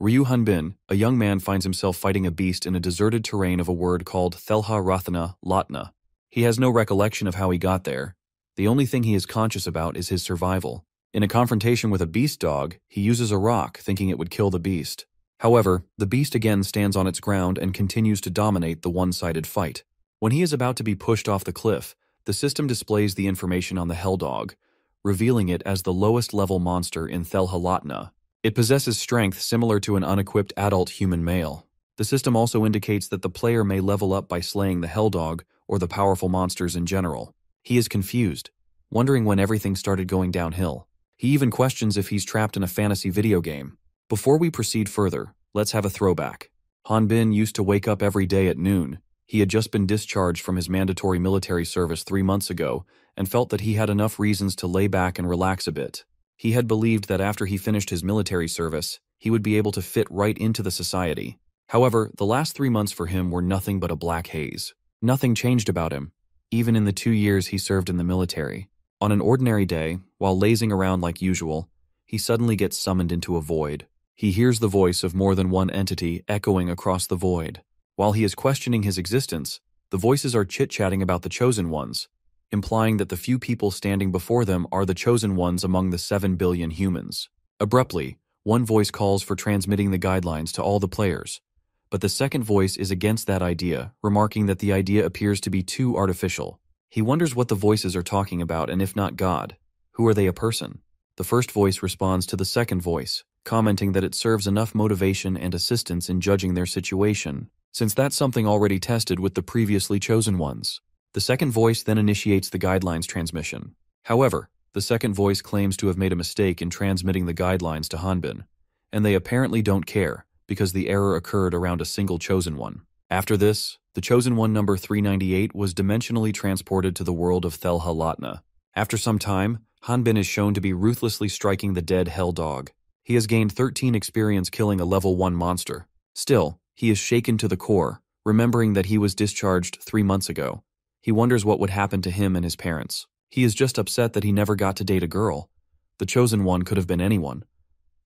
Ryu Hanbin, a young man, finds himself fighting a beast in a deserted terrain of a word called Thelha Rathana Latna. He has no recollection of how he got there. The only thing he is conscious about is his survival. In a confrontation with a beast dog, he uses a rock thinking it would kill the beast. However, the beast again stands on its ground and continues to dominate the one-sided fight. When he is about to be pushed off the cliff, the system displays the information on the hell dog, revealing it as the lowest level monster in Thelha Latna. It possesses strength similar to an unequipped adult human male. The system also indicates that the player may level up by slaying the hell dog or the powerful monsters in general. He is confused, wondering when everything started going downhill. He even questions if he's trapped in a fantasy video game. Before we proceed further, let's have a throwback. Hanbin used to wake up every day at noon. He had just been discharged from his mandatory military service 3 months ago and felt that he had enough reasons to lay back and relax a bit. He had believed that after he finished his military service, he would be able to fit right into the society. However, the last 3 months for him were nothing but a black haze. Nothing changed about him, even in the 2 years he served in the military. On an ordinary day, while lazing around like usual, he suddenly gets summoned into a void. He hears the voice of more than one entity echoing across the void. While he is questioning his existence, the voices are chit-chatting about the chosen ones, implying that the few people standing before them are the chosen ones among the 7 billion humans. Abruptly, one voice calls for transmitting the guidelines to all the players, but the second voice is against that idea, remarking that the idea appears to be too artificial. He wonders what the voices are talking about, and if not God, who are they a person? The first voice responds to the second voice, commenting that it serves enough motivation and assistance in judging their situation, since that's something already tested with the previously chosen ones. The second voice then initiates the guidelines transmission. However, the second voice claims to have made a mistake in transmitting the guidelines to Hanbin, and they apparently don't care, because the error occurred around a single chosen one. After this, the chosen one number 398 was dimensionally transported to the world of Thelha Latna. After some time, Hanbin is shown to be ruthlessly striking the dead hell dog. He has gained 13 experience killing a level 1 monster. Still, he is shaken to the core, remembering that he was discharged 3 months ago. He wonders what would happen to him and his parents. He is just upset that he never got to date a girl. The chosen one could have been anyone.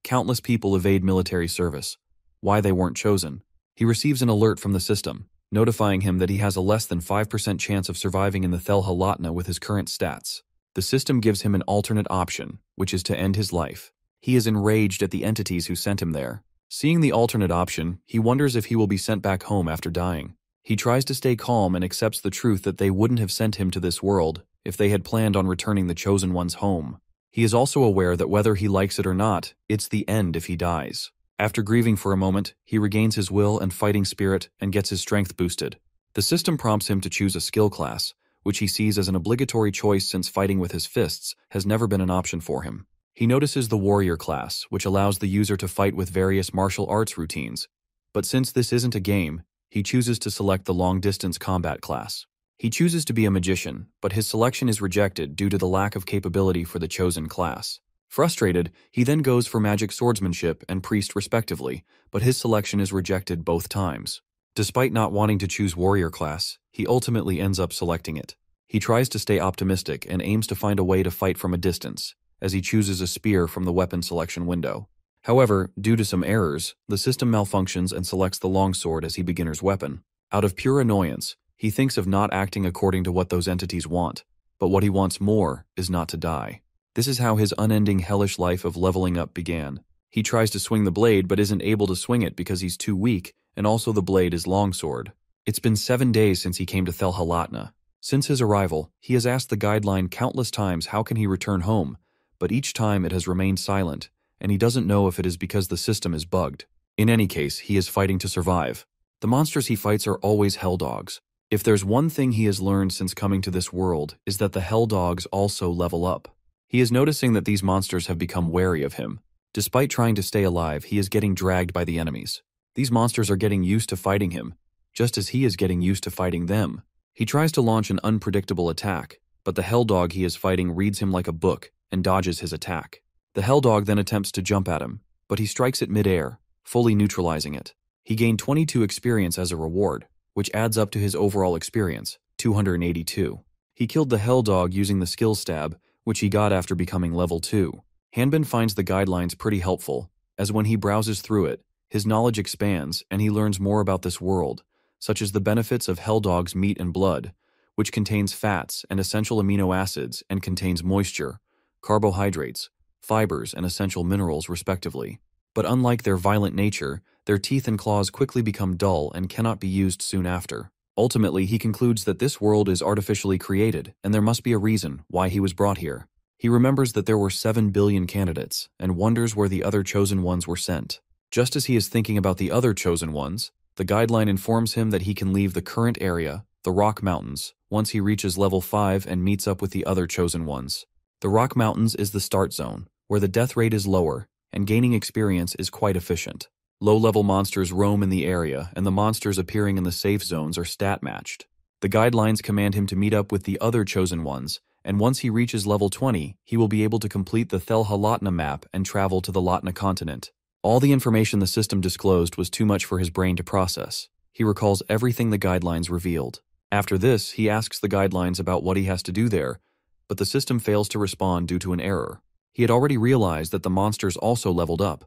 Countless people evade military service. Why they weren't chosen? He receives an alert from the system, notifying him that he has a less than 5% chance of surviving in the Thelha Latna with his current stats. The system gives him an alternate option, which is to end his life. He is enraged at the entities who sent him there. Seeing the alternate option, he wonders if he will be sent back home after dying. He tries to stay calm and accepts the truth that they wouldn't have sent him to this world if they had planned on returning the chosen ones home. He is also aware that whether he likes it or not, it's the end if he dies. After grieving for a moment, he regains his will and fighting spirit and gets his strength boosted. The system prompts him to choose a skill class, which he sees as an obligatory choice since fighting with his fists has never been an option for him. He notices the warrior class, which allows the user to fight with various martial arts routines. But since this isn't a game, he chooses to select the long-distance combat class. He chooses to be a magician, but his selection is rejected due to the lack of capability for the chosen class. Frustrated, he then goes for magic swordsmanship and priest respectively, but his selection is rejected both times. Despite not wanting to choose warrior class, he ultimately ends up selecting it. He tries to stay optimistic and aims to find a way to fight from a distance, as he chooses a spear from the weapon selection window. However, due to some errors, the system malfunctions and selects the longsword as his beginner's weapon. Out of pure annoyance, he thinks of not acting according to what those entities want, but what he wants more is not to die. This is how his unending hellish life of leveling up began. He tries to swing the blade but isn't able to swing it because he's too weak, and also the blade is longsword. It's been 7 days since he came to Thelha Latna. Since his arrival, he has asked the guideline countless times how can he return home, but each time it has remained silent, and he doesn't know if it is because the system is bugged. In any case, he is fighting to survive. The monsters he fights are always hell dogs. If there's one thing he has learned since coming to this world, is that the hell dogs also level up. He is noticing that these monsters have become wary of him. Despite trying to stay alive, he is getting dragged by the enemies. These monsters are getting used to fighting him, just as he is getting used to fighting them. He tries to launch an unpredictable attack, but the hell dog he is fighting reads him like a book and dodges his attack. The hell dog then attempts to jump at him, but he strikes it mid-air, fully neutralizing it. He gained 22 experience as a reward, which adds up to his overall experience, 282. He killed the hell dog using the skill stab, which he got after becoming level 2. Hanbin finds the guidelines pretty helpful, as when he browses through it, His knowledge expands, and he learns more about this world, such as the benefits of hell dog's meat and blood, which contains fats and essential amino acids and contains moisture, carbohydrates, fibers, and essential minerals, respectively. But unlike their violent nature, their teeth and claws quickly become dull and cannot be used soon after. Ultimately, he concludes that this world is artificially created, and there must be a reason why he was brought here. He remembers that there were 7 billion candidates, and wonders where the other chosen ones were sent. Just as he is thinking about the other chosen ones, the guideline informs him that he can leave the current area, the Rock Mountains, once he reaches level 5 and meets up with the other chosen ones. The Rock Mountains is the start zone, where the death rate is lower, and gaining experience is quite efficient. Low-level monsters roam in the area, and the monsters appearing in the safe zones are stat-matched. The guidelines command him to meet up with the other chosen ones, and once he reaches level 20, he will be able to complete the Thelha Latna map and travel to the Latna continent. All the information the system disclosed was too much for his brain to process. He recalls everything the guidelines revealed. After this, he asks the guidelines about what he has to do there, but the system fails to respond due to an error. He had already realized that the monsters also leveled up,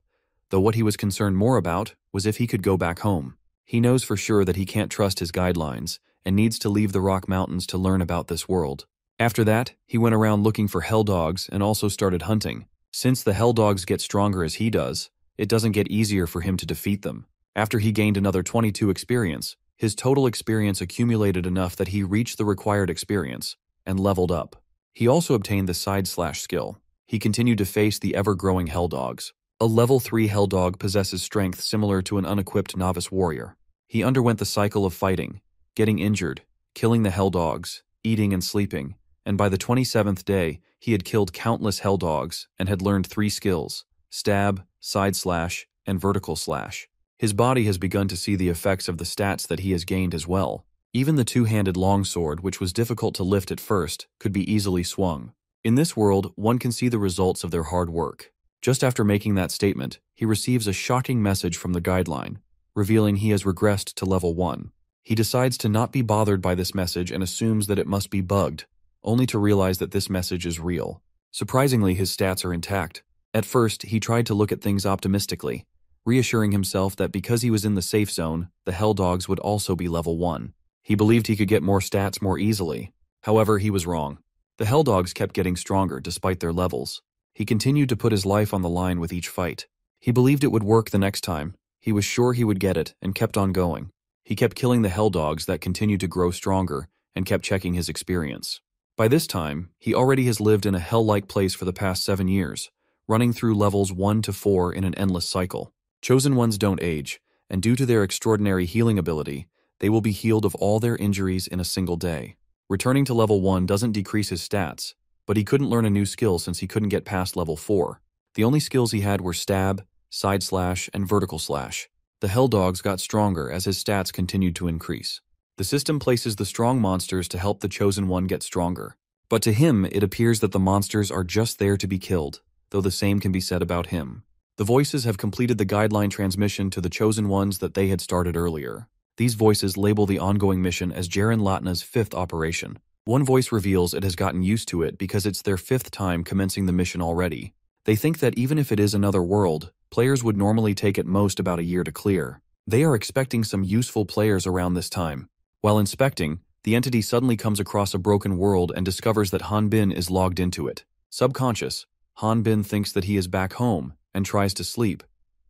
though what he was concerned more about was if he could go back home. He knows for sure that he can't trust his guidelines and needs to leave the Rock Mountains to learn about this world. After that, he went around looking for hell dogs and also started hunting. Since the hell dogs get stronger as he does, it doesn't get easier for him to defeat them. After he gained another 22 experience, his total experience accumulated enough that he reached the required experience and leveled up. He also obtained the side slash skill. He continued to face the ever-growing hell dogs. A level 3 hell dog possesses strength similar to an unequipped novice warrior. He underwent the cycle of fighting, getting injured, killing the hell dogs, eating and sleeping, and by the 27th day, he had killed countless hell dogs and had learned 3 skills: stab, side slash, and vertical slash. His body has begun to see the effects of the stats that he has gained as well. Even the two-handed longsword, which was difficult to lift at first, could be easily swung. In this world, one can see the results of their hard work. Just after making that statement, he receives a shocking message from the guideline, revealing he has regressed to level 1. He decides to not be bothered by this message and assumes that it must be bugged, only to realize that this message is real. Surprisingly, his stats are intact. At first, he tried to look at things optimistically, reassuring himself that because he was in the safe zone, the hell dogs would also be level 1. He believed he could get more stats more easily. However, he was wrong. The hell dogs kept getting stronger despite their levels. He continued to put his life on the line with each fight. He believed it would work the next time. He was sure he would get it and kept on going. He kept killing the hell dogs that continued to grow stronger and kept checking his experience. By this time, he already has lived in a hell-like place for the past 7 years, running through levels 1 to 4 in an endless cycle. Chosen ones don't age, and due to their extraordinary healing ability, they will be healed of all their injuries in a single day. Returning to level 1 doesn't decrease his stats, but he couldn't learn a new skill since he couldn't get past level 4. The only skills he had were stab, side slash, and vertical slash. The hell dogs got stronger as his stats continued to increase. The system places the strong monsters to help the chosen one get stronger. But to him, it appears that the monsters are just there to be killed, though the same can be said about him. The voices have completed the guideline transmission to the chosen ones that they had started earlier. These voices label the ongoing mission as Jaren Latna's 5th operation. One voice reveals it has gotten used to it because it's their 5th time commencing the mission already. They think that even if it is another world, players would normally take at most about a year to clear. They are expecting some useful players around this time. While inspecting, the entity suddenly comes across a broken world and discovers that Han Bin is logged into it. Subconscious, Han Bin thinks that he is back home and tries to sleep.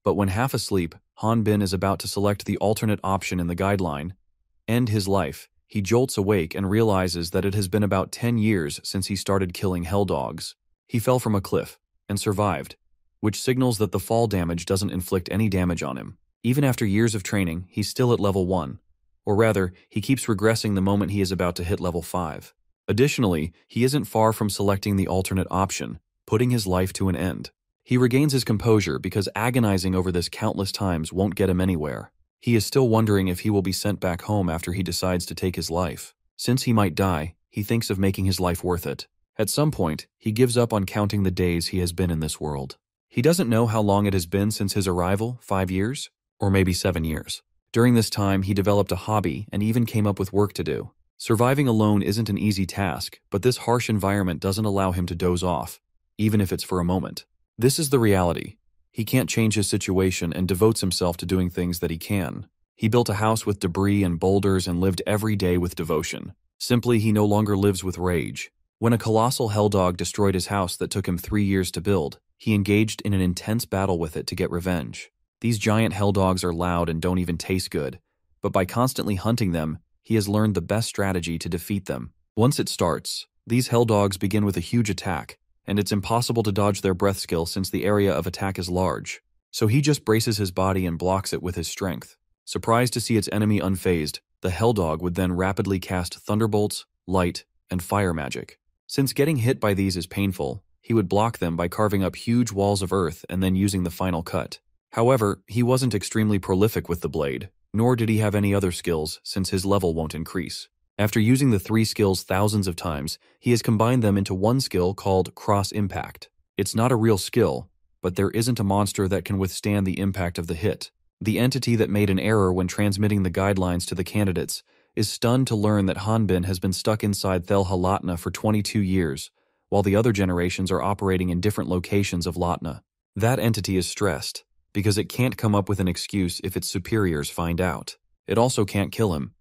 But when half asleep, Han Bin is about to select the alternate option in the guideline, end his life. He jolts awake and realizes that it has been about 10 years since he started killing hell dogs. He fell from a cliff and survived, which signals that the fall damage doesn't inflict any damage on him. Even after years of training, he's still at level 1. Or rather, he keeps regressing the moment he is about to hit level 5. Additionally, he isn't far from selecting the alternate option, putting his life to an end. He regains his composure because agonizing over this countless times won't get him anywhere. He is still wondering if he will be sent back home after he decides to take his life. Since he might die, he thinks of making his life worth it. At some point, he gives up on counting the days he has been in this world. He doesn't know how long it has been since his arrival, 5 years? Or maybe 7 years. During this time, he developed a hobby and even came up with work to do. Surviving alone isn't an easy task, but this harsh environment doesn't allow him to doze off, even if it's for a moment. This is the reality. He can't change his situation and devotes himself to doing things that he can. He built a house with debris and boulders and lived every day with devotion. Simply, he no longer lives with rage. When a colossal helldog destroyed his house that took him 3 years to build, he engaged in an intense battle with it to get revenge. These giant helldogs are loud and don't even taste good, but by constantly hunting them, he has learned the best strategy to defeat them. Once it starts, these helldogs begin with a huge attack, and it's impossible to dodge their breath skill since the area of attack is large. So he just braces his body and blocks it with his strength. Surprised to see its enemy unfazed, the helldog would then rapidly cast thunderbolts, light, and fire magic. Since getting hit by these is painful, he would block them by carving up huge walls of earth and then using the final cut. However, he wasn't extremely prolific with the blade, nor did he have any other skills since his level won't increase. After using the 3 skills thousands of times, he has combined them into one skill called Cross Impact. It's not a real skill, but there isn't a monster that can withstand the impact of the hit. The entity that made an error when transmitting the guidelines to the candidates is stunned to learn that Hanbin has been stuck inside Thelha Latna for 22 years, while the other generations are operating in different locations of Latna. That entity is stressed, because it can't come up with an excuse if its superiors find out. It also can't kill him,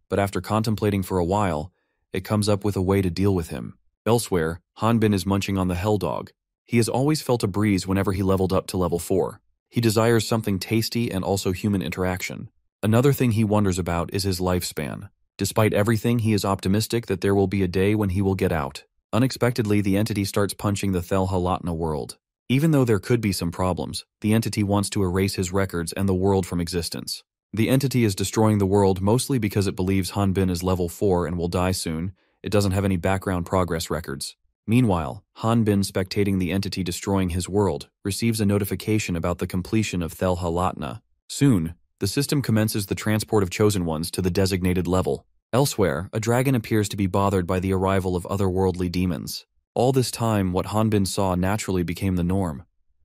but after contemplating for a while, it comes up with a way to deal with him. Elsewhere, Hanbin is munching on the Helldog. He has always felt a breeze whenever he leveled up to level 4. He desires something tasty and also human interaction. Another thing he wonders about is his lifespan. Despite everything, he is optimistic that there will be a day when he will get out. Unexpectedly, the entity starts punching the Thelha Latna world. Even though there could be some problems, the entity wants to erase his records and the world from existence. The entity is destroying the world mostly because it believes Hanbin is level 4 and will die soon. It doesn't have any background progress records. Meanwhile, Hanbin, spectating the entity destroying his world, receives a notification about the completion of Thelha Latna. Soon, the system commences the transport of chosen ones to the designated level. Elsewhere, a dragon appears to be bothered by the arrival of otherworldly demons. All this time, what Hanbin saw naturally became the norm.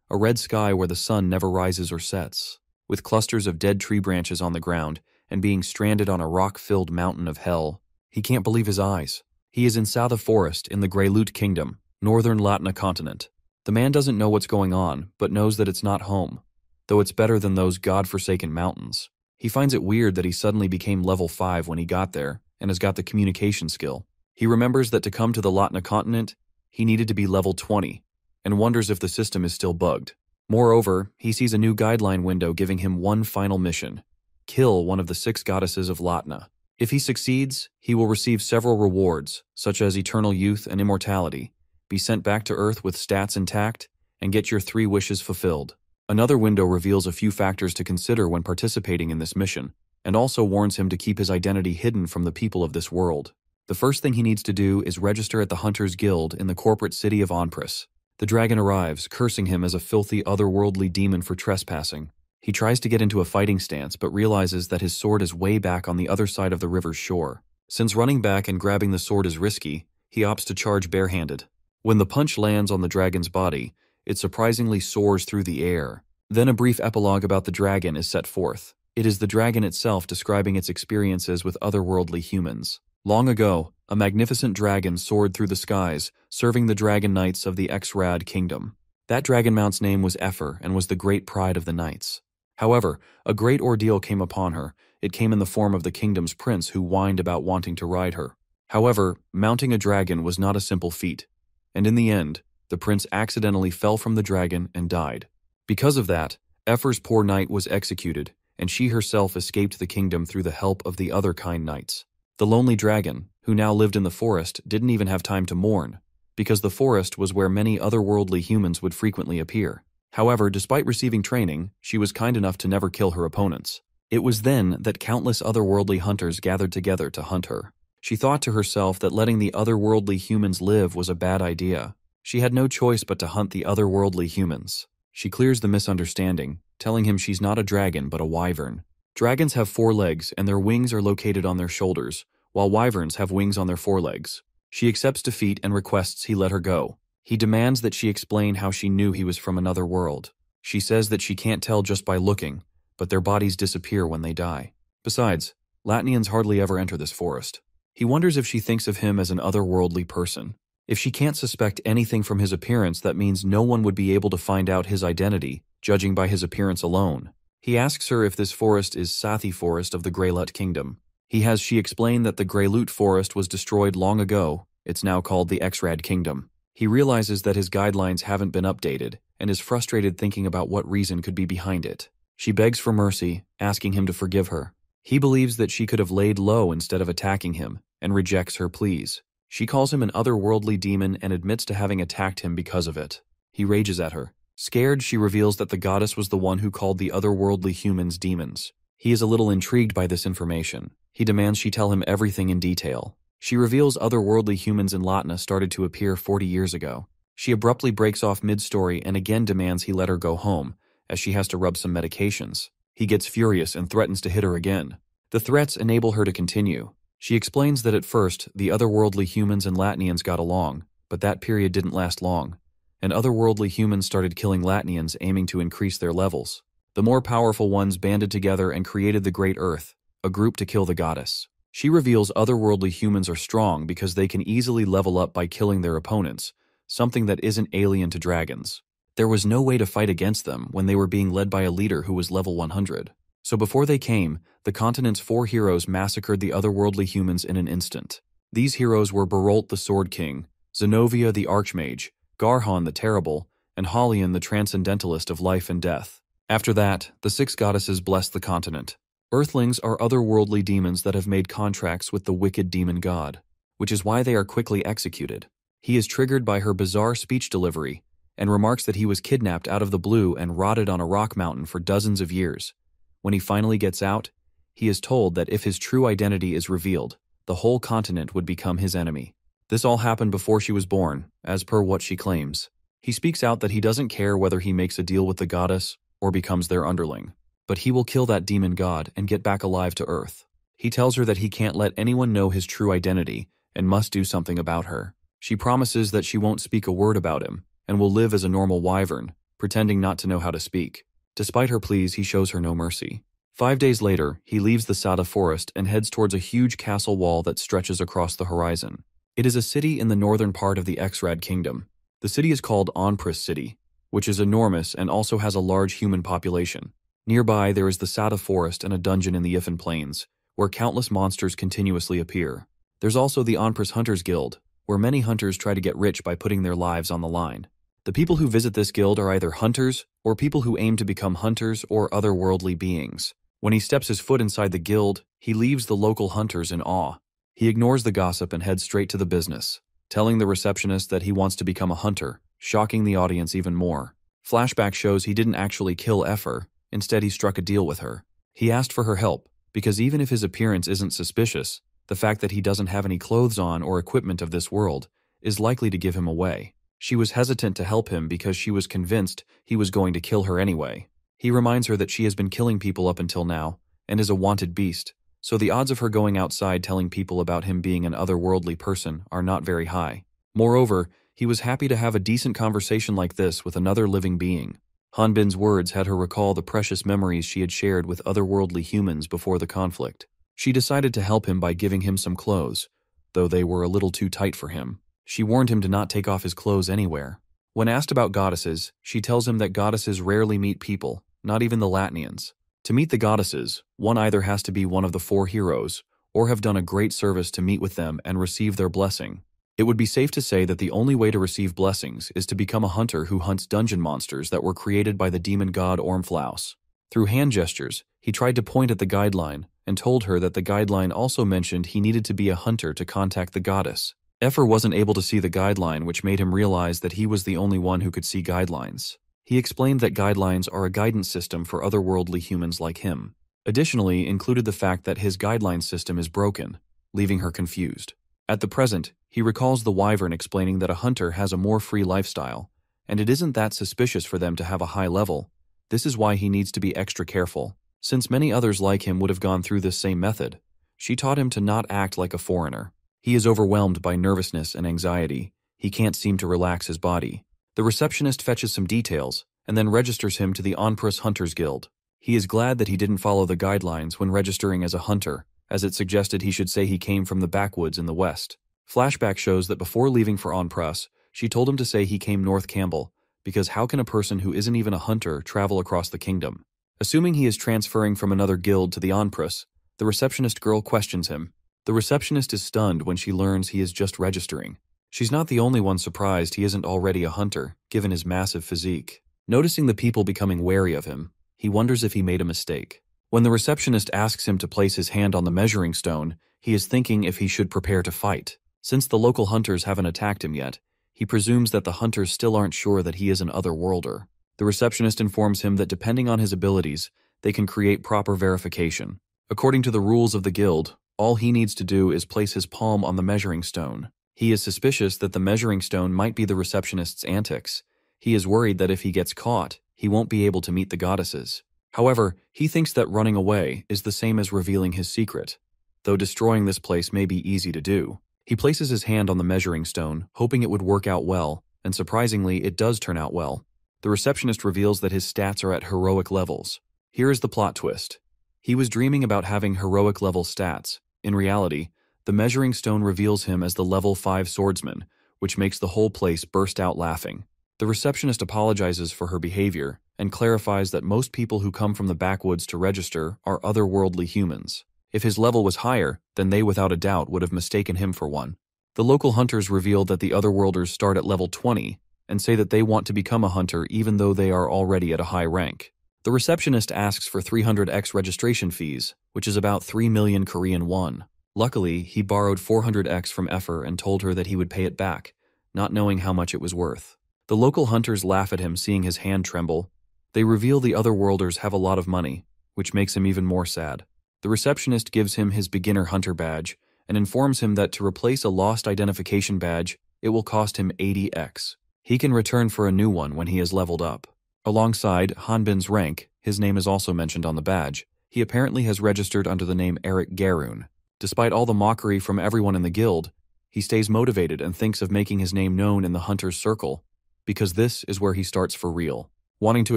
A red sky where the sun never rises or sets, with clusters of dead tree branches on the ground, and being stranded on a rock-filled mountain of hell. He can't believe his eyes. He is in Satha Forest in the Greyloot Kingdom, northern Latna continent. The man doesn't know what's going on, but knows that it's not home, though it's better than those god-forsaken mountains. He finds it weird that he suddenly became level 5 when he got there, and has got the communication skill. He remembers that to come to the Latna continent, he needed to be level 20, and wonders if the system is still bugged. Moreover, he sees a new guideline window giving him one final mission: kill one of the 6 goddesses of Latna. If he succeeds, he will receive several rewards, such as eternal youth and immortality, be sent back to Earth with stats intact, and get your 3 wishes fulfilled. Another window reveals a few factors to consider when participating in this mission, and also warns him to keep his identity hidden from the people of this world. The first thing he needs to do is register at the Hunters Guild in the corporate city of Onpris. The dragon arrives, cursing him as a filthy otherworldly demon for trespassing. He tries to get into a fighting stance, but realizes that his sword is way back on the other side of the river's shore. Since running back and grabbing the sword is risky, he opts to charge barehanded. When the punch lands on the dragon's body, it surprisingly soars through the air. Then a brief epilogue about the dragon is set forth. It is the dragon itself describing its experiences with otherworldly humans. Long ago, a magnificent dragon soared through the skies, serving the dragon knights of the Xrad kingdom. That dragon mount's name was Ephir and was the great pride of the knights. However, a great ordeal came upon her. It came in the form of the kingdom's prince who whined about wanting to ride her. However, mounting a dragon was not a simple feat, and in the end, the prince accidentally fell from the dragon and died. Because of that, Ephir's poor knight was executed, and she herself escaped the kingdom through the help of the other kind knights. The lonely dragon, who now lived in the forest, didn't even have time to mourn, because the forest was where many otherworldly humans would frequently appear. However, despite receiving training, she was kind enough to never kill her opponents. It was then that countless otherworldly hunters gathered together to hunt her. She thought to herself that letting the otherworldly humans live was a bad idea. She had no choice but to hunt the otherworldly humans. She clears the misunderstanding, telling him she's not a dragon but a wyvern. Dragons have 4 legs and their wings are located on their shoulders, while wyverns have wings on their forelegs. She accepts defeat and requests he let her go. He demands that she explain how she knew he was from another world. She says that she can't tell just by looking, but their bodies disappear when they die. Besides, Latnians hardly ever enter this forest. He wonders if she thinks of him as an otherworldly person. If she can't suspect anything from his appearance, that means no one would be able to find out his identity, judging by his appearance alone. He asks her if this forest is Sathi Forest of the Greylut Kingdom. He has she explain that the Greylut Forest was destroyed long ago. It's now called the Xrad Kingdom. He realizes that his guidelines haven't been updated, and is frustrated thinking about what reason could be behind it. She begs for mercy, asking him to forgive her. He believes that she could have laid low instead of attacking him, and rejects her pleas. She calls him an otherworldly demon and admits to having attacked him because of it. He rages at her. Scared, she reveals that the goddess was the one who called the otherworldly humans demons. He is a little intrigued by this information. He demands she tell him everything in detail. She reveals otherworldly humans in Latna started to appear 40 years ago. She abruptly breaks off mid-story and again demands he let her go home, as she has to rub some medications. He gets furious and threatens to hit her again. The threats enable her to continue. She explains that at first, the otherworldly humans and Latnians got along, but that period didn't last long, and otherworldly humans started killing Latnians aiming to increase their levels. The more powerful ones banded together and created the Great Earth, a group to kill the goddess. She reveals otherworldly humans are strong because they can easily level up by killing their opponents, something that isn't alien to dragons. There was no way to fight against them when they were being led by a leader who was level 100. So before they came, the continent's 4 heroes massacred the otherworldly humans in an instant. These heroes were Barolt the Sword King, Zenobia the Archmage, Garhon the Terrible, and Halion the Transcendentalist of life and death. After that, the 6 goddesses blessed the continent. Earthlings are otherworldly demons that have made contracts with the wicked demon god, which is why they are quickly executed. He is triggered by her bizarre speech delivery, and remarks that he was kidnapped out of the blue and rotted on a rock mountain for dozens of years. When he finally gets out, he is told that if his true identity is revealed, the whole continent would become his enemy. This all happened before she was born, as per what she claims. He speaks out that he doesn't care whether he makes a deal with the goddess or becomes their underling, but he will kill that demon god and get back alive to Earth. He tells her that he can't let anyone know his true identity and must do something about her. She promises that she won't speak a word about him and will live as a normal wyvern, pretending not to know how to speak. Despite her pleas, he shows her no mercy. 5 days later, he leaves the Sada forest and heads towards a huge castle wall that stretches across the horizon. It is a city in the northern part of the Xrad Kingdom. The city is called Onpris City, which is enormous and also has a large human population. Nearby, there is the Sada forest and a dungeon in the Ifan Plains, where countless monsters continuously appear. There's also the Onpris Hunters Guild, where many hunters try to get rich by putting their lives on the line. The people who visit this guild are either hunters or people who aim to become hunters or otherworldly beings. When he steps his foot inside the guild, he leaves the local hunters in awe. He ignores the gossip and heads straight to the business, telling the receptionist that he wants to become a hunter, shocking the audience even more. Flashback shows he didn't actually kill Efer, instead he struck a deal with her. He asked for her help, because even if his appearance isn't suspicious, the fact that he doesn't have any clothes on or equipment of this world is likely to give him away. She was hesitant to help him because she was convinced he was going to kill her anyway. He reminds her that she has been killing people up until now, and is a wanted beast, so the odds of her going outside telling people about him being an otherworldly person are not very high. Moreover, he was happy to have a decent conversation like this with another living being. Hanbin's words had her recall the precious memories she had shared with otherworldly humans before the conflict. She decided to help him by giving him some clothes, though they were a little too tight for him. She warned him to not take off his clothes anywhere. When asked about goddesses, she tells him that goddesses rarely meet people, not even the Latnians. To meet the goddesses, one either has to be one of the 4 heroes, or have done a great service to meet with them and receive their blessing. It would be safe to say that the only way to receive blessings is to become a hunter who hunts dungeon monsters that were created by the demon god Ormflaus. Through hand gestures, he tried to point at the guideline and told her that the guideline also mentioned he needed to be a hunter to contact the goddess. Efer wasn't able to see the guideline, which made him realize that he was the only one who could see guidelines. He explained that guidelines are a guidance system for otherworldly humans like him. Additionally, included the fact that his guideline system is broken, leaving her confused. At the present, he recalls the wyvern explaining that a hunter has a more free lifestyle, and it isn't that suspicious for them to have a high level. This is why he needs to be extra careful, since many others like him would have gone through this same method. She taught him to not act like a foreigner. He is overwhelmed by nervousness and anxiety. He can't seem to relax his body. The receptionist fetches some details, and then registers him to the Onpris Hunters Guild. He is glad that he didn't follow the guidelines when registering as a hunter, as it suggested he should say he came from the backwoods in the west. Flashback shows that before leaving for On-Press, she told him to say he came North Campbell, because how can a person who isn't even a hunter travel across the kingdom? Assuming he is transferring from another guild to the On-Press, the receptionist girl questions him. The receptionist is stunned when she learns he is just registering. She's not the only one surprised he isn't already a hunter, given his massive physique. Noticing the people becoming wary of him, he wonders if he made a mistake. When the receptionist asks him to place his hand on the measuring stone, he is thinking if he should prepare to fight. Since the local hunters haven't attacked him yet, he presumes that the hunters still aren't sure that he is an otherworlder. The receptionist informs him that depending on his abilities, they can create proper verification. According to the rules of the guild, all he needs to do is place his palm on the measuring stone. He is suspicious that the measuring stone might be the receptionist's antics. He is worried that if he gets caught, he won't be able to meet the goddesses. However, he thinks that running away is the same as revealing his secret, though destroying this place may be easy to do. He places his hand on the measuring stone, hoping it would work out well, and surprisingly, it does turn out well. The receptionist reveals that his stats are at heroic levels. Here is the plot twist. He was dreaming about having heroic level stats. In reality, the measuring stone reveals him as the level 5 swordsman, which makes the whole place burst out laughing. The receptionist apologizes for her behavior and clarifies that most people who come from the backwoods to register are otherworldly humans. If his level was higher, then they without a doubt would have mistaken him for one. The local hunters reveal that the otherworlders start at level 20 and say that they want to become a hunter even though they are already at a high rank. The receptionist asks for 300x registration fees, which is about 3 million Korean won. Luckily, he borrowed 400x from Effer and told her that he would pay it back, not knowing how much it was worth. The local hunters laugh at him seeing his hand tremble. They reveal the otherworlders have a lot of money, which makes him even more sad. The receptionist gives him his beginner hunter badge and informs him that to replace a lost identification badge, it will cost him 80x. He can return for a new one when he has leveled up. Alongside Hanbin's rank, his name is also mentioned on the badge. He apparently has registered under the name Eric Garoon. Despite all the mockery from everyone in the guild, he stays motivated and thinks of making his name known in the hunter's circle, because this is where he starts for real. Wanting to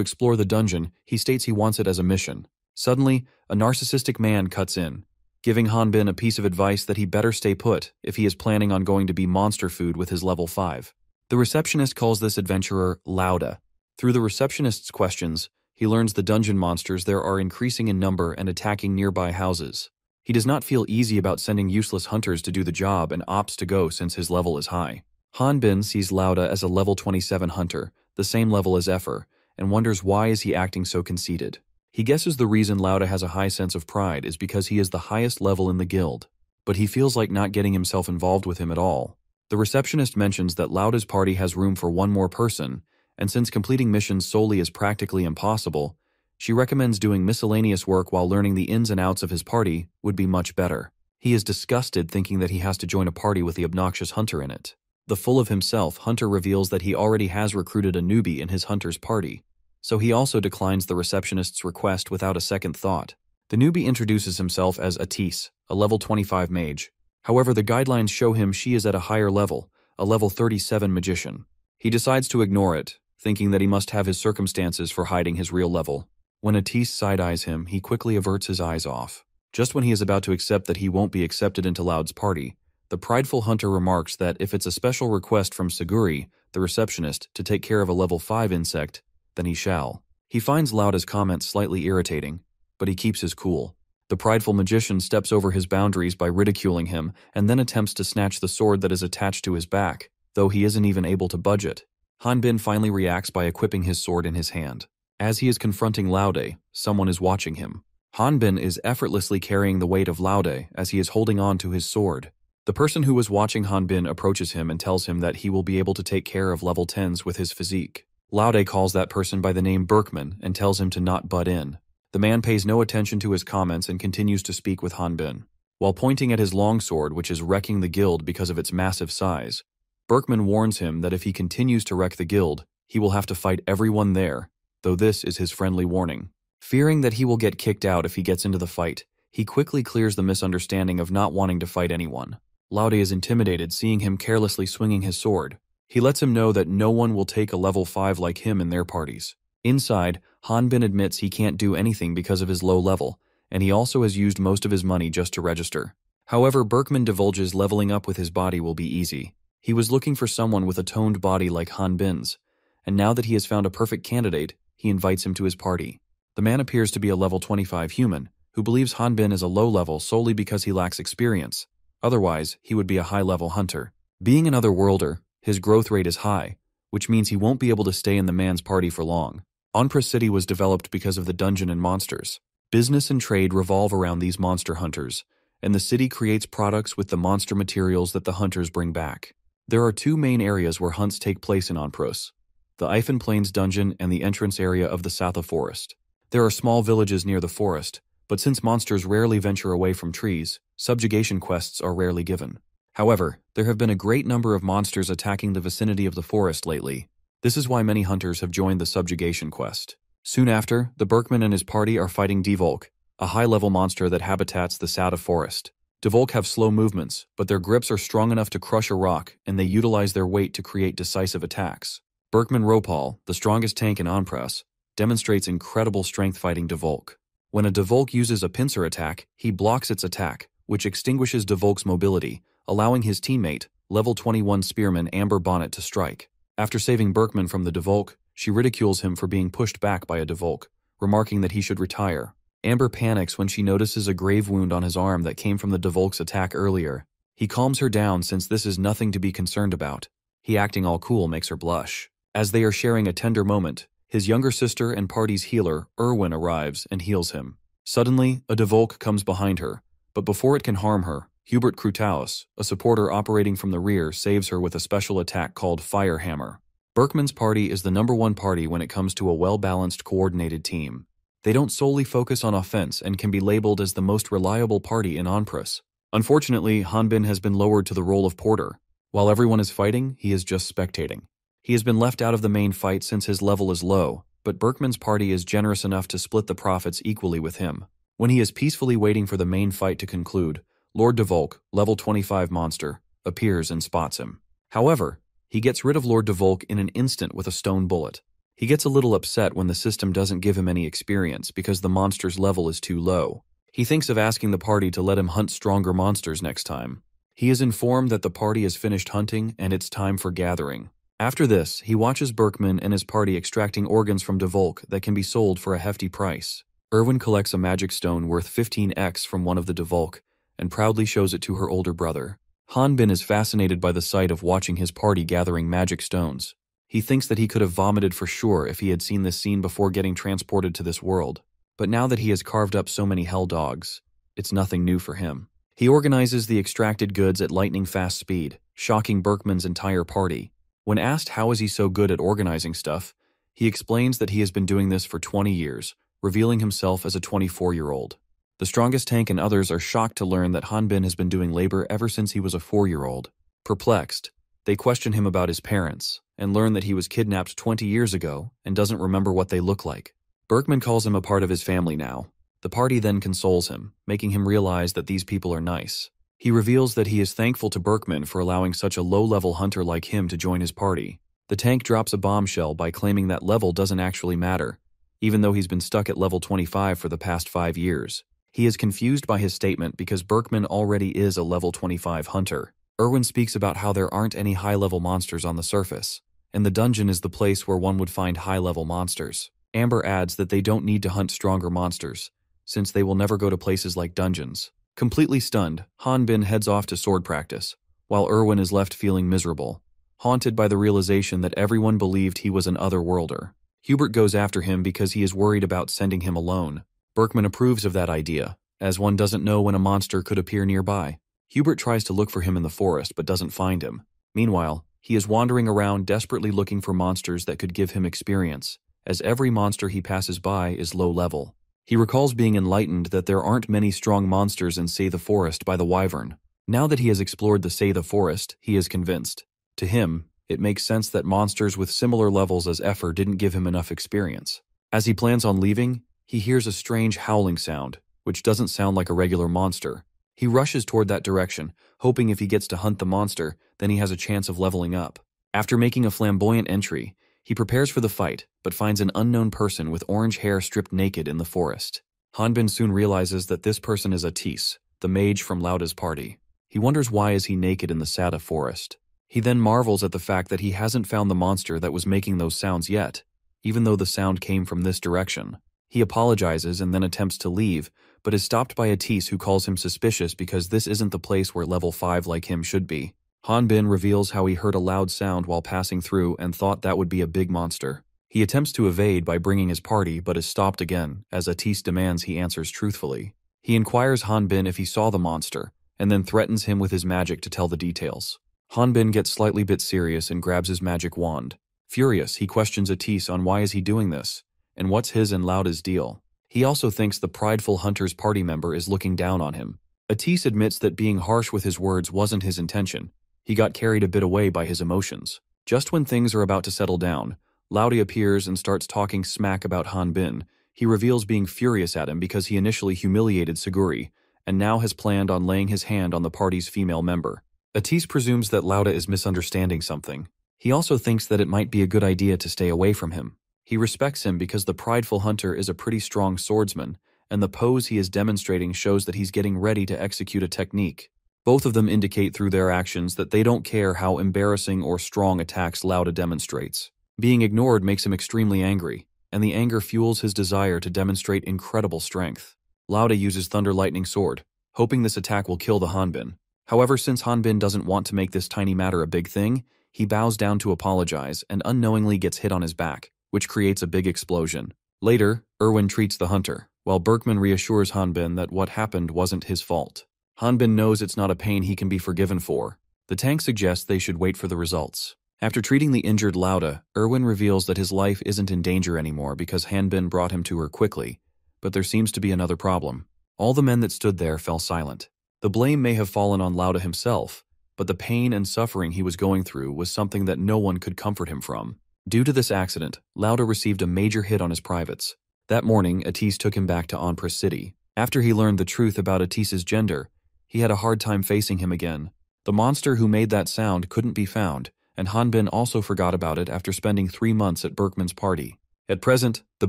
explore the dungeon, he states he wants it as a mission. Suddenly, a narcissistic man cuts in, giving Hanbin a piece of advice that he better stay put if he is planning on going to be monster food with his level 5. The receptionist calls this adventurer Lauda. Through the receptionist's questions, he learns the dungeon monsters there are increasing in number and attacking nearby houses. He does not feel easy about sending useless hunters to do the job and opts to go since his level is high. Hanbin sees Lauda as a level 27 hunter, the same level as Effer, and wonders why is he acting so conceited. He guesses the reason Lauda has a high sense of pride is because he is the highest level in the guild, but he feels like not getting himself involved with him at all. The receptionist mentions that Lauda's party has room for one more person, and since completing missions solely is practically impossible, she recommends doing miscellaneous work while learning the ins and outs of his party would be much better. He is disgusted thinking that he has to join a party with the obnoxious hunter in it. The full of himself, Hunter reveals that he already has recruited a newbie in his hunter's party, so he also declines the receptionist's request without a second thought. The newbie introduces himself as Atis, a level 25 mage. However, the guidelines show him she is at a higher level, a level 37 magician. He decides to ignore it, thinking that he must have his circumstances for hiding his real level. When Atis side-eyes him, he quickly averts his eyes off. Just when he is about to accept that he won't be accepted into Loud's party, the prideful hunter remarks that if it's a special request from Saguri, the receptionist, to take care of a level 5 insect, then he shall. He finds Lauda's comments slightly irritating, but he keeps his cool. The prideful magician steps over his boundaries by ridiculing him and then attempts to snatch the sword that is attached to his back, though he isn't even able to budge it. Hanbin finally reacts by equipping his sword in his hand. As he is confronting Laude, someone is watching him. Hanbin is effortlessly carrying the weight of Laude as he is holding on to his sword. The person who was watching Hanbin approaches him and tells him that he will be able to take care of level 10s with his physique. Laude calls that person by the name Berkman and tells him to not butt in. The man pays no attention to his comments and continues to speak with Hanbin. While pointing at his longsword, which is wrecking the guild because of its massive size, Berkman warns him that if he continues to wreck the guild, he will have to fight everyone there, though this is his friendly warning. Fearing that he will get kicked out if he gets into the fight, he quickly clears the misunderstanding of not wanting to fight anyone. Laude is intimidated seeing him carelessly swinging his sword. He lets him know that no one will take a level 5 like him in their parties. Inside, Hanbin admits he can't do anything because of his low level, and he also has used most of his money just to register. However, Berkman divulges leveling up with his body will be easy. He was looking for someone with a toned body like Han Bin's, and now that he has found a perfect candidate, he invites him to his party. The man appears to be a level 25 human, who believes Han Bin is a low level solely because he lacks experience. Otherwise, he would be a high-level hunter. Being an otherworlder, his growth rate is high, which means he won't be able to stay in the man's party for long. Onpra City was developed because of the dungeon and monsters. Business and trade revolve around these monster hunters, and the city creates products with the monster materials that the hunters bring back. There are two main areas where hunts take place in Onpros: the Eifin Plains dungeon and the entrance area of the Satha Forest. There are small villages near the forest, but since monsters rarely venture away from trees, subjugation quests are rarely given. However, there have been a great number of monsters attacking the vicinity of the forest lately. This is why many hunters have joined the subjugation quest. Soon after, the Berkman and his party are fighting Devolk, a high-level monster that habitats the Satha Forest. Devolk have slow movements, but their grips are strong enough to crush a rock, and they utilize their weight to create decisive attacks. Berkman Ropal, the strongest tank in Onpress, demonstrates incredible strength fighting Devolk. When a Devolk uses a pincer attack, he blocks its attack, which extinguishes Devolk's mobility, allowing his teammate, level 21 spearman Amber Bonnet, to strike. After saving Berkman from the Devolk, she ridicules him for being pushed back by a Devolk, remarking that he should retire. Amber panics when she notices a grave wound on his arm that came from the Devolk's attack earlier. He calms her down since this is nothing to be concerned about. He acting all cool makes her blush. As they are sharing a tender moment, his younger sister and party's healer, Erwin, arrives and heals him. Suddenly, a Devolk comes behind her, but before it can harm her, Hubert Krutaus, a supporter operating from the rear, saves her with a special attack called Fire Hammer. Berkman's party is the #1 party when it comes to a well-balanced, coordinated team. They don't solely focus on offense and can be labeled as the most reliable party in Onpress. Unfortunately, Han Bin has been lowered to the role of porter. While everyone is fighting, he is just spectating. He has been left out of the main fight since his level is low, but Berkman's party is generous enough to split the profits equally with him. When he is peacefully waiting for the main fight to conclude, Lord Devolk, level 25 monster, appears and spots him. However, he gets rid of Lord Devolk in an instant with a stone bullet. He gets a little upset when the system doesn't give him any experience because the monster's level is too low. He thinks of asking the party to let him hunt stronger monsters next time. He is informed that the party has finished hunting and it's time for gathering. After this, he watches Berkman and his party extracting organs from Devolk that can be sold for a hefty price. Erwin collects a magic stone worth 15x from one of the Devolk and proudly shows it to her older brother. Han Bin is fascinated by the sight of watching his party gathering magic stones. He thinks that he could have vomited for sure if he had seen this scene before getting transported to this world. But now that he has carved up so many hell dogs, it's nothing new for him. He organizes the extracted goods at lightning-fast speed, shocking Berkman's entire party. When asked how is he so good at organizing stuff, he explains that he has been doing this for 20 years, revealing himself as a 24-year-old. The strongest tank and others are shocked to learn that Han Bin has been doing labor ever since he was a 4-year-old. Perplexed, they question him about his parents, and learn that he was kidnapped 20 years ago and doesn't remember what they look like. Berkman calls him a part of his family now. The party then consoles him, making him realize that these people are nice. He reveals that he is thankful to Berkman for allowing such a low-level hunter like him to join his party. The tank drops a bombshell by claiming that level doesn't actually matter, even though he's been stuck at level 25 for the past 5 years. He is confused by his statement because Berkman already is a level 25 hunter. Erwin speaks about how there aren't any high-level monsters on the surface, and the dungeon is the place where one would find high-level monsters. Amber adds that they don't need to hunt stronger monsters, since they will never go to places like dungeons. Completely stunned, Han Bin heads off to sword practice, while Erwin is left feeling miserable, haunted by the realization that everyone believed he was an otherworlder. Hubert goes after him because he is worried about sending him alone. Berkman approves of that idea, as one doesn't know when a monster could appear nearby. Hubert tries to look for him in the forest but doesn't find him. Meanwhile, he is wandering around desperately looking for monsters that could give him experience, as every monster he passes by is low level. He recalls being enlightened that there aren't many strong monsters in Say the Forest by the Wyvern. Now that he has explored the Say the Forest, he is convinced. To him, it makes sense that monsters with similar levels as Effer didn't give him enough experience. As he plans on leaving, he hears a strange howling sound, which doesn't sound like a regular monster. He rushes toward that direction, hoping if he gets to hunt the monster, then he has a chance of leveling up. After making a flamboyant entry, he prepares for the fight, but finds an unknown person with orange hair stripped naked in the forest. Han Bin soon realizes that this person is Atis, the mage from Lauda's party. He wonders why is he naked in the Sada forest. He then marvels at the fact that he hasn't found the monster that was making those sounds yet, even though the sound came from this direction. He apologizes and then attempts to leave, but is stopped by Atis, who calls him suspicious because this isn't the place where level 5 like him should be. Hanbin reveals how he heard a loud sound while passing through and thought that would be a big monster. He attempts to evade by bringing his party but is stopped again, as Atis demands he answers truthfully. He inquires Hanbin if he saw the monster, and then threatens him with his magic to tell the details. Hanbin gets slightly bit serious and grabs his magic wand. Furious, he questions Atis on why is he doing this, and what's his and Lauda's deal. He also thinks the prideful hunter's party member is looking down on him. Atis admits that being harsh with his words wasn't his intention. He got carried a bit away by his emotions. Just when things are about to settle down, Lauda appears and starts talking smack about Hanbin. He reveals being furious at him because he initially humiliated Saguri, and now has planned on laying his hand on the party's female member. Atis presumes that Lauda is misunderstanding something. He also thinks that it might be a good idea to stay away from him. He respects him because the prideful hunter is a pretty strong swordsman, and the pose he is demonstrating shows that he's getting ready to execute a technique. Both of them indicate through their actions that they don't care how embarrassing or strong attacks Lauda demonstrates. Being ignored makes him extremely angry, and the anger fuels his desire to demonstrate incredible strength. Lauda uses Thunder Lightning Sword, hoping this attack will kill the Hanbin. However, since Hanbin doesn't want to make this tiny matter a big thing, he bows down to apologize and unknowingly gets hit on his back, which creates a big explosion. Later, Erwin treats the hunter, while Berkman reassures Hanbin that what happened wasn't his fault. Hanbin knows it's not a pain he can be forgiven for. The tank suggests they should wait for the results. After treating the injured Lauda, Erwin reveals that his life isn't in danger anymore because Hanbin brought him to her quickly, but there seems to be another problem. All the men that stood there fell silent. The blame may have fallen on Lauda himself, but the pain and suffering he was going through was something that no one could comfort him from. Due to this accident, Lauda received a major hit on his privates. That morning, Atis took him back to Onpris City. After he learned the truth about Atis's gender, he had a hard time facing him again. The monster who made that sound couldn't be found, and Hanbin also forgot about it after spending 3 months at Berkman's party. At present, the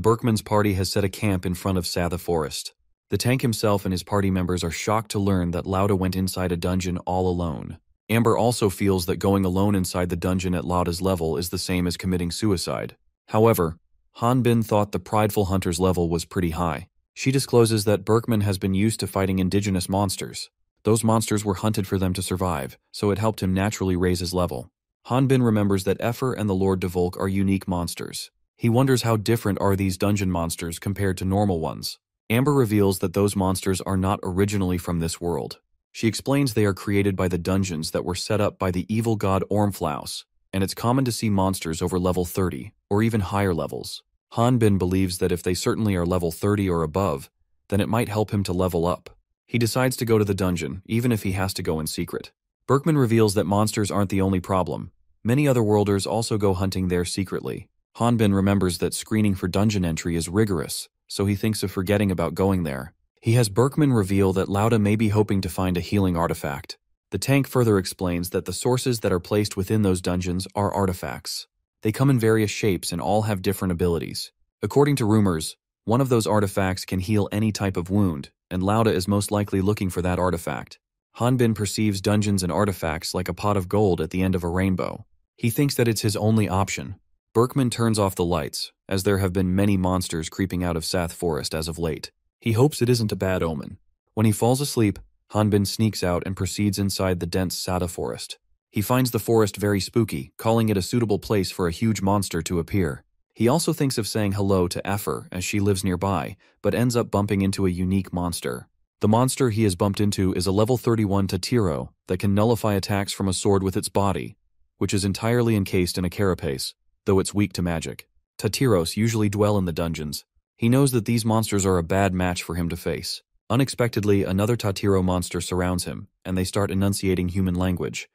Berkman's party has set a camp in front of Satha Forest. The tank himself and his party members are shocked to learn that Lauda went inside a dungeon all alone. Amber also feels that going alone inside the dungeon at Lauda's level is the same as committing suicide. However, Hanbin thought the prideful hunter's level was pretty high. She discloses that Berkman has been used to fighting indigenous monsters. Those monsters were hunted for them to survive, so it helped him naturally raise his level. Hanbin remembers that Efer and the Lord Devolk are unique monsters. He wonders how different are these dungeon monsters compared to normal ones. Amber reveals that those monsters are not originally from this world. She explains they are created by the dungeons that were set up by the evil god Ormflaus, and it's common to see monsters over level 30, or even higher levels. Hanbin believes that if they certainly are level 30 or above, then it might help him to level up. He decides to go to the dungeon, even if he has to go in secret. Berkman reveals that monsters aren't the only problem. Many other worlders also go hunting there secretly. Hanbin remembers that screening for dungeon entry is rigorous, so he thinks of forgetting about going there. He has Berkman reveal that Lauda may be hoping to find a healing artifact. The tank further explains that the sources that are placed within those dungeons are artifacts. They come in various shapes and all have different abilities. According to rumors, one of those artifacts can heal any type of wound, and Lauda is most likely looking for that artifact. Hanbin perceives dungeons and artifacts like a pot of gold at the end of a rainbow. He thinks that it's his only option. Berkman turns off the lights, as there have been many monsters creeping out of Sath Forest as of late. He hopes it isn't a bad omen. When he falls asleep, Hanbin sneaks out and proceeds inside the dense Sada forest. He finds the forest very spooky, calling it a suitable place for a huge monster to appear. He also thinks of saying hello to Efer as she lives nearby, but ends up bumping into a unique monster. The monster he has bumped into is a level 31 Tatiro that can nullify attacks from a sword with its body, which is entirely encased in a carapace, though it's weak to magic. Tatiros usually dwell in the dungeons. He knows that these monsters are a bad match for him to face. Unexpectedly, another Tatiro monster surrounds him, and they start enunciating human language.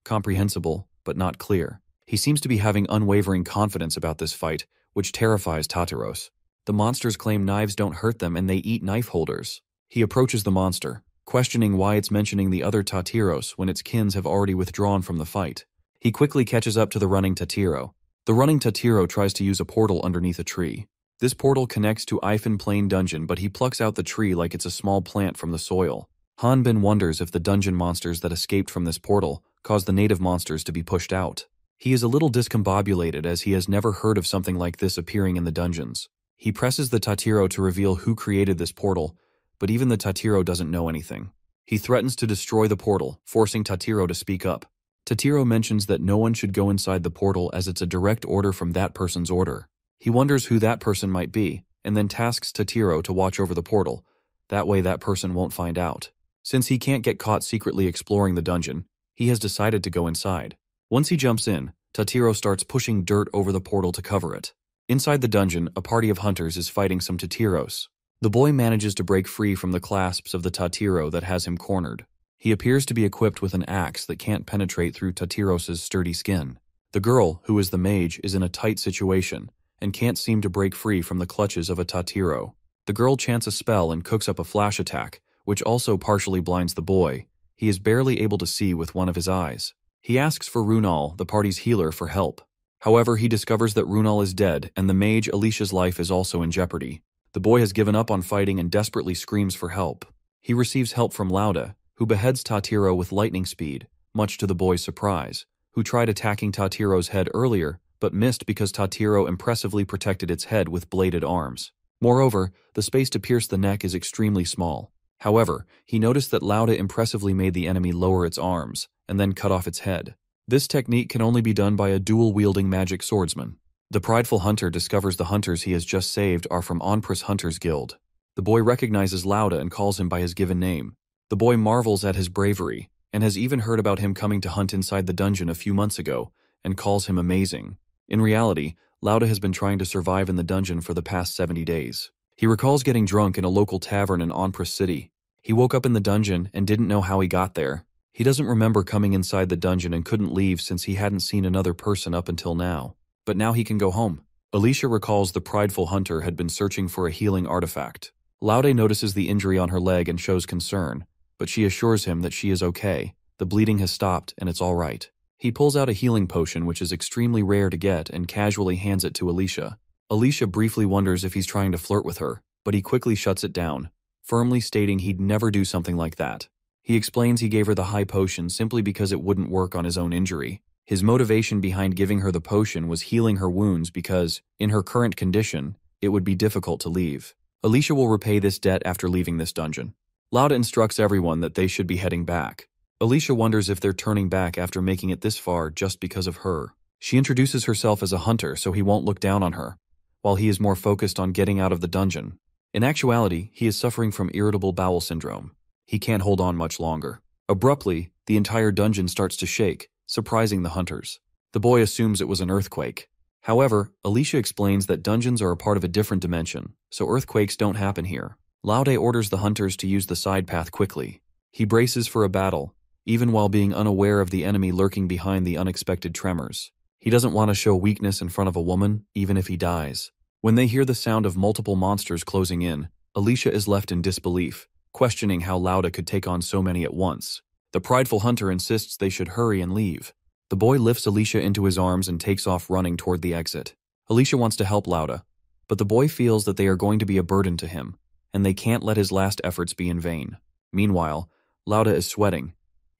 Comprehensible, but not clear. He seems to be having unwavering confidence about this fight, which terrifies Tatiros. The monsters claim knives don't hurt them and they eat knife holders. He approaches the monster, questioning why it's mentioning the other Tatiros when its kins have already withdrawn from the fight. He quickly catches up to the running Tatiro. The running Tatiro tries to use a portal underneath a tree. This portal connects to Ifan Plain Dungeon, but he plucks out the tree like it's a small plant from the soil. Hanbin wonders if the dungeon monsters that escaped from this portal caused the native monsters to be pushed out. He is a little discombobulated as he has never heard of something like this appearing in the dungeons. He presses the Tatiro to reveal who created this portal, but even the Tatiro doesn't know anything. He threatens to destroy the portal, forcing Tatiro to speak up. Tatiro mentions that no one should go inside the portal as it's a direct order from that person's order. He wonders who that person might be, and then tasks Tatiro to watch over the portal. That way that person won't find out. Since he can't get caught secretly exploring the dungeon, he has decided to go inside. Once he jumps in, Tatiro starts pushing dirt over the portal to cover it. Inside the dungeon, a party of hunters is fighting some Tatiros. The boy manages to break free from the clasps of the Tatiro that has him cornered. He appears to be equipped with an axe that can't penetrate through Tatiros's sturdy skin. The girl, who is the mage, is in a tight situation and can't seem to break free from the clutches of a Tatiro. The girl chants a spell and cooks up a flash attack, which also partially blinds the boy. He is barely able to see with one of his eyes. He asks for Runal, the party's healer, for help. However, he discovers that Runal is dead and the mage Alicia's life is also in jeopardy. The boy has given up on fighting and desperately screams for help. He receives help from Lauda, who beheads Tatiro with lightning speed, much to the boy's surprise, who tried attacking Tatiro's head earlier but missed because Tatiro impressively protected its head with bladed arms. Moreover, the space to pierce the neck is extremely small. However, he noticed that Lauda impressively made the enemy lower its arms and then cut off its head. This technique can only be done by a dual-wielding magic swordsman. The prideful hunter discovers the hunters he has just saved are from Onpris Hunters Guild. The boy recognizes Lauda and calls him by his given name. The boy marvels at his bravery and has even heard about him coming to hunt inside the dungeon a few months ago and calls him amazing. In reality, Lauda has been trying to survive in the dungeon for the past 70 days. He recalls getting drunk in a local tavern in Onpris City. He woke up in the dungeon and didn't know how he got there. He doesn't remember coming inside the dungeon and couldn't leave since he hadn't seen another person up until now. But now he can go home. Alicia recalls the prideful hunter had been searching for a healing artifact. Laude notices the injury on her leg and shows concern, but she assures him that she is okay. The bleeding has stopped and it's all right. He pulls out a healing potion which is extremely rare to get and casually hands it to Alicia. Alicia briefly wonders if he's trying to flirt with her, but he quickly shuts it down, firmly stating he'd never do something like that. He explains he gave her the high potion simply because it wouldn't work on his own injury. His motivation behind giving her the potion was healing her wounds because, in her current condition, it would be difficult to leave. Alicia will repay this debt after leaving this dungeon. Lauda instructs everyone that they should be heading back. Alicia wonders if they're turning back after making it this far just because of her. She introduces herself as a hunter so he won't look down on her, while he is more focused on getting out of the dungeon. In actuality, he is suffering from irritable bowel syndrome. He can't hold on much longer. Abruptly, the entire dungeon starts to shake, surprising the hunters. The boy assumes it was an earthquake. However, Alicia explains that dungeons are a part of a different dimension, so earthquakes don't happen here. Laude orders the hunters to use the side path quickly. He braces for a battle, even while being unaware of the enemy lurking behind the unexpected tremors. He doesn't want to show weakness in front of a woman, even if he dies. When they hear the sound of multiple monsters closing in, Alicia is left in disbelief, questioning how Lauda could take on so many at once. The prideful hunter insists they should hurry and leave. The boy lifts Alicia into his arms and takes off running toward the exit. Alicia wants to help Lauda, but the boy feels that they are going to be a burden to him, and they can't let his last efforts be in vain. Meanwhile, Lauda is sweating,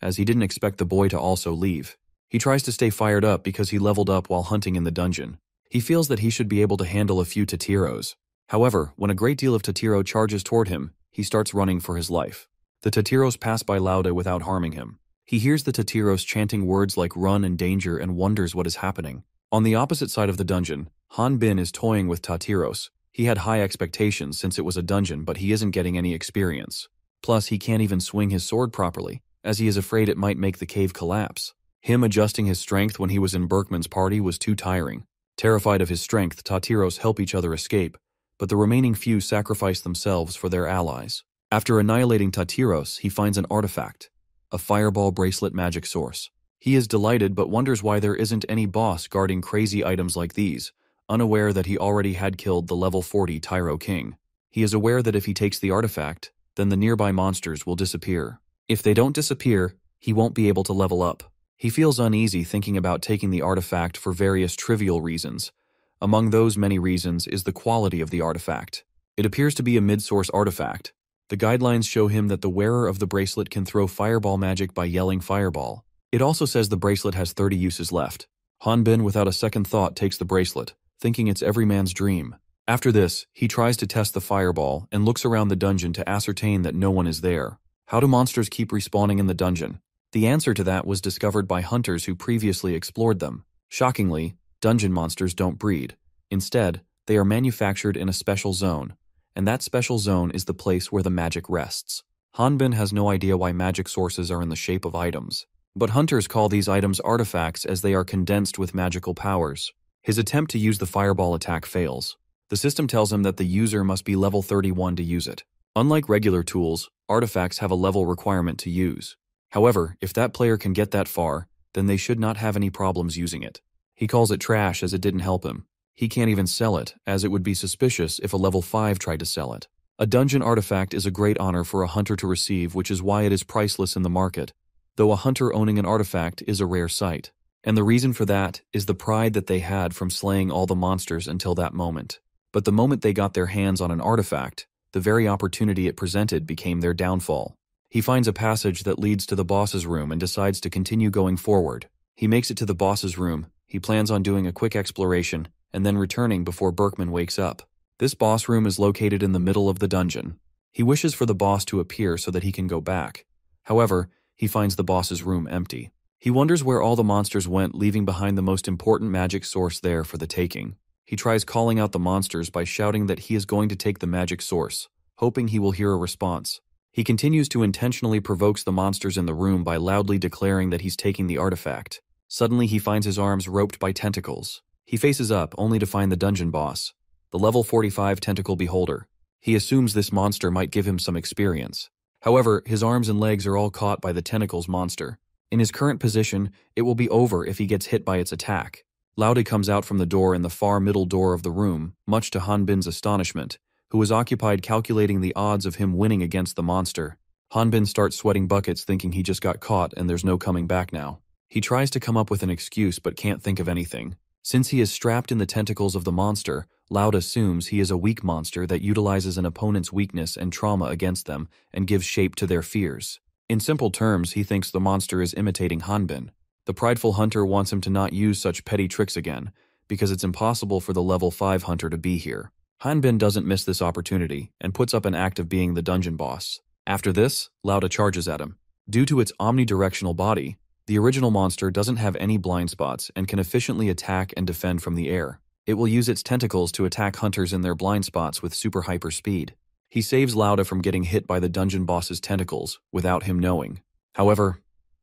as he didn't expect the boy to also leave. He tries to stay fired up because he leveled up while hunting in the dungeon. He feels that he should be able to handle a few Tatiros. However, when a great deal of Tatiro charges toward him, he starts running for his life. The Tatiros pass by Lauda without harming him. He hears the Tatiros chanting words like run and danger and wonders what is happening. On the opposite side of the dungeon, Han Bin is toying with Tatiros. He had high expectations since it was a dungeon, but he isn't getting any experience. Plus, he can't even swing his sword properly, as he is afraid it might make the cave collapse. Him adjusting his strength when he was in Berkman's party was too tiring. Terrified of his strength, Tatiros help each other escape, but the remaining few sacrifice themselves for their allies. After annihilating Tatiros, he finds an artifact, a fireball bracelet magic source. He is delighted but wonders why there isn't any boss guarding crazy items like these, unaware that he already had killed the level 40 Tyro King. He is aware that if he takes the artifact, then the nearby monsters will disappear. If they don't disappear, he won't be able to level up. He feels uneasy thinking about taking the artifact for various trivial reasons. Among those many reasons is the quality of the artifact. It appears to be a mid-source artifact, The guidelines show him that the wearer of the bracelet can throw fireball magic by yelling fireball. It also says the bracelet has 30 uses left. Hanbin, without a second thought, takes the bracelet, thinking it's every man's dream. After this, he tries to test the fireball and looks around the dungeon to ascertain that no one is there. How do monsters keep respawning in the dungeon? The answer to that was discovered by hunters who previously explored them. Shockingly, dungeon monsters don't breed. Instead, they are manufactured in a special zone, and that special zone is the place where the magic rests. Hanbin has no idea why magic sources are in the shape of items, but hunters call these items artifacts as they are condensed with magical powers. His attempt to use the fireball attack fails. The system tells him that the user must be level 31 to use it. Unlike regular tools, artifacts have a level requirement to use. However, if that player can get that far, then they should not have any problems using it. He calls it trash as it didn't help him. He can't even sell it, as it would be suspicious if a level 5 tried to sell it. A dungeon artifact is a great honor for a hunter to receive, which is why it is priceless in the market, though a hunter owning an artifact is a rare sight. And the reason for that is the pride that they had from slaying all the monsters until that moment. But the moment they got their hands on an artifact, the very opportunity it presented became their downfall. He finds a passage that leads to the boss's room and decides to continue going forward. He makes it to the boss's room. He plans on doing a quick exploration and then returning before Berkman wakes up. This boss room is located in the middle of the dungeon. He wishes for the boss to appear so that he can go back. However, he finds the boss's room empty. He wonders where all the monsters went, leaving behind the most important magic source there for the taking. He tries calling out the monsters by shouting that he is going to take the magic source, hoping he will hear a response. He continues to intentionally provoke the monsters in the room by loudly declaring that he's taking the artifact. Suddenly he finds his arms roped by tentacles. He faces up only to find the dungeon boss, the level 45 tentacle beholder. He assumes this monster might give him some experience. However, his arms and legs are all caught by the tentacles monster. In his current position, it will be over if he gets hit by its attack. Laude comes out from the door in the far middle door of the room, much to Hanbin's astonishment, who was occupied calculating the odds of him winning against the monster. Hanbin starts sweating buckets thinking he just got caught and there's no coming back now. He tries to come up with an excuse but can't think of anything. Since he is strapped in the tentacles of the monster, Laude assumes he is a weak monster that utilizes an opponent's weakness and trauma against them and gives shape to their fears. In simple terms, he thinks the monster is imitating Hanbin. The prideful hunter wants him to not use such petty tricks again, because it's impossible for the level 5 hunter to be here. Hanbin doesn't miss this opportunity and puts up an act of being the dungeon boss. After this, Laude charges at him. Due to its omnidirectional body, the original monster doesn't have any blind spots and can efficiently attack and defend from the air. It will use its tentacles to attack hunters in their blind spots with super hyper speed. He saves Laude from getting hit by the dungeon boss's tentacles without him knowing. However,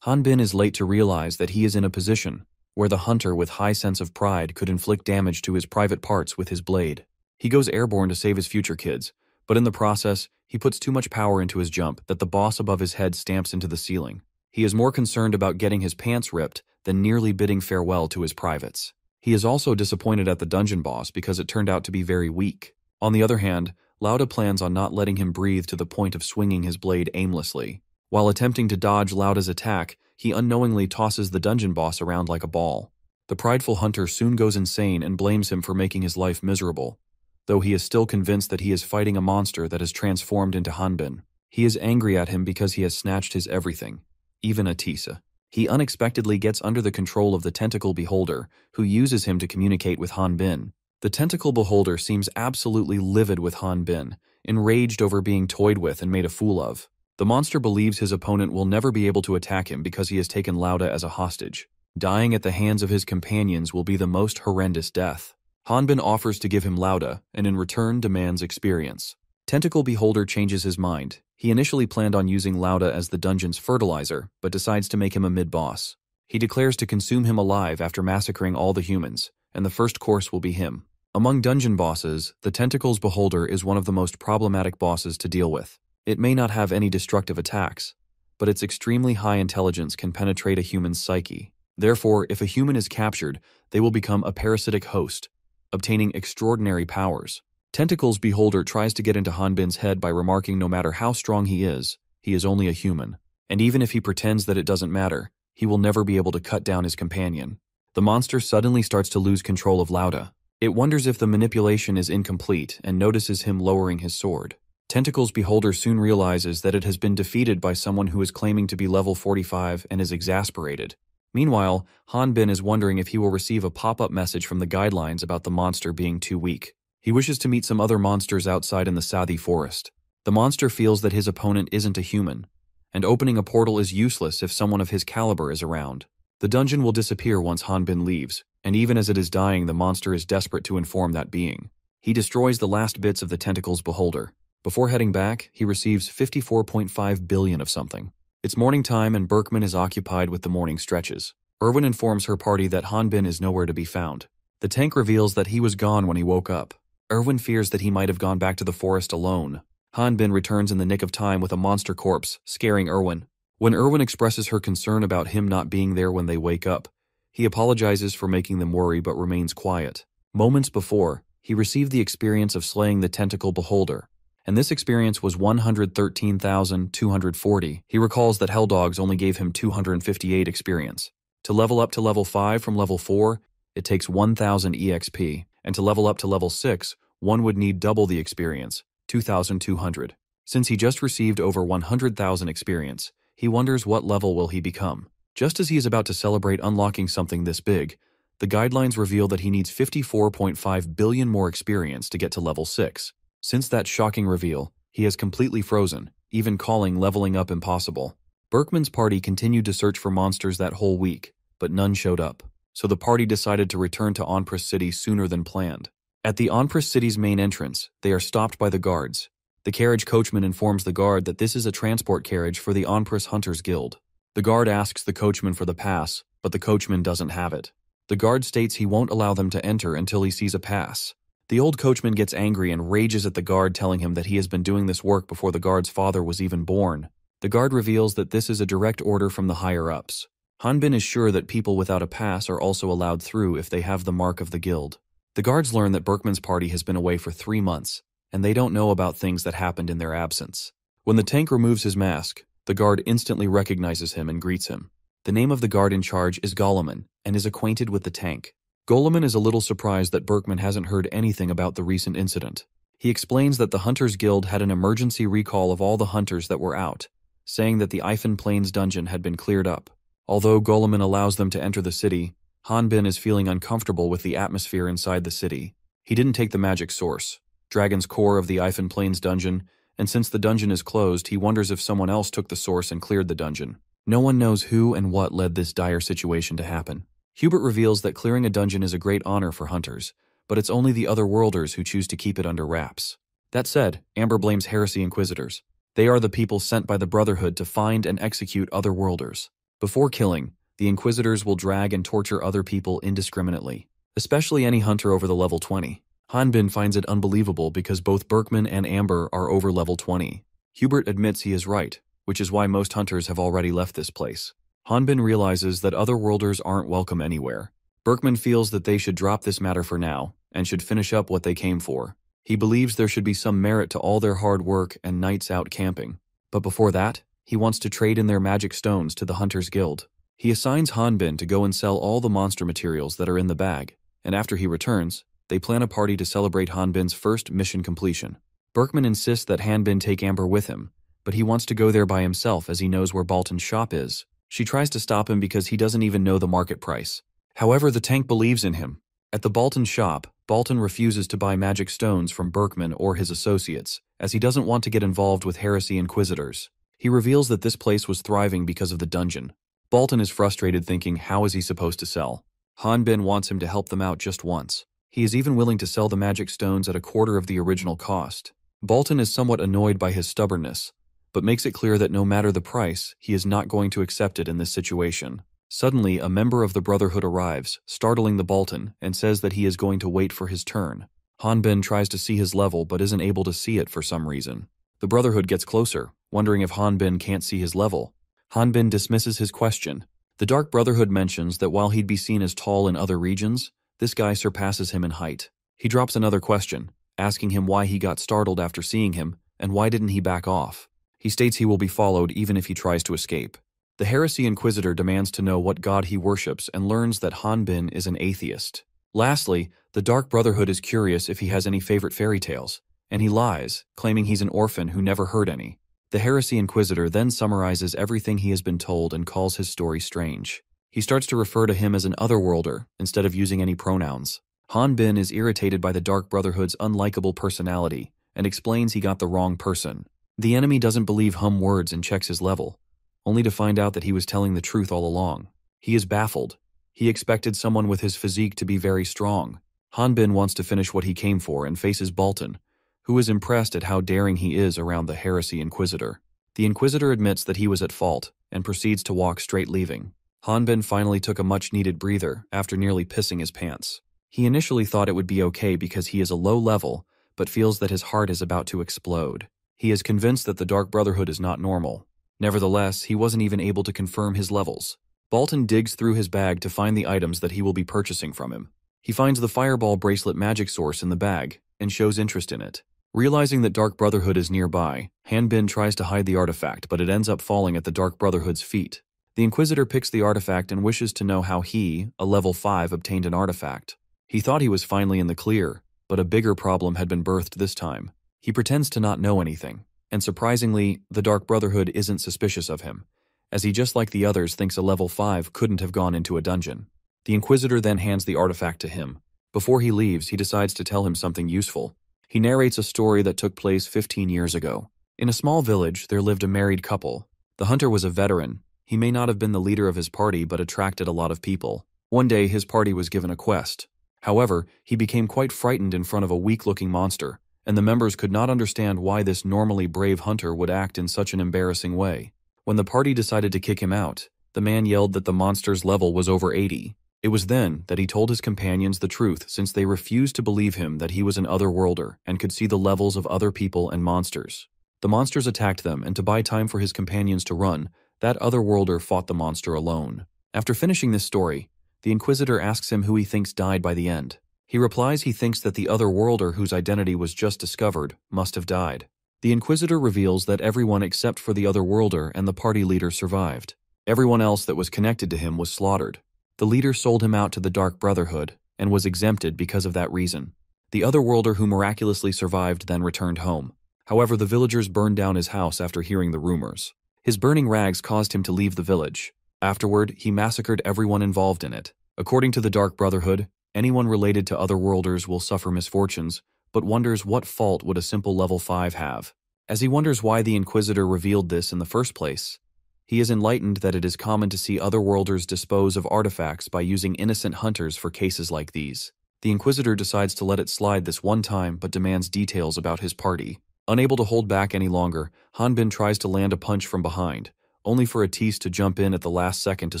Hanbin is late to realize that he is in a position where the hunter with high sense of pride could inflict damage to his private parts with his blade. He goes airborne to save his future kids, but in the process, he puts too much power into his jump that the boss above his head stamps into the ceiling. He is more concerned about getting his pants ripped than nearly bidding farewell to his privates. He is also disappointed at the dungeon boss because it turned out to be very weak. On the other hand, Laude plans on not letting him breathe to the point of swinging his blade aimlessly. While attempting to dodge Laude's attack, he unknowingly tosses the dungeon boss around like a ball. The prideful hunter soon goes insane and blames him for making his life miserable, though he is still convinced that he is fighting a monster that has transformed into Hanbin. He is angry at him because he has snatched his everything, even Atisa. He unexpectedly gets under the control of the tentacle beholder, who uses him to communicate with Hanbin. The tentacle beholder seems absolutely livid with Hanbin, enraged over being toyed with and made a fool of. The monster believes his opponent will never be able to attack him because he has taken Laude as a hostage. Dying at the hands of his companions will be the most horrendous death. Hanbin offers to give him Laude, and in return demands experience. Tentacle Beholder changes his mind. He initially planned on using Laude as the dungeon's fertilizer, but decides to make him a mid-boss. He declares to consume him alive after massacring all the humans, and the first course will be him. Among dungeon bosses, the Tentacles Beholder is one of the most problematic bosses to deal with. It may not have any destructive attacks, but its extremely high intelligence can penetrate a human's psyche. Therefore, if a human is captured, they will become a parasitic host, obtaining extraordinary powers. Tentacles Beholder tries to get into Hanbin's head by remarking no matter how strong he is only a human. And even if he pretends that it doesn't matter, he will never be able to cut down his companion. The monster suddenly starts to lose control of Laude. It wonders if the manipulation is incomplete and notices him lowering his sword. Tentacles Beholder soon realizes that it has been defeated by someone who is claiming to be level 45 and is exasperated. Meanwhile, Hanbin is wondering if he will receive a pop-up message from the guidelines about the monster being too weak. He wishes to meet some other monsters outside in the Sathi forest. The monster feels that his opponent isn't a human, and opening a portal is useless if someone of his caliber is around. The dungeon will disappear once Hanbin leaves, and even as it is dying, the monster is desperate to inform that being. He destroys the last bits of the Tentacles Beholder. Before heading back, he receives 54.5 billion of something. It's morning time and Berkman is occupied with the morning stretches. Erwin informs her party that Hanbin is nowhere to be found. The tank reveals that he was gone when he woke up. Erwin fears that he might have gone back to the forest alone. Hanbin returns in the nick of time with a monster corpse, scaring Erwin. When Erwin expresses her concern about him not being there when they wake up, he apologizes for making them worry but remains quiet. Moments before, he received the experience of slaying the Tentacle Beholder, and this experience was 113,240. He recalls that Helldogs only gave him 258 experience. To level up to level 5 from level 4, it takes 1,000 EXP, and to level up to level 6, one would need double the experience, 2,200. Since he just received over 100,000 experience, he wonders what level will he become. Just as he is about to celebrate unlocking something this big, the guidelines reveal that he needs 54.5 billion more experience to get to level 6. Since that shocking reveal, he has completely frozen, even calling leveling up impossible. Berkman's party continued to search for monsters that whole week, but none showed up, so the party decided to return to Onpris City sooner than planned. At the Onpris City's main entrance, they are stopped by the guards. The carriage coachman informs the guard that this is a transport carriage for the Onpris Hunters Guild. The guard asks the coachman for the pass, but the coachman doesn't have it. The guard states he won't allow them to enter until he sees a pass. The old coachman gets angry and rages at the guard, telling him that he has been doing this work before the guard's father was even born. The guard reveals that this is a direct order from the higher-ups. Hanbin is sure that people without a pass are also allowed through if they have the mark of the guild. The guards learn that Berkman's party has been away for 3 months, and they don't know about things that happened in their absence. When the tank removes his mask, the guard instantly recognizes him and greets him. The name of the guard in charge is Goleman, and is acquainted with the tank. Goleman is a little surprised that Berkman hasn't heard anything about the recent incident. He explains that the Hunters Guild had an emergency recall of all the hunters that were out, saying that the Eifin Plains dungeon had been cleared up. Although Goleman allows them to enter the city, Hanbin is feeling uncomfortable with the atmosphere inside the city. He didn't take the magic source, Dragon's core of the Eifin Plains dungeon, and since the dungeon is closed, he wonders if someone else took the source and cleared the dungeon. No one knows who and what led this dire situation to happen. Hubert reveals that clearing a dungeon is a great honor for hunters, but it's only the other worlders who choose to keep it under wraps. That said, Amber blames Heresy Inquisitors. They are the people sent by the Brotherhood to find and execute other worlders. Before killing, the Inquisitors will drag and torture other people indiscriminately, especially any hunter over the level 20. Hanbin finds it unbelievable because both Berkman and Amber are over level 20. Hubert admits he is right, which is why most hunters have already left this place. Hanbin realizes that other worlders aren't welcome anywhere. Berkman feels that they should drop this matter for now, and should finish up what they came for. He believes there should be some merit to all their hard work and nights out camping. But before that, he wants to trade in their magic stones to the Hunters Guild. He assigns Hanbin to go and sell all the monster materials that are in the bag, and after he returns, they plan a party to celebrate Hanbin's first mission completion. Berkman insists that Hanbin take Amber with him, but he wants to go there by himself as he knows where Balton's shop is. She tries to stop him because he doesn't even know the market price. However, the tank believes in him. At the Balton shop, Balton refuses to buy magic stones from Berkman or his associates, as he doesn't want to get involved with Heresy Inquisitors. He reveals that this place was thriving because of the dungeon. Balton is frustrated, thinking, how is he supposed to sell? Hanbin wants him to help them out just once. He is even willing to sell the magic stones at a quarter of the original cost. Balton is somewhat annoyed by his stubbornness, but makes it clear that no matter the price, he is not going to accept it in this situation. Suddenly, a member of the Brotherhood arrives, startling the Balton, and says that he is going to wait for his turn. Hanbin tries to see his level but isn't able to see it for some reason. The Brotherhood gets closer, wondering if Hanbin can't see his level. Hanbin dismisses his question. The Dark Brotherhood mentions that while he'd be seen as tall in other regions, this guy surpasses him in height. He drops another question, asking him why he got startled after seeing him, and why didn't he back off. He states he will be followed even if he tries to escape. The Heresy Inquisitor demands to know what god he worships and learns that Hanbin is an atheist. Lastly, the Dark Brotherhood is curious if he has any favorite fairy tales, and he lies, claiming he's an orphan who never heard any. The Heresy Inquisitor then summarizes everything he has been told and calls his story strange. He starts to refer to him as an otherworlder instead of using any pronouns. Han Bin is irritated by the Dark Brotherhood's unlikable personality and explains he got the wrong person. The enemy doesn't believe Hum words and checks his level, only to find out that he was telling the truth all along. He is baffled. He expected someone with his physique to be very strong. Han Bin wants to finish what he came for and faces Bolton, who is impressed at how daring he is around the Heresy Inquisitor. The Inquisitor admits that he was at fault and proceeds to walk straight, leaving. Han Bin finally took a much-needed breather after nearly pissing his pants. He initially thought it would be okay because he is a low level, but feels that his heart is about to explode. He is convinced that the Dark Brotherhood is not normal. Nevertheless, he wasn't even able to confirm his levels. Bolton digs through his bag to find the items that he will be purchasing from him. He finds the Fireball Bracelet magic source in the bag and shows interest in it. Realizing that Dark Brotherhood is nearby, Han Bin tries to hide the artifact, but it ends up falling at the Dark Brotherhood's feet. The Inquisitor picks the artifact and wishes to know how he, a level 5, obtained an artifact. He thought he was finally in the clear, but a bigger problem had been birthed this time. He pretends to not know anything, and surprisingly, the Dark Brotherhood isn't suspicious of him, as he, just like the others, thinks a level 5 couldn't have gone into a dungeon. The Inquisitor then hands the artifact to him. Before he leaves, he decides to tell him something useful. He narrates a story that took place 15 years ago. In a small village, there lived a married couple. The hunter was a veteran. He may not have been the leader of his party, but attracted a lot of people. One day, his party was given a quest. However, he became quite frightened in front of a weak-looking monster, and the members could not understand why this normally brave hunter would act in such an embarrassing way. When the party decided to kick him out, the man yelled that the monster's level was over 80. It was then that he told his companions the truth, since they refused to believe him that he was an otherworlder and could see the levels of other people and monsters. The monsters attacked them, and to buy time for his companions to run, that otherworlder fought the monster alone. After finishing this story, the Inquisitor asks him who he thinks died by the end. He replies he thinks that the otherworlder whose identity was just discovered must have died. The Inquisitor reveals that everyone except for the otherworlder and the party leader survived. Everyone else that was connected to him was slaughtered. The leader sold him out to the Dark Brotherhood and was exempted because of that reason. The otherworlder who miraculously survived then returned home. However, the villagers burned down his house after hearing the rumors. His burning rags caused him to leave the village. Afterward, he massacred everyone involved in it. According to the Dark Brotherhood, anyone related to otherworlders will suffer misfortunes, but wonders what fault would a simple level 5 have. As he wonders why the Inquisitor revealed this in the first place, he is enlightened that it is common to see otherworlders dispose of artifacts by using innocent hunters for cases like these. The Inquisitor decides to let it slide this one time, but demands details about his party. Unable to hold back any longer, Han Bin tries to land a punch from behind, only for Atis to jump in at the last second to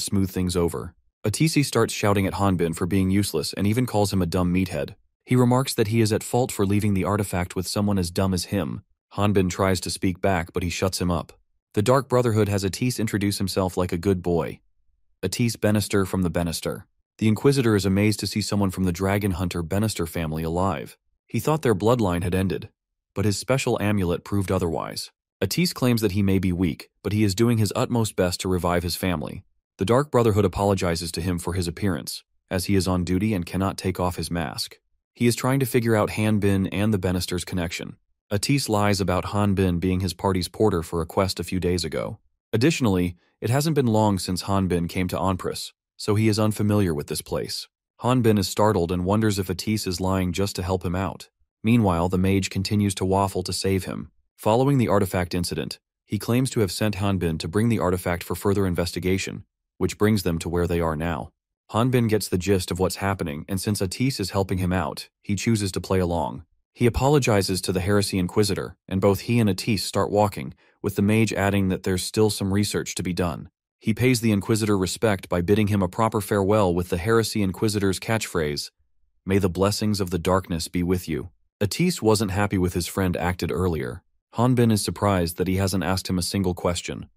smooth things over. Atisi starts shouting at Han Bin for being useless and even calls him a dumb meathead. He remarks that he is at fault for leaving the artifact with someone as dumb as him. Han Bin tries to speak back, but he shuts him up. The Dark Brotherhood has Atis introduce himself like a good boy. Atis Bannister from the Bannister. The Inquisitor is amazed to see someone from the dragon hunter Bannister family alive. He thought their bloodline had ended, but his special amulet proved otherwise. Atis claims that he may be weak, but he is doing his utmost best to revive his family. The Dark Brotherhood apologizes to him for his appearance, as he is on duty and cannot take off his mask. He is trying to figure out Han Bin and the Bannisters' connection. Atis lies about Han Bin being his party's porter for a quest a few days ago. Additionally, it hasn't been long since Han Bin came to Onpris, so he is unfamiliar with this place. Han Bin is startled and wonders if Atis is lying just to help him out. Meanwhile, the mage continues to waffle to save him. Following the artifact incident, he claims to have sent Han Bin to bring the artifact for further investigation, which brings them to where they are now. Han Bin gets the gist of what's happening, and since Atis is helping him out, he chooses to play along. He apologizes to the Heresy Inquisitor, and both he and Atis start walking, with the mage adding that there's still some research to be done. He pays the Inquisitor respect by bidding him a proper farewell with the Heresy Inquisitor's catchphrase, "May the blessings of the darkness be with you." Atis wasn't happy with his friend acted earlier. Han Bin is surprised that he hasn't asked him a single question,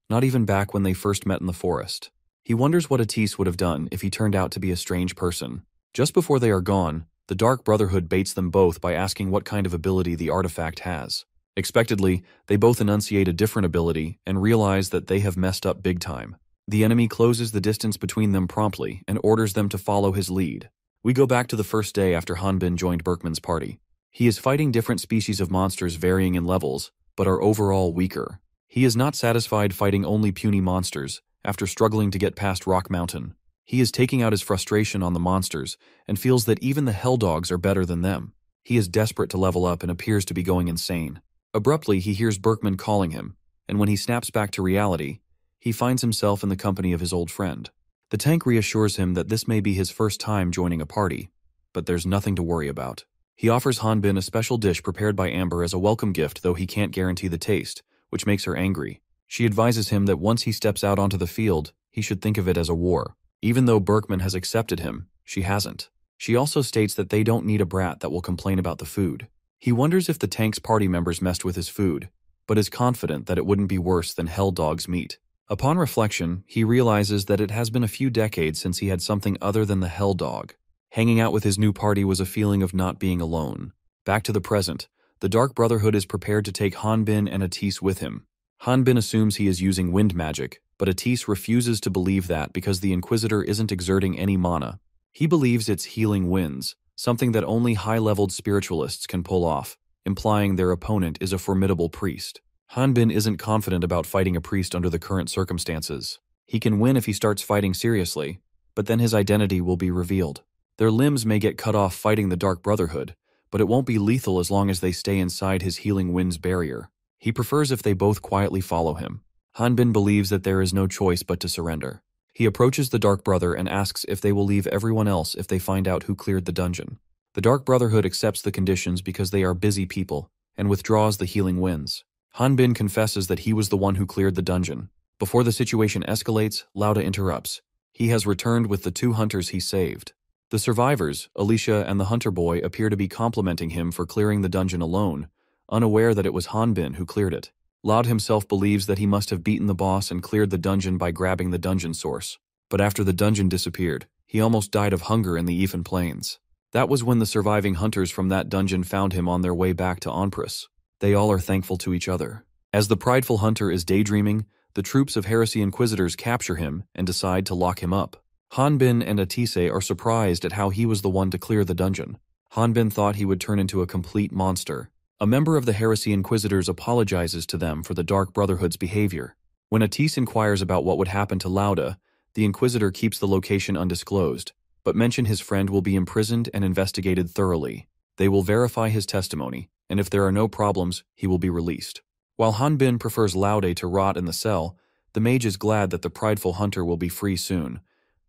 not even back when they first met in the forest. He wonders what Atis would have done if he turned out to be a strange person. Just before they are gone, the Dark Brotherhood baits them both by asking what kind of ability the artifact has. Expectedly, they both enunciate a different ability and realize that they have messed up big time. The enemy closes the distance between them promptly and orders them to follow his lead. We go back to the first day after Han Bin joined Berkman's party. He is fighting different species of monsters varying in levels, but are overall weaker. He is not satisfied fighting only puny monsters after struggling to get past Rock Mountain. He is taking out his frustration on the monsters and feels that even the hell dogs are better than them. He is desperate to level up and appears to be going insane. Abruptly, he hears Berkman calling him, and when he snaps back to reality, he finds himself in the company of his old friend. The tank reassures him that this may be his first time joining a party, but there's nothing to worry about. He offers Hanbin a special dish prepared by Amber as a welcome gift, though he can't guarantee the taste, which makes her angry. She advises him that once he steps out onto the field, he should think of it as a war. Even though Berkman has accepted him, she hasn't. She also states that they don't need a brat that will complain about the food. He wonders if the tank's party members messed with his food, but is confident that it wouldn't be worse than Hell Dog's meat. Upon reflection, he realizes that it has been a few decades since he had something other than the Hell Dog. Hanging out with his new party was a feeling of not being alone. Back to the present, the Dark Brotherhood is prepared to take Hanbin and Atis with him. Hanbin assumes he is using wind magic, but Atis refuses to believe that because the Inquisitor isn't exerting any mana. He believes it's healing winds, something that only high-leveled spiritualists can pull off, implying their opponent is a formidable priest. Hanbin isn't confident about fighting a priest under the current circumstances. He can win if he starts fighting seriously, but then his identity will be revealed. Their limbs may get cut off fighting the Dark Brotherhood, but it won't be lethal as long as they stay inside his healing winds barrier. He prefers if they both quietly follow him. Hanbin believes that there is no choice but to surrender. He approaches the Dark Brother and asks if they will leave everyone else if they find out who cleared the dungeon. The Dark Brotherhood accepts the conditions because they are busy people and withdraws the healing winds. Hanbin confesses that he was the one who cleared the dungeon. Before the situation escalates, Lauda interrupts. He has returned with the 2 hunters he saved. The survivors, Alicia and the hunter boy, appear to be complimenting him for clearing the dungeon alone, unaware that it was Hanbin who cleared it. Laud himself believes that he must have beaten the boss and cleared the dungeon by grabbing the dungeon source. But after the dungeon disappeared, he almost died of hunger in the Ethan Plains. That was when the surviving hunters from that dungeon found him on their way back to Onpris. They all are thankful to each other. As the prideful hunter is daydreaming, the troops of Heresy Inquisitors capture him and decide to lock him up. Hanbin and Atise are surprised at how he was the one to clear the dungeon. Hanbin thought he would turn into a complete monster. A member of the Heresy Inquisitors apologizes to them for the Dark Brotherhood's behavior. When Atise inquires about what would happen to Lauda, the Inquisitor keeps the location undisclosed, but mentions his friend will be imprisoned and investigated thoroughly. They will verify his testimony, and if there are no problems, he will be released. While Hanbin prefers Laude to rot in the cell, the mage is glad that the prideful hunter will be free soon,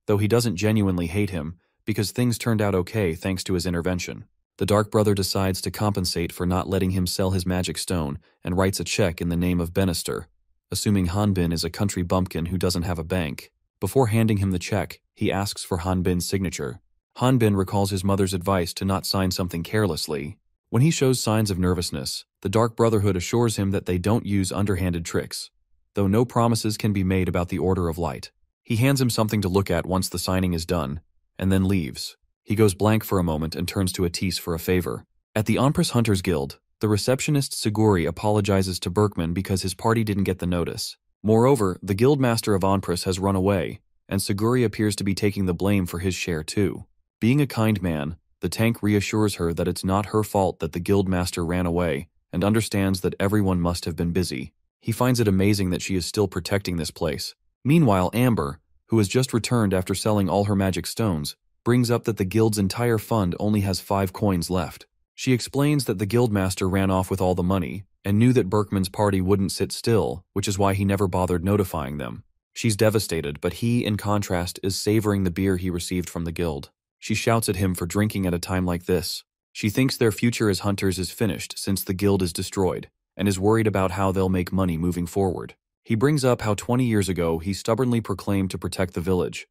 though he doesn't genuinely hate him because things turned out okay thanks to his intervention. The Dark Brother decides to compensate for not letting him sell his magic stone and writes a check in the name of Bannister, assuming Hanbin is a country bumpkin who doesn't have a bank. Before handing him the check, he asks for Hanbin's signature. Hanbin recalls his mother's advice to not sign something carelessly. When he shows signs of nervousness, the Dark Brotherhood assures him that they don't use underhanded tricks, though no promises can be made about the Order of Light. He hands him something to look at once the signing is done, and then leaves. He goes blank for a moment and turns to Atise for a favor. At the Onpris Hunters Guild, the receptionist Siguri apologizes to Berkman because his party didn't get the notice. Moreover, the Guildmaster of Onpris has run away, and Siguri appears to be taking the blame for his share too. Being a kind man, the tank reassures her that it's not her fault that the Guildmaster ran away, and understands that everyone must have been busy. He finds it amazing that she is still protecting this place. Meanwhile, Amber, who has just returned after selling all her magic stones, brings up that the guild's entire fund only has 5 coins left. She explains that the guildmaster ran off with all the money and knew that Berkman's party wouldn't sit still, which is why he never bothered notifying them. She's devastated, but he, in contrast, is savoring the beer he received from the guild. She shouts at him for drinking at a time like this. She thinks their future as hunters is finished since the guild is destroyed, and is worried about how they'll make money moving forward. He brings up how 20 years ago he stubbornly proclaimed to protect the village,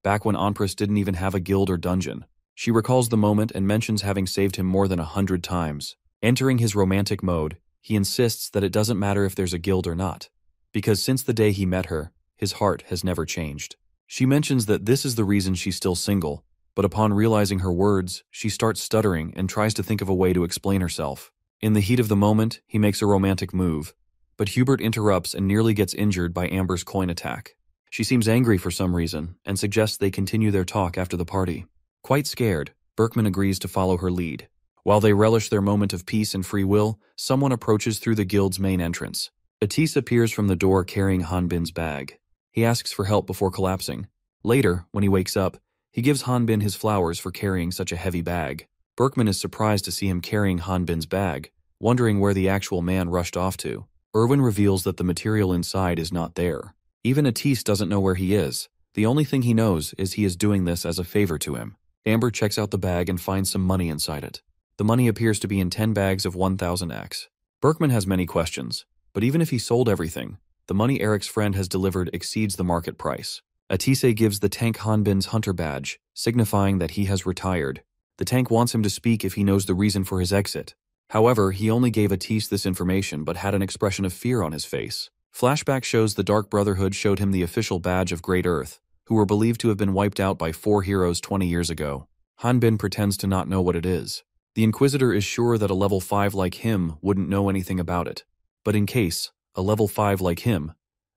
back when Onpris didn't even have a guild or dungeon. She recalls the moment and mentions having saved him more than 100 times. Entering his romantic mode, he insists that it doesn't matter if there's a guild or not, because since the day he met her, his heart has never changed. She mentions that this is the reason she's still single, but upon realizing her words, she starts stuttering and tries to think of a way to explain herself. In the heat of the moment, he makes a romantic move, but Hubert interrupts and nearly gets injured by Amber's coin attack. She seems angry for some reason and suggests they continue their talk after the party. Quite scared, Berkman agrees to follow her lead. While they relish their moment of peace and free will, someone approaches through the guild's main entrance. Atis appears from the door carrying Hanbin's bag. He asks for help before collapsing. Later, when he wakes up, he gives Hanbin his flowers for carrying such a heavy bag. Berkman is surprised to see him carrying Hanbin's bag, wondering where the actual man rushed off to. Irwin reveals that the material inside is not there. Even Atis doesn't know where he is. The only thing he knows is he is doing this as a favor to him. Amber checks out the bag and finds some money inside it. The money appears to be in 10 bags of 1000X. Berkman has many questions, but even if he sold everything, the money Eric's friend has delivered exceeds the market price. Atise gives the tank Hanbin's hunter badge, signifying that he has retired. The tank wants him to speak if he knows the reason for his exit. However, he only gave Atis this information but had an expression of fear on his face. Flashback shows the Dark Brotherhood showed him the official badge of Great Earth, who were believed to have been wiped out by 4 heroes 20 years ago. Hanbin pretends to not know what it is. The Inquisitor is sure that a level 5 like him wouldn't know anything about it. But in case, a level 5 like him,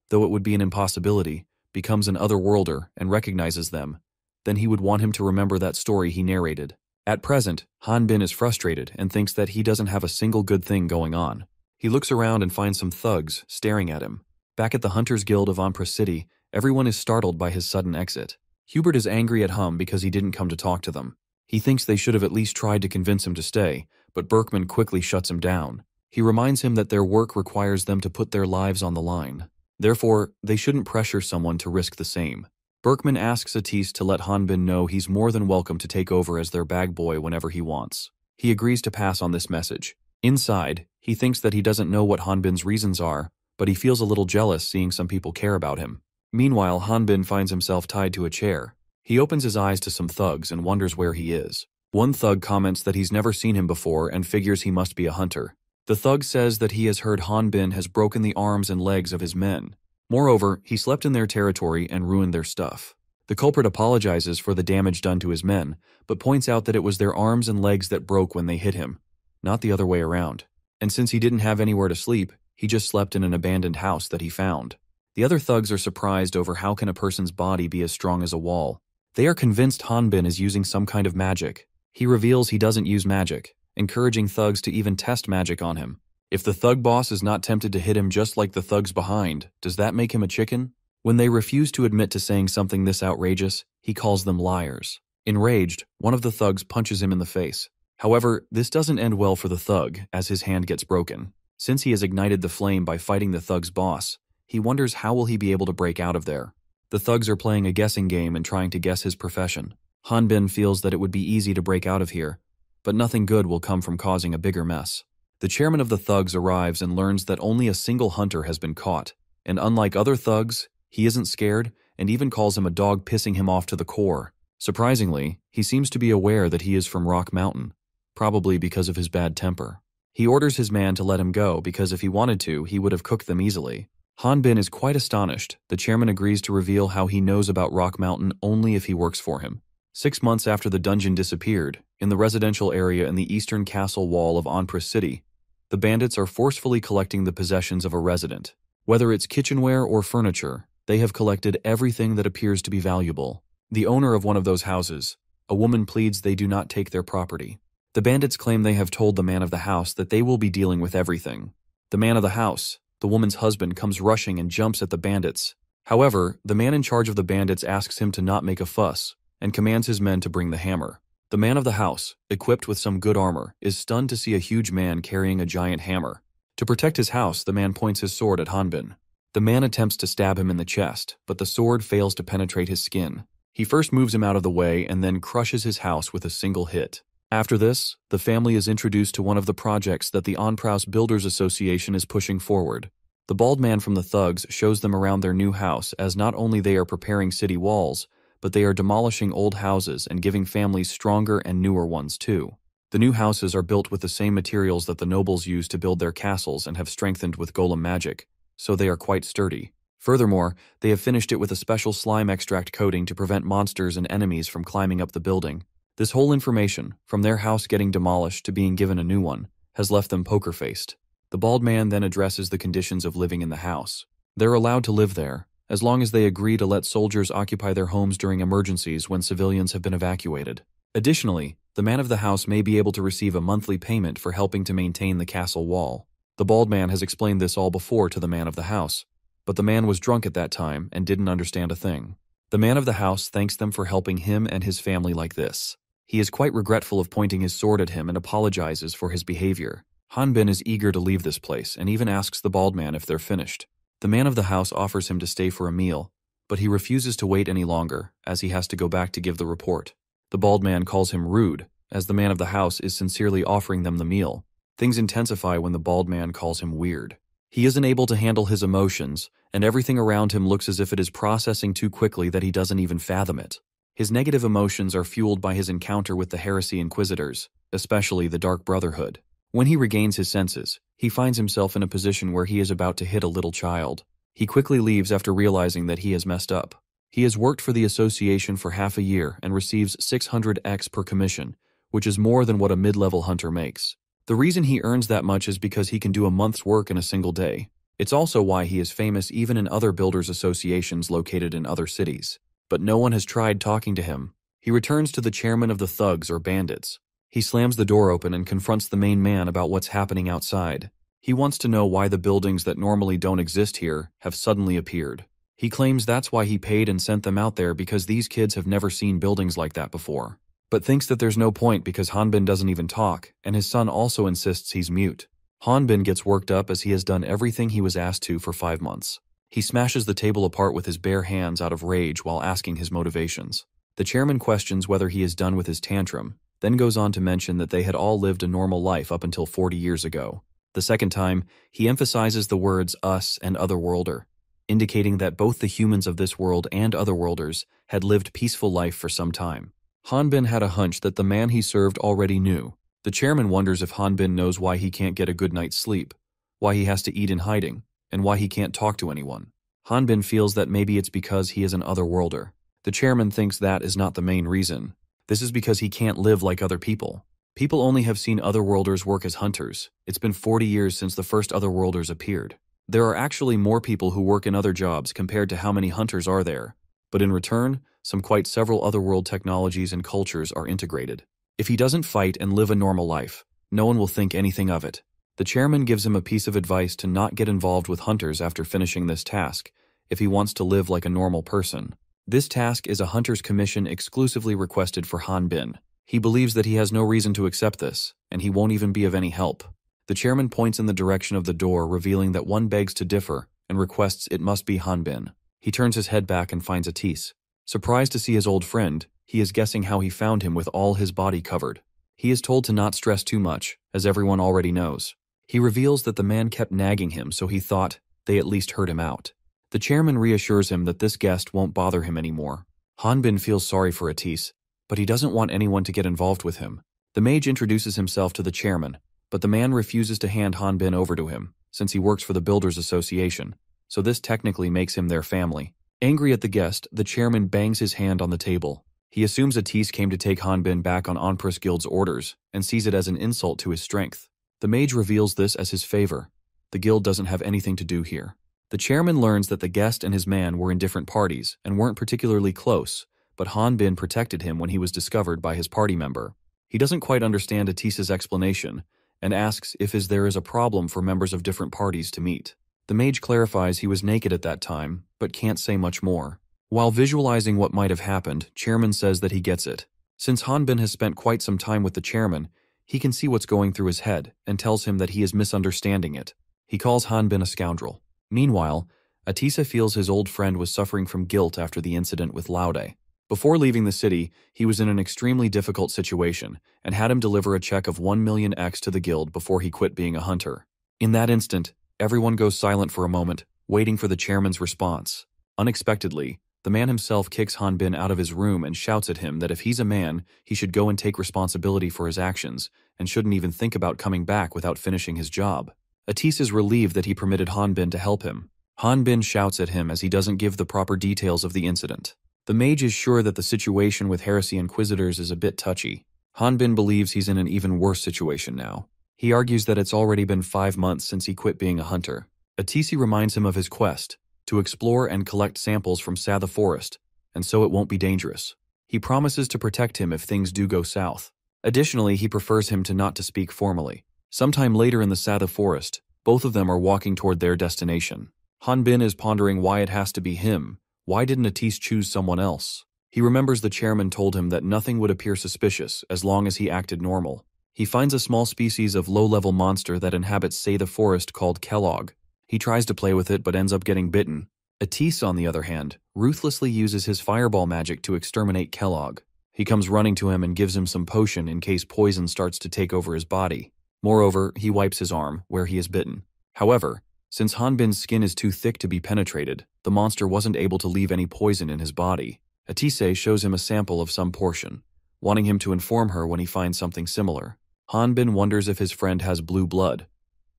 though it would be an impossibility, becomes an otherworlder and recognizes them, then he would want him to remember that story he narrated. At present, Hanbin is frustrated and thinks that he doesn't have a single good thing going on. He looks around and finds some thugs staring at him. Back at the Hunters Guild of Onpra City, everyone is startled by his sudden exit. Hubert is angry at Hum because he didn't come to talk to them. He thinks they should have at least tried to convince him to stay, but Berkman quickly shuts him down. He reminds him that their work requires them to put their lives on the line. Therefore, they shouldn't pressure someone to risk the same. Berkman asks Atis to let Hanbin know he's more than welcome to take over as their bag boy whenever he wants. He agrees to pass on this message. Inside, he thinks that he doesn't know what Hanbin's reasons are, but he feels a little jealous seeing some people care about him. Meanwhile, Hanbin finds himself tied to a chair. He opens his eyes to some thugs and wonders where he is. One thug comments that he's never seen him before and figures he must be a hunter. The thug says that he has heard Hanbin has broken the arms and legs of his men. Moreover, he slept in their territory and ruined their stuff. The culprit apologizes for the damage done to his men, but points out that it was their arms and legs that broke when they hit him, not the other way around. And since he didn't have anywhere to sleep, he just slept in an abandoned house that he found. The other thugs are surprised over how can a person's body be as strong as a wall. They are convinced Hanbin is using some kind of magic. He reveals he doesn't use magic, encouraging thugs to even test magic on him. If the thug boss is not tempted to hit him just like the thugs behind, does that make him a chicken? When they refuse to admit to saying something this outrageous, he calls them liars. Enraged, one of the thugs punches him in the face. However, this doesn't end well for the thug, as his hand gets broken. Since he has ignited the flame by fighting the thug's boss, he wonders how will he be able to break out of there. The thugs are playing a guessing game and trying to guess his profession. Hanbin feels that it would be easy to break out of here, but nothing good will come from causing a bigger mess. The chairman of the thugs arrives and learns that only a single hunter has been caught, and unlike other thugs, he isn't scared and even calls him a dog pissing him off to the core. Surprisingly, he seems to be aware that he is from Rock Mountain, probably because of his bad temper. He orders his man to let him go because if he wanted to, he would have cooked them easily. Hanbin is quite astonished. The chairman agrees to reveal how he knows about Rock Mountain only if he works for him. 6 months after the dungeon disappeared, in the residential area in the eastern castle wall of Onpra City, the bandits are forcefully collecting the possessions of a resident. Whether it's kitchenware or furniture, they have collected everything that appears to be valuable. The owner of one of those houses, a woman, pleads they do not take their property. The bandits claim they have told the man of the house that they will be dealing with everything. The man of the house, the woman's husband, comes rushing and jumps at the bandits. However, the man in charge of the bandits asks him to not make a fuss and commands his men to bring the hammer. The man of the house, equipped with some good armor, is stunned to see a huge man carrying a giant hammer. To protect his house, the man points his sword at Hanbin. The man attempts to stab him in the chest, but the sword fails to penetrate his skin. He first moves him out of the way and then crushes his house with a single hit. After this, the family is introduced to one of the projects that the Onpraus Builders Association is pushing forward. The bald man from the thugs shows them around their new house as not only they are preparing city walls, but they are demolishing old houses and giving families stronger and newer ones too. The new houses are built with the same materials that the nobles use to build their castles and have strengthened with golem magic, so they are quite sturdy. Furthermore, they have finished it with a special slime extract coating to prevent monsters and enemies from climbing up the building. This whole information, from their house getting demolished to being given a new one, has left them poker-faced. The bald man then addresses the conditions of living in the house. They're allowed to live there, as long as they agree to let soldiers occupy their homes during emergencies when civilians have been evacuated. Additionally, The man of the house may be able to receive a monthly payment for helping to maintain the castle wall. The bald man has explained this all before to the man of the house, but the man was drunk at that time and didn't understand a thing. The man of the house thanks them for helping him and his family like this. He is quite regretful of pointing his sword at him and apologizes for his behavior. Hanbin is eager to leave this place and even asks the bald man if they're finished. The man of the house offers him to stay for a meal, but he refuses to wait any longer as he has to go back to give the report. The bald man calls him rude, as the man of the house is sincerely offering them the meal. Things intensify when the bald man calls him weird. He isn't able to handle his emotions, and everything around him looks as if it is processing too quickly that he doesn't even fathom it. His negative emotions are fueled by his encounter with the Heresy Inquisitors, especially the Dark Brotherhood. When he regains his senses, he finds himself in a position where he is about to hit a little child. He quickly leaves after realizing that he has messed up. He has worked for the association for half a year and receives 600x per commission, which is more than what a mid-level hunter makes. The reason he earns that much is because he can do a month's work in a single day. It's also why he is famous even in other builders' associations located in other cities. But no one has tried talking to him. He returns to the chairman of the thugs or bandits. He slams the door open and confronts the main man about what's happening outside. He wants to know why the buildings that normally don't exist here have suddenly appeared. He claims that's why he paid and sent them out there because these kids have never seen buildings like that before. But thinks that there's no point because Hanbin doesn't even talk, and his son also insists he's mute. Hanbin gets worked up as he has done everything he was asked to for 5 months. He smashes the table apart with his bare hands out of rage while asking his motivations. The chairman questions whether he is done with his tantrum, then goes on to mention that they had all lived a normal life up until 40 years ago. The second time, he emphasizes the words us and otherworlder, indicating that both the humans of this world and otherworlders had lived peaceful life for some time. Hanbin had a hunch that the man he served already knew. The chairman wonders if Hanbin knows why he can't get a good night's sleep, why he has to eat in hiding, and why he can't talk to anyone. Hanbin feels that maybe it's because he is an otherworlder. The chairman thinks that is not the main reason. This is because he can't live like other people. People only have seen otherworlders work as hunters. It's been 40 years since the first otherworlders appeared. There are actually more people who work in other jobs compared to how many hunters are there. But in return, quite several otherworld technologies and cultures are integrated. If he doesn't fight and live a normal life, no one will think anything of it. The chairman gives him a piece of advice to not get involved with hunters after finishing this task, if he wants to live like a normal person. This task is a hunter's commission exclusively requested for Hanbin. He believes that he has no reason to accept this, and he won't even be of any help. The chairman points in the direction of the door, revealing that one begs to differ and requests it must be Hanbin. He turns his head back and finds Atis. Surprised to see his old friend, he is guessing how he found him with all his body covered. He is told to not stress too much, as everyone already knows. He reveals that the man kept nagging him, so he thought they at least heard him out. The chairman reassures him that this guest won't bother him anymore. Hanbin feels sorry for Atis, but he doesn't want anyone to get involved with him. The mage introduces himself to the chairman, but the man refuses to hand Hanbin over to him, since he works for the Builders Association, so this technically makes him their family. Angry at the guest, the chairman bangs his hand on the table. He assumes Atis came to take Hanbin back on Onprus Guild's orders, and sees it as an insult to his strength. The mage reveals this as his favor. The guild doesn't have anything to do here. The chairman learns that the guest and his man were in different parties and weren't particularly close, but Hanbin protected him when he was discovered by his party member. He doesn't quite understand Atis's explanation and asks if there is a problem for members of different parties to meet. The mage clarifies he was naked at that time, but can't say much more. While visualizing what might have happened, Chairman says that he gets it. Since Hanbin has spent quite some time with the chairman, he can see what's going through his head and tells him that he is misunderstanding it. He calls Hanbin a scoundrel. Meanwhile, Atisa feels his old friend was suffering from guilt after the incident with Laude. Before leaving the city, he was in an extremely difficult situation and had him deliver a check of 1 million X to the guild before he quit being a hunter. In that instant, everyone goes silent for a moment, waiting for the chairman's response. Unexpectedly, the man himself kicks Hanbin out of his room and shouts at him that if he's a man, he should go and take responsibility for his actions and shouldn't even think about coming back without finishing his job. Atis is relieved that he permitted Hanbin to help him. Hanbin shouts at him as he doesn't give the proper details of the incident. The mage is sure that the situation with Heresy Inquisitors is a bit touchy. Hanbin believes he's in an even worse situation now. He argues that it's already been 5 months since he quit being a hunter. Atisi reminds him of his quest, to explore and collect samples from Sa the forest, and so it won't be dangerous. He promises to protect him if things do go south. Additionally, he prefers him to not to speak formally. Sometime later in the Satha forest, both of them are walking toward their destination. Hanbin is pondering why it has to be him. Why didn't Atis choose someone else? He remembers the chairman told him that nothing would appear suspicious as long as he acted normal. He finds a small species of low-level monster that inhabits Satha forest called Kellogg. He tries to play with it but ends up getting bitten. Atis, on the other hand, ruthlessly uses his fireball magic to exterminate Kellogg. He comes running to him and gives him some potion in case poison starts to take over his body. Moreover, he wipes his arm, where he is bitten. However, since Hanbin's skin is too thick to be penetrated, the monster wasn't able to leave any poison in his body. Atise shows him a sample of some portion, wanting him to inform her when he finds something similar. Hanbin wonders if his friend has blue blood.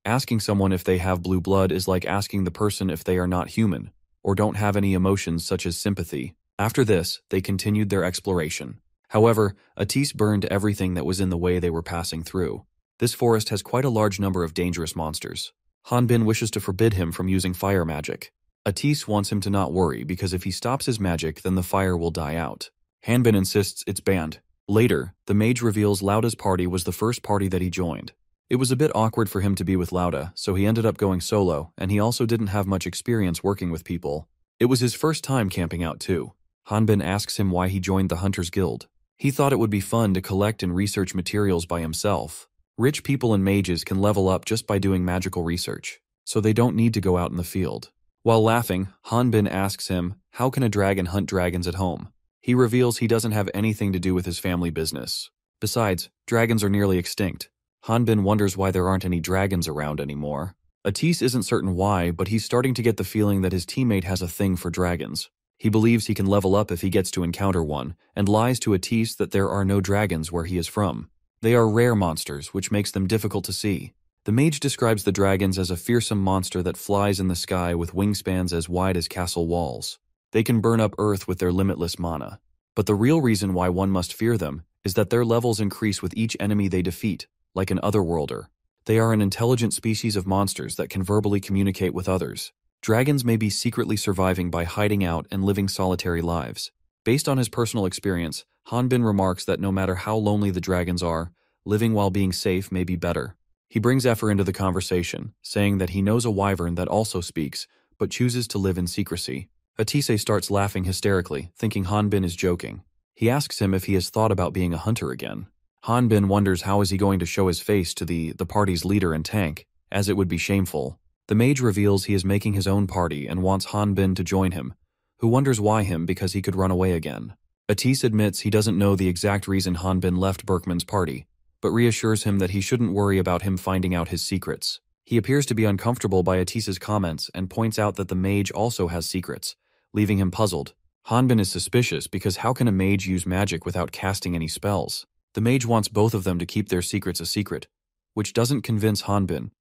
Asking someone if they have blue blood is like asking the person if they are not human, or don't have any emotions such as sympathy. After this, they continued their exploration. However, Atis burned everything that was in the way they were passing through. This forest has quite a large number of dangerous monsters. Hanbin wishes to forbid him from using fire magic. Atis wants him to not worry because if he stops his magic, then the fire will die out. Hanbin insists it's banned. Later, the mage reveals Lauda's party was the first party that he joined. It was a bit awkward for him to be with Lauda, so he ended up going solo, and he also didn't have much experience working with people. It was his first time camping out too. Hanbin asks him why he joined the Hunters Guild. He thought it would be fun to collect and research materials by himself. Rich people and mages can level up just by doing magical research, so they don't need to go out in the field. While laughing, Hanbin asks him, how can a dragon hunt dragons at home? He reveals he doesn't have anything to do with his family business. Besides, dragons are nearly extinct. Hanbin wonders why there aren't any dragons around anymore. Atis isn't certain why, but he's starting to get the feeling that his teammate has a thing for dragons. He believes he can level up if he gets to encounter one, and lies to Atis that there are no dragons where he is from. They are rare monsters, which makes them difficult to see. The mage describes the dragons as a fearsome monster that flies in the sky with wingspans as wide as castle walls. They can burn up earth with their limitless mana. But the real reason why one must fear them is that their levels increase with each enemy they defeat, like an otherworlder. They are an intelligent species of monsters that can verbally communicate with others. Dragons may be secretly surviving by hiding out and living solitary lives. Based on his personal experience, Hanbin remarks that no matter how lonely the dragons are, living while being safe may be better. He brings Ephor into the conversation, saying that he knows a wyvern that also speaks, but chooses to live in secrecy. Atise starts laughing hysterically, thinking Hanbin is joking. He asks him if he has thought about being a hunter again. Hanbin wonders how is he going to show his face to the party's leader and tank, as it would be shameful. The mage reveals he is making his own party and wants Hanbin to join him, who wonders why him because he could run away again. Atis admits he doesn't know the exact reason Hanbin left Berkman's party, but reassures him that he shouldn't worry about him finding out his secrets. He appears to be uncomfortable by Atis's comments and points out that the mage also has secrets, leaving him puzzled. Hanbin is suspicious because how can a mage use magic without casting any spells? The mage wants both of them to keep their secrets a secret, which doesn't convince Hanbin,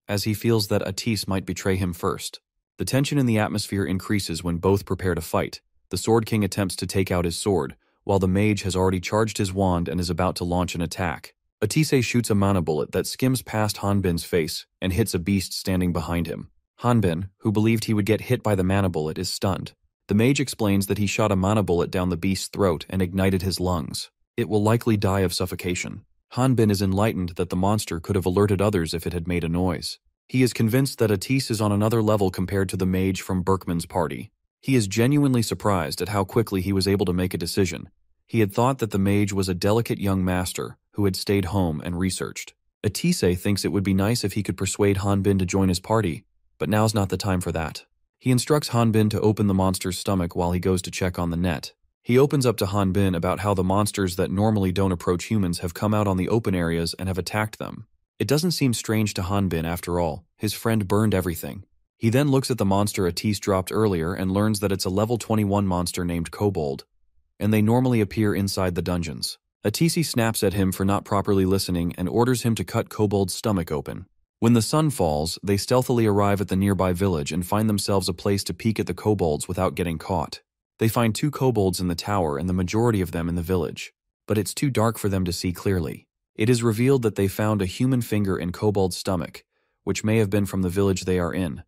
as he feels that Atis might betray him first. The tension in the atmosphere increases when both prepare to fight. The Sword King attempts to take out his sword, while the mage has already charged his wand and is about to launch an attack. Atise shoots a mana bullet that skims past Hanbin's face and hits a beast standing behind him. Hanbin, who believed he would get hit by the mana bullet, is stunned. The mage explains that he shot a mana bullet down the beast's throat and ignited his lungs. It will likely die of suffocation. Hanbin is enlightened that the monster could have alerted others if it had made a noise. He is convinced that Atis is on another level compared to the mage from Berkman's party. He is genuinely surprised at how quickly he was able to make a decision. He had thought that the mage was a delicate young master who had stayed home and researched. Atise thinks it would be nice if he could persuade Hanbin to join his party, but now's not the time for that. He instructs Hanbin to open the monster's stomach while he goes to check on the net. He opens up to Hanbin about how the monsters that normally don't approach humans have come out on the open areas and have attacked them. It doesn't seem strange to Hanbin after all. His friend burned everything. He then looks at the monster Atis dropped earlier and learns that it's a level 21 monster named Kobold, and they normally appear inside the dungeons. Atisi snaps at him for not properly listening and orders him to cut Kobold's stomach open. When the sun falls, they stealthily arrive at the nearby village and find themselves a place to peek at the kobolds without getting caught. They find 2 kobolds in the tower and the majority of them in the village, but it's too dark for them to see clearly. It is revealed that they found a human finger in Kobold's stomach, which may have been from the village they are in.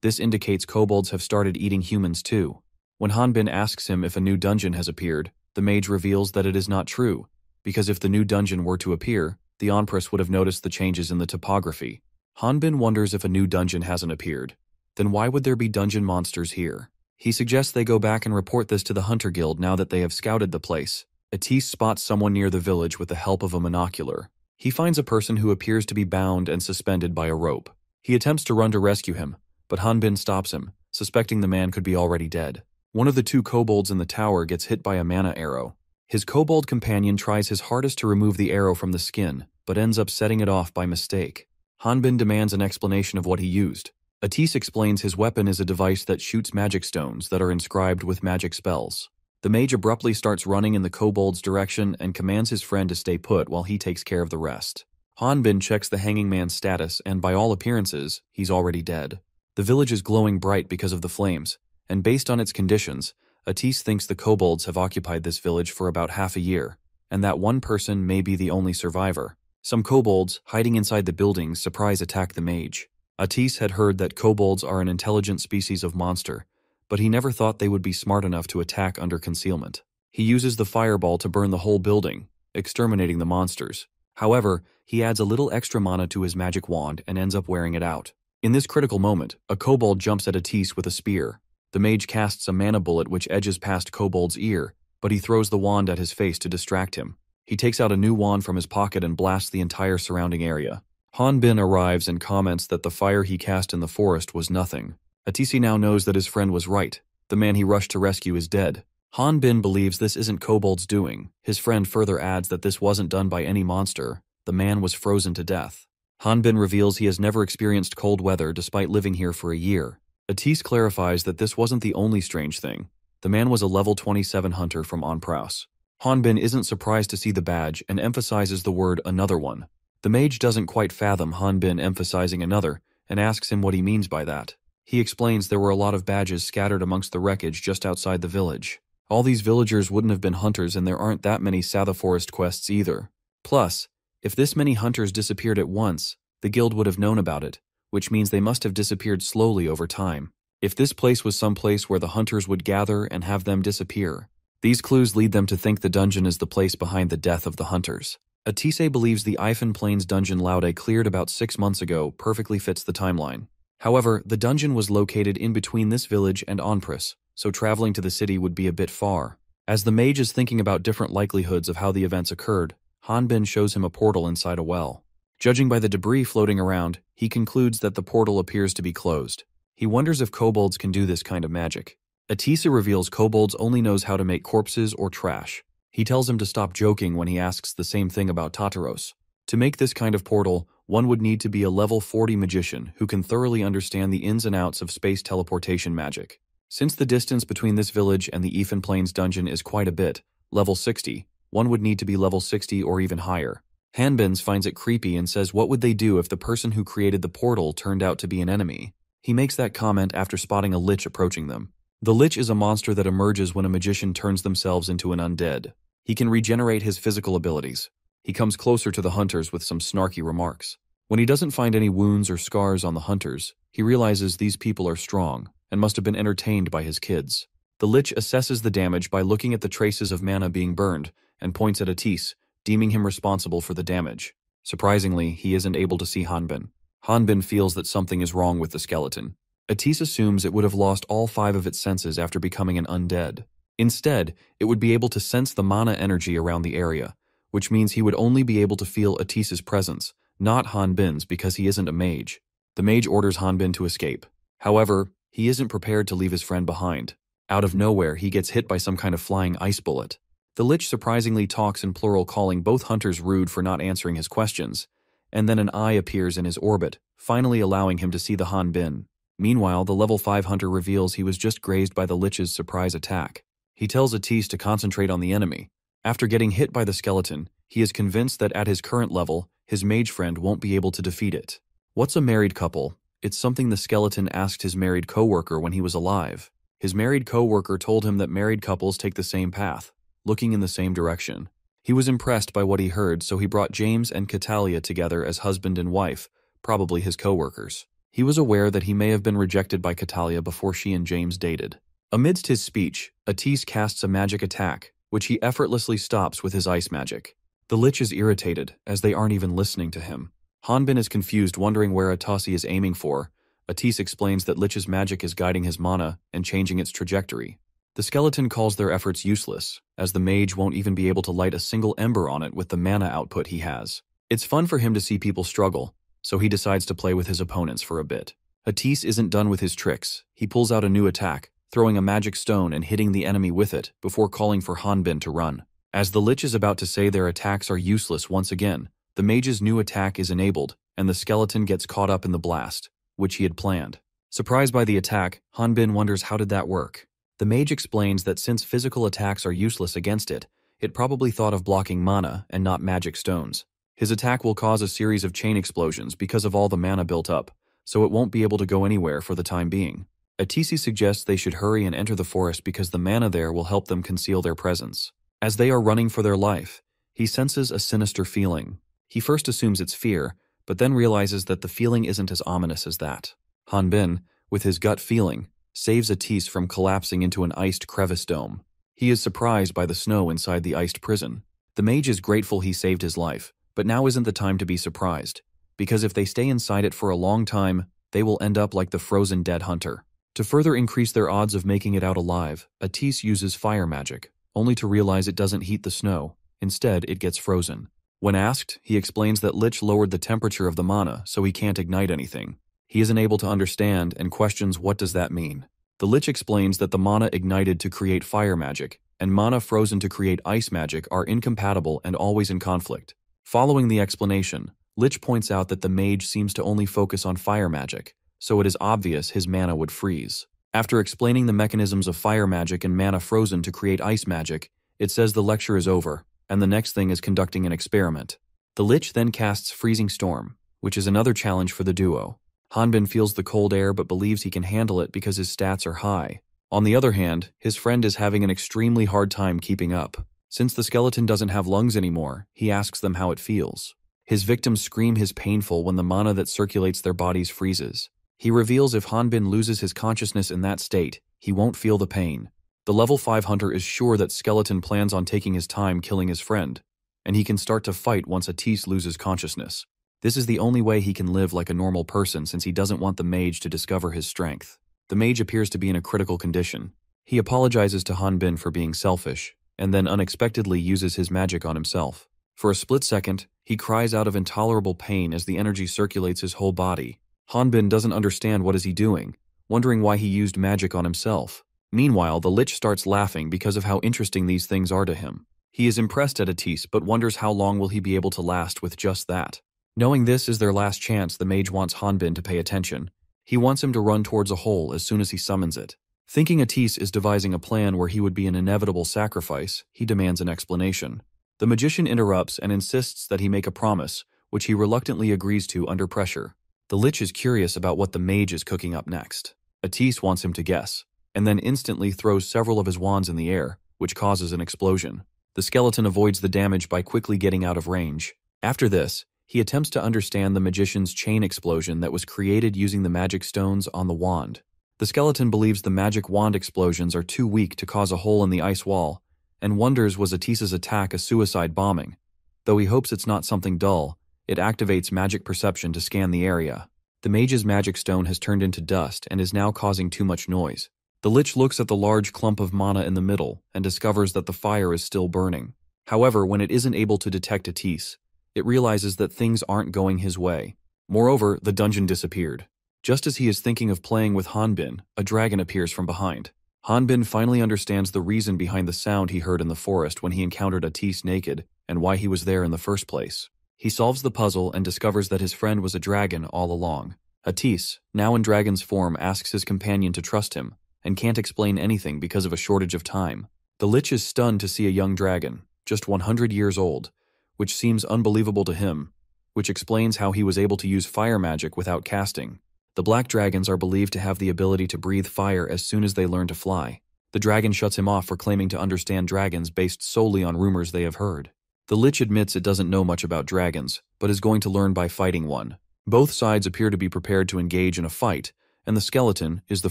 This indicates kobolds have started eating humans too. When Hanbin asks him if a new dungeon has appeared, the mage reveals that it is not true. because if the new dungeon were to appear, the Empress would have noticed the changes in the topography. Hanbin wonders if a new dungeon hasn't appeared. Then why would there be dungeon monsters here? He suggests they go back and report this to the Hunter Guild now that they have scouted the place. Atis spots someone near the village with the help of a monocular. He finds a person who appears to be bound and suspended by a rope. He attempts to run to rescue him, but Hanbin stops him, suspecting the man could be already dead. One of the two kobolds in the tower gets hit by a mana arrow. His kobold companion tries his hardest to remove the arrow from the skin, but ends up setting it off by mistake. Hanbin demands an explanation of what he used. Atis explains his weapon is a device that shoots magic stones that are inscribed with magic spells. The mage abruptly starts running in the kobold's direction and commands his friend to stay put while he takes care of the rest. Hanbin checks the hanging man's status, and by all appearances, he's already dead. The village is glowing bright because of the flames, and based on its conditions, Atis thinks the kobolds have occupied this village for about half a year, and that one person may be the only survivor. Some kobolds, hiding inside the buildings, surprise attack the mage. Atis had heard that kobolds are an intelligent species of monster, but he never thought they would be smart enough to attack under concealment. He uses the fireball to burn the whole building, exterminating the monsters. However, he adds a little extra mana to his magic wand and ends up wearing it out. In this critical moment, a kobold jumps at Atis with a spear. The mage casts a mana bullet which edges past kobold's ear, but he throws the wand at his face to distract him. He takes out a new wand from his pocket and blasts the entire surrounding area. Hanbin arrives and comments that the fire he cast in the forest was nothing. Atis now knows that his friend was right. The man he rushed to rescue is dead. Hanbin believes this isn't kobold's doing. His friend further adds that this wasn't done by any monster. The man was frozen to death. Hanbin reveals he has never experienced cold weather despite living here for a year. Atis clarifies that this wasn't the only strange thing. The man was a level 27 hunter from Onpraus. Hanbin isn't surprised to see the badge and emphasizes the word another one. The mage doesn't quite fathom Hanbin emphasizing another and asks him what he means by that. He explains there were a lot of badges scattered amongst the wreckage just outside the village. All these villagers wouldn't have been hunters and there aren't that many Satha Forest quests either. Plus, if this many hunters disappeared at once, the guild would have known about it, which means they must have disappeared slowly over time. If this place was some place where the hunters would gather and have them disappear, these clues lead them to think the dungeon is the place behind the death of the hunters. Atise believes the Ifan Plains dungeon Laude cleared about 6 months ago perfectly fits the timeline. However, the dungeon was located in between this village and Onpris, so traveling to the city would be a bit far. As the mage is thinking about different likelihoods of how the events occurred, Hanbin shows him a portal inside a well. Judging by the debris floating around, he concludes that the portal appears to be closed. He wonders if kobolds can do this kind of magic. Atisa reveals kobolds only knows how to make corpses or trash. He tells him to stop joking when he asks the same thing about Tartaros. To make this kind of portal, one would need to be a level 40 magician who can thoroughly understand the ins and outs of space teleportation magic. Since the distance between this village and the Ifan Plains dungeon is quite a bit, level 60, one would need to be level 60 or even higher. Hanbin finds it creepy and says what would they do if the person who created the portal turned out to be an enemy. He makes that comment after spotting a lich approaching them. The lich is a monster that emerges when a magician turns themselves into an undead. He can regenerate his physical abilities. He comes closer to the hunters with some snarky remarks. When he doesn't find any wounds or scars on the hunters, he realizes these people are strong and must have been entertained by his kids. The lich assesses the damage by looking at the traces of mana being burned and points at Atis, deeming him responsible for the damage. Surprisingly, he isn't able to see Hanbin. Hanbin feels that something is wrong with the skeleton. Atis assumes it would have lost all 5 of its senses after becoming an undead. Instead, it would be able to sense the mana energy around the area, which means he would only be able to feel Atis's presence, not Hanbin's because he isn't a mage. The mage orders Hanbin to escape. However, he isn't prepared to leave his friend behind. Out of nowhere, he gets hit by some kind of flying ice bullet. The lich surprisingly talks in plural, calling both hunters rude for not answering his questions, and then an eye appears in his orbit, finally allowing him to see the Hanbin. Meanwhile, the level 5 hunter reveals he was just grazed by the lich's surprise attack. He tells Atis to concentrate on the enemy. After getting hit by the skeleton, he is convinced that at his current level, his mage friend won't be able to defeat it. What's a married couple? It's something the skeleton asked his married co-worker when he was alive. His married co-worker told him that married couples take the same path, looking in the same direction. He was impressed by what he heard, so he brought James and Catalia together as husband and wife, probably his co-workers. He was aware that he may have been rejected by Catalia before she and James dated. Amidst his speech, Atis casts a magic attack, which he effortlessly stops with his ice magic. The Lich is irritated, as they aren't even listening to him. Hanbin is confused, wondering where Atasi is aiming for. Atis explains that Lich's magic is guiding his mana and changing its trajectory. The skeleton calls their efforts useless, as the mage won't even be able to light a single ember on it with the mana output he has. It's fun for him to see people struggle, so he decides to play with his opponents for a bit. Atis isn't done with his tricks. He pulls out a new attack, throwing a magic stone and hitting the enemy with it before calling for Hanbin to run. As the Lich is about to say their attacks are useless once again, the mage's new attack is enabled, and the skeleton gets caught up in the blast, which he had planned. Surprised by the attack, Hanbin wonders how did that work. The mage explains that since physical attacks are useless against it, it probably thought of blocking mana and not magic stones. His attack will cause a series of chain explosions because of all the mana built up, so it won't be able to go anywhere for the time being. Atisi suggests they should hurry and enter the forest because the mana there will help them conceal their presence. As they are running for their life, he senses a sinister feeling. He first assumes it's fear, but then realizes that the feeling isn't as ominous as that. Hanbin, with his gut feeling, saves Atis from collapsing into an iced crevice dome. He is surprised by the snow inside the iced prison. The mage is grateful he saved his life, but now isn't the time to be surprised, because if they stay inside it for a long time, they will end up like the frozen dead hunter. To further increase their odds of making it out alive, Atis uses fire magic, only to realize it doesn't heat the snow. Instead, it gets frozen. When asked, he explains that Lich lowered the temperature of the mana so he can't ignite anything. He isn't able to understand and questions what does that mean. The Lich explains that the mana ignited to create fire magic and mana frozen to create ice magic are incompatible and always in conflict. Following the explanation, Lich points out that the mage seems to only focus on fire magic, so it is obvious his mana would freeze. After explaining the mechanisms of fire magic and mana frozen to create ice magic, it says the lecture is over, and the next thing is conducting an experiment. The Lich then casts Freezing Storm, which is another challenge for the duo. Hanbin feels the cold air but believes he can handle it because his stats are high. On the other hand, his friend is having an extremely hard time keeping up. Since the skeleton doesn't have lungs anymore, he asks them how it feels. His victims scream his painful when the mana that circulates their bodies freezes. He reveals if Hanbin loses his consciousness in that state, he won't feel the pain. The level 5 hunter is sure that Skeleton plans on taking his time killing his friend, and he can start to fight once Atis loses consciousness. This is the only way he can live like a normal person since he doesn't want the mage to discover his strength. The mage appears to be in a critical condition. He apologizes to Hanbin for being selfish, and then unexpectedly uses his magic on himself. For a split second, he cries out of intolerable pain as the energy circulates his whole body. Hanbin doesn't understand what is he doing, wondering why he used magic on himself. Meanwhile, the Lich starts laughing because of how interesting these things are to him. He is impressed at Atis but wonders how long will he be able to last with just that. Knowing this is their last chance, the mage wants Hanbin to pay attention. He wants him to run towards a hole as soon as he summons it. Thinking Atis is devising a plan where he would be an inevitable sacrifice, he demands an explanation. The magician interrupts and insists that he make a promise, which he reluctantly agrees to under pressure. The Lich is curious about what the mage is cooking up next. Atis wants him to guess, and then instantly throws several of his wands in the air, which causes an explosion. The skeleton avoids the damage by quickly getting out of range. After this, he attempts to understand the magician's chain explosion that was created using the magic stones on the wand. The skeleton believes the magic wand explosions are too weak to cause a hole in the ice wall, and wonders was Atis's attack a suicide bombing. Though he hopes it's not something dull, it activates magic perception to scan the area. The mage's magic stone has turned into dust and is now causing too much noise. The Lich looks at the large clump of mana in the middle and discovers that the fire is still burning. However, when it isn't able to detect Atis, it realizes that things aren't going his way. Moreover, the dungeon disappeared. Just as he is thinking of playing with Hanbin, a dragon appears from behind. Hanbin finally understands the reason behind the sound he heard in the forest when he encountered Atis naked and why he was there in the first place. He solves the puzzle and discovers that his friend was a dragon all along. Atis, now in dragon's form, asks his companion to trust him and can't explain anything because of a shortage of time. The Lich is stunned to see a young dragon, just 100 years old, which seems unbelievable to him, which explains how he was able to use fire magic without casting. The black dragons are believed to have the ability to breathe fire as soon as they learn to fly. The dragon shuts him off for claiming to understand dragons based solely on rumors they have heard. The Lich admits it doesn't know much about dragons, but is going to learn by fighting one. Both sides appear to be prepared to engage in a fight, and the skeleton is the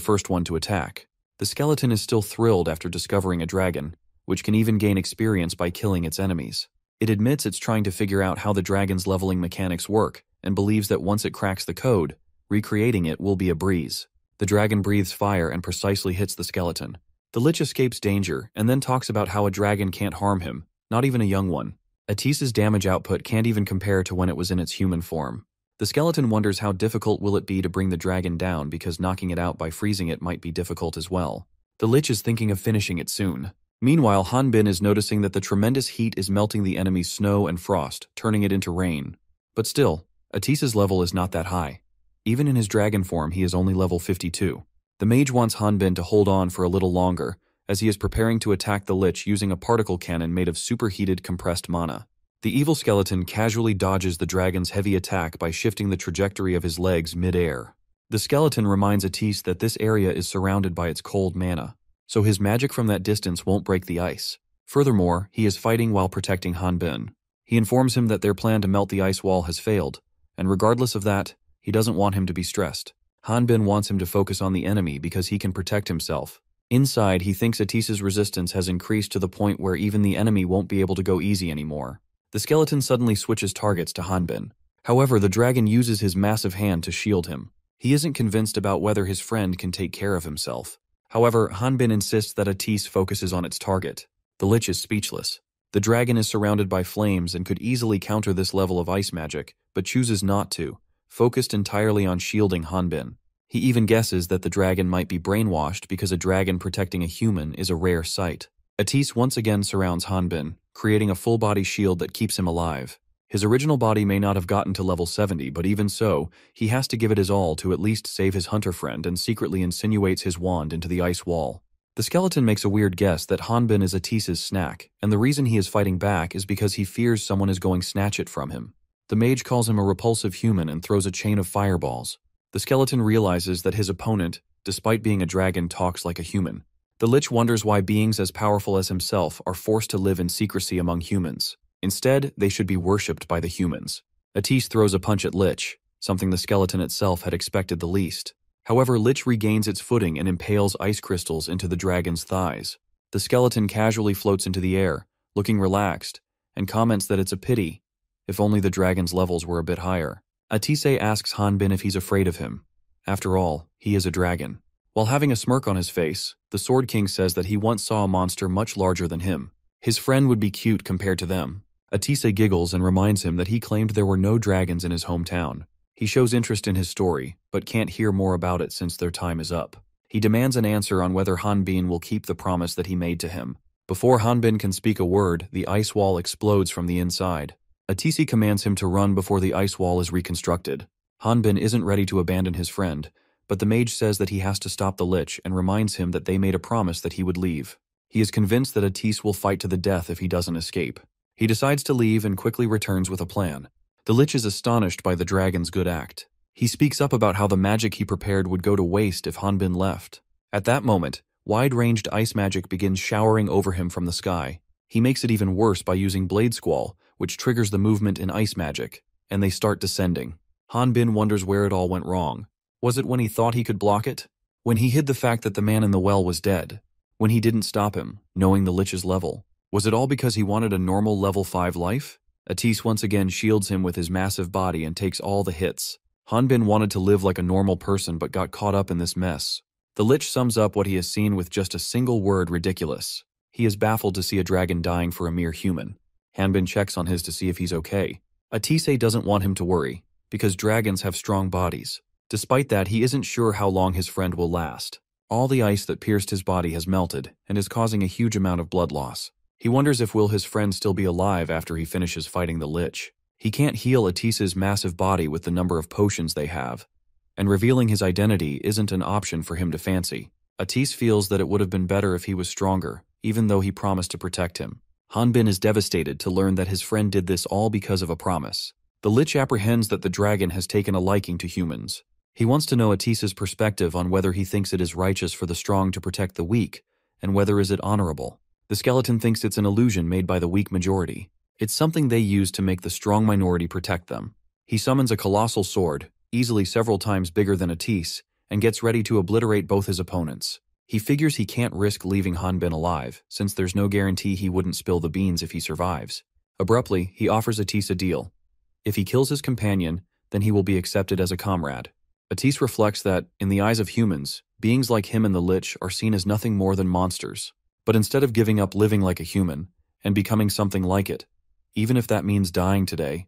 first one to attack. The skeleton is still thrilled after discovering a dragon, which can even gain experience by killing its enemies. It admits it's trying to figure out how the dragon's leveling mechanics work, and believes that once it cracks the code, recreating it will be a breeze. The dragon breathes fire and precisely hits the skeleton. The lich escapes danger, and then talks about how a dragon can't harm him, not even a young one. Atis's damage output can't even compare to when it was in its human form. The skeleton wonders how difficult will it be to bring the dragon down because knocking it out by freezing it might be difficult as well. The lich is thinking of finishing it soon. Meanwhile, Hanbin is noticing that the tremendous heat is melting the enemy's snow and frost, turning it into rain. But still, Atis's level is not that high. Even in his dragon form, he is only level 52. The mage wants Hanbin to hold on for a little longer, as he is preparing to attack the lich using a particle cannon made of superheated compressed mana. The evil skeleton casually dodges the dragon's heavy attack by shifting the trajectory of his legs mid-air. The skeleton reminds Atis that this area is surrounded by its cold mana, so his magic from that distance won't break the ice. Furthermore, he is fighting while protecting Hanbin. He informs him that their plan to melt the ice wall has failed, and regardless of that, he doesn't want him to be stressed. Hanbin wants him to focus on the enemy because he can protect himself. Inside, he thinks Atis's resistance has increased to the point where even the enemy won't be able to go easy anymore. The skeleton suddenly switches targets to Hanbin. However, the dragon uses his massive hand to shield him. He isn't convinced about whether his friend can take care of himself. However, Hanbin insists that Atis focuses on its target. The lich is speechless. The dragon is surrounded by flames and could easily counter this level of ice magic, but chooses not to, focused entirely on shielding Hanbin. He even guesses that the dragon might be brainwashed because a dragon protecting a human is a rare sight. Atis once again surrounds Hanbin, creating a full-body shield that keeps him alive. His original body may not have gotten to level 70, but even so, he has to give it his all to at least save his hunter friend and secretly insinuates his wand into the ice wall. The skeleton makes a weird guess that Hanbin is Atis's snack, and the reason he is fighting back is because he fears someone is going to snatch it from him. The mage calls him a repulsive human and throws a chain of fireballs. The skeleton realizes that his opponent, despite being a dragon, talks like a human. The lich wonders why beings as powerful as himself are forced to live in secrecy among humans. Instead, they should be worshipped by the humans. Atis throws a punch at Lich, something the skeleton itself had expected the least. However, Lich regains its footing and impales ice crystals into the dragon's thighs. The skeleton casually floats into the air, looking relaxed, and comments that it's a pity, if only the dragon's levels were a bit higher. Atis asks Hanbin if he's afraid of him. After all, he is a dragon. While having a smirk on his face, the Sword King says that he once saw a monster much larger than him. His friend would be cute compared to them. Atis giggles and reminds him that he claimed there were no dragons in his hometown. He shows interest in his story, but can't hear more about it since their time is up. He demands an answer on whether Hanbin will keep the promise that he made to him. Before Hanbin can speak a word, the ice wall explodes from the inside. Atis commands him to run before the ice wall is reconstructed. Hanbin isn't ready to abandon his friend, but the mage says that he has to stop the lich and reminds him that they made a promise that he would leave. He is convinced that Atis will fight to the death if he doesn't escape. He decides to leave and quickly returns with a plan. The lich is astonished by the dragon's good act. He speaks up about how the magic he prepared would go to waste if Hanbin left. At that moment, wide-ranged ice magic begins showering over him from the sky. He makes it even worse by using Blade Squall, which triggers the movement in ice magic, and they start descending. Hanbin wonders where it all went wrong. Was it when he thought he could block it? When he hid the fact that the man in the well was dead? When he didn't stop him, knowing the lich's level? Was it all because he wanted a normal level 5 life? Atis once again shields him with his massive body and takes all the hits. Hanbin wanted to live like a normal person but got caught up in this mess. The lich sums up what he has seen with just a single word: ridiculous. He is baffled to see a dragon dying for a mere human. Hanbin checks on his to see if he's okay. Atis doesn't want him to worry, because dragons have strong bodies. Despite that, he isn't sure how long his friend will last. All the ice that pierced his body has melted and is causing a huge amount of blood loss. He wonders if will his friend still be alive after he finishes fighting the lich. He can't heal Atis's massive body with the number of potions they have, and revealing his identity isn't an option for him to fancy. Atis feels that it would have been better if he was stronger, even though he promised to protect him. Hanbin is devastated to learn that his friend did this all because of a promise. The lich apprehends that the dragon has taken a liking to humans. He wants to know Atis's perspective on whether he thinks it is righteous for the strong to protect the weak, and whether is it honorable. The skeleton thinks it's an illusion made by the weak majority. It's something they use to make the strong minority protect them. He summons a colossal sword, easily several times bigger than Atis, and gets ready to obliterate both his opponents. He figures he can't risk leaving Hanbin alive, since there's no guarantee he wouldn't spill the beans if he survives. Abruptly, he offers Atis a deal. If he kills his companion, then he will be accepted as a comrade. Atis reflects that, in the eyes of humans, beings like him and the Lich are seen as nothing more than monsters. But instead of giving up living like a human, and becoming something like it, even if that means dying today,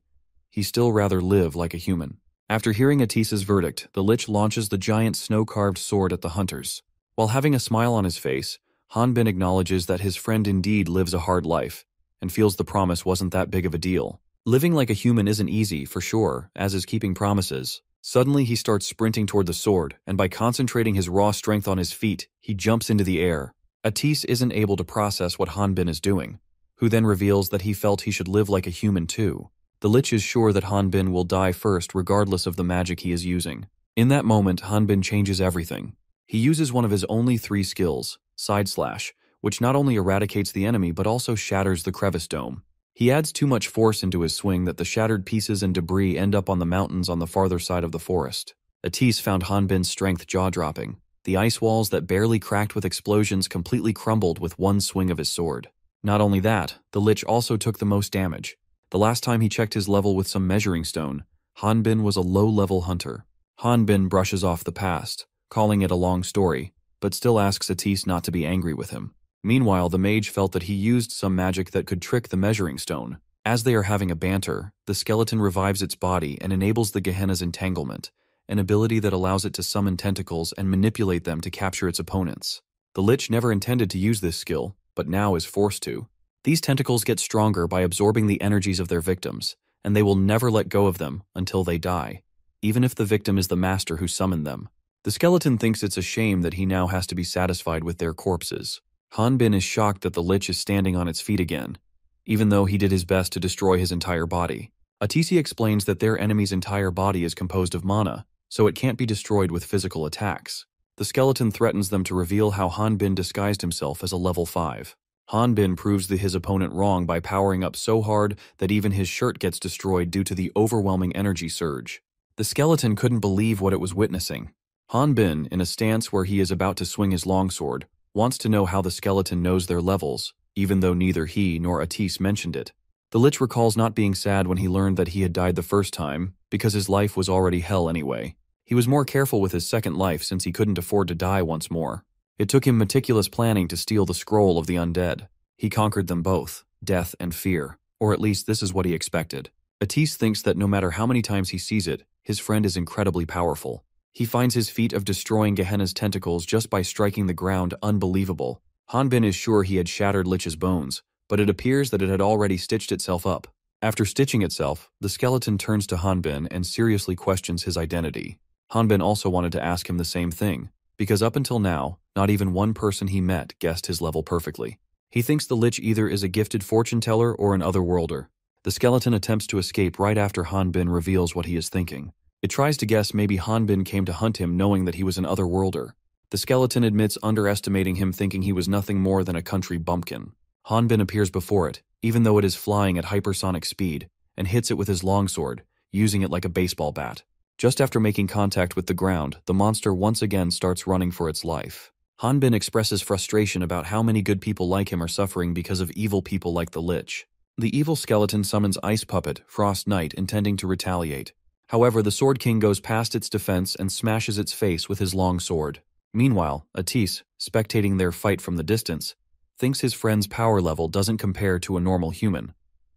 he still rather live like a human. After hearing Atis's verdict, the Lich launches the giant snow-carved sword at the hunters. While having a smile on his face, Hanbin acknowledges that his friend indeed lives a hard life, and feels the promise wasn't that big of a deal. Living like a human isn't easy, for sure, as is keeping promises. Suddenly he starts sprinting toward the sword, and by concentrating his raw strength on his feet, he jumps into the air. Atis isn't able to process what Hanbin is doing, who then reveals that he felt he should live like a human too. The Lich is sure that Hanbin will die first regardless of the magic he is using. In that moment, Hanbin changes everything. He uses one of his only 3 skills, Side Slash, which not only eradicates the enemy but also shatters the crevice dome. He adds too much force into his swing that the shattered pieces and debris end up on the mountains on the farther side of the forest. Atis found Hanbin's strength jaw-dropping. The ice walls that barely cracked with explosions completely crumbled with one swing of his sword. Not only that, the Lich also took the most damage. The last time he checked his level with some measuring stone, Hanbin was a low-level hunter. Hanbin brushes off the past, calling it a long story, but still asks Atis not to be angry with him. Meanwhile, the mage felt that he used some magic that could trick the measuring stone. As they are having a banter, the skeleton revives its body and enables the Gehenna's entanglement, an ability that allows it to summon tentacles and manipulate them to capture its opponents. The Lich never intended to use this skill, but now is forced to. These tentacles get stronger by absorbing the energies of their victims, and they will never let go of them until they die, even if the victim is the master who summoned them. The skeleton thinks it's a shame that he now has to be satisfied with their corpses. Hanbin is shocked that the Lich is standing on its feet again, even though he did his best to destroy his entire body. Atis explains that their enemy's entire body is composed of mana, so it can't be destroyed with physical attacks. The skeleton threatens them to reveal how Hanbin disguised himself as a level 5. Hanbin proves his opponent wrong by powering up so hard that even his shirt gets destroyed due to the overwhelming energy surge. The skeleton couldn't believe what it was witnessing. Hanbin, in a stance where he is about to swing his longsword, wants to know how the skeleton knows their levels, even though neither he nor Atis mentioned it. The Lich recalls not being sad when he learned that he had died the first time, because his life was already hell anyway. He was more careful with his second life since he couldn't afford to die once more. It took him meticulous planning to steal the scroll of the undead. He conquered them both, death and fear, or at least this is what he expected. Atis thinks that no matter how many times he sees it, his friend is incredibly powerful. He finds his feat of destroying Gehenna's tentacles just by striking the ground unbelievable. Hanbin is sure he had shattered Lich's bones, but it appears that it had already stitched itself up. After stitching itself, the skeleton turns to Hanbin and seriously questions his identity. Hanbin also wanted to ask him the same thing, because up until now, not even one person he met guessed his level perfectly. He thinks the Lich either is a gifted fortune teller or an otherworlder. The skeleton attempts to escape right after Hanbin reveals what he is thinking. It tries to guess maybe Hanbin came to hunt him knowing that he was an otherworlder. The skeleton admits underestimating him, thinking he was nothing more than a country bumpkin. Hanbin appears before it, even though it is flying at hypersonic speed, and hits it with his longsword, using it like a baseball bat. Just after making contact with the ground, the monster once again starts running for its life. Hanbin expresses frustration about how many good people like him are suffering because of evil people like the Lich. The evil skeleton summons Ice Puppet, Frost Knight, intending to retaliate. However, the Sword King goes past its defense and smashes its face with his long sword. Meanwhile, Atis, spectating their fight from the distance, thinks his friend's power level doesn't compare to a normal human,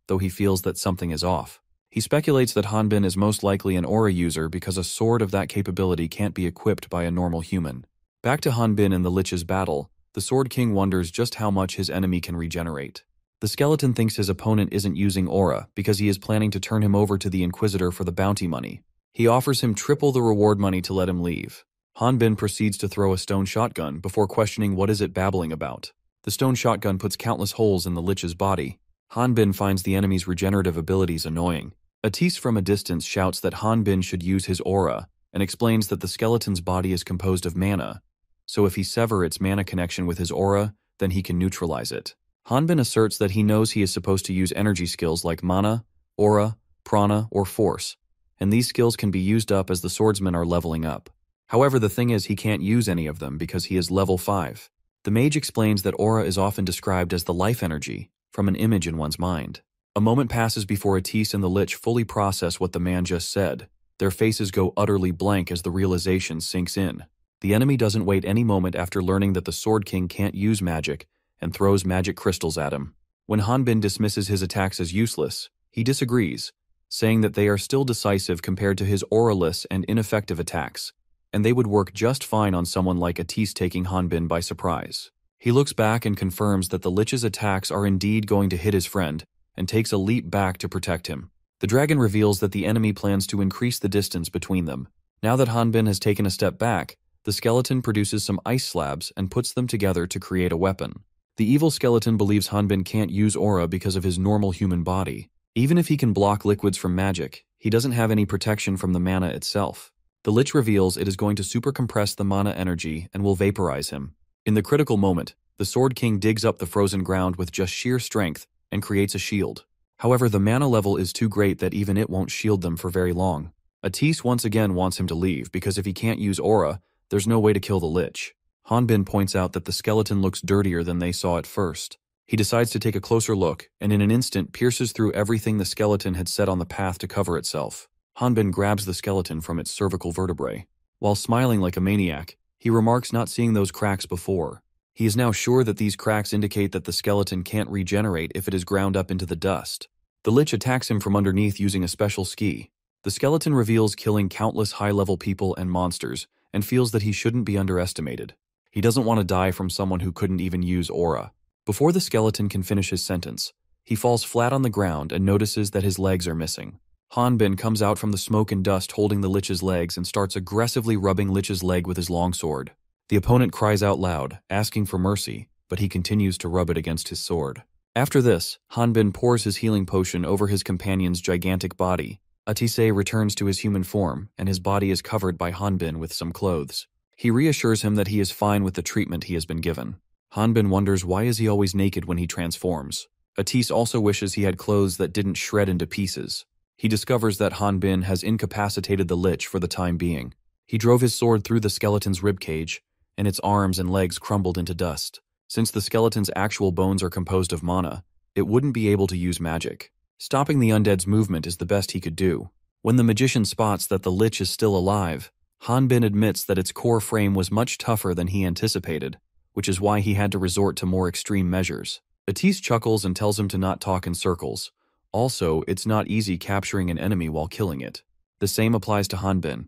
though he feels that something is off. He speculates that Hanbin is most likely an aura user because a sword of that capability can't be equipped by a normal human. Back to Hanbin and the Lich's battle, the Sword King wonders just how much his enemy can regenerate. The skeleton thinks his opponent isn't using aura because he is planning to turn him over to the Inquisitor for the bounty money. He offers him triple the reward money to let him leave. Hanbin proceeds to throw a stone shotgun before questioning what is it babbling about. The stone shotgun puts countless holes in the Lich's body. Hanbin finds the enemy's regenerative abilities annoying. Atis from a distance shouts that Hanbin should use his aura and explains that the skeleton's body is composed of mana, so if he severs its mana connection with his aura, then he can neutralize it. Hanbin asserts that he knows he is supposed to use energy skills like mana, aura, prana, or force, and these skills can be used up as the swordsmen are leveling up. However, the thing is he can't use any of them because he is level 5. The mage explains that aura is often described as the life energy from an image in one's mind. A moment passes before Atis and the Lich fully process what the man just said. Their faces go utterly blank as the realization sinks in. The enemy doesn't wait any moment after learning that the Sword King can't use magic and throws magic crystals at him. When Hanbin dismisses his attacks as useless, he disagrees, saying that they are still decisive compared to his auraless and ineffective attacks, and they would work just fine on someone like Atis taking Hanbin by surprise. He looks back and confirms that the Lich's attacks are indeed going to hit his friend, and takes a leap back to protect him. The dragon reveals that the enemy plans to increase the distance between them. Now that Hanbin has taken a step back, the skeleton produces some ice slabs and puts them together to create a weapon. The evil skeleton believes Hanbin can't use aura because of his normal human body. Even if he can block liquids from magic, he doesn't have any protection from the mana itself. The Lich reveals it is going to super compress the mana energy and will vaporize him. In the critical moment, the Sword King digs up the frozen ground with just sheer strength and creates a shield. However, the mana level is too great that even it won't shield them for very long. Atis once again wants him to leave because if he can't use aura, there's no way to kill the Lich. Hanbin points out that the skeleton looks dirtier than they saw at first. He decides to take a closer look and in an instant pierces through everything the skeleton had set on the path to cover itself. Hanbin grabs the skeleton from its cervical vertebrae. While smiling like a maniac, he remarks not seeing those cracks before. He is now sure that these cracks indicate that the skeleton can't regenerate if it is ground up into the dust. The Lich attacks him from underneath using a special ski. The skeleton reveals killing countless high-level people and monsters, and feels that he shouldn't be underestimated. He doesn't want to die from someone who couldn't even use aura. Before the skeleton can finish his sentence, he falls flat on the ground and notices that his legs are missing. Hanbin comes out from the smoke and dust holding the Lich's legs and starts aggressively rubbing Lich's leg with his longsword. The opponent cries out loud, asking for mercy, but he continues to rub it against his sword. After this, Hanbin pours his healing potion over his companion's gigantic body. Atise returns to his human form, and his body is covered by Hanbin with some clothes. He reassures him that he is fine with the treatment he has been given. Hanbin wonders why is he always naked when he transforms. Atis also wishes he had clothes that didn't shred into pieces. He discovers that Hanbin has incapacitated the Lich for the time being. He drove his sword through the skeleton's ribcage, and its arms and legs crumbled into dust. Since the skeleton's actual bones are composed of mana, it wouldn't be able to use magic. Stopping the undead's movement is the best he could do. When the magician spots that the Lich is still alive, Hanbin admits that its core frame was much tougher than he anticipated, which is why he had to resort to more extreme measures. Atis chuckles and tells him to not talk in circles. Also, it's not easy capturing an enemy while killing it. The same applies to Hanbin.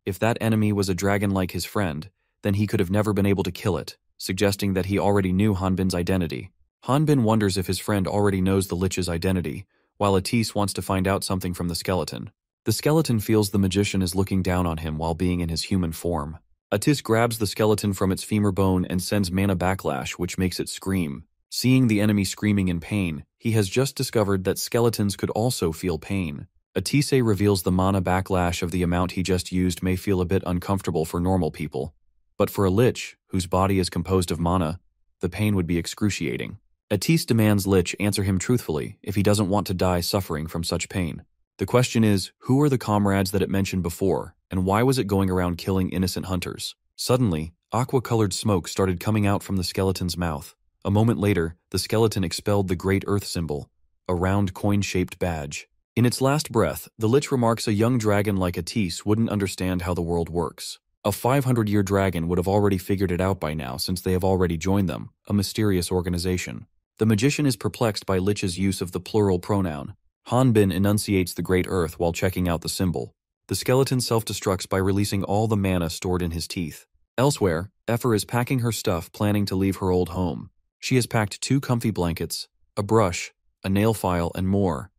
If that enemy was a dragon like his friend, then he could have never been able to kill it, suggesting that he already knew Hanbin's identity. Hanbin wonders if his friend already knows the Lich's identity, while Atis wants to find out something from the skeleton. The skeleton feels the magician is looking down on him while being in his human form. Atis grabs the skeleton from its femur bone and sends mana backlash, which makes it scream. Seeing the enemy screaming in pain, he has just discovered that skeletons could also feel pain. Atise reveals the mana backlash of the amount he just used may feel a bit uncomfortable for normal people. But for a Lich, whose body is composed of mana, the pain would be excruciating. Atis demands Lich answer him truthfully if he doesn't want to die suffering from such pain. The question is, who are the comrades that it mentioned before, and why was it going around killing innocent hunters? Suddenly, aqua-colored smoke started coming out from the skeleton's mouth. A moment later, the skeleton expelled the Great Earth symbol, a round coin-shaped badge. In its last breath, the Lich remarks a young dragon like Atis wouldn't understand how the world works. A 500-year dragon would have already figured it out by now since they have already joined them, a mysterious organization. The magician is perplexed by Lich's use of the plural pronoun. Hanbin enunciates the Great Earth while checking out the symbol. The skeleton self-destructs by releasing all the mana stored in his teeth. Elsewhere, Ephor is packing her stuff, planning to leave her old home. She has packed 2 comfy blankets, a brush, a nail file, and more,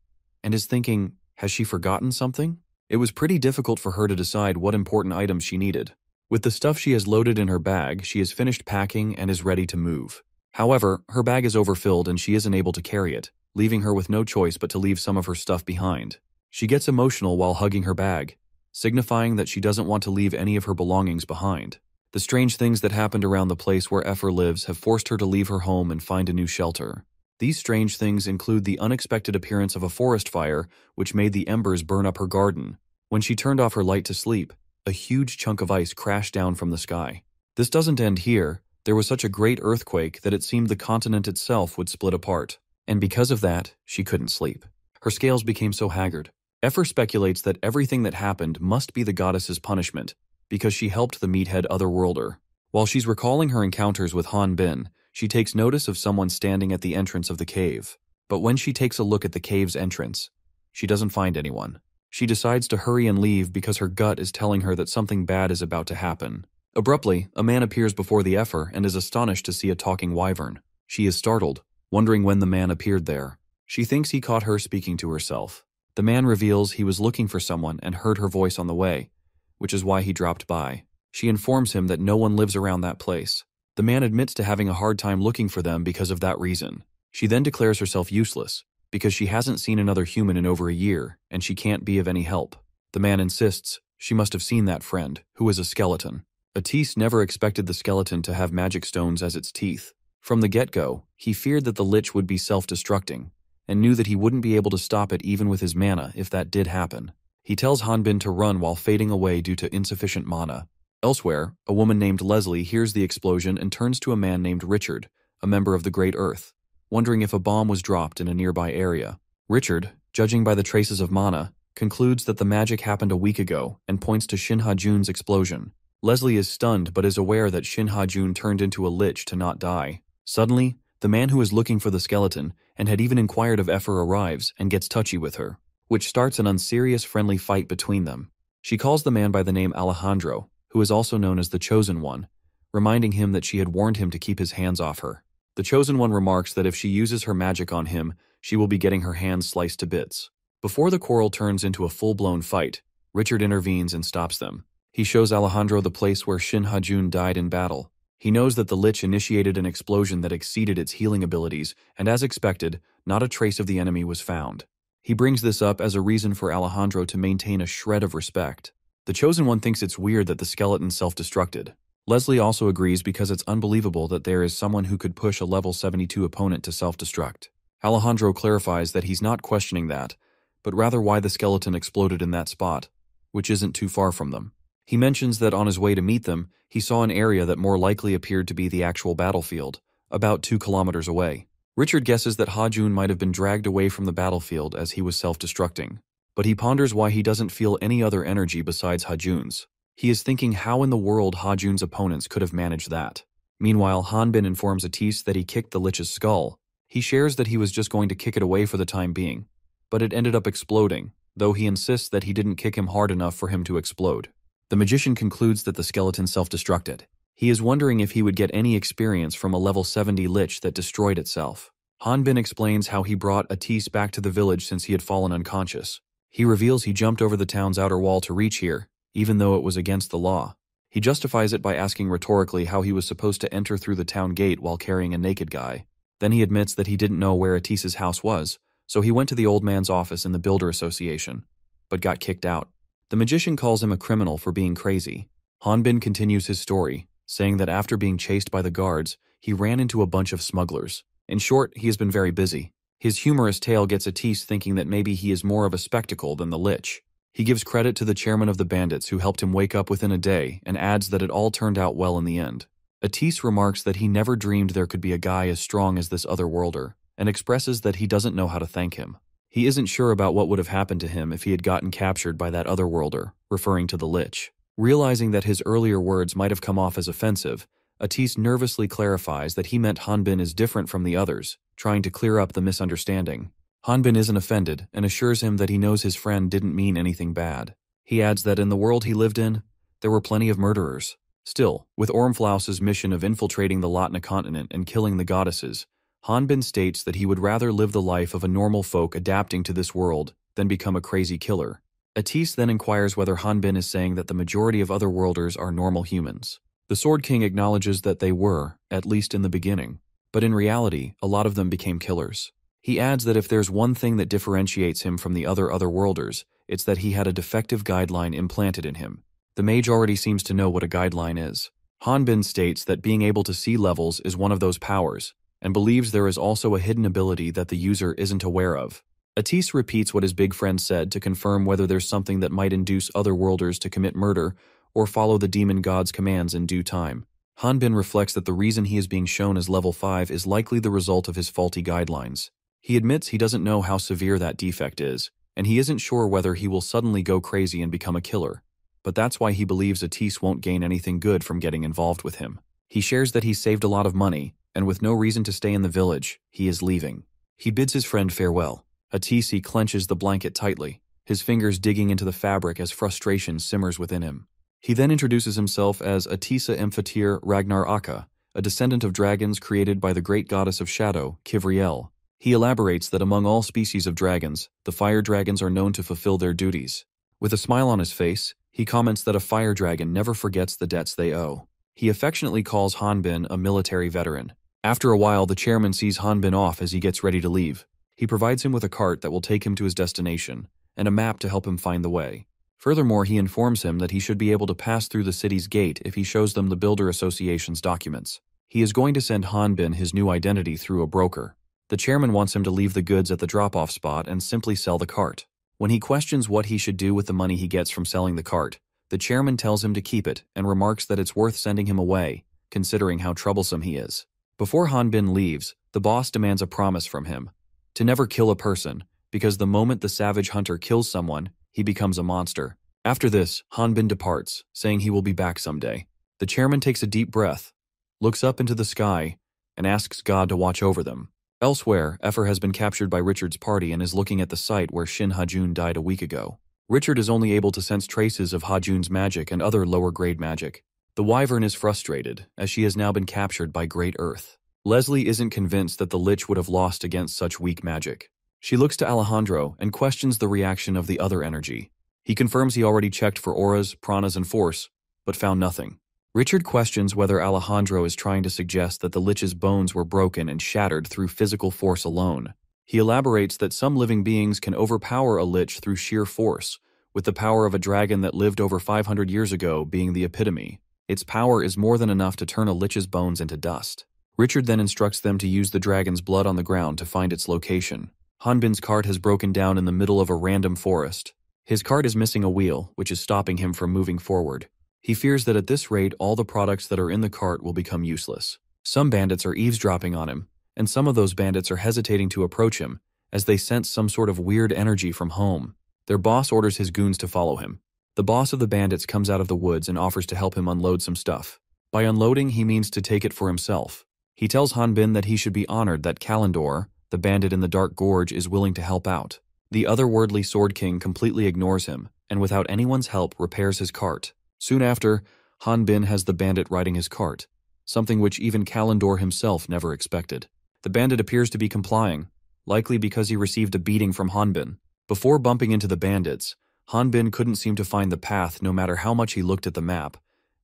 and is thinking, has she forgotten something? It was pretty difficult for her to decide what important items she needed. With the stuff she has loaded in her bag, she has finished packing and is ready to move. However, her bag is overfilled and she isn't able to carry it, leaving her with no choice but to leave some of her stuff behind. She gets emotional while hugging her bag, signifying that she doesn't want to leave any of her belongings behind. The strange things that happened around the place where Ephor lives have forced her to leave her home and find a new shelter. These strange things include the unexpected appearance of a forest fire, which made the embers burn up her garden. When she turned off her light to sleep, a huge chunk of ice crashed down from the sky. This doesn't end here. There was such a great earthquake that it seemed the continent itself would split apart. And because of that, she couldn't sleep. Her scales became so haggard. Effer speculates that everything that happened must be the goddess's punishment, because she helped the meathead otherworlder. While she's recalling her encounters with Han Bin, she takes notice of someone standing at the entrance of the cave. But when she takes a look at the cave's entrance, she doesn't find anyone. She decides to hurry and leave because her gut is telling her that something bad is about to happen. Abruptly, a man appears before the Effer and is astonished to see a talking wyvern. She is startled, wondering when the man appeared there. She thinks he caught her speaking to herself. The man reveals he was looking for someone and heard her voice on the way, which is why he dropped by. She informs him that no one lives around that place. The man admits to having a hard time looking for them because of that reason. She then declares herself useless, because she hasn't seen another human in over a year, and she can't be of any help. The man insists she must have seen that friend, who is a skeleton. Atis never expected the skeleton to have magic stones as its teeth. From the get-go, he feared that the lich would be self-destructing, and knew that he wouldn't be able to stop it even with his mana if that did happen. He tells Han Bin to run while fading away due to insufficient mana. Elsewhere, a woman named Leslie hears the explosion and turns to a man named Richard, a member of the Great Earth, wondering if a bomb was dropped in a nearby area. Richard, judging by the traces of mana, concludes that the magic happened a week ago and points to Shin Ha-jun's explosion. Leslie is stunned but is aware that Shin Ha-jun turned into a lich to not die. Suddenly, the man who is looking for the skeleton and had even inquired of Effer arrives and gets touchy with her, which starts an unserious friendly fight between them. She calls the man by the name Alejandro, who is also known as the Chosen One, reminding him that she had warned him to keep his hands off her. The Chosen One remarks that if she uses her magic on him, she will be getting her hands sliced to bits. Before the quarrel turns into a full-blown fight, Richard intervenes and stops them. He shows Alejandro the place where Shin Ha-jun died in battle. He knows that the lich initiated an explosion that exceeded its healing abilities, and as expected, not a trace of the enemy was found. He brings this up as a reason for Alejandro to maintain a shred of respect. The Chosen One thinks it's weird that the skeleton self-destructed. Leslie also agrees because it's unbelievable that there is someone who could push a level 72 opponent to self-destruct. Alejandro clarifies that he's not questioning that, but rather why the skeleton exploded in that spot, which isn't too far from them. He mentions that on his way to meet them, he saw an area that more likely appeared to be the actual battlefield, about 2 kilometers away. Richard guesses that Ha-jun might have been dragged away from the battlefield as he was self-destructing, but he ponders why he doesn't feel any other energy besides Ha-jun's. He is thinking how in the world Ha-jun's opponents could have managed that. Meanwhile, Han Bin informs Atis that he kicked the lich's skull. He shares that he was just going to kick it away for the time being, but it ended up exploding, though he insists that he didn't kick him hard enough for him to explode. The magician concludes that the skeleton self-destructed. He is wondering if he would get any experience from a level 70 lich that destroyed itself. Han Bin explains how he brought Atis back to the village since he had fallen unconscious. He reveals he jumped over the town's outer wall to reach here, even though it was against the law. He justifies it by asking rhetorically how he was supposed to enter through the town gate while carrying a naked guy. Then he admits that he didn't know where Atis's house was, so he went to the old man's office in the Builder Association, but got kicked out. The magician calls him a criminal for being crazy. Han Bin continues his story, saying that after being chased by the guards, he ran into a bunch of smugglers. In short, he has been very busy. His humorous tale gets Atis thinking that maybe he is more of a spectacle than the lich. He gives credit to the chairman of the bandits who helped him wake up within a day and adds that it all turned out well in the end. Atis remarks that he never dreamed there could be a guy as strong as this otherworlder, and expresses that he doesn't know how to thank him. He isn't sure about what would have happened to him if he had gotten captured by that otherworlder, referring to the lich. Realizing that his earlier words might have come off as offensive, Atis nervously clarifies that he meant Han Bin is different from the others, trying to clear up the misunderstanding. Han Bin isn't offended and assures him that he knows his friend didn't mean anything bad. He adds that in the world he lived in, there were plenty of murderers. Still, with Ormflaus's mission of infiltrating the Latna continent and killing the goddesses, Han Bin states that he would rather live the life of a normal folk adapting to this world than become a crazy killer. Atis then inquires whether Han Bin is saying that the majority of otherworlders are normal humans. The Sword King acknowledges that they were, at least in the beginning, but in reality, a lot of them became killers. He adds that if there's one thing that differentiates him from the other otherworlders, it's that he had a defective guideline implanted in him. The mage already seems to know what a guideline is. Han Bin states that being able to see levels is one of those powers, and believes there is also a hidden ability that the user isn't aware of. Atis repeats what his big friend said to confirm whether there's something that might induce otherworlders to commit murder or follow the demon god's commands in due time. Han Bin reflects that the reason he is being shown as level 5 is likely the result of his faulty guidelines. He admits he doesn't know how severe that defect is, and he isn't sure whether he will suddenly go crazy and become a killer. But that's why he believes Atis won't gain anything good from getting involved with him. He shares that he saved a lot of money, and with no reason to stay in the village, he is leaving. He bids his friend farewell. Atis clenches the blanket tightly, his fingers digging into the fabric as frustration simmers within him. He then introduces himself as Atisa Emphatir Ragnar Akka, a descendant of dragons created by the great goddess of shadow, Kivriel. He elaborates that among all species of dragons, the fire dragons are known to fulfill their duties. With a smile on his face, he comments that a fire dragon never forgets the debts they owe. He affectionately calls Hanbin a military veteran. After a while, the chairman sees Hanbin off as he gets ready to leave. He provides him with a cart that will take him to his destination, and a map to help him find the way. Furthermore, he informs him that he should be able to pass through the city's gate if he shows them the Builder Association's documents. He is going to send Hanbin his new identity through a broker. The chairman wants him to leave the goods at the drop-off spot and simply sell the cart. When he questions what he should do with the money he gets from selling the cart, the chairman tells him to keep it and remarks that it's worth sending him away, considering how troublesome he is. Before Hanbin leaves, the boss demands a promise from him to never kill a person, because the moment the savage hunter kills someone, he becomes a monster. After this, Hanbin departs, saying he will be back someday. The chairman takes a deep breath, looks up into the sky, and asks God to watch over them. Elsewhere, Effer has been captured by Richard's party and is looking at the site where Shin Hajun died a week ago. Richard is only able to sense traces of Hajun's magic and other lower-grade magic. The Wyvern is frustrated, as she has now been captured by Great Earth. Leslie isn't convinced that the Lich would have lost against such weak magic. She looks to Alejandro and questions the reaction of the other energy. He confirms he already checked for auras, pranas, and force, but found nothing. Richard questions whether Alejandro is trying to suggest that the Lich's bones were broken and shattered through physical force alone. He elaborates that some living beings can overpower a Lich through sheer force, with the power of a dragon that lived over 500 years ago being the epitome. Its power is more than enough to turn a Lich's bones into dust. Richard then instructs them to use the dragon's blood on the ground to find its location. Hanbin's cart has broken down in the middle of a random forest. His cart is missing a wheel, which is stopping him from moving forward. He fears that at this rate, all the products that are in the cart will become useless. Some bandits are eavesdropping on him, and some of those bandits are hesitating to approach him, as they sense some sort of weird energy from home. Their boss orders his goons to follow him. The boss of the bandits comes out of the woods and offers to help him unload some stuff. By unloading, he means to take it for himself. He tells Hanbin that he should be honored that Kalendor, the bandit in the Dark Gorge, is willing to help out. The otherworldly Sword King completely ignores him, and without anyone's help repairs his cart. Soon after, Hanbin has the bandit riding his cart, something which even Kalendor himself never expected. The bandit appears to be complying, likely because he received a beating from Hanbin. Before bumping into the bandits, Hanbin couldn't seem to find the path no matter how much he looked at the map,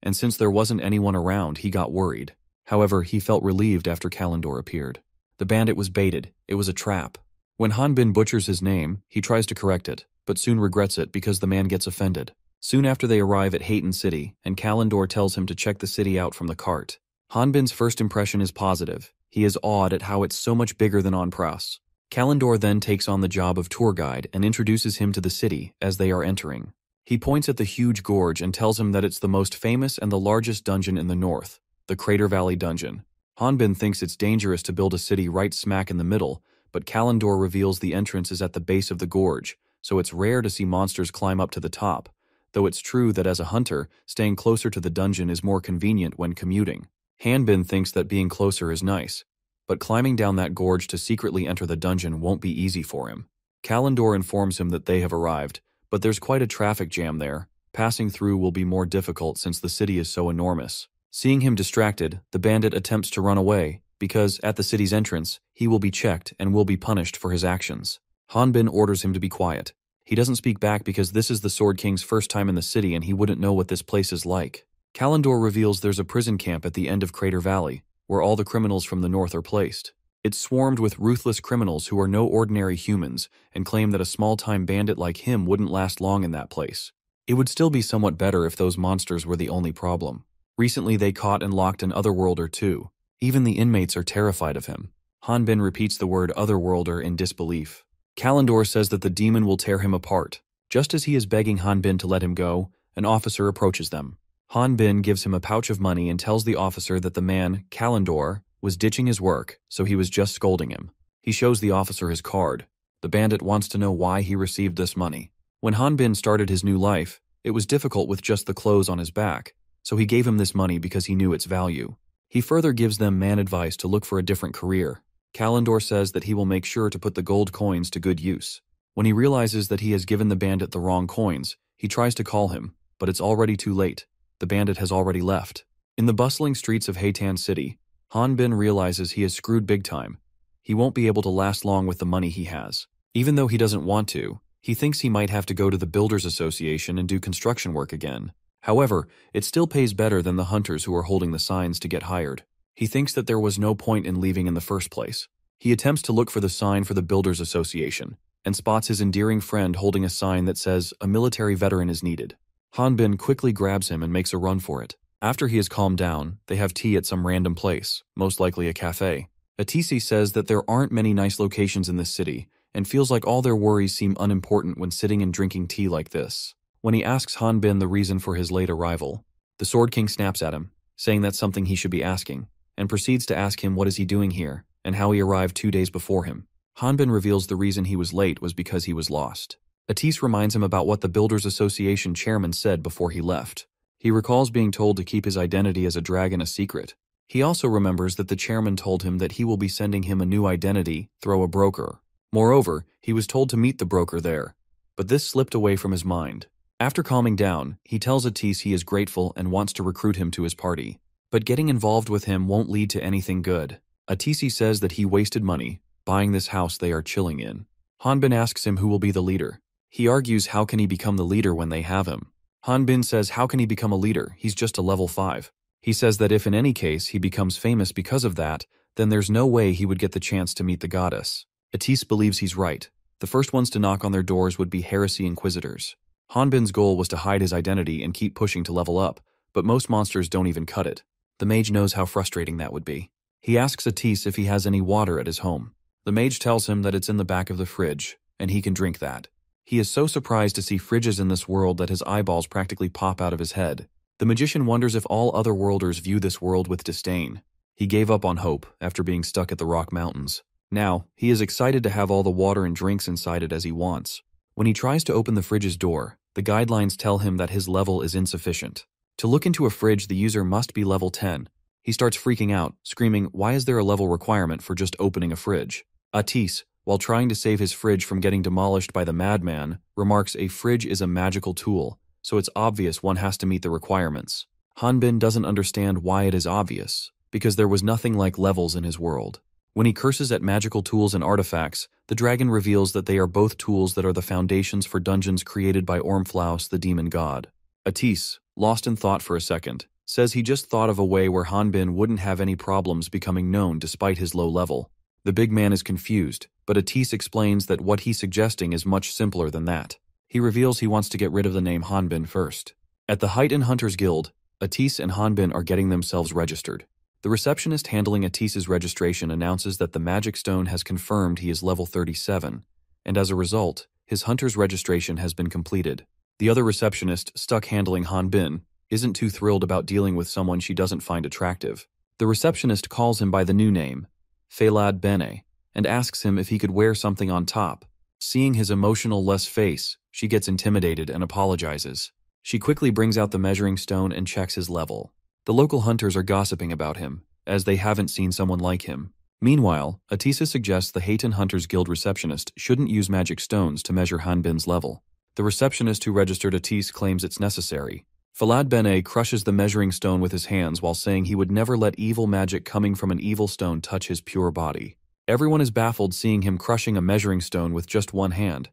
and since there wasn't anyone around, he got worried. However, he felt relieved after Kalendor appeared. The bandit was baited. It was a trap. When Hanbin butchers his name, he tries to correct it, but soon regrets it because the man gets offended. Soon after they arrive at Hayton City, and Kalendor tells him to check the city out from the cart. Hanbin's first impression is positive. He is awed at how it's so much bigger than Onpras. Kalendor then takes on the job of tour guide and introduces him to the city as they are entering. He points at the huge gorge and tells him that it's the most famous and the largest dungeon in the north, the Crater Valley Dungeon. Hanbin thinks it's dangerous to build a city right smack in the middle, but Kalendor reveals the entrance is at the base of the gorge, so it's rare to see monsters climb up to the top, though it's true that as a hunter, staying closer to the dungeon is more convenient when commuting. Hanbin thinks that being closer is nice, but climbing down that gorge to secretly enter the dungeon won't be easy for him. Kalendor informs him that they have arrived, but there's quite a traffic jam there. Passing through will be more difficult since the city is so enormous. Seeing him distracted, the bandit attempts to run away, because at the city's entrance, he will be checked and will be punished for his actions. Hanbin orders him to be quiet. He doesn't speak back because this is the Sword King's first time in the city and he wouldn't know what this place is like. Kalendor reveals there's a prison camp at the end of Crater Valley, where all the criminals from the north are placed. It's swarmed with ruthless criminals who are no ordinary humans and claim that a small-time bandit like him wouldn't last long in that place. It would still be somewhat better if those monsters were the only problem. Recently they caught and locked an Otherworlder too. Even the inmates are terrified of him. Hanbin repeats the word Otherworlder in disbelief. Kalendor says that the demon will tear him apart. Just as he is begging Hanbin to let him go, an officer approaches them. Hanbin gives him a pouch of money and tells the officer that the man, Kalendor, was ditching his work, so he was just scolding him. He shows the officer his card. The bandit wants to know why he received this money. When Hanbin started his new life, it was difficult with just the clothes on his back, so he gave him this money because he knew its value. He further gives them man advice to look for a different career. Kalendor says that he will make sure to put the gold coins to good use. When he realizes that he has given the bandit the wrong coins, he tries to call him, but it's already too late. The bandit has already left. In the bustling streets of Heitan City, Hanbin realizes he is screwed big time. He won't be able to last long with the money he has. Even though he doesn't want to, he thinks he might have to go to the Builders Association and do construction work again. However, it still pays better than the hunters who are holding the signs to get hired. He thinks that there was no point in leaving in the first place. He attempts to look for the sign for the Builders Association and spots his endearing friend holding a sign that says, "A military veteran is needed." Hanbin quickly grabs him and makes a run for it. After he has calmed down, they have tea at some random place, most likely a cafe. Atisi says that there aren't many nice locations in this city, and feels like all their worries seem unimportant when sitting and drinking tea like this. When he asks Hanbin the reason for his late arrival, the Sword King snaps at him, saying that's something he should be asking, and proceeds to ask him what is he doing here, and how he arrived 2 days before him. Hanbin reveals the reason he was late was because he was lost. Atis reminds him about what the Builders Association chairman said before he left. He recalls being told to keep his identity as a dragon a secret. He also remembers that the chairman told him that he will be sending him a new identity through a broker. Moreover, he was told to meet the broker there, but this slipped away from his mind. After calming down, he tells Atis he is grateful and wants to recruit him to his party. But getting involved with him won't lead to anything good. Atisi says that he wasted money buying this house they are chilling in. Hanbin asks him who will be the leader. He argues how can he become the leader when they have him. Hanbin says how can he become a leader, he's just a level 5. He says that if in any case he becomes famous because of that, then there's no way he would get the chance to meet the goddess. Atis believes he's right. The first ones to knock on their doors would be heresy inquisitors. Hanbin's goal was to hide his identity and keep pushing to level up, but most monsters don't even cut it. The mage knows how frustrating that would be. He asks Atis if he has any water at his home. The mage tells him that it's in the back of the fridge, and he can drink that. He is so surprised to see fridges in this world that his eyeballs practically pop out of his head. The magician wonders if all other worlders view this world with disdain. He gave up on hope after being stuck at the Rock Mountains. Now, he is excited to have all the water and drinks inside it as he wants. When he tries to open the fridge's door, the guidelines tell him that his level is insufficient. To look into a fridge, the user must be level 10. He starts freaking out, screaming, "Why is there a level requirement for just opening a fridge?" Atis, while trying to save his fridge from getting demolished by the madman, remarks a fridge is a magical tool, so it's obvious one has to meet the requirements. Hanbin doesn't understand why it is obvious, because there was nothing like levels in his world. When he curses at magical tools and artifacts, the dragon reveals that they are both tools that are the foundations for dungeons created by Ormflaus, the demon god. Atis, lost in thought for a second, says he just thought of a way where Hanbin wouldn't have any problems becoming known despite his low level. The big man is confused, but Atis explains that what he's suggesting is much simpler than that. He reveals he wants to get rid of the name Hanbin first. At the Heighten Hunters Guild, Atis and Hanbin are getting themselves registered. The receptionist handling Atis's registration announces that the magic stone has confirmed he is level 37, and as a result, his hunter's registration has been completed. The other receptionist, stuck handling Hanbin, isn't too thrilled about dealing with someone she doesn't find attractive. The receptionist calls him by the new name, Felad Bene, and asks him if he could wear something on top. Seeing his emotional-less face, she gets intimidated and apologizes. She quickly brings out the measuring stone and checks his level. The local hunters are gossiping about him, as they haven't seen someone like him. Meanwhile, Atisa suggests the Heighten Hunters Guild receptionist shouldn't use magic stones to measure Hanbin's level. The receptionist who registered Atis claims it's necessary. Falad Bene crushes the measuring stone with his hands while saying he would never let evil magic coming from an evil stone touch his pure body. Everyone is baffled seeing him crushing a measuring stone with just one hand,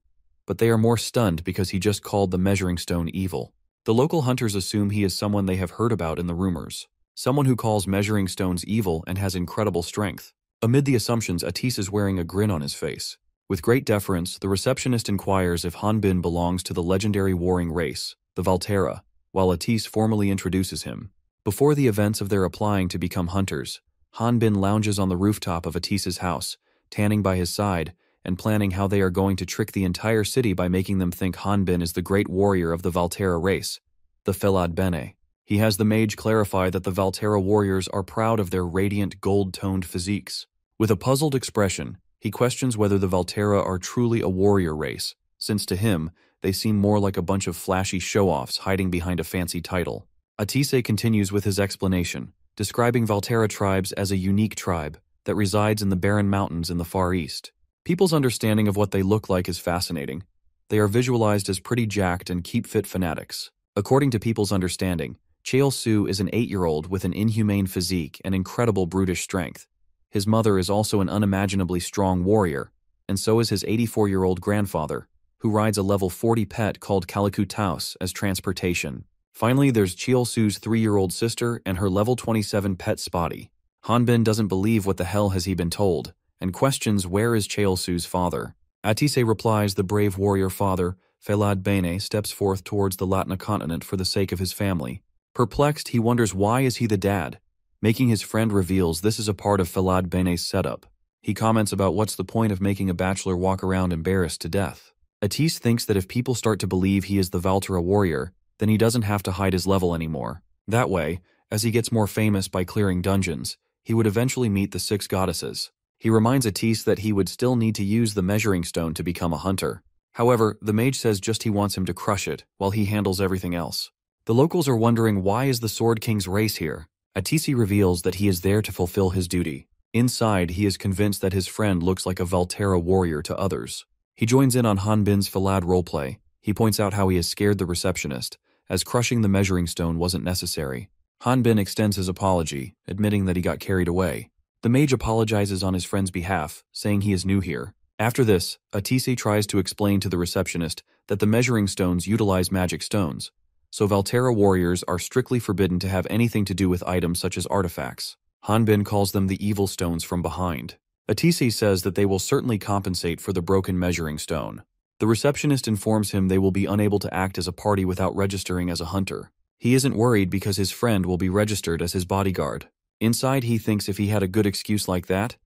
but they are more stunned because he just called the measuring stone evil. The local hunters assume he is someone they have heard about in the rumors, someone who calls measuring stones evil and has incredible strength. Amid the assumptions, Atis is wearing a grin on his face. With great deference, the receptionist inquires if Hanbin belongs to the legendary warring race, the Valterra, while Atis formally introduces him. Before the events of their applying to become hunters, Hanbin lounges on the rooftop of Atis's house, tanning by his side, and planning how they are going to trick the entire city by making them think Hanbin is the great warrior of the Valterra race, the Felad Bene. He has the mage clarify that the Valterra warriors are proud of their radiant gold-toned physiques. With a puzzled expression, He questions whether the Valterra are truly a warrior race, since to him, they seem more like a bunch of flashy show-offs hiding behind a fancy title. Atise continues with his explanation, describing Valterra tribes as a unique tribe that resides in the barren mountains in the Far East. People's understanding of what they look like is fascinating. They are visualized as pretty jacked and keep-fit fanatics. According to people's understanding, Cheol-su is an 8-year-old with an inhumane physique and incredible brutish strength. His mother is also an unimaginably strong warrior, and so is his 84-year-old grandfather, who rides a level 40 pet called Calicu Taos as transportation. Finally, there's Cheol-su's 3-year-old sister and her level 27 pet Spotty. Hanbin doesn't believe what the hell has he been told, and questions where is Cheol-su's father. Atise replies the brave warrior father, Felad Bene, steps forth towards the Latin continent for the sake of his family. Perplexed, he wonders why is he the dad. Making his friend reveals this is a part of Felad Bene's setup. He comments about what's the point of making a bachelor walk around embarrassed to death. Atise thinks that if people start to believe he is the Valterra warrior, then he doesn't have to hide his level anymore. That way, as he gets more famous by clearing dungeons, he would eventually meet the 6 goddesses. He reminds Atise that he would still need to use the measuring stone to become a hunter. However, the mage says just he wants him to crush it, while he handles everything else. The locals are wondering why is the Sword King's race here. Atise reveals that he is there to fulfill his duty. Inside, he is convinced that his friend looks like a Valterra warrior to others. He joins in on Hanbin's Felad roleplay. He points out how he has scared the receptionist, as crushing the measuring stone wasn't necessary. Hanbin extends his apology, admitting that he got carried away. The mage apologizes on his friend's behalf, saying he is new here. After this, Atise tries to explain to the receptionist that the measuring stones utilize magic stones, so Valterra warriors are strictly forbidden to have anything to do with items such as artifacts. Hanbin calls them the evil stones from behind. Atise says that they will certainly compensate for the broken measuring stone. The receptionist informs him they will be unable to act as a party without registering as a hunter. He isn't worried because his friend will be registered as his bodyguard. Inside, he thinks if he had a good excuse like that,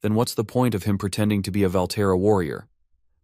then what's the point of him pretending to be a Valterra warrior?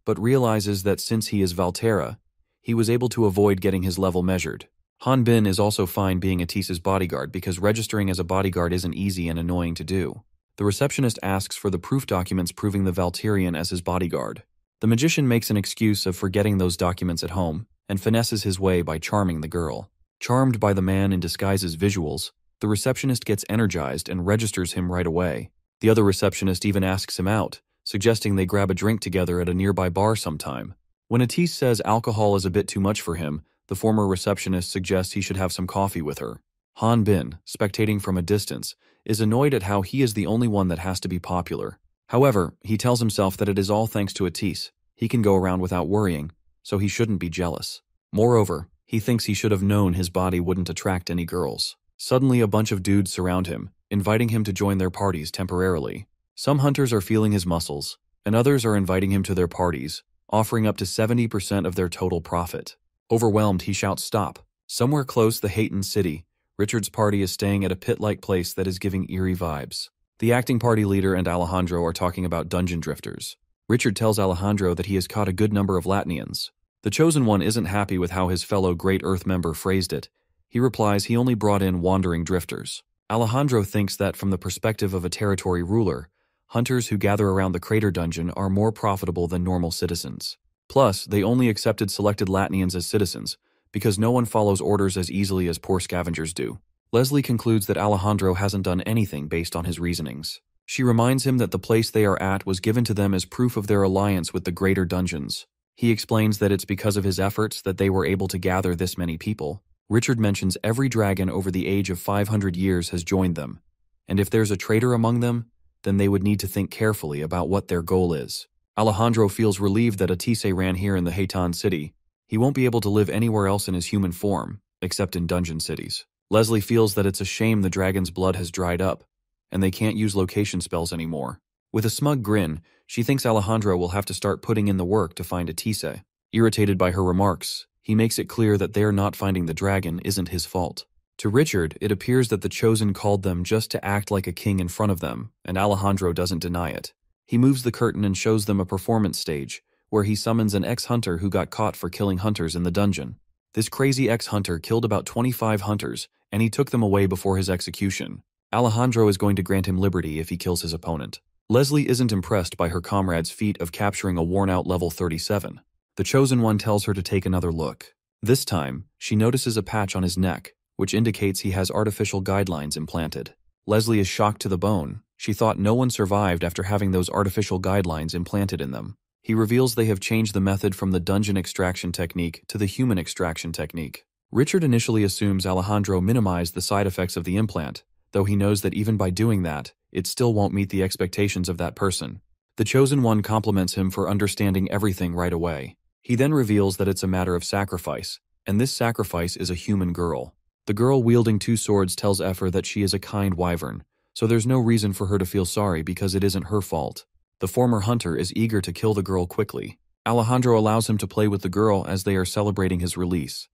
But realizes that since he is Valterra, he was able to avoid getting his level measured. Hanbin is also fine being Atise's bodyguard because registering as a bodyguard isn't easy and annoying to do. The receptionist asks for the proof documents proving the Valterian as his bodyguard. The magician makes an excuse of forgetting those documents at home and finesses his way by charming the girl. Charmed by the man in disguise's visuals, the receptionist gets energized and registers him right away. The other receptionist even asks him out, suggesting they grab a drink together at a nearby bar sometime. When Atise says alcohol is a bit too much for him, the former receptionist suggests he should have some coffee with her. Hanbin, spectating from a distance, is annoyed at how he is the only one that has to be popular. However, he tells himself that it is all thanks to Atise. He can go around without worrying, so he shouldn't be jealous. Moreover, he thinks he should have known his body wouldn't attract any girls. Suddenly, a bunch of dudes surround him, inviting him to join their parties temporarily. Some hunters are feeling his muscles, and others are inviting him to their parties, offering up to 70% of their total profit. Overwhelmed, he shouts stop. Somewhere close the Hayton city, Richard's party is staying at a pit-like place that is giving eerie vibes. The acting party leader and Alejandro are talking about dungeon drifters. Richard tells Alejandro that he has caught a good number of Latinians. The Chosen One isn't happy with how his fellow Great Earth member phrased it. He replies he only brought in wandering drifters. Alejandro thinks that from the perspective of a territory ruler, hunters who gather around the crater dungeon are more profitable than normal citizens. Plus, they only accepted selected Latinians as citizens, because no one follows orders as easily as poor scavengers do. Leslie concludes that Alejandro hasn't done anything based on his reasonings. She reminds him that the place they are at was given to them as proof of their alliance with the greater dungeons. He explains that it's because of his efforts that they were able to gather this many people. Richard mentions every dragon over the age of 500 years has joined them, and if there's a traitor among them, then they would need to think carefully about what their goal is. Alejandro feels relieved that Atise ran here in the Hayton city. He won't be able to live anywhere else in his human form, except in dungeon cities. Leslie feels that it's a shame the dragon's blood has dried up, and they can't use location spells anymore. With a smug grin, she thinks Alejandro will have to start putting in the work to find Atise. Irritated by her remarks, he makes it clear that their not finding the dragon isn't his fault. To Richard, it appears that the Chosen called them just to act like a king in front of them, and Alejandro doesn't deny it. He moves the curtain and shows them a performance stage, where he summons an ex-hunter who got caught for killing hunters in the dungeon. This crazy ex-hunter killed about 25 hunters, and he took them away before his execution. Alejandro is going to grant him liberty if he kills his opponent. Leslie isn't impressed by her comrade's feat of capturing a worn-out level 37. The Chosen One tells her to take another look. This time, she notices a patch on his neck, which indicates he has artificial guidelines implanted. Leslie is shocked to the bone. She thought no one survived after having those artificial guidelines implanted in them. He reveals they have changed the method from the dungeon extraction technique to the human extraction technique. Richard initially assumes Alejandro minimized the side effects of the implant, though he knows that even by doing that, it still won't meet the expectations of that person. The Chosen One compliments him for understanding everything right away. He then reveals that it's a matter of sacrifice, and this sacrifice is a human girl. The girl wielding 2 swords tells Effer that she is a kind wyvern, so there's no reason for her to feel sorry because it isn't her fault. The former hunter is eager to kill the girl quickly. Alejandro allows him to play with the girl as they are celebrating his release.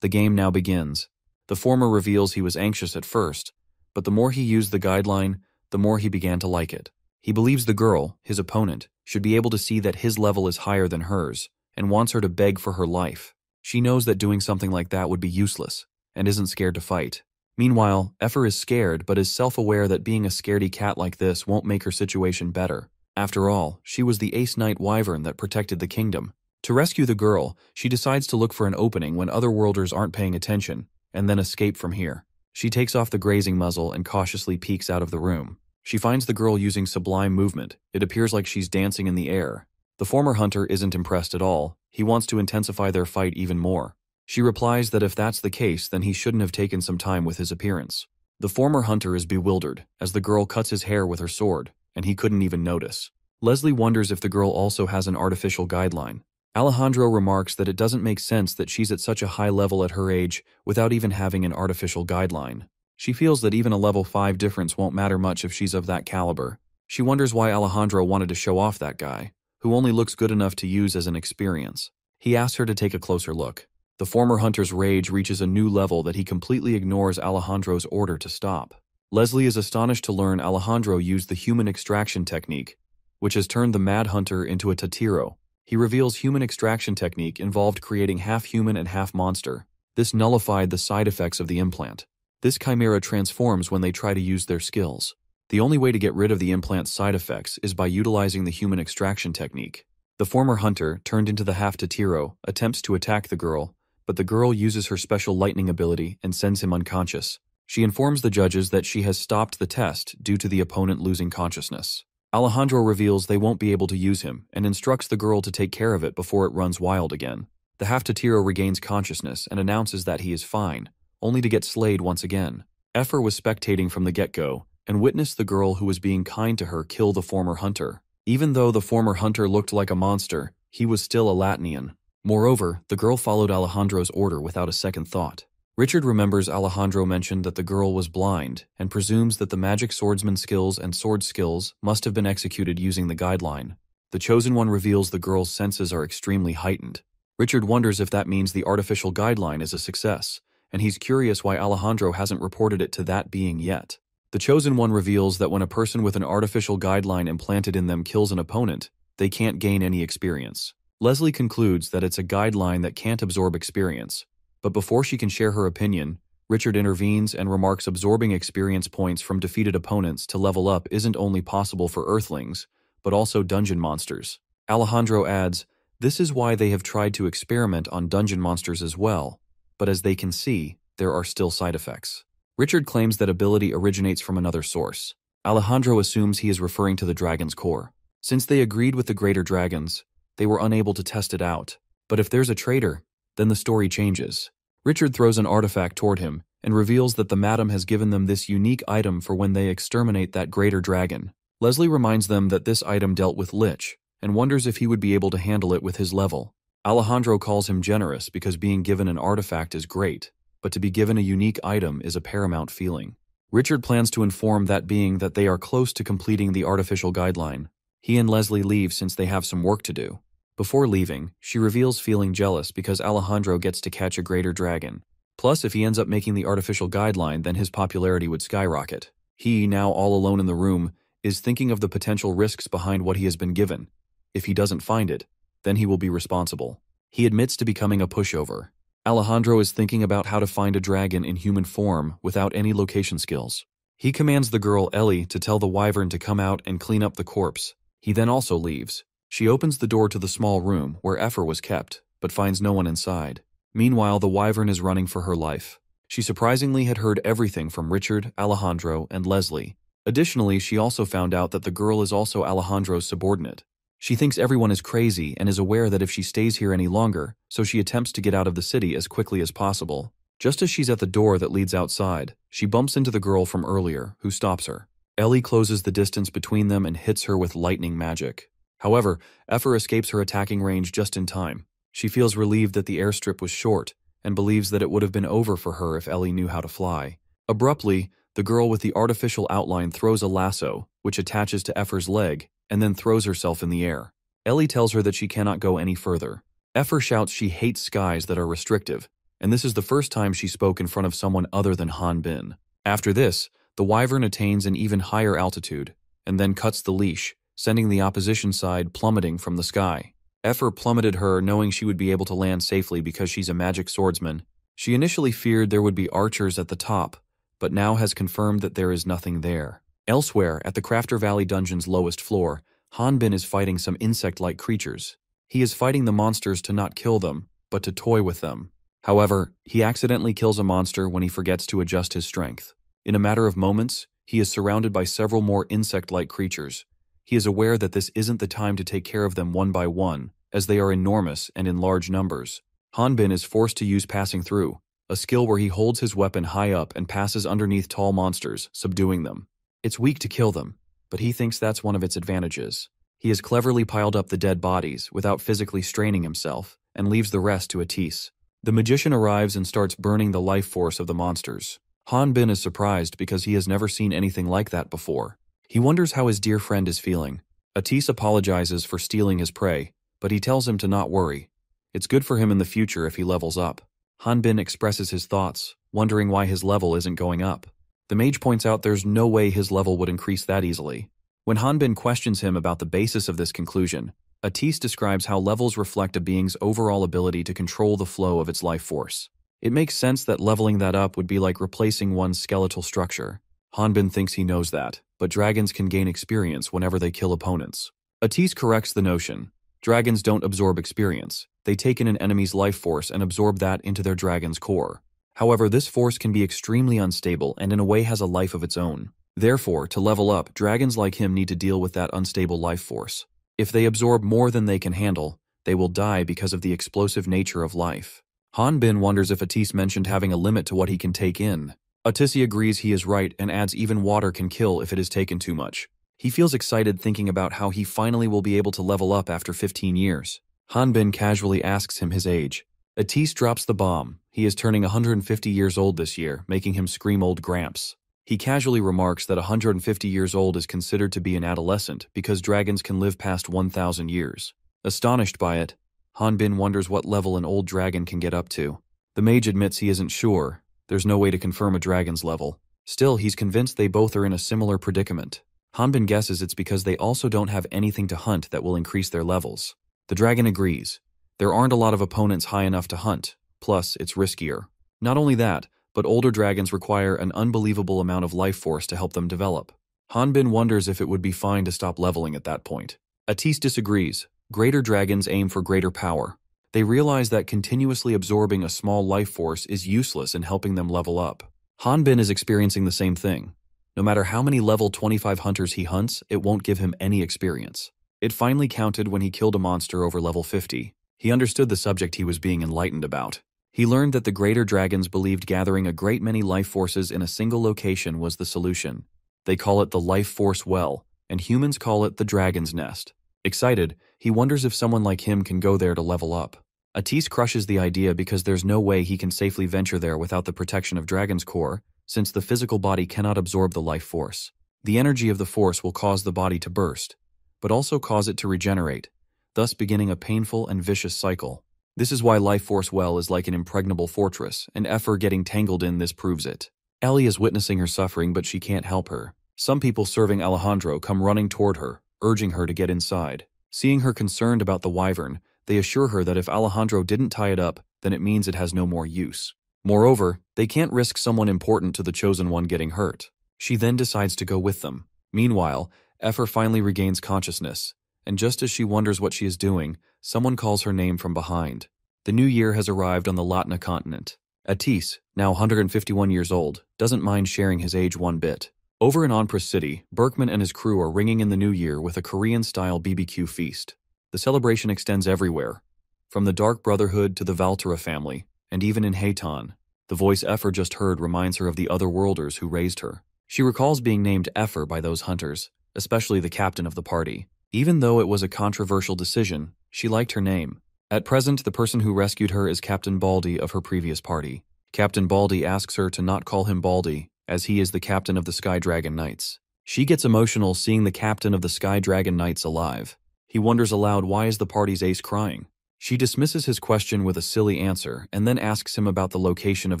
The game now begins. The former reveals he was anxious at first, but the more he used the guideline, the more he began to like it. He believes the girl, his opponent, should be able to see that his level is higher than hers, and wants her to beg for her life. She knows that doing something like that would be useless, and isn't scared to fight. Meanwhile, Effer is scared but is self-aware that being a scaredy cat like this won't make her situation better. After all, she was the Ace Knight Wyvern that protected the kingdom. To rescue the girl, she decides to look for an opening when other worlders aren't paying attention, and then escape from here. She takes off the grazing muzzle and cautiously peeks out of the room. She finds the girl using sublime movement. It appears like she's dancing in the air. The former hunter isn't impressed at all. He wants to intensify their fight even more. She replies that if that's the case, then he shouldn't have taken some time with his appearance. The former hunter is bewildered, as the girl cuts his hair with her sword, and he couldn't even notice. Leslie wonders if the girl also has an artificial guideline. Alejandro remarks that it doesn't make sense that she's at such a high level at her age without even having an artificial guideline. She feels that even a level 5 difference won't matter much if she's of that caliber. She wonders why Alejandro wanted to show off that guy, who only looks good enough to use as an experience. He asks her to take a closer look. The former hunter's rage reaches a new level that he completely ignores Alejandro's order to stop. Leslie is astonished to learn Alejandro used the human extraction technique, which has turned the mad hunter into a Tatiro. He reveals human extraction technique involved creating half human and half monster. This nullified the side effects of the implant. This chimera transforms when they try to use their skills. The only way to get rid of the implant's side effects is by utilizing the human extraction technique. The former hunter, turned into the half Tatiro, attempts to attack the girl, but the girl uses her special lightning ability and sends him unconscious. She informs the judges that she has stopped the test due to the opponent losing consciousness. Alejandro reveals they won't be able to use him and instructs the girl to take care of it before it runs wild again. The half Tatiro regains consciousness and announces that he is fine, only to get slayed once again. Effer was spectating from the get-go and witnessed the girl who was being kind to her kill the former hunter. Even though the former hunter looked like a monster, he was still a Latinian. Moreover, the girl followed Alejandro's order without a second thought. Richard remembers Alejandro mentioned that the girl was blind and presumes that the magic swordsman skills and sword skills must have been executed using the guideline. The Chosen One reveals the girl's senses are extremely heightened. Richard wonders if that means the artificial guideline is a success, and he's curious why Alejandro hasn't reported it to that being yet. The Chosen One reveals that when a person with an artificial guideline implanted in them kills an opponent, they can't gain any experience. Leslie concludes that it's a guideline that can't absorb experience, but before she can share her opinion, Richard intervenes and remarks absorbing experience points from defeated opponents to level up isn't only possible for Earthlings, but also dungeon monsters. Alejandro adds, this is why they have tried to experiment on dungeon monsters as well, but as they can see, there are still side effects. Richard claims that ability originates from another source. Alejandro assumes he is referring to the dragon's core. Since they agreed with the greater dragons, they were unable to test it out. But if there's a traitor, then the story changes. Richard throws an artifact toward him and reveals that the madam has given them this unique item for when they exterminate that greater dragon. Leslie reminds them that this item dealt with Lich and wonders if he would be able to handle it with his level. Alejandro calls him generous because being given an artifact is great, but to be given a unique item is a paramount feeling. Richard plans to inform that being that they are close to completing the artificial guideline. He and Leslie leave since they have some work to do. Before leaving, she reveals feeling jealous because Alejandro gets to catch a greater dragon. Plus, if he ends up making the artificial guideline, then his popularity would skyrocket. He, now all alone in the room, is thinking of the potential risks behind what he has been given. If he doesn't find it, then he will be responsible. He admits to becoming a pushover. Alejandro is thinking about how to find a dragon in human form without any location skills. He commands the girl Ellie to tell the wyvern to come out and clean up the corpse. He then also leaves. She opens the door to the small room where Effer was kept, but finds no one inside. Meanwhile, the wyvern is running for her life. She surprisingly had heard everything from Richard, Alejandro, and Leslie. Additionally, she also found out that the girl is also Alejandro's subordinate. She thinks everyone is crazy and is aware that if she stays here any longer, so she attempts to get out of the city as quickly as possible. Just as she's at the door that leads outside, she bumps into the girl from earlier, who stops her. Ellie closes the distance between them and hits her with lightning magic. However, Effer escapes her attacking range just in time. She feels relieved that the airstrip was short, and believes that it would have been over for her if Ellie knew how to fly. Abruptly, the girl with the artificial outline throws a lasso, which attaches to Effer's leg, and then throws herself in the air. Ellie tells her that she cannot go any further. Effer shouts she hates skies that are restrictive, and this is the first time she spoke in front of someone other than Han Bin. After this, the wyvern attains an even higher altitude, and then cuts the leash, sending the opposition side plummeting from the sky. Effer plummeted her knowing she would be able to land safely because she's a magic swordsman. She initially feared there would be archers at the top, but now has confirmed that there is nothing there. Elsewhere, at the Crafter Valley dungeon's lowest floor, Han Bin is fighting some insect-like creatures. He is fighting the monsters to not kill them, but to toy with them. However, he accidentally kills a monster when he forgets to adjust his strength. In a matter of moments, he is surrounded by several more insect-like creatures. He is aware that this isn't the time to take care of them one by one, as they are enormous and in large numbers. Han Bin is forced to use Passing Through, a skill where he holds his weapon high up and passes underneath tall monsters, subduing them. It's weak to kill them, but he thinks that's one of its advantages. He has cleverly piled up the dead bodies without physically straining himself, and leaves the rest to Atis. The magician arrives and starts burning the life force of the monsters. Han Bin is surprised because he has never seen anything like that before. He wonders how his dear friend is feeling. Atis apologizes for stealing his prey, but he tells him to not worry. It's good for him in the future if he levels up. Han Bin expresses his thoughts, wondering why his level isn't going up. The mage points out there's no way his level would increase that easily. When Han Bin questions him about the basis of this conclusion, Atis describes how levels reflect a being's overall ability to control the flow of its life force. It makes sense that leveling that up would be like replacing one's skeletal structure. Han Bin thinks he knows that, but dragons can gain experience whenever they kill opponents. Atis corrects the notion. Dragons don't absorb experience. They take in an enemy's life force and absorb that into their dragon's core. However, this force can be extremely unstable and in a way has a life of its own. Therefore, to level up, dragons like him need to deal with that unstable life force. If they absorb more than they can handle, they will die because of the explosive nature of life. Han Bin wonders if Atis mentioned having a limit to what he can take in. Atis agrees he is right and adds even water can kill if it is taken too much. He feels excited thinking about how he finally will be able to level up after 15 years. Han Bin casually asks him his age. Atis drops the bomb. He is turning 150 years old this year, making him scream old Gramps. He casually remarks that 150 years old is considered to be an adolescent because dragons can live past 1,000 years. Astonished by it, Han Bin wonders what level an old dragon can get up to. The mage admits he isn't sure. There's no way to confirm a dragon's level. Still, he's convinced they both are in a similar predicament. Han Bin guesses it's because they also don't have anything to hunt that will increase their levels. The dragon agrees. There aren't a lot of opponents high enough to hunt, plus it's riskier. Not only that, but older dragons require an unbelievable amount of life force to help them develop. Han Bin wonders if it would be fine to stop leveling at that point. Atis disagrees. Greater dragons aim for greater power. They realize that continuously absorbing a small life force is useless in helping them level up. Han Bin is experiencing the same thing. No matter how many level 25 hunters he hunts, it won't give him any experience. It finally counted when he killed a monster over level 50. He understood the subject he was being enlightened about. He learned that the greater dragons believed gathering a great many life forces in a single location was the solution. They call it the life force well, and humans call it the dragon's nest. Excited, he wonders if someone like him can go there to level up. Atis crushes the idea because there's no way he can safely venture there without the protection of Dragon's Core, since the physical body cannot absorb the life force. The energy of the force will cause the body to burst, but also cause it to regenerate, thus beginning a painful and vicious cycle. This is why Life Force Well is like an impregnable fortress, and Effer getting tangled in this proves it. Ellie is witnessing her suffering, but she can't help her. Some people serving Alejandro come running toward her, urging her to get inside. Seeing her concerned about the wyvern, they assure her that if Alejandro didn't tie it up, then it means it has no more use. Moreover, they can't risk someone important to the Chosen One getting hurt. She then decides to go with them. Meanwhile, Effer finally regains consciousness, and just as she wonders what she is doing, someone calls her name from behind. The new year has arrived on the Latna continent. Atis, now 151 years old, doesn't mind sharing his age one bit. Over in Onpris City, Berkman and his crew are ringing in the new year with a Korean-style BBQ feast. The celebration extends everywhere, from the Dark Brotherhood to the Valtera family, and even in Hayton. The voice Effer just heard reminds her of the otherworlders who raised her. She recalls being named Effer by those hunters, especially the captain of the party. Even though it was a controversial decision, she liked her name. At present, the person who rescued her is Captain Baldy of her previous party. Captain Baldy asks her to not call him Baldy, as he is the captain of the Sky Dragon Knights. She gets emotional seeing the captain of the Sky Dragon Knights alive. He wonders aloud why is the party's ace crying. She dismisses his question with a silly answer and then asks him about the location of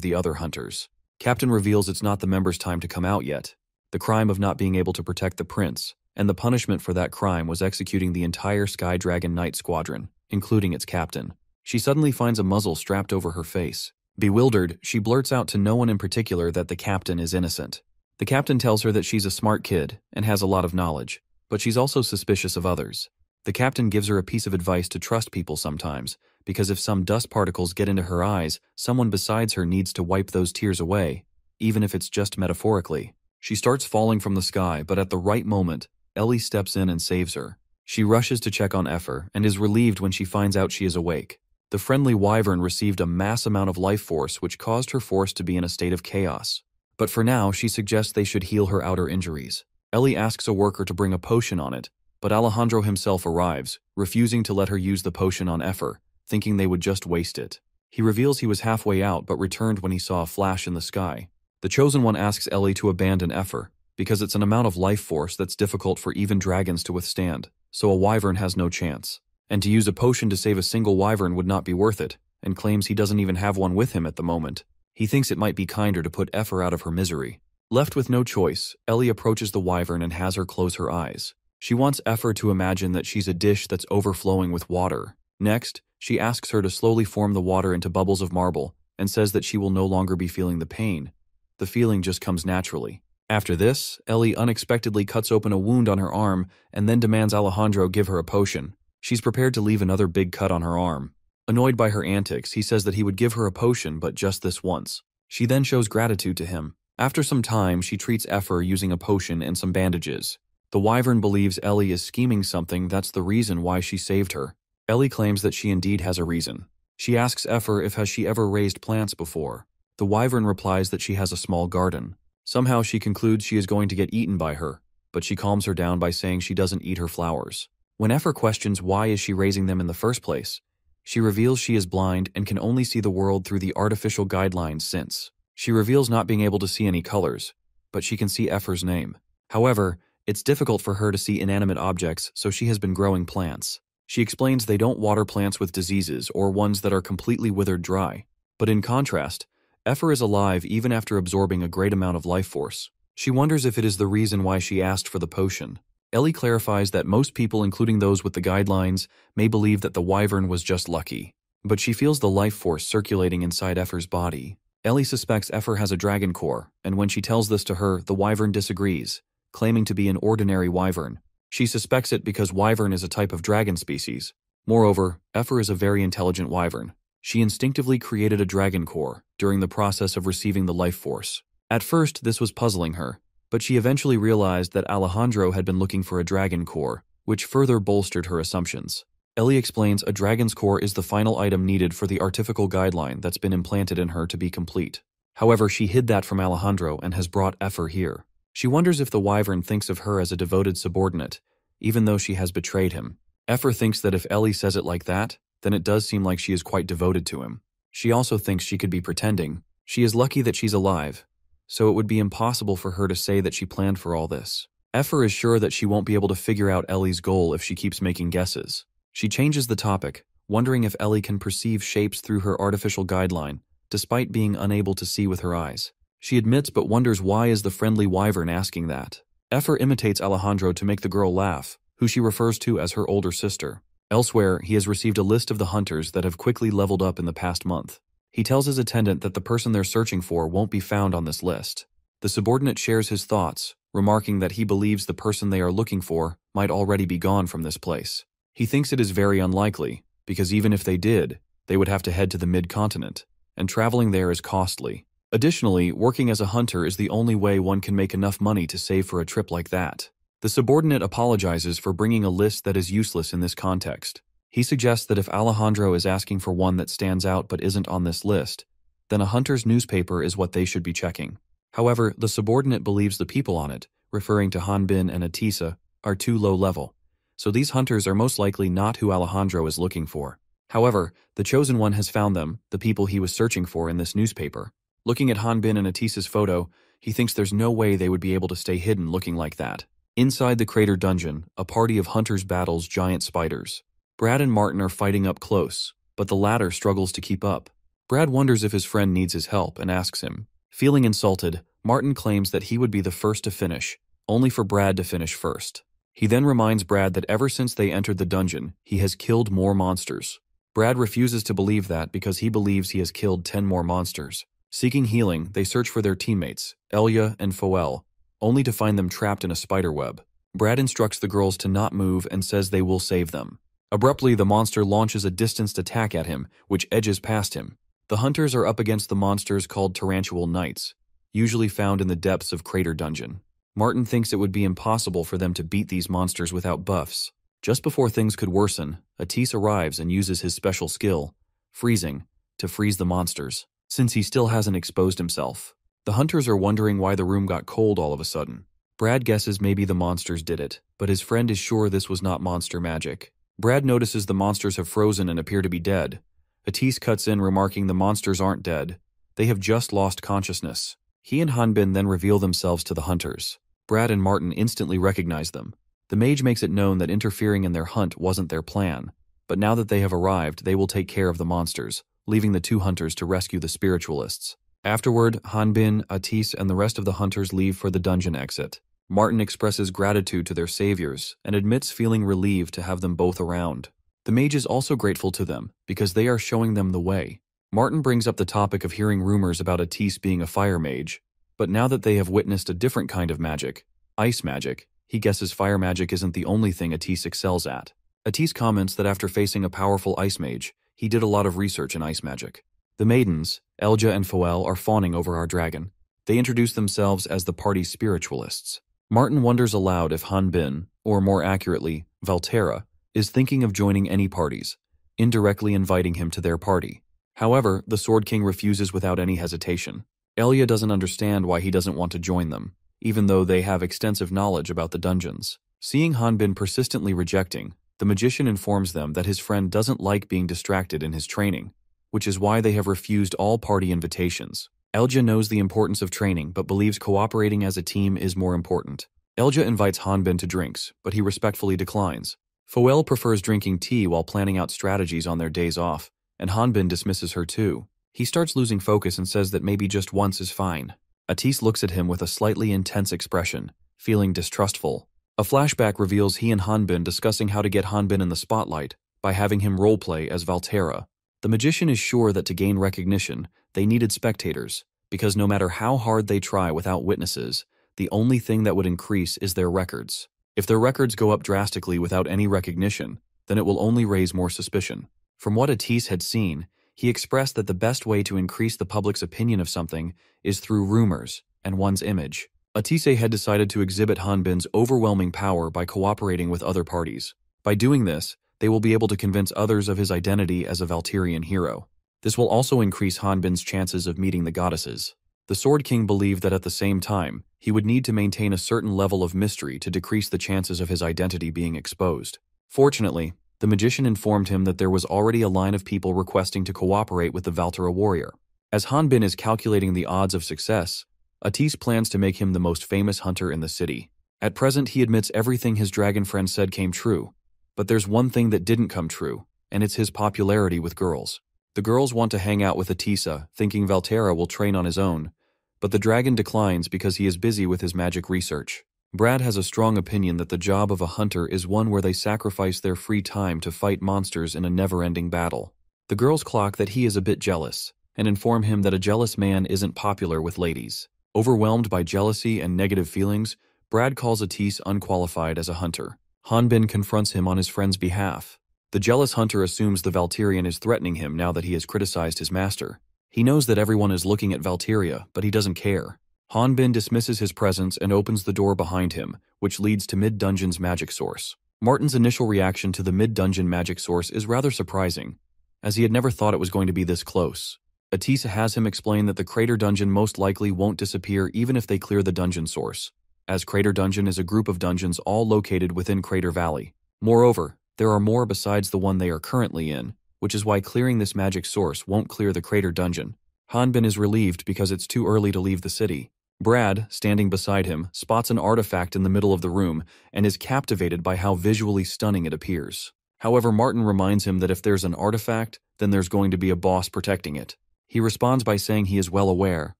the other hunters. Captain reveals it's not the members' time to come out yet. The crime of not being able to protect the prince, and the punishment for that crime was executing the entire Sky Dragon Knight squadron, including its captain. She suddenly finds a muzzle strapped over her face. Bewildered, she blurts out to no one in particular that the captain is innocent. The captain tells her that she's a smart kid and has a lot of knowledge, but she's also suspicious of others. The captain gives her a piece of advice to trust people sometimes, because if some dust particles get into her eyes, someone besides her needs to wipe those tears away, even if it's just metaphorically. She starts falling from the sky, but at the right moment, Ellie steps in and saves her. She rushes to check on Effer and is relieved when she finds out she is awake. The friendly wyvern received a mass amount of life force which caused her force to be in a state of chaos. But for now, she suggests they should heal her outer injuries. Ellie asks a worker to bring a potion on it, but Alejandro himself arrives, refusing to let her use the potion on Effer, thinking they would just waste it. He reveals he was halfway out but returned when he saw a flash in the sky. The Chosen One asks Ellie to abandon Effer, because it's an amount of life force that's difficult for even dragons to withstand, so a wyvern has no chance. And to use a potion to save a single wyvern would not be worth it, and claims he doesn't even have one with him at the moment. He thinks it might be kinder to put Effer out of her misery. Left with no choice, Ellie approaches the wyvern and has her close her eyes. She wants Effer to imagine that she's a dish that's overflowing with water. Next, she asks her to slowly form the water into bubbles of marble, and says that she will no longer be feeling the pain. The feeling just comes naturally. After this, Ellie unexpectedly cuts open a wound on her arm and then demands Alejandro give her a potion. She's prepared to leave another big cut on her arm. Annoyed by her antics, he says that he would give her a potion, but just this once. She then shows gratitude to him. After some time, she treats Effer using a potion and some bandages. The wyvern believes Ellie is scheming something that's the reason why she saved her. Ellie claims that she indeed has a reason. She asks Effer if has she ever raised plants before. The wyvern replies that she has a small garden. Somehow she concludes she is going to get eaten by her, but she calms her down by saying she doesn't eat her flowers. When Effer questions why is she raising them in the first place, she reveals she is blind and can only see the world through the artificial guidelines since. She reveals not being able to see any colors, but she can see Effer's name. However, it's difficult for her to see inanimate objects, so she has been growing plants. She explains they don't water plants with diseases or ones that are completely withered dry. But in contrast, Effer is alive even after absorbing a great amount of life force. She wonders if it is the reason why she asked for the potion. Ellie clarifies that most people, including those with the guidelines, may believe that the wyvern was just lucky. But she feels the life force circulating inside Effer's body. Ellie suspects Effer has a dragon core, and when she tells this to her, the wyvern disagrees, claiming to be an ordinary wyvern. She suspects it because wyvern is a type of dragon species. Moreover, Effer is a very intelligent wyvern. She instinctively created a dragon core during the process of receiving the life force. At first, this was puzzling her, but she eventually realized that Alejandro had been looking for a dragon core, which further bolstered her assumptions. Ellie explains a dragon's core is the final item needed for the artificial guideline that's been implanted in her to be complete. However, she hid that from Alejandro and has brought Effer here. She wonders if the wyvern thinks of her as a devoted subordinate, even though she has betrayed him. Effer thinks that if Ellie says it like that, then it does seem like she is quite devoted to him. She also thinks she could be pretending. She is lucky that she's alive, so it would be impossible for her to say that she planned for all this. Effer is sure that she won't be able to figure out Ellie's goal if she keeps making guesses. She changes the topic, wondering if Ellie can perceive shapes through her artificial guideline, despite being unable to see with her eyes. She admits but wonders why is the friendly wyvern asking that. Effer imitates Alejandro to make the girl laugh, who she refers to as her older sister. Elsewhere, he has received a list of the hunters that have quickly leveled up in the past month. He tells his attendant that the person they're searching for won't be found on this list. The subordinate shares his thoughts, remarking that he believes the person they are looking for might already be gone from this place. He thinks it is very unlikely, because even if they did, they would have to head to the mid-continent, and traveling there is costly. Additionally, working as a hunter is the only way one can make enough money to save for a trip like that. The subordinate apologizes for bringing a list that is useless in this context. He suggests that if Alejandro is asking for one that stands out but isn't on this list, then a hunter's newspaper is what they should be checking. However, the subordinate believes the people on it, referring to Hanbin and Atisa, are too low level, so these hunters are most likely not who Alejandro is looking for. However, the chosen one has found them, the people he was searching for in this newspaper. Looking at Hanbin and Atisa's photo, he thinks there's no way they would be able to stay hidden looking like that. Inside the crater dungeon, a party of hunters battles giant spiders. Brad and Martin are fighting up close, but the latter struggles to keep up. Brad wonders if his friend needs his help and asks him. Feeling insulted, Martin claims that he would be the first to finish, only for Brad to finish first. He then reminds Brad that ever since they entered the dungeon, he has killed more monsters. Brad refuses to believe that because he believes he has killed 10 more monsters. Seeking healing, they search for their teammates, Elia and Foel, only to find them trapped in a spider web. Brad instructs the girls to not move and says they will save them. Abruptly, the monster launches a distanced attack at him, which edges past him. The hunters are up against the monsters called tarantual knights, usually found in the depths of Crater Dungeon. Martin thinks it would be impossible for them to beat these monsters without buffs. Just before things could worsen, Atis arrives and uses his special skill, freezing, to freeze the monsters, since he still hasn't exposed himself. The hunters are wondering why the room got cold all of a sudden. Brad guesses maybe the monsters did it, but his friend is sure this was not monster magic. Brad notices the monsters have frozen and appear to be dead. Atis cuts in, remarking the monsters aren't dead. They have just lost consciousness. He and Hanbin then reveal themselves to the hunters. Brad and Martin instantly recognize them. The mage makes it known that interfering in their hunt wasn't their plan, but now that they have arrived, they will take care of the monsters, leaving the two hunters to rescue the spiritualists. Afterward, Hanbin, Atis, and the rest of the hunters leave for the dungeon exit. Martin expresses gratitude to their saviors and admits feeling relieved to have them both around. The mage is also grateful to them because they are showing them the way. Martin brings up the topic of hearing rumors about Atis being a fire mage, but now that they have witnessed a different kind of magic, ice magic, he guesses fire magic isn't the only thing Atis excels at. Atis comments that after facing a powerful ice mage, he did a lot of research in ice magic. The maidens, Elja and Foel, are fawning over our dragon. They introduce themselves as the party's spiritualists. Martin wonders aloud if Hanbin, or more accurately, Valterra, is thinking of joining any parties, indirectly inviting him to their party. However, the Sword King refuses without any hesitation. Elia doesn't understand why he doesn't want to join them, even though they have extensive knowledge about the dungeons. Seeing Hanbin persistently rejecting, the magician informs them that his friend doesn't like being distracted in his training, which is why they have refused all party invitations. Elja knows the importance of training but believes cooperating as a team is more important. Elja invites Hanbin to drinks, but he respectfully declines. Foel prefers drinking tea while planning out strategies on their days off, and Hanbin dismisses her too. He starts losing focus and says that maybe just once is fine. Atis looks at him with a slightly intense expression, feeling distrustful. A flashback reveals he and Hanbin discussing how to get Hanbin in the spotlight by having him roleplay as Valterra. The magician is sure that to gain recognition, they needed spectators, because no matter how hard they try without witnesses, the only thing that would increase is their records. If their records go up drastically without any recognition, then it will only raise more suspicion. From what Atis had seen, he expressed that the best way to increase the public's opinion of something is through rumors and one's image. Atise had decided to exhibit Hanbin's overwhelming power by cooperating with other parties. By doing this, they will be able to convince others of his identity as a Valterian hero. This will also increase Hanbin's chances of meeting the goddesses. The Sword King believed that at the same time, he would need to maintain a certain level of mystery to decrease the chances of his identity being exposed. Fortunately, the magician informed him that there was already a line of people requesting to cooperate with the Valterra warrior. As Hanbin is calculating the odds of success, Atis plans to make him the most famous hunter in the city. At present, he admits everything his dragon friend said came true, but there's one thing that didn't come true, and it's his popularity with girls. The girls want to hang out with Atisa, thinking Valterra will train on his own, but the dragon declines because he is busy with his magic research. Brad has a strong opinion that the job of a hunter is one where they sacrifice their free time to fight monsters in a never-ending battle. The girls clock that he is a bit jealous, and inform him that a jealous man isn't popular with ladies. Overwhelmed by jealousy and negative feelings, Brad calls Atis unqualified as a hunter. Hanbin confronts him on his friend's behalf. The jealous hunter assumes the Valkyrian is threatening him now that he has criticized his master. He knows that everyone is looking at Valkyria, but he doesn't care. Hanbin dismisses his presence and opens the door behind him, which leads to mid-dungeon's magic source. Martin's initial reaction to the mid-dungeon magic source is rather surprising, as he had never thought it was going to be this close. Atis has him explain that the Crater Dungeon most likely won't disappear even if they clear the dungeon source, as Crater Dungeon is a group of dungeons all located within Crater Valley. Moreover, there are more besides the one they are currently in, which is why clearing this magic source won't clear the Crater Dungeon. Hanbin is relieved because it's too early to leave the city. Brad, standing beside him, spots an artifact in the middle of the room and is captivated by how visually stunning it appears. However, Martin reminds him that if there's an artifact, then there's going to be a boss protecting it. He responds by saying he is well aware.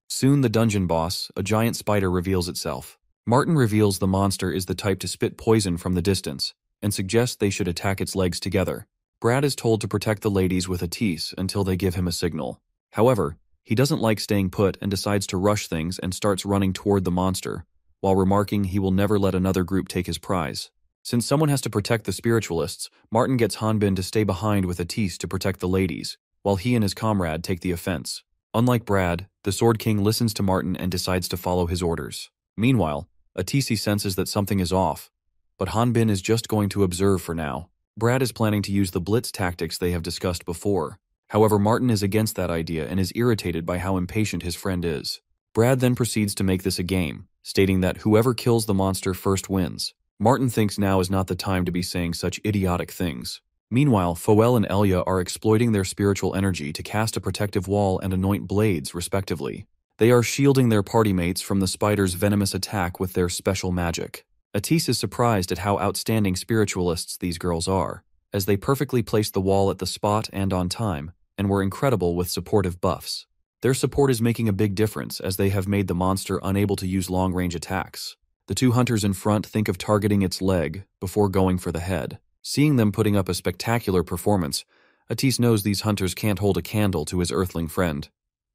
Soon the dungeon boss, a giant spider, reveals itself. Martin reveals the monster is the type to spit poison from the distance, and suggests they should attack its legs together. Brad is told to protect the ladies with Atis until they give him a signal. However, he doesn't like staying put and decides to rush things and starts running toward the monster, while remarking he will never let another group take his prize. Since someone has to protect the spiritualists, Martin gets Hanbin to stay behind with Atis to protect the ladies, while he and his comrade take the offense. Unlike Brad, the Sword King listens to Martin and decides to follow his orders. Meanwhile, Atis senses that something is off, but Hanbin is just going to observe for now. Brad is planning to use the blitz tactics they have discussed before. However, Martin is against that idea and is irritated by how impatient his friend is. Brad then proceeds to make this a game, stating that whoever kills the monster first wins. Martin thinks now is not the time to be saying such idiotic things. Meanwhile, Foel and Elia are exploiting their spiritual energy to cast a protective wall and anoint blades, respectively. They are shielding their party mates from the spider's venomous attack with their special magic. Atis is surprised at how outstanding spiritualists these girls are, as they perfectly placed the wall at the spot and on time, and were incredible with supportive buffs. Their support is making a big difference as they have made the monster unable to use long-range attacks. The two hunters in front think of targeting its leg before going for the head. Seeing them putting up a spectacular performance, Atis knows these hunters can't hold a candle to his earthling friend,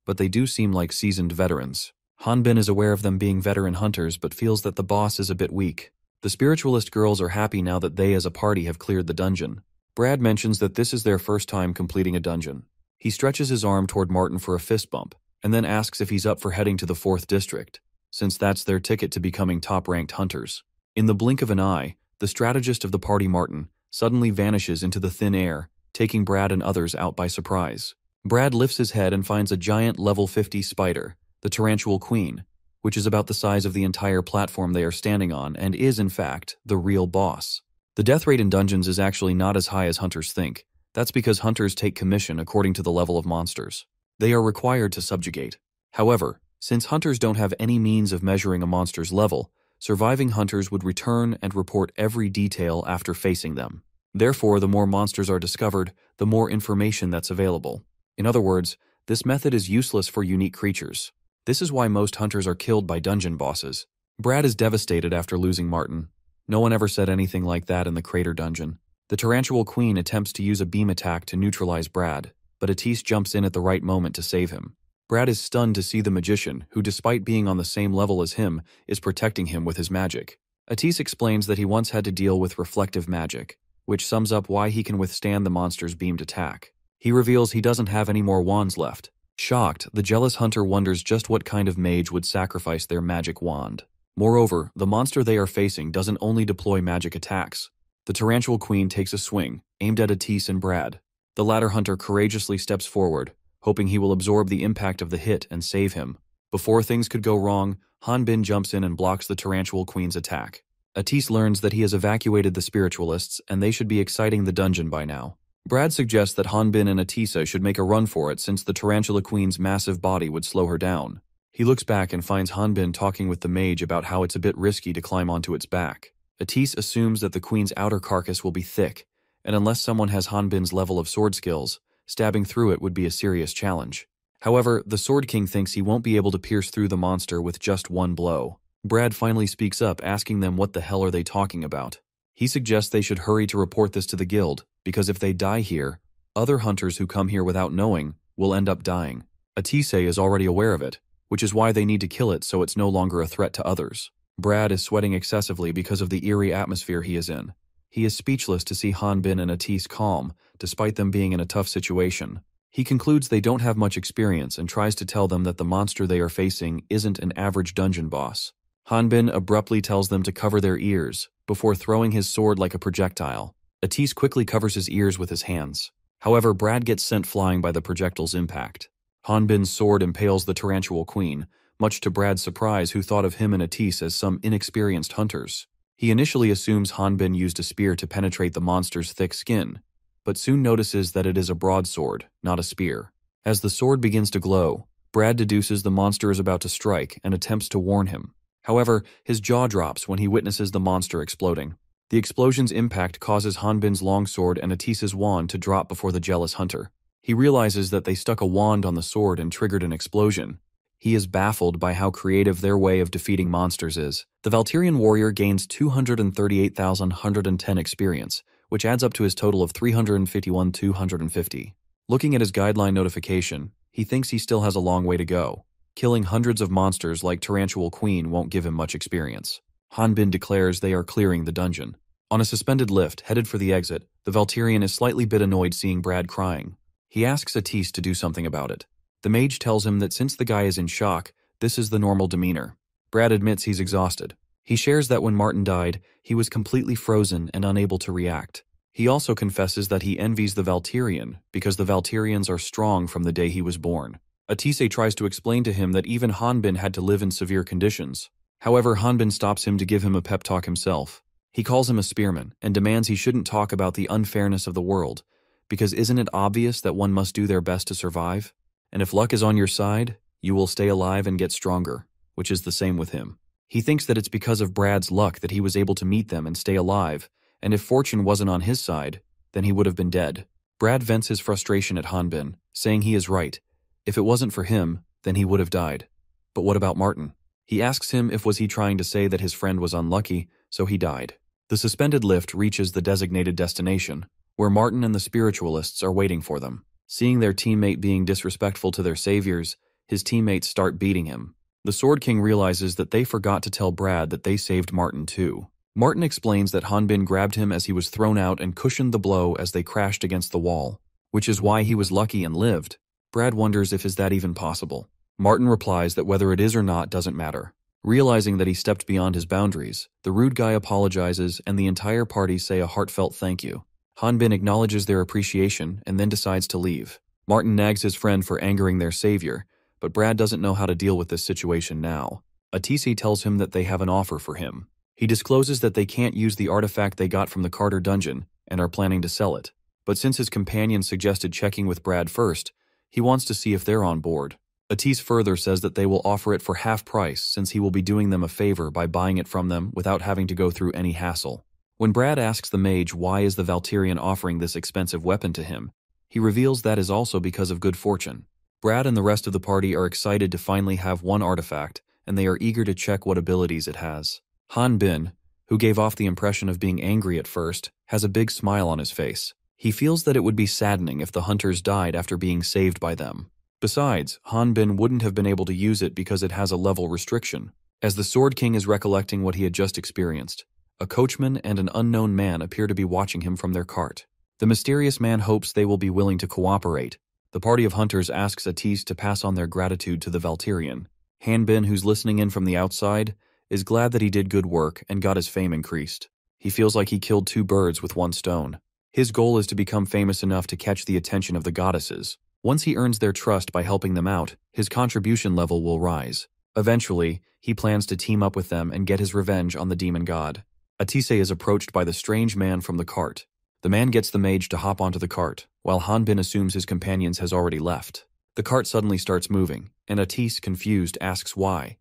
but they do seem like seasoned veterans. Hanbin is aware of them being veteran hunters but feels that the boss is a bit weak. The spiritualist girls are happy now that they as a party have cleared the dungeon. Brad mentions that this is their first time completing a dungeon. He stretches his arm toward Martin for a fist bump, and then asks if he's up for heading to the 4th District, since that's their ticket to becoming top-ranked hunters. In the blink of an eye, the strategist of the party, Martin, suddenly vanishes into the thin air, taking Brad and others out by surprise. Brad lifts his head and finds a giant level 50 spider, the Tarantual Queen, which is about the size of the entire platform they are standing on and is, in fact, the real boss. The death rate in dungeons is actually not as high as hunters think. That's because hunters take commission according to the level of monsters they are required to subjugate. However, since hunters don't have any means of measuring a monster's level, surviving hunters would return and report every detail after facing them. Therefore, the more monsters are discovered, the more information that's available. In other words, this method is useless for unique creatures. This is why most hunters are killed by dungeon bosses. Brad is devastated after losing Martin. No one ever said anything like that in the Crater Dungeon. The Tarantual Queen attempts to use a beam attack to neutralize Brad, but Atis jumps in at the right moment to save him. Brad is stunned to see the magician, who despite being on the same level as him, is protecting him with his magic. Atis explains that he once had to deal with reflective magic, which sums up why he can withstand the monster's beamed attack. He reveals he doesn't have any more wands left. Shocked, the jealous hunter wonders just what kind of mage would sacrifice their magic wand. Moreover, the monster they are facing doesn't only deploy magic attacks. The Tarantual Queen takes a swing, aimed at Atis and Brad. The latter hunter courageously steps forward, hoping he will absorb the impact of the hit and save him. Before things could go wrong, Hanbin jumps in and blocks the Tarantual Queen's attack. Atis learns that he has evacuated the spiritualists and they should be exiting the dungeon by now. Brad suggests that Hanbin and Atisa should make a run for it since the Tarantula Queen's massive body would slow her down. He looks back and finds Hanbin talking with the mage about how it's a bit risky to climb onto its back. Atis assumes that the queen's outer carcass will be thick, and unless someone has Hanbin's level of sword skills, stabbing through it would be a serious challenge. However, the Sword King thinks he won't be able to pierce through the monster with just one blow. Brad finally speaks up, asking them what the hell are they talking about. He suggests they should hurry to report this to the guild, because if they die here, other hunters who come here without knowing will end up dying. Atise is already aware of it, which is why they need to kill it so it's no longer a threat to others. Brad is sweating excessively because of the eerie atmosphere he is in. He is speechless to see Hanbin and Atis calm, despite them being in a tough situation. He concludes they don't have much experience and tries to tell them that the monster they are facing isn't an average dungeon boss. Hanbin abruptly tells them to cover their ears, before throwing his sword like a projectile. Atis quickly covers his ears with his hands. However, Brad gets sent flying by the projectile's impact. Hanbin's sword impales the Tarantual Queen, much to Brad's surprise, who thought of him and Atis as some inexperienced hunters. He initially assumes Hanbin used a spear to penetrate the monster's thick skin, but soon notices that it is a broadsword, not a spear. As the sword begins to glow, Brad deduces the monster is about to strike and attempts to warn him. However, his jaw drops when he witnesses the monster exploding. The explosion's impact causes Hanbin's longsword and Atis's wand to drop before the jealous hunter. He realizes that they stuck a wand on the sword and triggered an explosion. He is baffled by how creative their way of defeating monsters is. The Valtirian warrior gains 238,110 experience, which adds up to his total of 351,250. Looking at his guideline notification, he thinks he still has a long way to go. Killing hundreds of monsters like Tarantual Queen won't give him much experience. Hanbin declares they are clearing the dungeon. On a suspended lift headed for the exit, the Valtirian is slightly bit annoyed seeing Brad crying. He asks Atis to do something about it. The mage tells him that since the guy is in shock, this is the normal demeanor. Brad admits he's exhausted. He shares that when Martin died, he was completely frozen and unable to react. He also confesses that he envies the Valtirian because the Valtirians are strong from the day he was born. Atise tries to explain to him that even Hanbin had to live in severe conditions. However, Hanbin stops him to give him a pep talk himself. He calls him a spearman and demands he shouldn't talk about the unfairness of the world, because isn't it obvious that one must do their best to survive? And if luck is on your side, you will stay alive and get stronger, which is the same with him. He thinks that it's because of Brad's luck that he was able to meet them and stay alive, and if fortune wasn't on his side, then he would have been dead. Brad vents his frustration at Hanbin, saying he is right. If it wasn't for him, then he would have died. But what about Martin? He asks him if was he trying to say that his friend was unlucky, so he died. The suspended lift reaches the designated destination, where Martin and the spiritualists are waiting for them. Seeing their teammate being disrespectful to their saviors, his teammates start beating him. The Sword King realizes that they forgot to tell Brad that they saved Martin too. Martin explains that Hanbin grabbed him as he was thrown out and cushioned the blow as they crashed against the wall, which is why he was lucky and lived. Brad wonders if is that even possible. Martin replies that whether it is or not doesn't matter. Realizing that he stepped beyond his boundaries, the rude guy apologizes and the entire party say a heartfelt thank you. Hanbin acknowledges their appreciation and then decides to leave. Martin nags his friend for angering their savior, but Brad doesn't know how to deal with this situation now. Atise tells him that they have an offer for him. He discloses that they can't use the artifact they got from the Carter dungeon and are planning to sell it. But since his companion suggested checking with Brad first, he wants to see if they're on board. Atise further says that they will offer it for half price since he will be doing them a favor by buying it from them without having to go through any hassle. When Brad asks the mage why is the Valtirian offering this expensive weapon to him, he reveals that is also because of good fortune. Brad and the rest of the party are excited to finally have one artifact, and they are eager to check what abilities it has. Hanbin, who gave off the impression of being angry at first, has a big smile on his face. He feels that it would be saddening if the hunters died after being saved by them. Besides, Hanbin wouldn't have been able to use it because it has a level restriction. As the Sword King is recollecting what he had just experienced, a coachman and an unknown man appear to be watching him from their cart. The mysterious man hopes they will be willing to cooperate. The party of hunters asks Atise to pass on their gratitude to the Valtirian. Hanbin, who's listening in from the outside, is glad that he did good work and got his fame increased. He feels like he killed two birds with one stone. His goal is to become famous enough to catch the attention of the goddesses. Once he earns their trust by helping them out, his contribution level will rise. Eventually, he plans to team up with them and get his revenge on the demon god. Atise is approached by the strange man from the cart. The man gets the mage to hop onto the cart, while Hanbin assumes his companions has already left. The cart suddenly starts moving, and Atise, confused, asks why,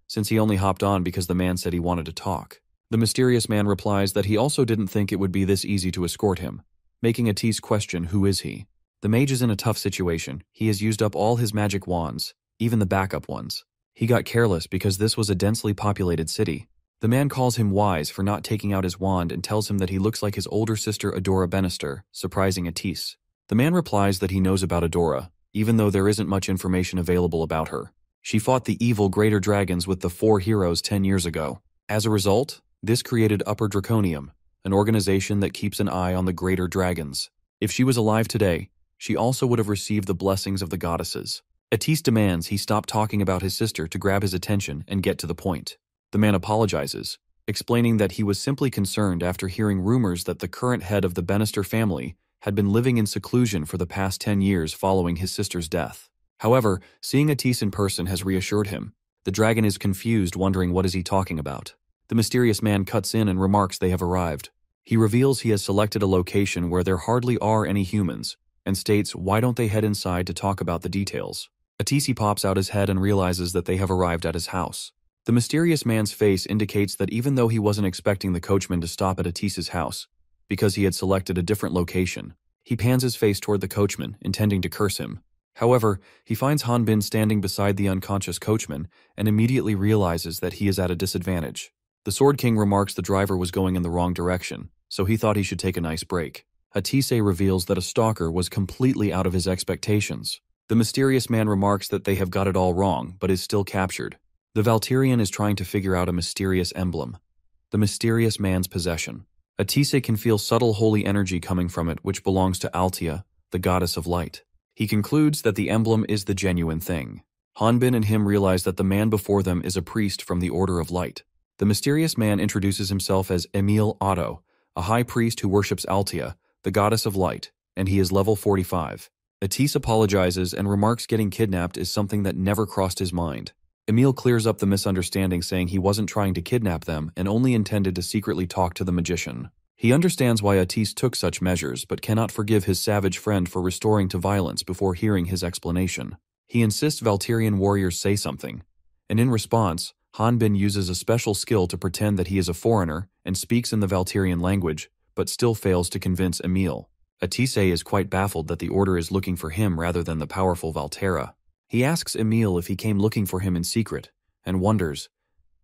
since he only hopped on because the man said he wanted to talk. The mysterious man replies that he also didn't think it would be this easy to escort him, making Atise question who is he. The mage is in a tough situation. He has used up all his magic wands, even the backup ones. He got careless because this was a densely populated city. The man calls him wise for not taking out his wand and tells him that he looks like his older sister Adora Bannister, surprising Atise. The man replies that he knows about Adora, even though there isn't much information available about her. She fought the evil greater dragons with the 4 heroes 10 years ago. As a result, this created Upper Draconium, an organization that keeps an eye on the greater dragons. If she was alive today, she also would have received the blessings of the goddesses. Atis demands he stop talking about his sister to grab his attention and get to the point. The man apologizes, explaining that he was simply concerned after hearing rumors that the current head of the Bannister family had been living in seclusion for the past 10 years following his sister's death. However, seeing Atis in person has reassured him. The dragon is confused, wondering what is he talking about. The mysterious man cuts in and remarks they have arrived. He reveals he has selected a location where there hardly are any humans, and states why don't they head inside to talk about the details. Atisi pops out his head and realizes that they have arrived at his house. The mysterious man's face indicates that even though he wasn't expecting the coachman to stop at Atis's house, because he had selected a different location, he pans his face toward the coachman, intending to curse him. However, he finds Hanbin standing beside the unconscious coachman and immediately realizes that he is at a disadvantage. The Sword King remarks the driver was going in the wrong direction, so he thought he should take a nice break. Atise reveals that a stalker was completely out of his expectations. The mysterious man remarks that they have got it all wrong, but is still captured. The Valterian is trying to figure out a mysterious emblem, the mysterious man's possession. Atise can feel subtle holy energy coming from it, which belongs to Altia, the goddess of light. He concludes that the emblem is the genuine thing. Hanbin and him realize that the man before them is a priest from the Order of Light. The mysterious man introduces himself as Emil Otto, a high priest who worships Altia, the goddess of light, and he is level 45. Atise apologizes and remarks getting kidnapped is something that never crossed his mind. Emil clears up the misunderstanding, saying he wasn't trying to kidnap them and only intended to secretly talk to the magician. He understands why Atise took such measures, but cannot forgive his savage friend for restoring to violence before hearing his explanation. He insists Valterian warriors say something, and in response, Hanbin uses a special skill to pretend that he is a foreigner and speaks in the Valterian language, but still fails to convince Emil. Atise is quite baffled that the Order is looking for him rather than the powerful Valterra. He asks Emil if he came looking for him in secret, and wonders,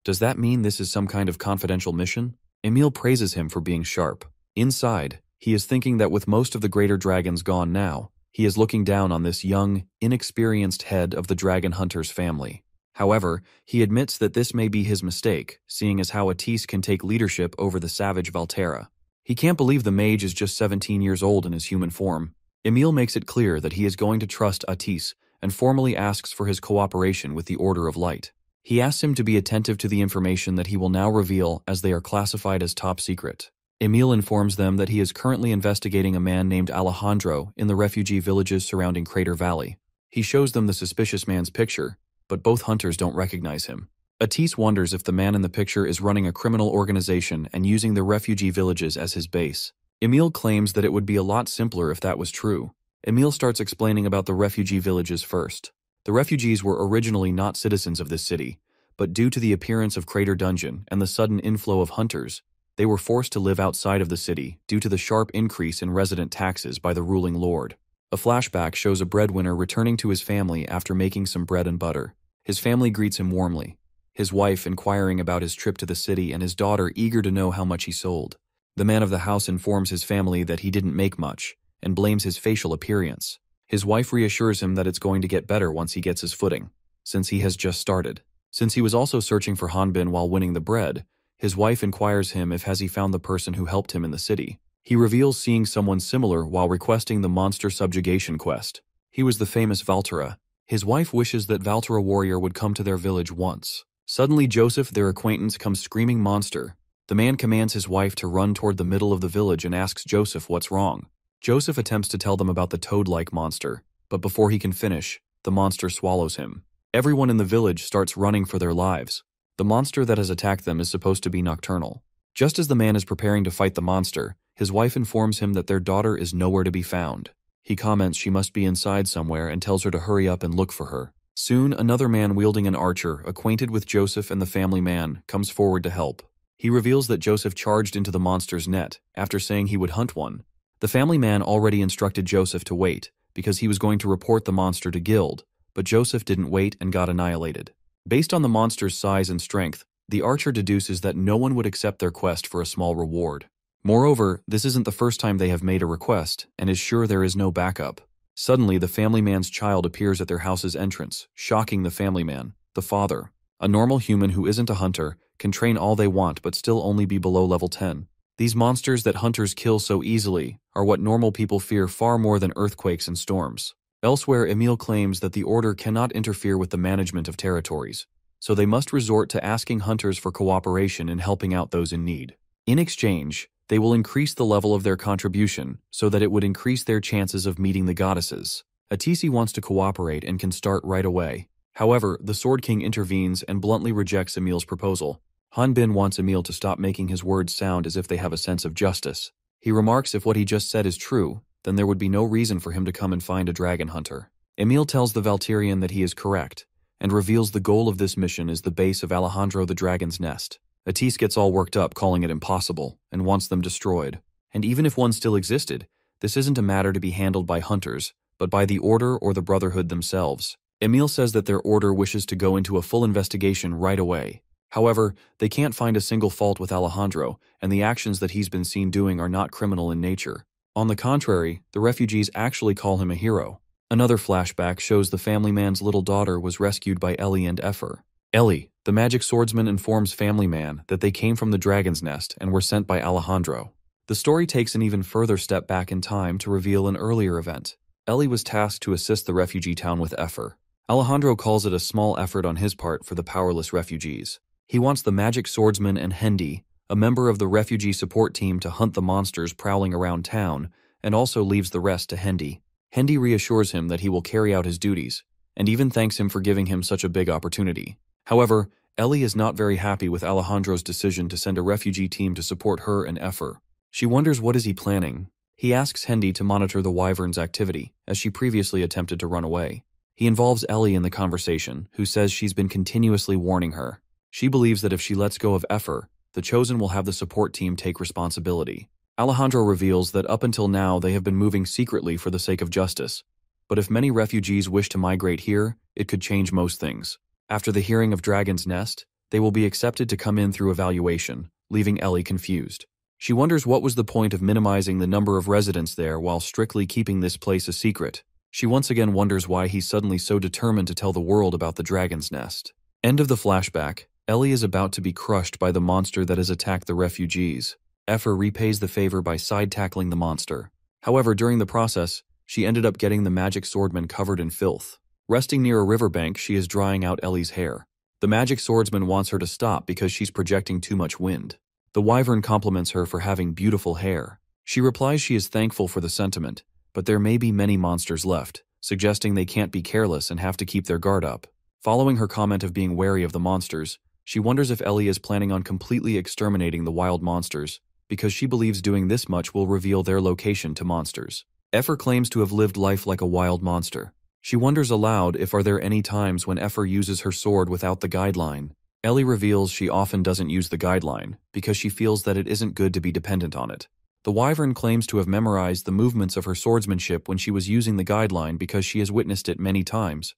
does that mean this is some kind of confidential mission? Emil praises him for being sharp. Inside, he is thinking that with most of the greater dragons gone now, he is looking down on this young, inexperienced head of the dragon hunter's family. However, he admits that this may be his mistake, seeing as how Atise can take leadership over the savage Valterra. He can't believe the mage is just 17 years old in his human form. Emil makes it clear that he is going to trust Atise and formally asks for his cooperation with the Order of Light. He asks him to be attentive to the information that he will now reveal as they are classified as top secret. Emil informs them that he is currently investigating a man named Alejandro in the refugee villages surrounding Crater Valley. He shows them the suspicious man's picture, but both hunters don't recognize him. Atise wonders if the man in the picture is running a criminal organization and using the refugee villages as his base. Emil claims that it would be a lot simpler if that was true. Emil starts explaining about the refugee villages first. The refugees were originally not citizens of this city, but due to the appearance of Crater Dungeon and the sudden inflow of hunters, they were forced to live outside of the city due to the sharp increase in resident taxes by the ruling lord. A flashback shows a breadwinner returning to his family after making some bread and butter. His family greets him warmly, his wife inquiring about his trip to the city and his daughter eager to know how much he sold. The man of the house informs his family that he didn't make much and blames his facial appearance. His wife reassures him that it's going to get better once he gets his footing, since he has just started. Since he was also searching for Hanbin while winning the bread, his wife inquires him if has he found the person who helped him in the city. He reveals seeing someone similar while requesting the monster subjugation quest. He was the famous Valterra. His wife wishes that Valterra warrior would come to their village once. Suddenly Joseph, their acquaintance, comes screaming monster. The man commands his wife to run toward the middle of the village and asks Joseph what's wrong. Joseph attempts to tell them about the toad-like monster, but before he can finish, the monster swallows him. Everyone in the village starts running for their lives. The monster that has attacked them is supposed to be nocturnal. Just as the man is preparing to fight the monster, his wife informs him that their daughter is nowhere to be found. He comments she must be inside somewhere and tells her to hurry up and look for her. Soon, another man wielding an archer, acquainted with Joseph and the family man, comes forward to help. He reveals that Joseph charged into the monster's net after saying he would hunt one. The family man already instructed Joseph to wait, because he was going to report the monster to Guild, but Joseph didn't wait and got annihilated. Based on the monster's size and strength, the archer deduces that no one would accept their quest for a small reward. Moreover, this isn't the first time they have made a request, and is sure there is no backup. Suddenly, the family man's child appears at their house's entrance, shocking the family man, the father. A normal human who isn't a hunter can train all they want but still only be below level 10. These monsters that hunters kill so easily are what normal people fear far more than earthquakes and storms. Elsewhere, Emil claims that the Order cannot interfere with the management of territories, so they must resort to asking hunters for cooperation in helping out those in need. In exchange, they will increase the level of their contribution so that it would increase their chances of meeting the goddesses. Atisi wants to cooperate and can start right away. However, the Sword King intervenes and bluntly rejects Emil's proposal. Hanbin wants Emil to stop making his words sound as if they have a sense of justice. He remarks if what he just said is true, then there would be no reason for him to come and find a dragon hunter. Emil tells the Valtirian that he is correct, and reveals the goal of this mission is the base of Alejandro the Dragon's Nest. Atis gets all worked up, calling it impossible, and wants them destroyed. And even if one still existed, this isn't a matter to be handled by hunters, but by the Order or the Brotherhood themselves. Emil says that their Order wishes to go into a full investigation right away. However, they can't find a single fault with Alejandro, and the actions that he's been seen doing are not criminal in nature. On the contrary, the refugees actually call him a hero. Another flashback shows the family man's little daughter was rescued by Ellie and Effer. Ellie, the magic swordsman, informs family man that they came from the dragon's nest and were sent by Alejandro. The story takes an even further step back in time to reveal an earlier event. Ellie was tasked to assist the refugee town with Effer. Alejandro calls it a small effort on his part for the powerless refugees. He wants the magic swordsman and Hendy, a member of the refugee support team, to hunt the monsters prowling around town, and also leaves the rest to Hendy. Hendy reassures him that he will carry out his duties, and even thanks him for giving him such a big opportunity. However, Ellie is not very happy with Alejandro's decision to send a refugee team to support her and Effer. She wonders what is he planning. He asks Hendy to monitor the wyvern's activity, as she previously attempted to run away. He involves Ellie in the conversation, who says she's been continuously warning her. She believes that if she lets go of Effer, the Chosen will have the support team take responsibility. Alejandro reveals that up until now they have been moving secretly for the sake of justice, but if many refugees wish to migrate here, it could change most things. After the hearing of Dragon's Nest, they will be accepted to come in through evaluation, leaving Ellie confused. She wonders what was the point of minimizing the number of residents there while strictly keeping this place a secret. She once again wonders why he's suddenly so determined to tell the world about the Dragon's Nest. End of the flashback. Ellie is about to be crushed by the monster that has attacked the refugees. Effer repays the favor by side-tackling the monster. However, during the process, she ended up getting the magic swordman covered in filth. Resting near a riverbank, she is drying out Ellie's hair. The magic swordsman wants her to stop because she's projecting too much wind. The wyvern compliments her for having beautiful hair. She replies she is thankful for the sentiment, but there may be many monsters left, suggesting they can't be careless and have to keep their guard up. Following her comment of being wary of the monsters, she wonders if Ellie is planning on completely exterminating the wild monsters, because she believes doing this much will reveal their location to monsters. Effer claims to have lived life like a wild monster. She wonders aloud if are there any times when Effer uses her sword without the guideline. Ellie reveals she often doesn't use the guideline, because she feels that it isn't good to be dependent on it. The wyvern claims to have memorized the movements of her swordsmanship when she was using the guideline because she has witnessed it many times,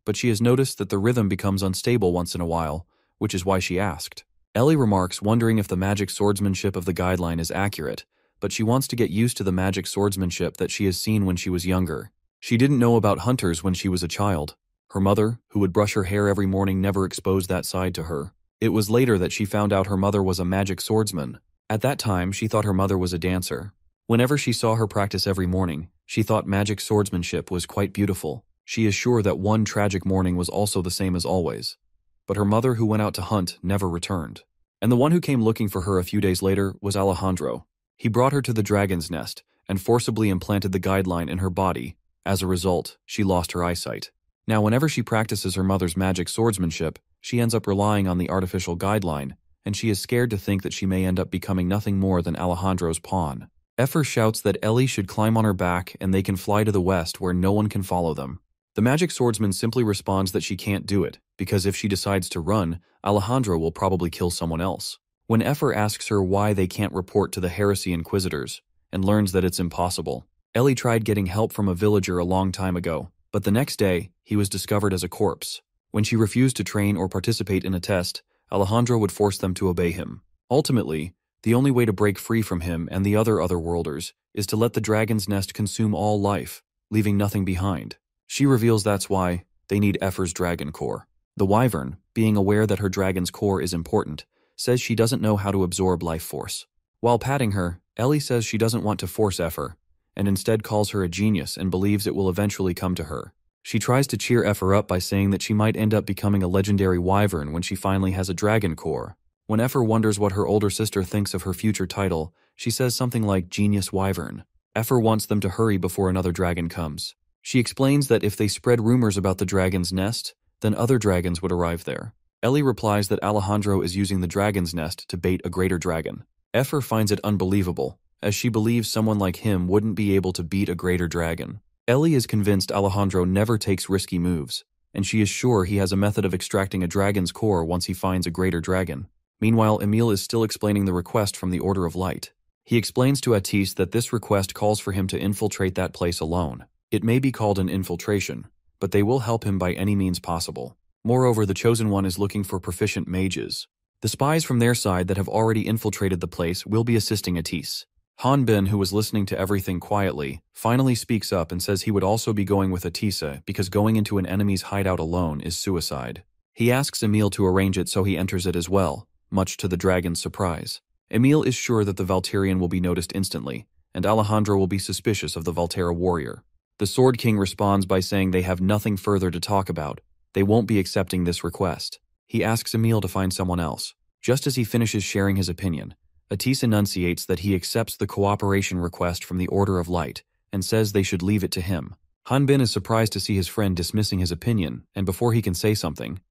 but she has noticed that the rhythm becomes unstable once in a while, which is why she asked. Ellie remarks, wondering if the magic swordsmanship of the guideline is accurate, but she wants to get used to the magic swordsmanship that she has seen when she was younger. She didn't know about hunters when she was a child. Her mother, who would brush her hair every morning, never exposed that side to her. It was later that she found out her mother was a magic swordsman. At that time, she thought her mother was a dancer. Whenever she saw her practice every morning, she thought magic swordsmanship was quite beautiful. She is sure that one tragic morning was also the same as always. But her mother, who went out to hunt, never returned. And the one who came looking for her a few days later was Alejandro. He brought her to the dragon's nest and forcibly implanted the guideline in her body. As a result, she lost her eyesight. Now, whenever she practices her mother's magic swordsmanship, she ends up relying on the artificial guideline, and she is scared to think that she may end up becoming nothing more than Alejandro's pawn. Effer shouts that Ellie should climb on her back and they can fly to the west where no one can follow them. The magic swordsman simply responds that she can't do it, because if she decides to run, Alejandro will probably kill someone else. When Effer asks her why they can't report to the Heresy Inquisitors, and learns that it's impossible, Ellie tried getting help from a villager a long time ago, but the next day, he was discovered as a corpse. When she refused to train or participate in a test, Alejandro would force them to obey him. Ultimately, the only way to break free from him and the other Otherworlders is to let the dragon's nest consume all life, leaving nothing behind. She reveals that's why they need Effer's dragon core. The wyvern, being aware that her dragon's core is important, says she doesn't know how to absorb life force. While patting her, Ellie says she doesn't want to force Effer, and instead calls her a genius and believes it will eventually come to her. She tries to cheer Effer up by saying that she might end up becoming a legendary wyvern when she finally has a dragon core. When Effer wonders what her older sister thinks of her future title, she says something like Genius Wyvern. Effer wants them to hurry before another dragon comes. She explains that if they spread rumors about the dragon's nest, then other dragons would arrive there. Ellie replies that Alejandro is using the dragon's nest to bait a greater dragon. Effer finds it unbelievable, as she believes someone like him wouldn't be able to beat a greater dragon. Ellie is convinced Alejandro never takes risky moves, and she is sure he has a method of extracting a dragon's core once he finds a greater dragon. Meanwhile, Emile is still explaining the request from the Order of Light. He explains to Atis that this request calls for him to infiltrate that place alone. It may be called an infiltration, but they will help him by any means possible. Moreover, the Chosen One is looking for proficient mages. The spies from their side that have already infiltrated the place will be assisting Atis. Hanbin, who was listening to everything quietly, finally speaks up and says he would also be going with Atisa because going into an enemy's hideout alone is suicide. He asks Emile to arrange it so he enters it as well, much to the dragon's surprise. Emile is sure that the Valterian will be noticed instantly, and Alejandro will be suspicious of the Valterra warrior. The Sword King responds by saying they have nothing further to talk about. They won't be accepting this request. He asks Emile to find someone else. Just as he finishes sharing his opinion, Atis enunciates that he accepts the cooperation request from the Order of Light and says they should leave it to him. Hanbin is surprised to see his friend dismissing his opinion, and before he can say something,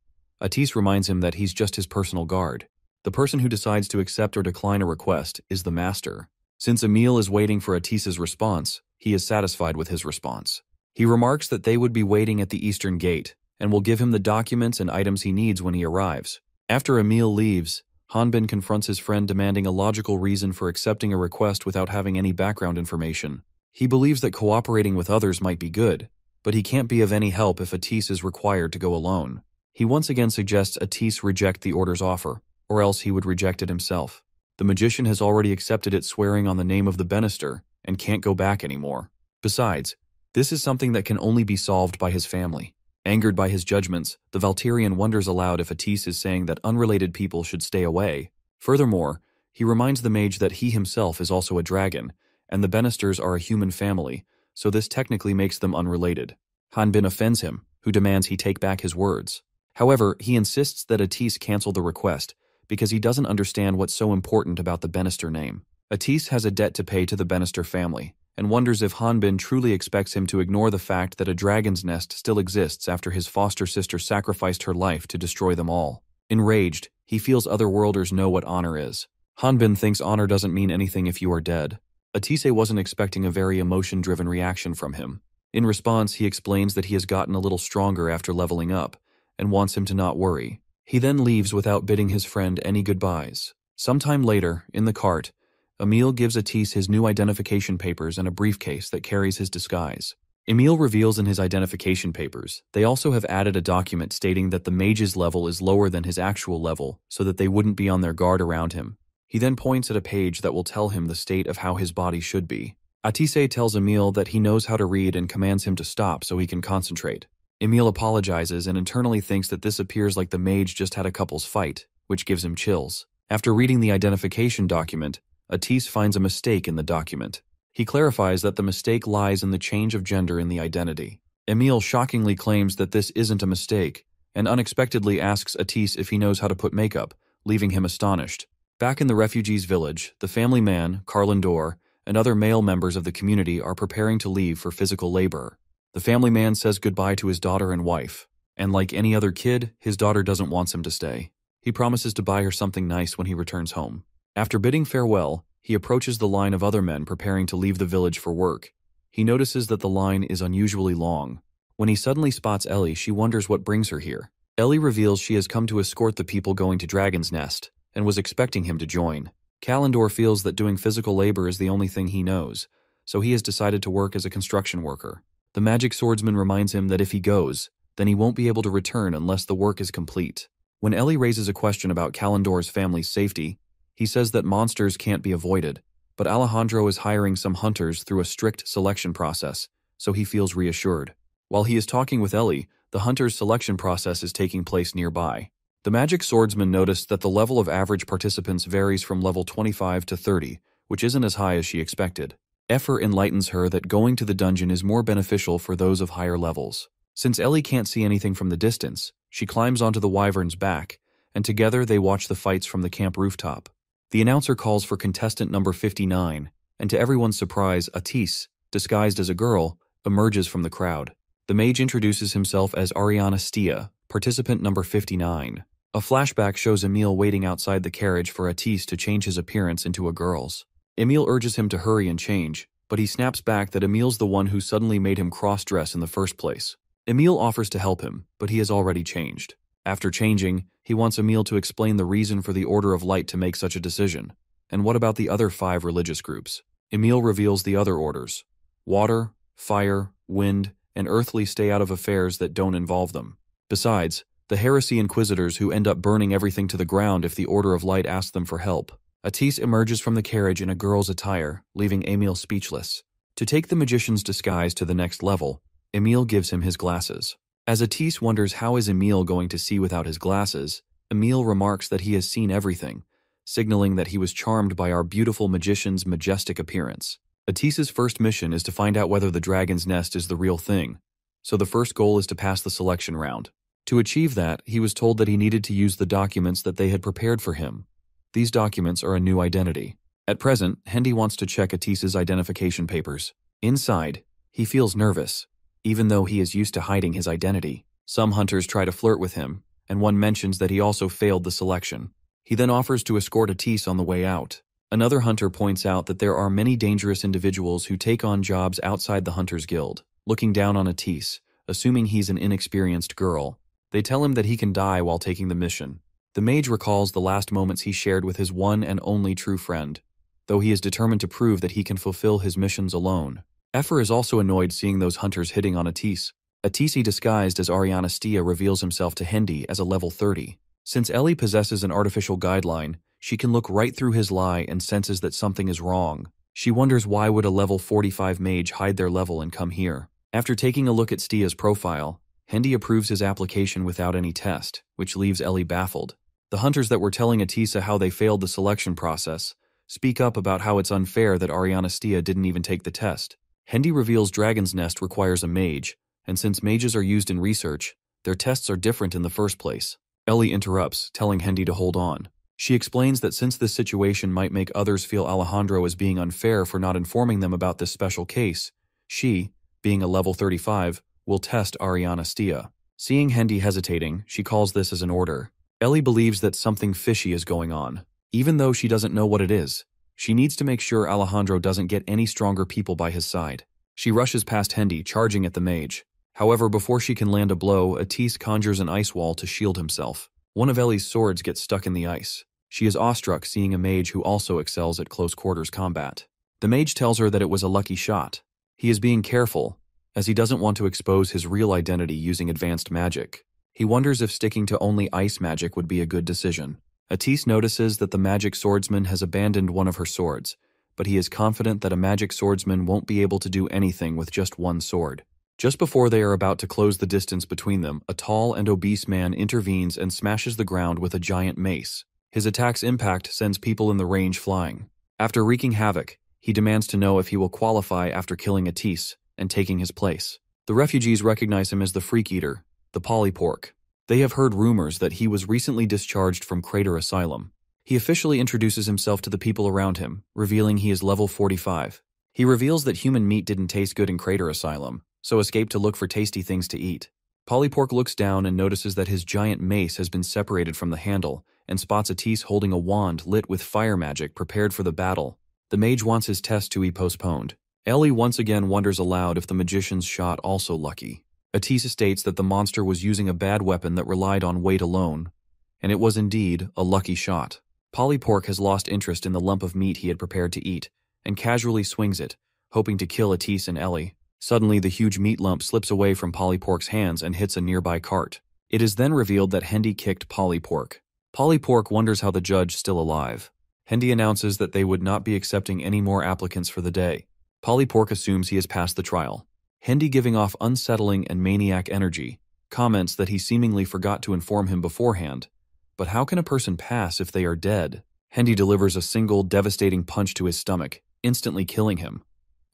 Atis reminds him that he's just his personal guard. The person who decides to accept or decline a request is the master. Since Emile is waiting for Atis's response, he is satisfied with his response. He remarks that they would be waiting at the eastern gate and will give him the documents and items he needs when he arrives. After Emile leaves, Hanbin confronts his friend demanding a logical reason for accepting a request without having any background information. He believes that cooperating with others might be good, but he can't be of any help if Atis is required to go alone. He once again suggests Atis reject the Order's offer, or else he would reject it himself. The magician has already accepted it, swearing on the name of the Banister, and can't go back anymore. Besides, this is something that can only be solved by his family. Angered by his judgments, the Valterian wonders aloud if Atis is saying that unrelated people should stay away. Furthermore, he reminds the mage that he himself is also a dragon, and the Banisters are a human family, so this technically makes them unrelated. Hanbin offends him, who demands he take back his words. However, he insists that Atis cancel the request, because he doesn't understand what's so important about the Banister name. Atis has a debt to pay to the Banister family, and wonders if Hanbin truly expects him to ignore the fact that a dragon's nest still exists after his foster sister sacrificed her life to destroy them all. Enraged, he feels otherworlders know what honor is. Hanbin thinks honor doesn't mean anything if you are dead. Atise wasn't expecting a very emotion-driven reaction from him. In response, he explains that he has gotten a little stronger after leveling up, and wants him to not worry. He then leaves without bidding his friend any goodbyes. Sometime later, in the cart, Emile gives Atis his new identification papers and a briefcase that carries his disguise. Emile reveals in his identification papers they also have added a document stating that the mage's level is lower than his actual level so that they wouldn't be on their guard around him. He then points at a page that will tell him the state of how his body should be. Atise tells Emile that he knows how to read and commands him to stop so he can concentrate. Emile apologizes and internally thinks that this appears like the mage just had a couple's fight, which gives him chills. After reading the identification document, Atis finds a mistake in the document. He clarifies that the mistake lies in the change of gender in the identity. Emile shockingly claims that this isn't a mistake, and unexpectedly asks Atis if he knows how to put makeup, leaving him astonished. Back in the refugees' village, the family man, Carlindor, and other male members of the community are preparing to leave for physical labor. The family man says goodbye to his daughter and wife, and like any other kid, his daughter doesn't want him to stay. He promises to buy her something nice when he returns home. After bidding farewell, he approaches the line of other men preparing to leave the village for work. He notices that the line is unusually long. When he suddenly spots Ellie, she wonders what brings her here. Ellie reveals she has come to escort the people going to Dragon's Nest, and was expecting him to join. Kalendor feels that doing physical labor is the only thing he knows, so he has decided to work as a construction worker. The magic swordsman reminds him that if he goes, then he won't be able to return unless the work is complete. When Ellie raises a question about Kalendor's family's safety, he says that monsters can't be avoided, but Alejandro is hiring some hunters through a strict selection process, so he feels reassured. While he is talking with Ellie, the hunter's selection process is taking place nearby. The magic swordsman noticed that the level of average participants varies from level 25 to 30, which isn't as high as she expected. Effer enlightens her that going to the dungeon is more beneficial for those of higher levels. Since Ellie can't see anything from the distance, she climbs onto the wyvern's back, and together they watch the fights from the camp rooftop. The announcer calls for contestant number 59, and to everyone's surprise, Atis, disguised as a girl, emerges from the crowd. The mage introduces himself as Ariana Stia, participant number 59. A flashback shows Emil waiting outside the carriage for Atis to change his appearance into a girl's. Emil urges him to hurry and change, but he snaps back that Emil's the one who suddenly made him cross-dress in the first place. Emil offers to help him, but he has already changed. After changing, he wants Emil to explain the reason for the Order of Light to make such a decision. And what about the other 5 religious groups? Emil reveals the other orders. Water, fire, wind, and earthly stay out of affairs that don't involve them. Besides, the heresy inquisitors who end up burning everything to the ground if the Order of Light asks them for help. Atis emerges from the carriage in a girl's attire, leaving Emil speechless. To take the magician's disguise to the next level, Emil gives him his glasses. As Atis wonders how is Emil going to see without his glasses, Emil remarks that he has seen everything, signaling that he was charmed by our beautiful magician's majestic appearance. Atis's first mission is to find out whether the dragon's nest is the real thing, so the first goal is to pass the selection round. To achieve that, he was told that he needed to use the documents that they had prepared for him. These documents are a new identity. At present, Hendy wants to check Atis's identification papers. Inside, he feels nervous, even though he is used to hiding his identity. Some hunters try to flirt with him, and one mentions that he also failed the selection. He then offers to escort Atis on the way out. Another hunter points out that there are many dangerous individuals who take on jobs outside the Hunters Guild, looking down on Atis, assuming he's an inexperienced girl. They tell him that he can die while taking the mission. The mage recalls the last moments he shared with his one and only true friend, though he is determined to prove that he can fulfill his missions alone. Effer is also annoyed seeing those hunters hitting on Atis. Atisi disguised as Ariana Stia reveals himself to Hendy as a level 30. Since Ellie possesses an artificial guideline, she can look right through his lie and senses that something is wrong. She wonders why would a level 45 mage hide their level and come here. After taking a look at Stia's profile, Hendy approves his application without any test, which leaves Ellie baffled. The hunters that were telling Atisa how they failed the selection process speak up about how it's unfair that Ariana Stia didn't even take the test. Hendy reveals Dragon's Nest requires a mage, and since mages are used in research, their tests are different in the first place. Ellie interrupts, telling Hendy to hold on. She explains that since this situation might make others feel Alejandro as being unfair for not informing them about this special case, she, being a level 35, will test Ariana Stia. Seeing Hendy hesitating, she calls this as an order. Ellie believes that something fishy is going on. Even though she doesn't know what it is, she needs to make sure Alejandro doesn't get any stronger people by his side. She rushes past Hendy, charging at the mage. However, before she can land a blow, Atis conjures an ice wall to shield himself. One of Ellie's swords gets stuck in the ice. She is awestruck seeing a mage who also excels at close quarters combat. The mage tells her that it was a lucky shot. He is being careful, as he doesn't want to expose his real identity using advanced magic. He wonders if sticking to only ice magic would be a good decision. Atis notices that the magic swordsman has abandoned one of her swords, but he is confident that a magic swordsman won't be able to do anything with just one sword. Just before they are about to close the distance between them, a tall and obese man intervenes and smashes the ground with a giant mace. His attack's impact sends people in the range flying. After wreaking havoc, he demands to know if he will qualify after killing Atis and taking his place. The refugees recognize him as the Freak Eater, the Polypork. They have heard rumors that he was recently discharged from Crater Asylum. He officially introduces himself to the people around him, revealing he is level 45. He reveals that human meat didn't taste good in Crater Asylum, so escaped to look for tasty things to eat. Polypork looks down and notices that his giant mace has been separated from the handle, and spots Atis holding a wand lit with fire magic prepared for the battle. The mage wants his test to be postponed. Ellie once again wonders aloud if the magician's shot also lucky. Atis states that the monster was using a bad weapon that relied on weight alone, and it was indeed a lucky shot. Polypork has lost interest in the lump of meat he had prepared to eat, and casually swings it, hoping to kill Atis and Ellie. Suddenly, the huge meat lump slips away from Polypork's hands and hits a nearby cart. It is then revealed that Hendy kicked Polypork. Polypork wonders how the judge is still alive. Hendy announces that they would not be accepting any more applicants for the day. Polypork assumes he has passed the trial. Hendy, giving off unsettling and maniac energy, comments that he seemingly forgot to inform him beforehand. But how can a person pass if they are dead? Hendy delivers a single, devastating punch to his stomach, instantly killing him.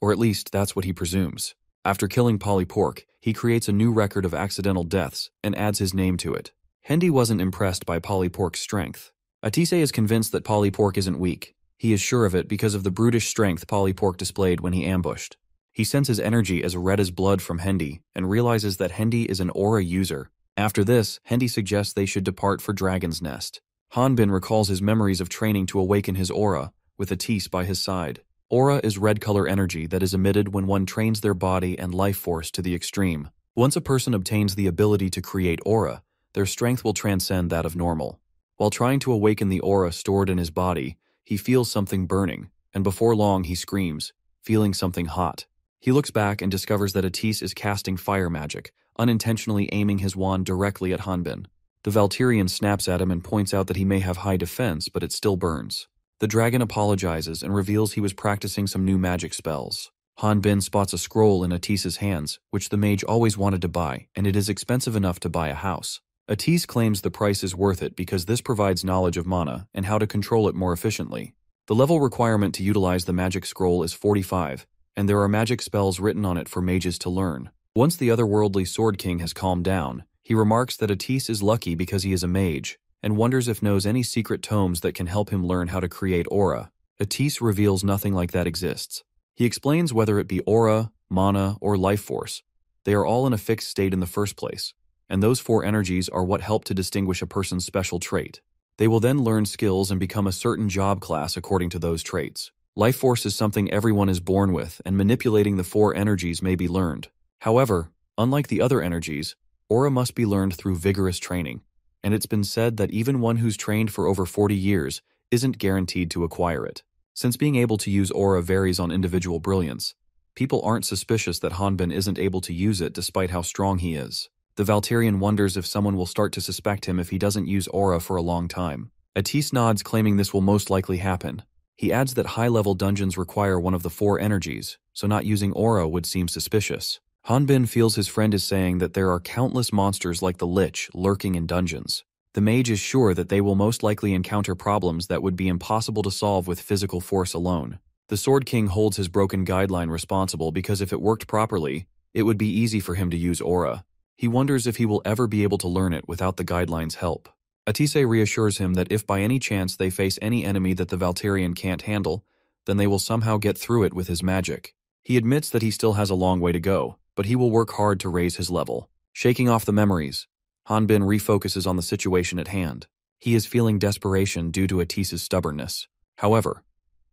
Or at least, that's what he presumes. After killing Polypork, he creates a new record of accidental deaths and adds his name to it. Hendy wasn't impressed by Polypork's strength. Atise is convinced that Polypork isn't weak. He is sure of it because of the brutish strength Polypork displayed when he ambushed. He senses energy as red as blood from Hendy and realizes that Hendy is an aura user. After this, Hendy suggests they should depart for Dragon's Nest. Hanbin recalls his memories of training to awaken his aura, with Atise by his side. Aura is red color energy that is emitted when one trains their body and life force to the extreme. Once a person obtains the ability to create aura, their strength will transcend that of normal. While trying to awaken the aura stored in his body, he feels something burning, and before long he screams, feeling something hot. He looks back and discovers that Atise is casting fire magic, unintentionally aiming his wand directly at Hanbin. The Valkyrian snaps at him and points out that he may have high defense, but it still burns. The dragon apologizes and reveals he was practicing some new magic spells. Hanbin spots a scroll in Atise's hands, which the mage always wanted to buy, and it is expensive enough to buy a house. Atise claims the price is worth it because this provides knowledge of mana and how to control it more efficiently. The level requirement to utilize the magic scroll is 45, and there are magic spells written on it for mages to learn. Once the otherworldly Sword King has calmed down, he remarks that Atise is lucky because he is a mage, and wonders if knows any secret tomes that can help him learn how to create aura. Atise reveals nothing like that exists. He explains whether it be aura, mana, or life force, they are all in a fixed state in the first place, and those four energies are what help to distinguish a person's special trait. They will then learn skills and become a certain job class according to those traits. Life force is something everyone is born with, and manipulating the four energies may be learned. However, unlike the other energies, aura must be learned through vigorous training, and it's been said that even one who's trained for over 40 years isn't guaranteed to acquire it. Since being able to use aura varies on individual brilliance, people aren't suspicious that Hanbin isn't able to use it despite how strong he is. The Valkyrian wonders if someone will start to suspect him if he doesn't use aura for a long time. Atise nods, claiming this will most likely happen. He adds that high-level dungeons require one of the four energies, so not using aura would seem suspicious. Hanbin feels his friend is saying that there are countless monsters like the Lich lurking in dungeons. The mage is sure that they will most likely encounter problems that would be impossible to solve with physical force alone. The Sword King holds his broken guideline responsible because if it worked properly, it would be easy for him to use aura. He wonders if he will ever be able to learn it without the guideline's help. Atise reassures him that if by any chance they face any enemy that the Valkyrian can't handle, then they will somehow get through it with his magic. He admits that he still has a long way to go, but he will work hard to raise his level. Shaking off the memories, Hanbin refocuses on the situation at hand. He is feeling desperation due to Atise's stubbornness. However,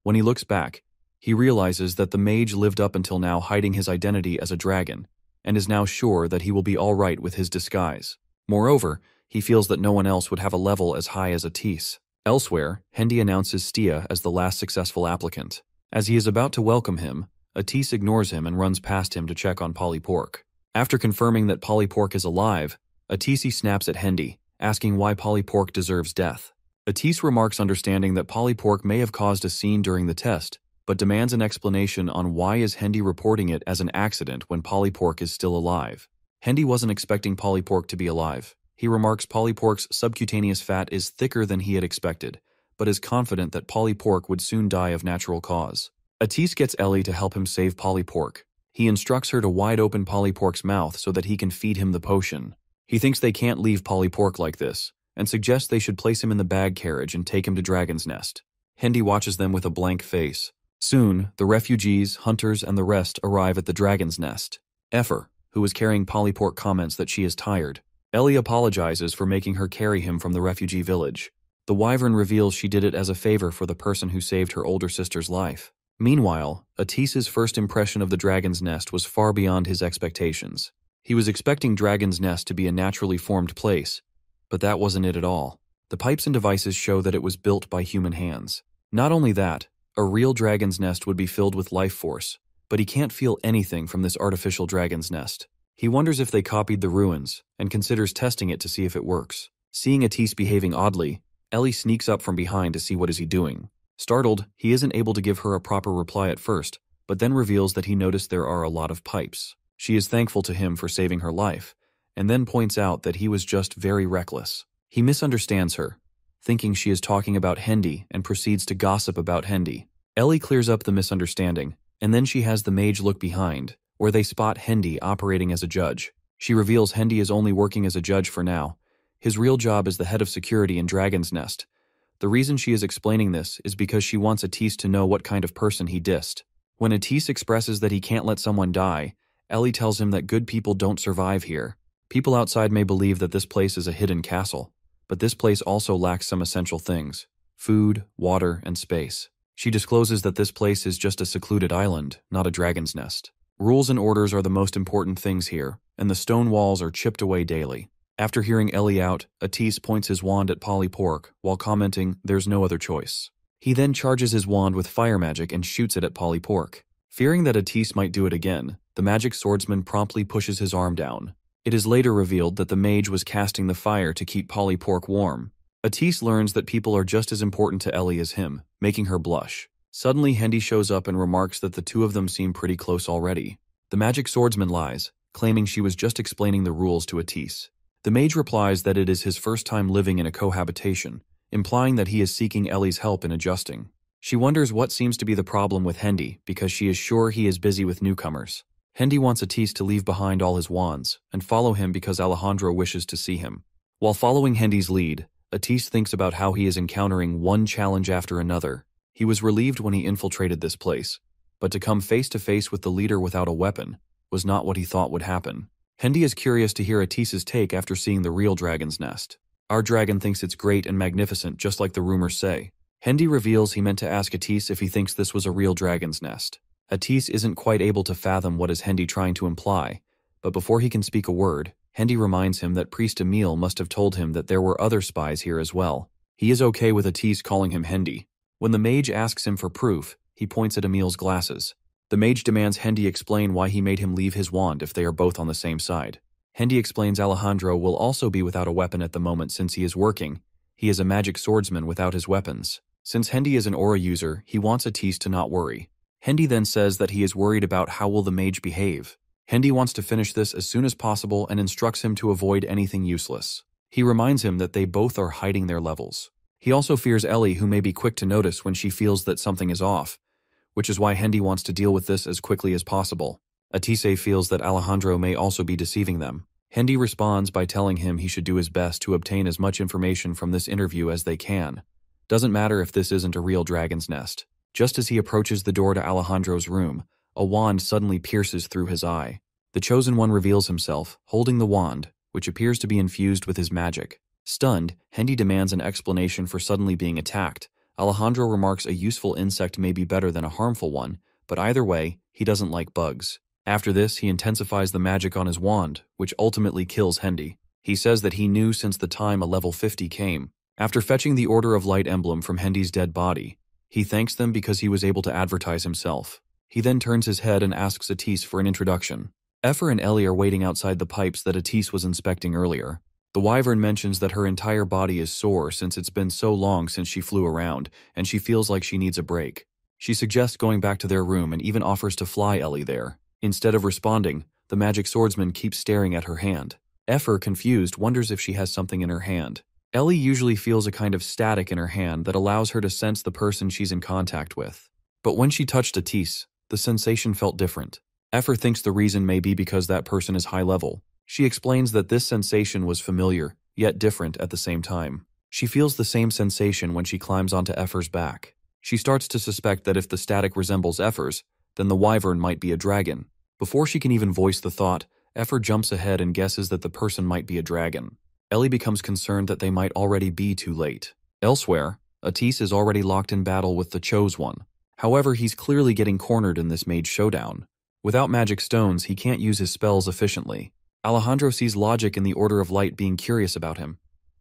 when he looks back, he realizes that the mage lived up until now hiding his identity as a dragon, and is now sure that he will be all right with his disguise. Moreover, he feels that no one else would have a level as high as Atise. Elsewhere, Hendy announces Stia as the last successful applicant. As he is about to welcome him, Atise ignores him and runs past him to check on Polypork. After confirming that Polypork is alive, Atise snaps at Hendy, asking why Polypork deserves death. Atise remarks understanding that Polypork may have caused a scene during the test, but demands an explanation on why is Hendy reporting it as an accident when Polypork is still alive. Hendy wasn't expecting Polypork to be alive. He remarks Polypork's subcutaneous fat is thicker than he had expected, but is confident that Polypork would soon die of natural cause. Atise gets Ellie to help him save Polypork. He instructs her to wide open Polypork's mouth so that he can feed him the potion. He thinks they can't leave Polypork like this, and suggests they should place him in the bag carriage and take him to Dragon's Nest. Hendy watches them with a blank face. Soon, the refugees, hunters, and the rest arrive at the Dragon's Nest. Effer, who is carrying Polypork, comments that she is tired. Ellie apologizes for making her carry him from the refugee village. The wyvern reveals she did it as a favor for the person who saved her older sister's life. Meanwhile, Atise's first impression of the Dragon's Nest was far beyond his expectations. He was expecting Dragon's Nest to be a naturally formed place, but that wasn't it at all. The pipes and devices show that it was built by human hands. Not only that, a real dragon's nest would be filled with life force, but he can't feel anything from this artificial dragon's nest. He wonders if they copied the ruins, and considers testing it to see if it works. Seeing Atise behaving oddly, Ellie sneaks up from behind to see what is he doing. Startled, he isn't able to give her a proper reply at first, but then reveals that he noticed there are a lot of pipes. She is thankful to him for saving her life, and then points out that he was just very reckless. He misunderstands her, thinking she is talking about Hendy, and proceeds to gossip about Hendy. Ellie clears up the misunderstanding, and then she has the mage look behind, where they spot Hendy operating as a judge. She reveals Hendy is only working as a judge for now. His real job is the head of security in Dragon's Nest. The reason she is explaining this is because she wants Atis to know what kind of person he dissed. When Atis expresses that he can't let someone die, Ellie tells him that good people don't survive here. People outside may believe that this place is a hidden castle, but this place also lacks some essential things: food, water, and space. She discloses that this place is just a secluded island, not a dragon's nest. Rules and orders are the most important things here, and the stone walls are chipped away daily. After hearing Ellie out, Atis points his wand at Polly Pork while commenting, "There's no other choice." He then charges his wand with fire magic and shoots it at Polly Pork. Fearing that Atis might do it again, the magic swordsman promptly pushes his arm down. It is later revealed that the mage was casting the fire to keep Polly Pork warm. Atis learns that people are just as important to Ellie as him, making her blush. Suddenly, Hendy shows up and remarks that the two of them seem pretty close already. The magic swordsman lies, claiming she was just explaining the rules to Atis. The mage replies that it is his first time living in a cohabitation, implying that he is seeking Ellie's help in adjusting. She wonders what seems to be the problem with Hendy because she is sure he is busy with newcomers. Hendy wants Atis to leave behind all his wands and follow him because Alejandro wishes to see him. While following Hendy's lead, Atis thinks about how he is encountering one challenge after another. He was relieved when he infiltrated this place, but to come face to face with the leader without a weapon was not what he thought would happen. Hendy is curious to hear Atis's take after seeing the real dragon's nest. Our dragon thinks it's great and magnificent, just like the rumors say. Hendy reveals he meant to ask Atis if he thinks this was a real dragon's nest. Atis isn't quite able to fathom what is Hendy trying to imply, but before he can speak a word, Hendy reminds him that Priest Emil must have told him that there were other spies here as well. He is okay with Atis calling him Hendy. When the mage asks him for proof, he points at Emil's glasses. The mage demands Hendy explain why he made him leave his wand if they are both on the same side. Hendy explains Alejandro will also be without a weapon at the moment since he is working. He is a magic swordsman without his weapons. Since Hendy is an aura user, he wants Atis to not worry. Hendy then says that he is worried about how will the mage behave. Hendy wants to finish this as soon as possible and instructs him to avoid anything useless. He reminds him that they both are hiding their levels. He also fears Ellie, who may be quick to notice when she feels that something is off, which is why Hendy wants to deal with this as quickly as possible. Atis feels that Alejandro may also be deceiving them. Hendy responds by telling him he should do his best to obtain as much information from this interview as they can. Doesn't matter if this isn't a real dragon's nest. Just as he approaches the door to Alejandro's room, a wand suddenly pierces through his eye. The Chosen One reveals himself, holding the wand, which appears to be infused with his magic. Stunned, Hendy demands an explanation for suddenly being attacked. Alejandro remarks a useful insect may be better than a harmful one, but either way, he doesn't like bugs. After this, he intensifies the magic on his wand, which ultimately kills Hendy. He says that he knew since the time a level 50 came. After fetching the Order of Light emblem from Hendy's dead body, he thanks them because he was able to advertise himself. He then turns his head and asks Atis for an introduction. Effer and Ellie are waiting outside the pipes that Atis was inspecting earlier. The wyvern mentions that her entire body is sore since it's been so long since she flew around, and she feels like she needs a break. She suggests going back to their room and even offers to fly Ellie there. Instead of responding, the magic swordsman keeps staring at her hand. Effer, confused, wonders if she has something in her hand. Ellie usually feels a kind of static in her hand that allows her to sense the person she's in contact with. But when she touched Atis, the sensation felt different. Effer thinks the reason may be because that person is high level. She explains that this sensation was familiar, yet different at the same time. She feels the same sensation when she climbs onto Effer's back. She starts to suspect that if the static resembles Effer's, then the wyvern might be a dragon. Before she can even voice the thought, Effer jumps ahead and guesses that the person might be a dragon. Ellie becomes concerned that they might already be too late. Elsewhere, Atis is already locked in battle with the Chosen One. However, he's clearly getting cornered in this mage showdown. Without magic stones, he can't use his spells efficiently. Alejandro sees logic in the Order of Light being curious about him,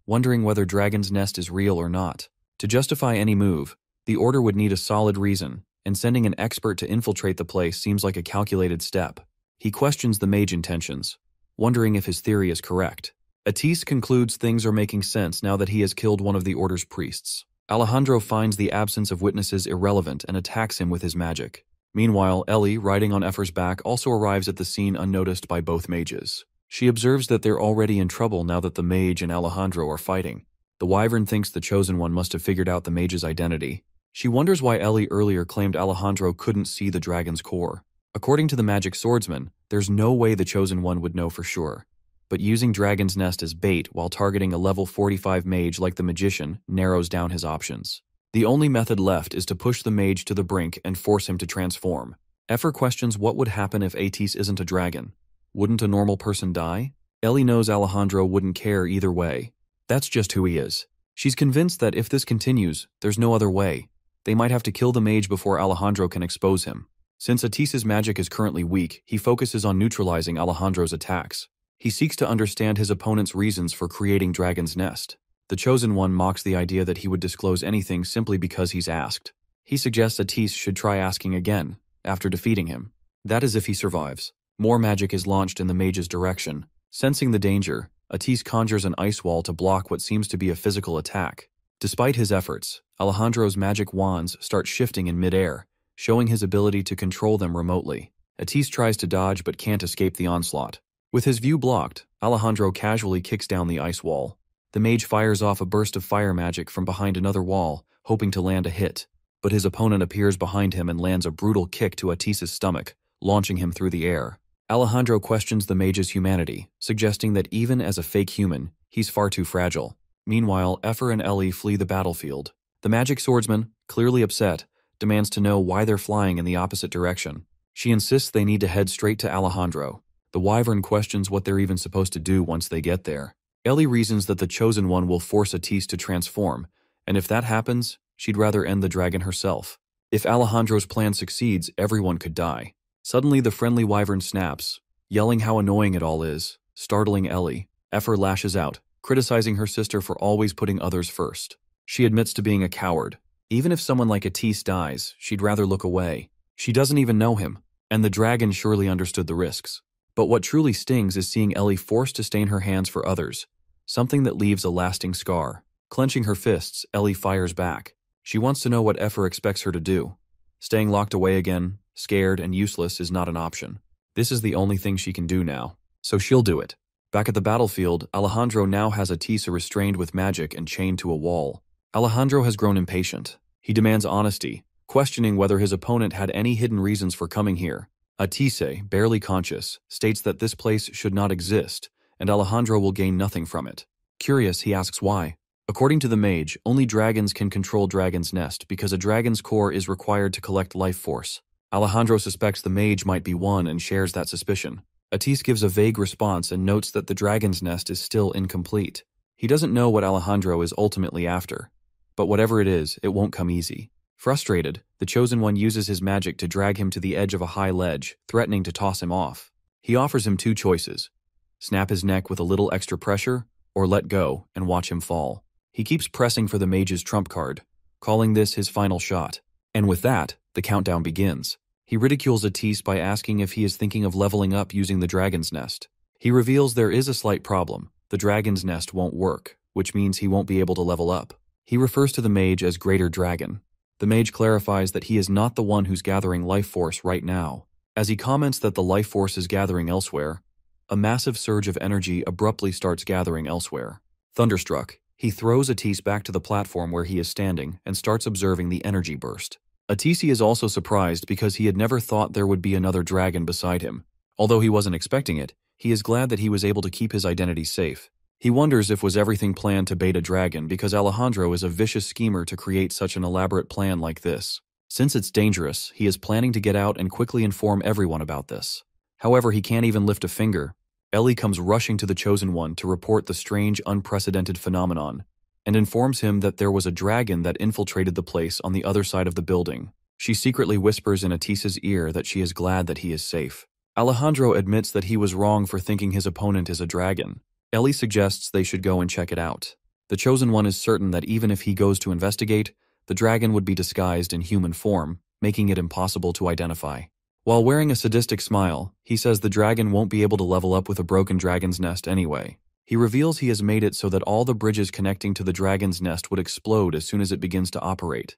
wondering whether Dragon's Nest is real or not. To justify any move, the Order would need a solid reason, and sending an expert to infiltrate the place seems like a calculated step. He questions the mage intentions, wondering if his theory is correct. Atis concludes things are making sense now that he has killed one of the Order's priests. Alejandro finds the absence of witnesses irrelevant and attacks him with his magic. Meanwhile, Ellie, riding on Effer's back, also arrives at the scene unnoticed by both mages. She observes that they're already in trouble now that the mage and Alejandro are fighting. The wyvern thinks the Chosen One must have figured out the mage's identity. She wonders why Ellie earlier claimed Alejandro couldn't see the dragon's core. According to the magic swordsman, there's no way the Chosen One would know for sure. But using Dragon's Nest as bait while targeting a level 45 mage like the magician narrows down his options. The only method left is to push the mage to the brink and force him to transform. Effer questions what would happen if Atis isn't a dragon. Wouldn't a normal person die? Ellie knows Alejandro wouldn't care either way. That's just who he is. She's convinced that if this continues, there's no other way. They might have to kill the mage before Alejandro can expose him. Since Atis's magic is currently weak, he focuses on neutralizing Alejandro's attacks. He seeks to understand his opponent's reasons for creating Dragon's Nest. The Chosen One mocks the idea that he would disclose anything simply because he's asked. He suggests Atis should try asking again, after defeating him. That is if he survives. More magic is launched in the mage's direction. Sensing the danger, Atis conjures an ice wall to block what seems to be a physical attack. Despite his efforts, Alejandro's magic wands start shifting in midair, showing his ability to control them remotely. Atis tries to dodge but can't escape the onslaught. With his view blocked, Alejandro casually kicks down the ice wall. The mage fires off a burst of fire magic from behind another wall, hoping to land a hit. But his opponent appears behind him and lands a brutal kick to Atis's stomach, launching him through the air. Alejandro questions the mage's humanity, suggesting that even as a fake human, he's far too fragile. Meanwhile, Effer and Ellie flee the battlefield. The magic swordsman, clearly upset, demands to know why they're flying in the opposite direction. She insists they need to head straight to Alejandro. The wyvern questions what they're even supposed to do once they get there. Ellie reasons that the Chosen One will force Atis to transform, and if that happens, she'd rather end the dragon herself. If Alejandro's plan succeeds, everyone could die. Suddenly, the friendly wyvern snaps, yelling how annoying it all is, startling Ellie. Effer lashes out, criticizing her sister for always putting others first. She admits to being a coward. Even if someone like Atis dies, she'd rather look away. She doesn't even know him, and the dragon surely understood the risks. But what truly stings is seeing Ellie forced to stain her hands for others, something that leaves a lasting scar. Clenching her fists, Ellie fires back. She wants to know what Effer expects her to do. Staying locked away again, scared and useless, is not an option. This is the only thing she can do now, so she'll do it. Back at the battlefield, Alejandro now has Atis restrained with magic and chained to a wall. Alejandro has grown impatient. He demands honesty, questioning whether his opponent had any hidden reasons for coming here. Atis, barely conscious, states that this place should not exist, and Alejandro will gain nothing from it. Curious, he asks why. According to the mage, only dragons can control Dragon's Nest because a dragon's core is required to collect life force. Alejandro suspects the mage might be one and shares that suspicion. Atis gives a vague response and notes that the Dragon's Nest is still incomplete. He doesn't know what Alejandro is ultimately after. But whatever it is, it won't come easy. Frustrated, the Chosen One uses his magic to drag him to the edge of a high ledge, threatening to toss him off. He offers him two choices: snap his neck with a little extra pressure, or let go and watch him fall. He keeps pressing for the mage's trump card, calling this his final shot. And with that, the countdown begins. He ridicules Atis by asking if he is thinking of leveling up using the Dragon's Nest. He reveals there is a slight problem. The Dragon's Nest won't work, which means he won't be able to level up. He refers to the mage as Greater Dragon. The mage clarifies that he is not the one who's gathering life force right now. As he comments that the life force is gathering elsewhere, a massive surge of energy abruptly starts gathering elsewhere. Thunderstruck, he throws Atis back to the platform where he is standing and starts observing the energy burst. Atis is also surprised because he had never thought there would be another dragon beside him. Although he wasn't expecting it, he is glad that he was able to keep his identity safe. He wonders if was everything planned to bait a dragon because Alejandro is a vicious schemer to create such an elaborate plan like this. Since it's dangerous, he is planning to get out and quickly inform everyone about this. However, he can't even lift a finger. Ellie comes rushing to the Chosen One to report the strange, unprecedented phenomenon, and informs him that there was a dragon that infiltrated the place on the other side of the building. She secretly whispers in Atis's ear that she is glad that he is safe. Alejandro admits that he was wrong for thinking his opponent is a dragon. Ellie suggests they should go and check it out. The Chosen One is certain that even if he goes to investigate, the dragon would be disguised in human form, making it impossible to identify. While wearing a sadistic smile, he says the dragon won't be able to level up with a broken dragon's nest anyway. He reveals he has made it so that all the bridges connecting to the dragon's nest would explode as soon as it begins to operate,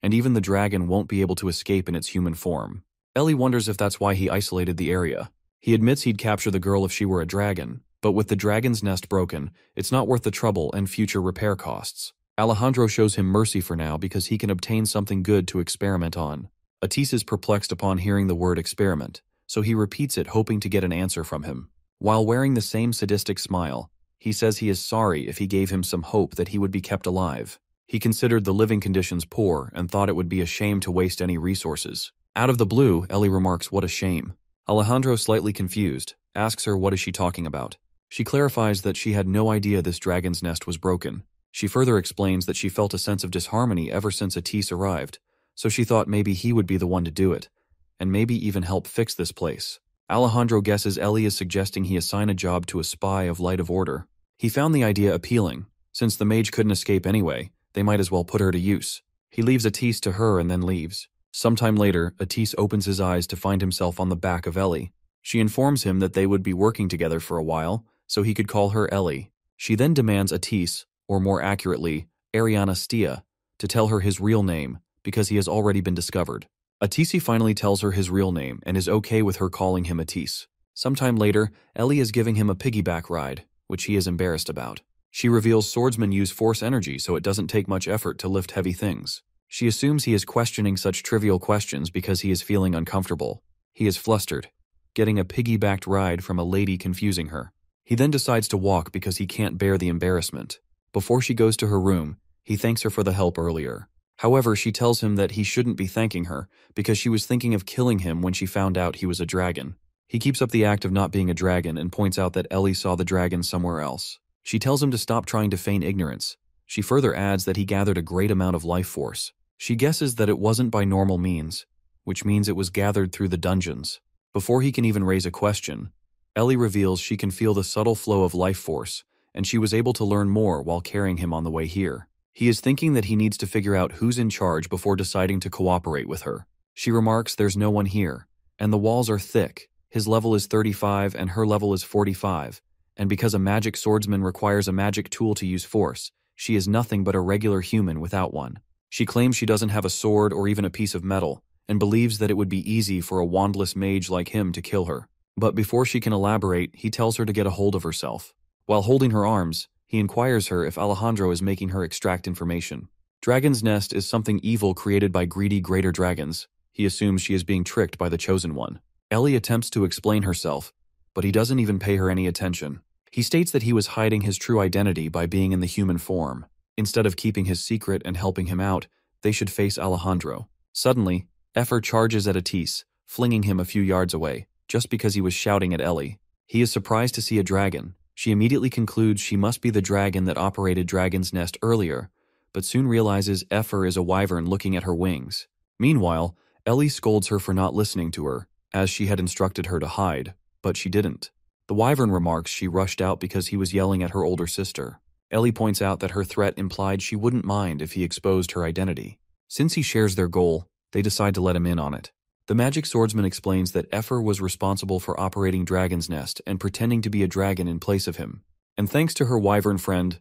and even the dragon won't be able to escape in its human form. Ellie wonders if that's why he isolated the area. He admits he'd capture the girl if she were a dragon, but with the dragon's nest broken, it's not worth the trouble and future repair costs. Alejandro shows him mercy for now because he can obtain something good to experiment on. Atis is perplexed upon hearing the word experiment, so he repeats it hoping to get an answer from him. While wearing the same sadistic smile, he says he is sorry if he gave him some hope that he would be kept alive. He considered the living conditions poor and thought it would be a shame to waste any resources. Out of the blue, Ellie remarks, "What a shame." Alejandro, slightly confused, asks her what is she talking about. She clarifies that she had no idea this dragon's nest was broken. She further explains that she felt a sense of disharmony ever since Atis arrived, so she thought maybe he would be the one to do it, and maybe even help fix this place. Alejandro guesses Ellie is suggesting he assign a job to a spy of Light of Order. He found the idea appealing. Since the mage couldn't escape anyway, they might as well put her to use. He leaves Atis to her and then leaves. Sometime later, Atis opens his eyes to find himself on the back of Ellie. She informs him that they would be working together for a while, so he could call her Ellie. She then demands Atis, or more accurately, Ariana Stia, to tell her his real name, because he has already been discovered. Atis finally tells her his real name and is okay with her calling him Atis. Sometime later, Ellie is giving him a piggyback ride, which he is embarrassed about. She reveals swordsmen use force energy, so it doesn't take much effort to lift heavy things. She assumes he is questioning such trivial questions because he is feeling uncomfortable. He is flustered, getting a piggybacked ride from a lady confusing her. He then decides to walk because he can't bear the embarrassment. Before she goes to her room, he thanks her for the help earlier. However, she tells him that he shouldn't be thanking her because she was thinking of killing him when she found out he was a dragon. He keeps up the act of not being a dragon and points out that Ellie saw the dragon somewhere else. She tells him to stop trying to feign ignorance. She further adds that he gathered a great amount of life force. She guesses that it wasn't by normal means, which means it was gathered through the dungeons. Before he can even raise a question, Ellie reveals she can feel the subtle flow of life force, and she was able to learn more while carrying him on the way here. He is thinking that he needs to figure out who's in charge before deciding to cooperate with her. She remarks there's no one here, and the walls are thick. His level is 35 and her level is 45, and because a magic swordsman requires a magic tool to use force, she is nothing but a regular human without one. She claims she doesn't have a sword or even a piece of metal, and believes that it would be easy for a wandless mage like him to kill her. But before she can elaborate, he tells her to get a hold of herself. While holding her arms, he inquires her if Alejandro is making her extract information. Dragon's Nest is something evil created by greedy greater dragons. He assumes she is being tricked by the Chosen One. Ellie attempts to explain herself, but he doesn't even pay her any attention. He states that he was hiding his true identity by being in the human form. Instead of keeping his secret and helping him out, they should face Alejandro. Suddenly, Effer charges at Atis, flinging him a few yards away, just because he was shouting at Ellie. He is surprised to see a dragon. She immediately concludes she must be the dragon that operated Dragon's Nest earlier, but soon realizes Effer is a wyvern looking at her wings. Meanwhile, Ellie scolds her for not listening to her, as she had instructed her to hide, but she didn't. The wyvern remarks she rushed out because he was yelling at her older sister. Ellie points out that her threat implied she wouldn't mind if he exposed her identity. Since he shares their goal, they decide to let him in on it. The magic swordsman explains that Effer was responsible for operating Dragon's Nest and pretending to be a dragon in place of him. And thanks to her wyvern friend,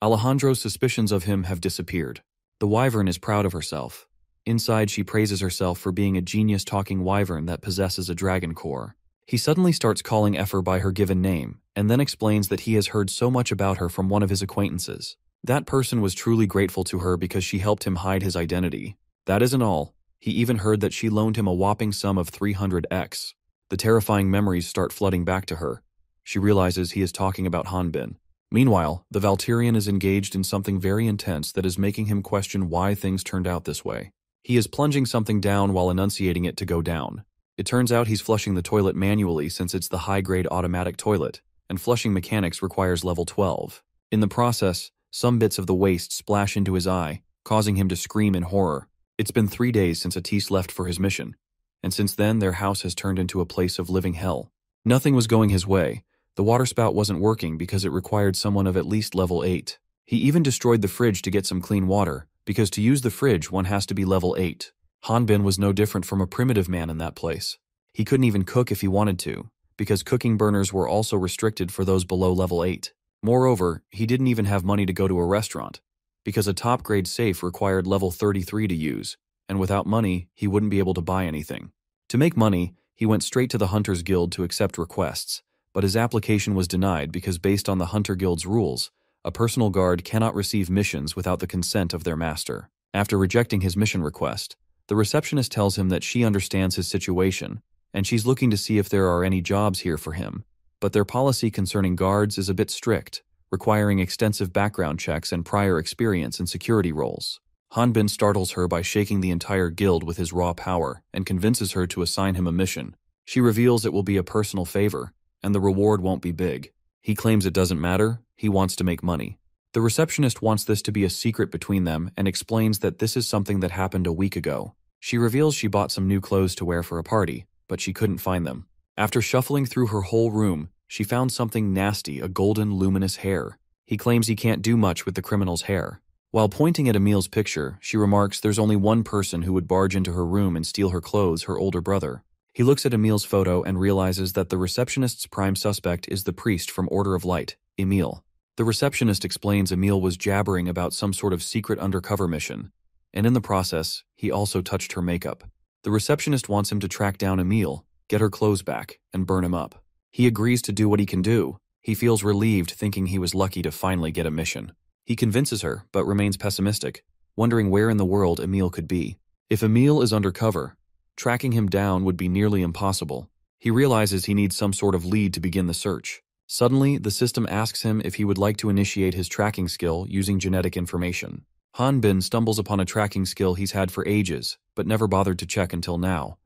Alejandro's suspicions of him have disappeared. The wyvern is proud of herself. Inside, she praises herself for being a genius talking wyvern that possesses a dragon core. He suddenly starts calling Effer by her given name, and then explains that he has heard so much about her from one of his acquaintances. That person was truly grateful to her because she helped him hide his identity. That isn't all. He even heard that she loaned him a whopping sum of 300x. The terrifying memories start flooding back to her. She realizes he is talking about Hanbin. Meanwhile, the Valkyrian is engaged in something very intense that is making him question why things turned out this way. He is plunging something down while enunciating it to go down. It turns out he's flushing the toilet manually since it's the high-grade automatic toilet, and flushing mechanics requires level 12. In the process, some bits of the waste splash into his eye, causing him to scream in horror. It's been 3 days since Atis left for his mission, and since then their house has turned into a place of living hell. Nothing was going his way. The water spout wasn't working because it required someone of at least level 8. He even destroyed the fridge to get some clean water, because to use the fridge one has to be level 8. Hanbin was no different from a primitive man in that place. He couldn't even cook if he wanted to, because cooking burners were also restricted for those below level 8. Moreover, he didn't even have money to go to a restaurant, because a top-grade safe required level 33 to use, and without money, he wouldn't be able to buy anything. To make money, he went straight to the Hunters Guild to accept requests, but his application was denied because based on the Hunter Guild's rules, a personal guard cannot receive missions without the consent of their master. After rejecting his mission request, the receptionist tells him that she understands his situation, and she's looking to see if there are any jobs here for him, but their policy concerning guards is a bit strict, requiring extensive background checks and prior experience in security roles. Hanbin startles her by shaking the entire guild with his raw power and convinces her to assign him a mission. She reveals it will be a personal favor, and the reward won't be big. He claims it doesn't matter, he wants to make money. The receptionist wants this to be a secret between them and explains that this is something that happened a week ago. She reveals she bought some new clothes to wear for a party, but she couldn't find them. After shuffling through her whole room, she found something nasty, a golden, luminous hair. He claims he can't do much with the criminal's hair. While pointing at Emil's picture, she remarks there's only one person who would barge into her room and steal her clothes, her older brother. He looks at Emil's photo and realizes that the receptionist's prime suspect is the priest from Order of Light, Emil. The receptionist explains Emil was jabbering about some sort of secret undercover mission, and in the process, he also touched her makeup. The receptionist wants him to track down Emil, get her clothes back, and burn him up. He agrees to do what he can do. He feels relieved thinking he was lucky to finally get a mission. He convinces her, but remains pessimistic, wondering where in the world Emil could be. If Emil is undercover, tracking him down would be nearly impossible. He realizes he needs some sort of lead to begin the search. Suddenly, the system asks him if he would like to initiate his tracking skill using genetic information. Hanbin stumbles upon a tracking skill he's had for ages, but never bothered to check until now,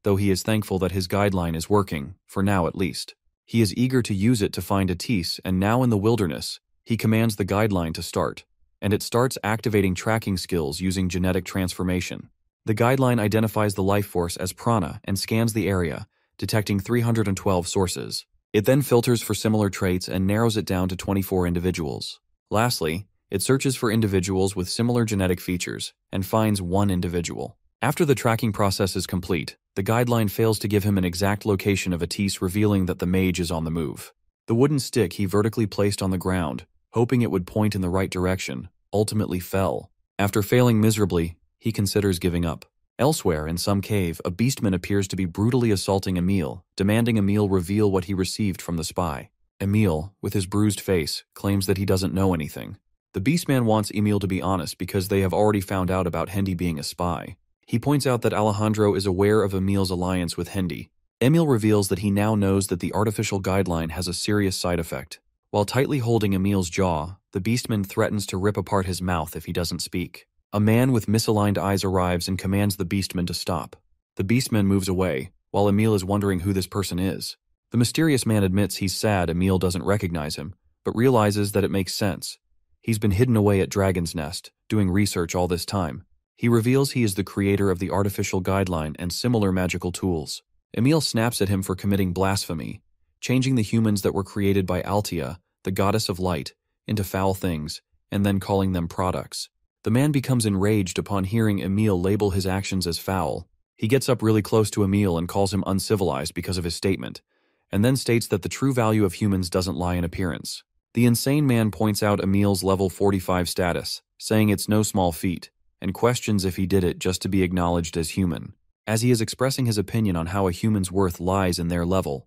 though he is thankful that his guideline is working, for now at least. He is eager to use it to find Atis, and now in the wilderness, he commands the guideline to start, and it starts activating tracking skills using genetic transformation. The guideline identifies the life force as prana and scans the area, detecting 312 sources. It then filters for similar traits and narrows it down to 24 individuals. Lastly, it searches for individuals with similar genetic features and finds one individual. After the tracking process is complete, the guideline fails to give him an exact location of Atis, revealing that the mage is on the move. The wooden stick he vertically placed on the ground, hoping it would point in the right direction, ultimately fell. After failing miserably, he considers giving up. Elsewhere, in some cave, a beastman appears to be brutally assaulting Emil, demanding Emil reveal what he received from the spy. Emil, with his bruised face, claims that he doesn't know anything. The beastman wants Emil to be honest because they have already found out about Hendy being a spy. He points out that Alejandro is aware of Emil's alliance with Hendy. Emil reveals that he now knows that the artificial guideline has a serious side effect. While tightly holding Emil's jaw, the beastman threatens to rip apart his mouth if he doesn't speak. A man with misaligned eyes arrives and commands the beastman to stop. The beastman moves away, while Emil is wondering who this person is. The mysterious man admits he's sad Emil doesn't recognize him, but realizes that it makes sense. He's been hidden away at Dragon's Nest, doing research all this time. He reveals he is the creator of the artificial guideline and similar magical tools. Emil snaps at him for committing blasphemy, changing the humans that were created by Altia, the goddess of light, into foul things, and then calling them products. The man becomes enraged upon hearing Emil label his actions as foul. He gets up really close to Emil and calls him uncivilized because of his statement, and then states that the true value of humans doesn't lie in appearance. The insane man points out Emil's level 45 status, saying it's no small feat, and questions if he did it just to be acknowledged as human. As he is expressing his opinion on how a human's worth lies in their level,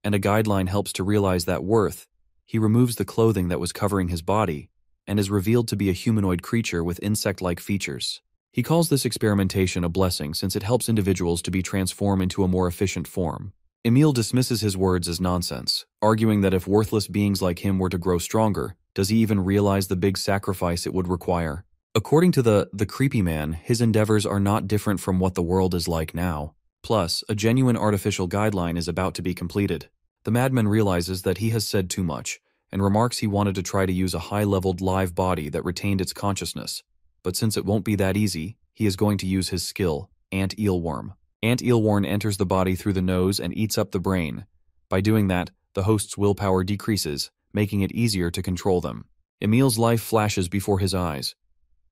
and a guideline helps to realize that worth, he removes the clothing that was covering his body, and is revealed to be a humanoid creature with insect-like features. He calls this experimentation a blessing since it helps individuals to be transformed into a more efficient form. Emil dismisses his words as nonsense, arguing that if worthless beings like him were to grow stronger, does he even realize the big sacrifice it would require? According to the creepy man, his endeavors are not different from what the world is like now. Plus, a genuine artificial guideline is about to be completed. The madman realizes that he has said too much, and remarks he wanted to try to use a high-leveled live body that retained its consciousness. But since it won't be that easy, he is going to use his skill, Ant Eelworm. Ant Eelworm enters the body through the nose and eats up the brain. By doing that, the host's willpower decreases, making it easier to control them. Emil's life flashes before his eyes.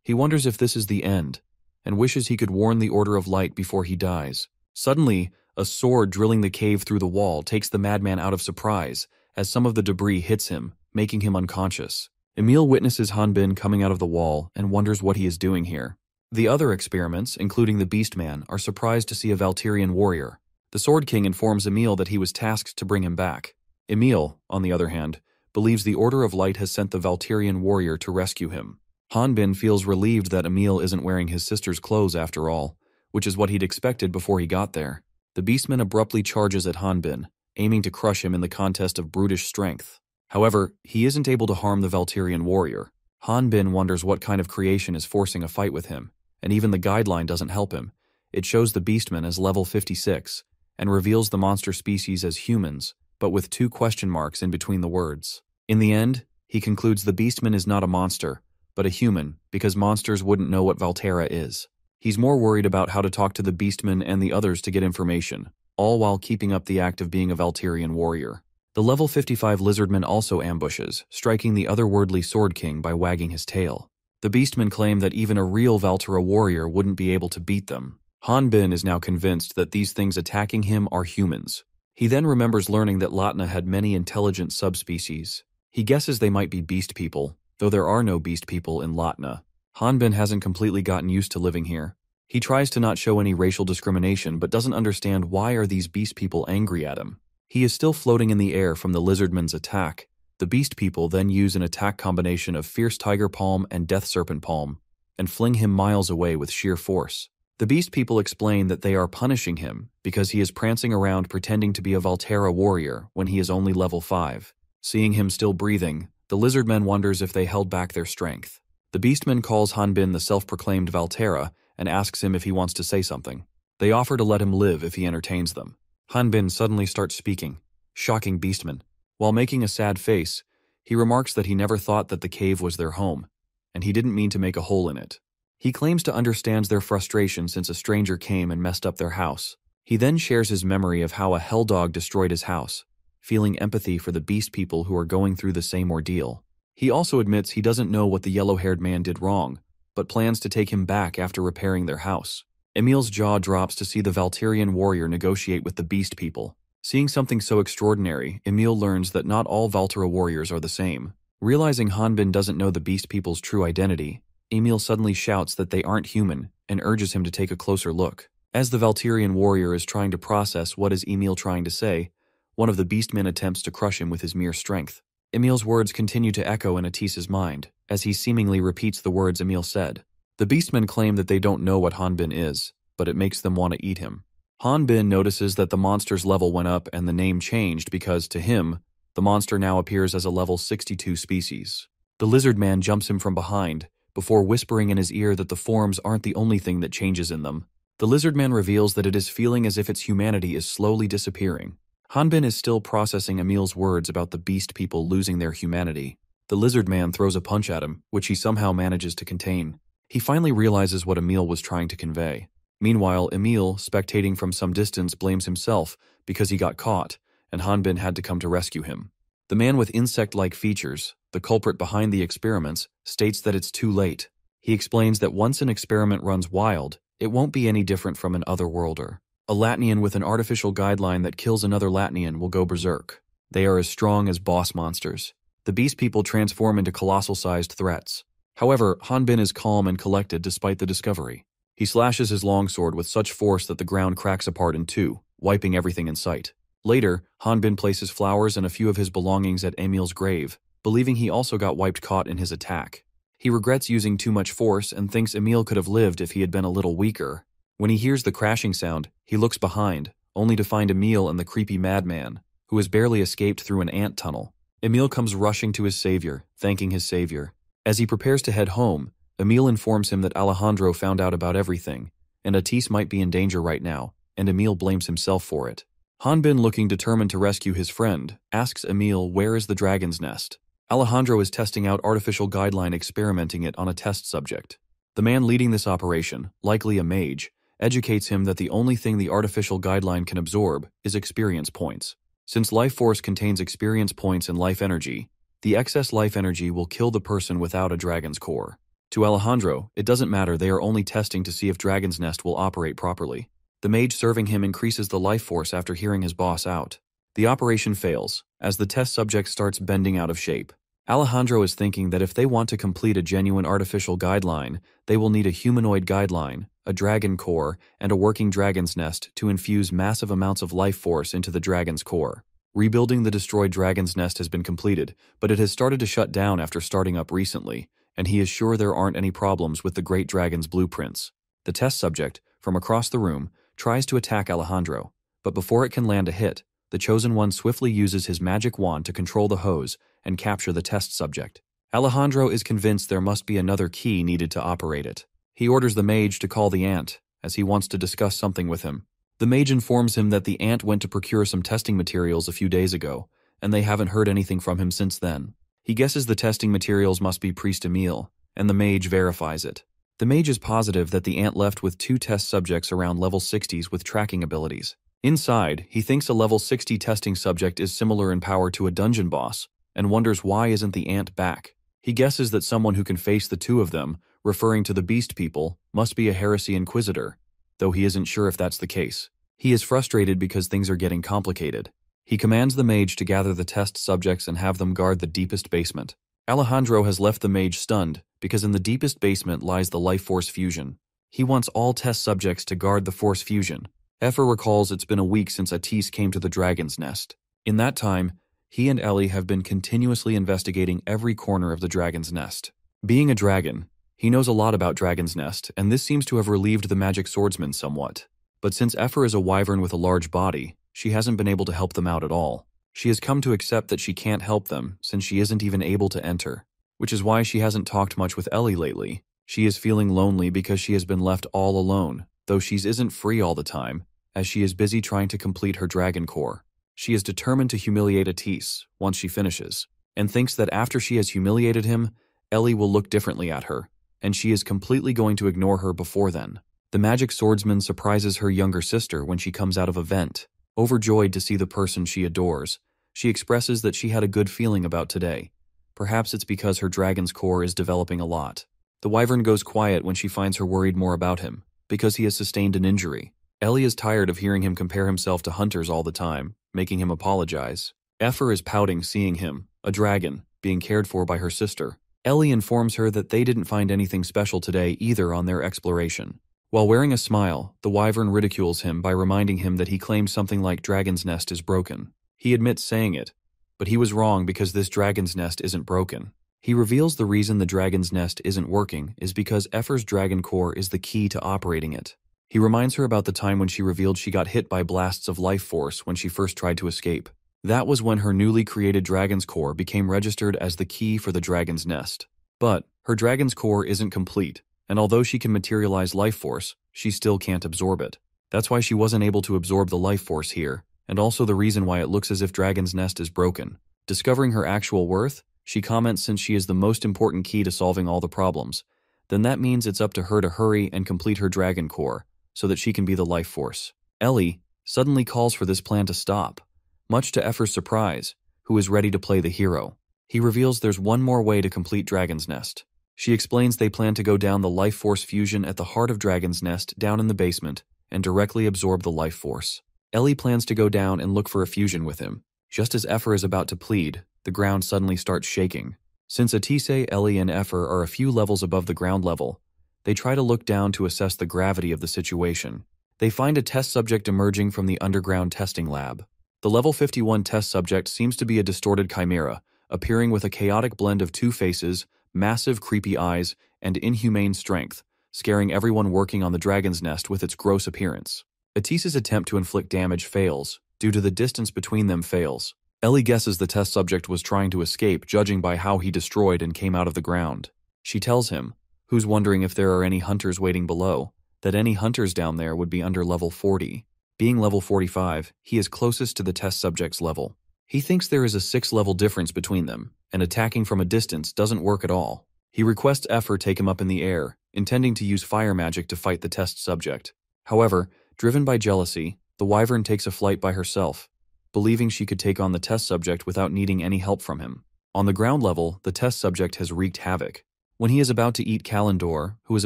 He wonders if this is the end, and wishes he could warn the Order of Light before he dies. Suddenly, a sword drilling the cave through the wall takes the madman out of surprise, as some of the debris hits him, making him unconscious. Emil witnesses Hanbin coming out of the wall and wonders what he is doing here. The other experiments, including the Beastman, are surprised to see a Valtirian warrior. The Sword King informs Emil that he was tasked to bring him back. Emil, on the other hand, believes the Order of Light has sent the Valterian warrior to rescue him. Hanbin feels relieved that Emil isn't wearing his sister's clothes after all, which is what he'd expected before he got there. The beastman abruptly charges at Hanbin, aiming to crush him in the contest of brutish strength. However, he isn't able to harm the Valterian warrior. Hanbin wonders what kind of creation is forcing a fight with him, and even the guideline doesn't help him. It shows the beastman as level 56, and reveals the monster species as humans, but with 2 question marks in between the words. In the end, he concludes the beastman is not a monster, but a human, because monsters wouldn't know what Valtera is. He's more worried about how to talk to the beastman and the others to get information, all while keeping up the act of being a Valterian warrior. The level 55 lizardman also ambushes, striking the otherworldly Sword King by wagging his tail. The beastmen claim that even a real Valtera warrior wouldn't be able to beat them. Hanbin is now convinced that these things attacking him are humans. He then remembers learning that Latna had many intelligent subspecies. He guesses they might be beast people, though there are no beast people in Latna. Hanbin hasn't completely gotten used to living here. He tries to not show any racial discrimination but doesn't understand why are these beast people angry at him. He is still floating in the air from the lizardman's attack. The beast people then use an attack combination of Fierce Tiger Palm and Death Serpent Palm, and fling him miles away with sheer force. The beast people explain that they are punishing him because he is prancing around pretending to be a Valtera warrior when he is only level 5. Seeing him still breathing, the lizardman wonders if they held back their strength. The beastman calls Hanbin the self-proclaimed Valtera and asks him if he wants to say something. They offer to let him live if he entertains them. Hanbin suddenly starts speaking, shocking beastman. While making a sad face, he remarks that he never thought that the cave was their home, and he didn't mean to make a hole in it. He claims to understand their frustration since a stranger came and messed up their house. He then shares his memory of how a hell dog destroyed his house, feeling empathy for the beast people who are going through the same ordeal. He also admits he doesn't know what the yellow-haired man did wrong, but plans to take him back after repairing their house. Emil's jaw drops to see the Valterian warrior negotiate with the beast people. Seeing something so extraordinary, Emil learns that not all Valtera warriors are the same. Realizing Hanbin doesn't know the beast people's true identity, Emil suddenly shouts that they aren't human and urges him to take a closer look. As the Valterian warrior is trying to process what is Emil trying to say, one of the beastmen attempts to crush him with his mere strength. Emil's words continue to echo in Atis's mind, as he seemingly repeats the words Emil said. The beastmen claim that they don't know what Hanbin is, but it makes them want to eat him. Hanbin notices that the monster's level went up and the name changed because, to him, the monster now appears as a level 62 species. The lizard man jumps him from behind, before whispering in his ear that the forms aren't the only thing that changes in them. The lizard man reveals that it is feeling as if its humanity is slowly disappearing. Hanbin is still processing Emil's words about the beast people losing their humanity. The lizard man throws a punch at him, which he somehow manages to contain. He finally realizes what Emil was trying to convey. Meanwhile, Emil, spectating from some distance, blames himself because he got caught, and Hanbin had to come to rescue him. The man with insect-like features, the culprit behind the experiments, states that it's too late. He explains that once an experiment runs wild, it won't be any different from an otherworlder. A Latnian with an artificial guideline that kills another Latnian will go berserk. They are as strong as boss monsters. The beast people transform into colossal-sized threats. However, Hanbin is calm and collected despite the discovery. He slashes his longsword with such force that the ground cracks apart in 2, wiping everything in sight. Later, Hanbin places flowers and a few of his belongings at Emil's grave, believing he also got wiped caught in his attack. He regrets using too much force and thinks Emil could have lived if he had been a little weaker. When he hears the crashing sound, he looks behind, only to find Emil and the creepy madman, who has barely escaped through an ant tunnel. Emil comes rushing to his savior, thanking his savior. As he prepares to head home, Emil informs him that Alejandro found out about everything, and Atis might be in danger right now, and Emil blames himself for it. Hanbin, looking determined to rescue his friend, asks Emil where is the dragon's nest. Alejandro is testing out artificial guideline, experimenting it on a test subject. The man leading this operation, likely a mage, educates him that the only thing the artificial guideline can absorb is experience points. Since life force contains experience points and life energy, the excess life energy will kill the person without a dragon's core. To Alejandro, it doesn't matter, they are only testing to see if Dragon's Nest will operate properly. The mage serving him increases the life force after hearing his boss out. The operation fails, as the test subject starts bending out of shape. Alejandro is thinking that if they want to complete a genuine artificial guideline, they will need a humanoid guideline, a dragon core, and a working dragon's nest to infuse massive amounts of life force into the dragon's core. Rebuilding the destroyed dragon's nest has been completed, but it has started to shut down after starting up recently, and he is sure there aren't any problems with the great dragon's blueprints. The test subject, from across the room, tries to attack Alejandro, but before it can land a hit, the Chosen One swiftly uses his magic wand to control the hose and capture the test subject. Alejandro is convinced there must be another key needed to operate it. He orders the mage to call the ant, as he wants to discuss something with him. The mage informs him that the ant went to procure some testing materials a few days ago, and they haven't heard anything from him since then. He guesses the testing materials must be Priest Emile, and the mage verifies it. The mage is positive that the ant left with 2 test subjects around level 60s with tracking abilities. Inside, he thinks a level 60 testing subject is similar in power to a dungeon boss, and wonders why isn't the ant back. He guesses that someone who can face the 2 of them, referring to the beast people, must be a heresy inquisitor, though he isn't sure if that's the case. He is frustrated because things are getting complicated. He commands the mage to gather the test subjects and have them guard the deepest basement. Alejandro has left the mage stunned because in the deepest basement lies the life force fusion. He wants all test subjects to guard the force fusion. Effer recalls it's been a week since Atis came to the dragon's nest. In that time, he and Ellie have been continuously investigating every corner of the dragon's nest. Being a dragon, he knows a lot about Dragon's Nest, and this seems to have relieved the magic swordsman somewhat. But since Effer is a wyvern with a large body, she hasn't been able to help them out at all. She has come to accept that she can't help them since she isn't even able to enter, which is why she hasn't talked much with Ellie lately. She is feeling lonely because she has been left all alone, though she isn't free all the time, as she is busy trying to complete her dragon core. She is determined to humiliate Atis once she finishes, and thinks that after she has humiliated him, Ellie will look differently at her, and she is completely going to ignore her before then. The magic swordsman surprises her younger sister when she comes out of a vent. Overjoyed to see the person she adores, she expresses that she had a good feeling about today. Perhaps it's because her dragon's core is developing a lot. The wyvern goes quiet when she finds her worried more about him, because he has sustained an injury. Ellie is tired of hearing him compare himself to hunters all the time, making him apologize. Effer is pouting seeing him, a dragon, being cared for by her sister. Ellie informs her that they didn't find anything special today either on their exploration. While wearing a smile, the wyvern ridicules him by reminding him that he claimed something like Dragon's Nest is broken. He admits saying it, but he was wrong because this Dragon's Nest isn't broken. He reveals the reason the Dragon's Nest isn't working is because Effer's dragon core is the key to operating it. He reminds her about the time when she revealed she got hit by blasts of life force when she first tried to escape. That was when her newly created dragon's core became registered as the key for the dragon's nest. But her dragon's core isn't complete, and although she can materialize life force, she still can't absorb it. That's why she wasn't able to absorb the life force here, and also the reason why it looks as if Dragon's Nest is broken. Discovering her actual worth, she comments since she is the most important key to solving all the problems, then that means it's up to her to hurry and complete her dragon core, so that she can be the life force. Ellie suddenly calls for this plan to stop, much to Effer's surprise, who is ready to play the hero. He reveals there's one more way to complete Dragon's Nest. She explains they plan to go down the life force fusion at the heart of Dragon's Nest down in the basement and directly absorb the life force. Ellie plans to go down and look for a fusion with him. Just as Effer is about to plead, the ground suddenly starts shaking. Since Atise, Ellie, and Effer are a few levels above the ground level, they try to look down to assess the gravity of the situation. They find a test subject emerging from the underground testing lab. The level 51 test subject seems to be a distorted chimera, appearing with a chaotic blend of 2 faces, massive creepy eyes, and inhumane strength, scaring everyone working on the Dragon's Nest with its gross appearance. Atise's attempt to inflict damage fails, due to the distance between them fails. Ellie guesses the test subject was trying to escape judging by how he destroyed and came out of the ground. She tells him, who's wondering if there are any hunters waiting below, that any hunters down there would be under level 40. Being level 45, he is closest to the test subject's level. He thinks there is a 6-level difference between them, and attacking from a distance doesn't work at all. He requests Effer take him up in the air, intending to use fire magic to fight the test subject. However, driven by jealousy, the wyvern takes a flight by herself, believing she could take on the test subject without needing any help from him. On the ground level, the test subject has wreaked havoc. When he is about to eat Kalendor, who is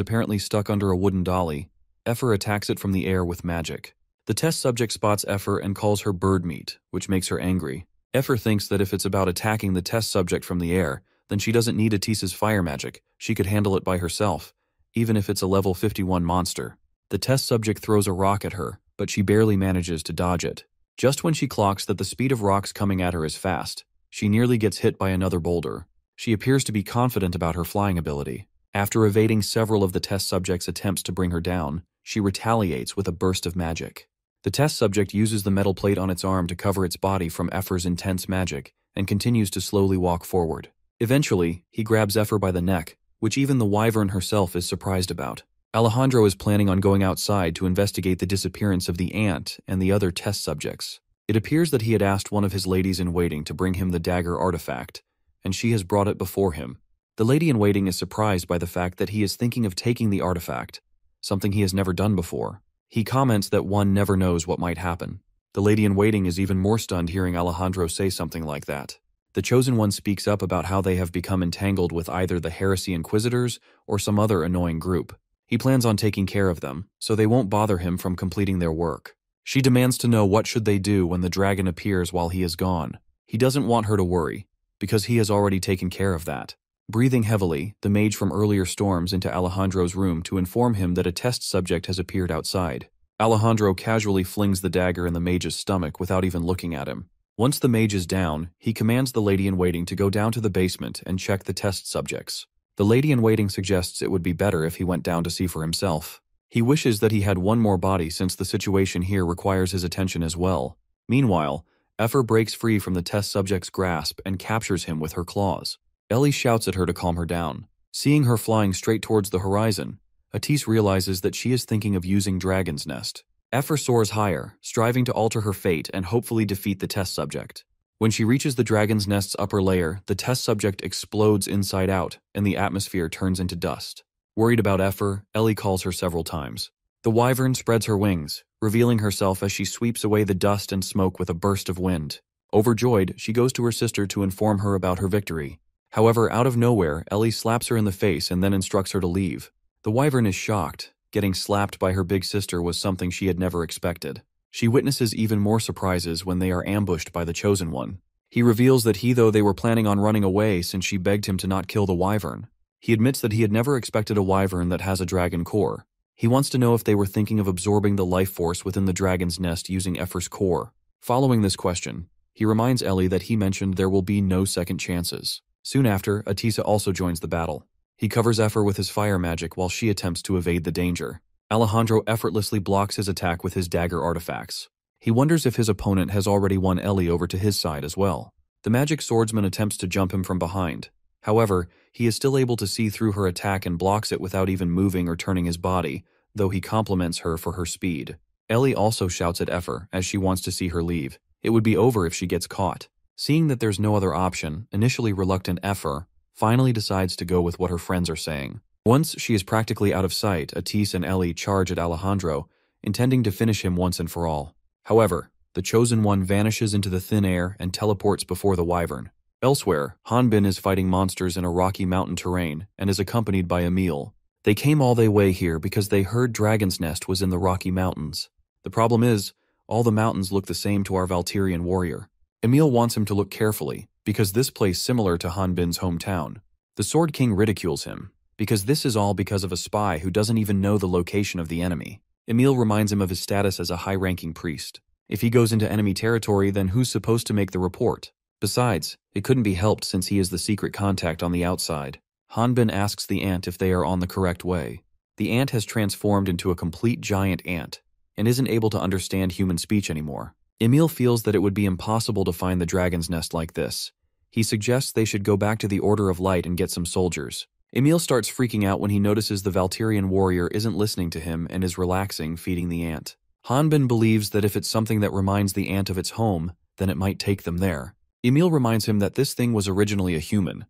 apparently stuck under a wooden dolly, Effer attacks it from the air with magic. The test subject spots Effer and calls her bird meat, which makes her angry. Effer thinks that if it's about attacking the test subject from the air, then she doesn't need Atise's fire magic, she could handle it by herself, even if it's a level 51 monster. The test subject throws a rock at her, but she barely manages to dodge it. Just when she clocks that the speed of rocks coming at her is fast, she nearly gets hit by another boulder. She appears to be confident about her flying ability. After evading several of the test subject's attempts to bring her down, she retaliates with a burst of magic. The test subject uses the metal plate on its arm to cover its body from Effer's intense magic and continues to slowly walk forward. Eventually, he grabs Effer by the neck, which even the wyvern herself is surprised about. Alejandro is planning on going outside to investigate the disappearance of the ant and the other test subjects. It appears that he had asked one of his ladies-in-waiting to bring him the dagger artifact, and she has brought it before him. The lady-in-waiting is surprised by the fact that he is thinking of taking the artifact, something he has never done before. He comments that one never knows what might happen. The lady-in-waiting is even more stunned hearing Alejandro say something like that. The Chosen One speaks up about how they have become entangled with either the Heresy Inquisitors or some other annoying group. He plans on taking care of them, so they won't bother him from completing their work. She demands to know what should they do when the dragon appears while he is gone. He doesn't want her to worry, because he has already taken care of that. Breathing heavily, the mage from earlier storms into Alejandro's room to inform him that a test subject has appeared outside. Alejandro casually flings the dagger in the mage's stomach without even looking at him. Once the mage is down, he commands the lady-in-waiting to go down to the basement and check the test subjects. The lady-in-waiting suggests it would be better if he went down to see for himself. He wishes that he had one more body since the situation here requires his attention as well. Meanwhile, Effer breaks free from the test subject's grasp and captures him with her claws. Ellie shouts at her to calm her down. Seeing her flying straight towards the horizon, Atis realizes that she is thinking of using Dragon's Nest. Effer soars higher, striving to alter her fate and hopefully defeat the test subject. When she reaches the Dragon's Nest's upper layer, the test subject explodes inside out, and the atmosphere turns into dust. Worried about Effer, Ellie calls her several times. The wyvern spreads her wings, revealing herself as she sweeps away the dust and smoke with a burst of wind. Overjoyed, she goes to her sister to inform her about her victory. However, out of nowhere, Ellie slaps her in the face and then instructs her to leave. The wyvern is shocked. Getting slapped by her big sister was something she had never expected. She witnesses even more surprises when they are ambushed by the Chosen One. He reveals that they were planning on running away since she begged him to not kill the wyvern. He admits that he had never expected a wyvern that has a dragon core. He wants to know if they were thinking of absorbing the life force within the dragon's nest using Effer's core. Following this question, he reminds Ellie that he mentioned there will be no second chances. Soon after, Atisa also joins the battle. He covers Effer with his fire magic while she attempts to evade the danger. Alejandro effortlessly blocks his attack with his dagger artifacts. He wonders if his opponent has already won Ellie over to his side as well. The magic swordsman attempts to jump him from behind. However, he is still able to see through her attack and blocks it without even moving or turning his body, though he compliments her for her speed. Ellie also shouts at Effer as she wants to see her leave. It would be over if she gets caught. Seeing that there's no other option, initially reluctant Effer finally decides to go with what her friends are saying. Once she is practically out of sight, Atis and Ellie charge at Alejandro, intending to finish him once and for all. However, the Chosen One vanishes into the thin air and teleports before the wyvern. Elsewhere, Hanbin is fighting monsters in a rocky mountain terrain and is accompanied by Emil. They came all the way here because they heard Dragon's Nest was in the Rocky Mountains. The problem is, all the mountains look the same to our Valkyrian warrior. Emil wants him to look carefully, because this place similar to Hanbin's hometown. The Sword King ridicules him, because this is all because of a spy who doesn't even know the location of the enemy. Emil reminds him of his status as a high-ranking priest. If he goes into enemy territory, then who's supposed to make the report? Besides, it couldn't be helped since he is the secret contact on the outside. Hanbin asks the ant if they are on the correct way. The ant has transformed into a complete giant ant, and isn't able to understand human speech anymore. Emil feels that it would be impossible to find the dragon's nest like this. He suggests they should go back to the Order of Light and get some soldiers. Emil starts freaking out when he notices the Valkyrian warrior isn't listening to him and is relaxing, feeding the ant. Hanbin believes that if it's something that reminds the ant of its home, then it might take them there. Emil reminds him that this thing was originally a human.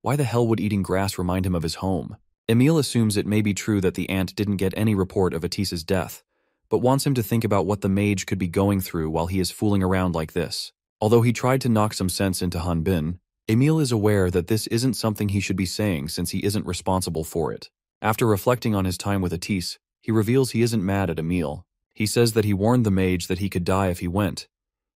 Why the hell would eating grass remind him of his home? Emil assumes it may be true that the ant didn't get any report of Atisa's death, but wants him to think about what the mage could be going through while he is fooling around like this. Although he tried to knock some sense into Hanbin, Emil is aware that this isn't something he should be saying since he isn't responsible for it. After reflecting on his time with Atis, he reveals he isn't mad at Emil. He says that he warned the mage that he could die if he went.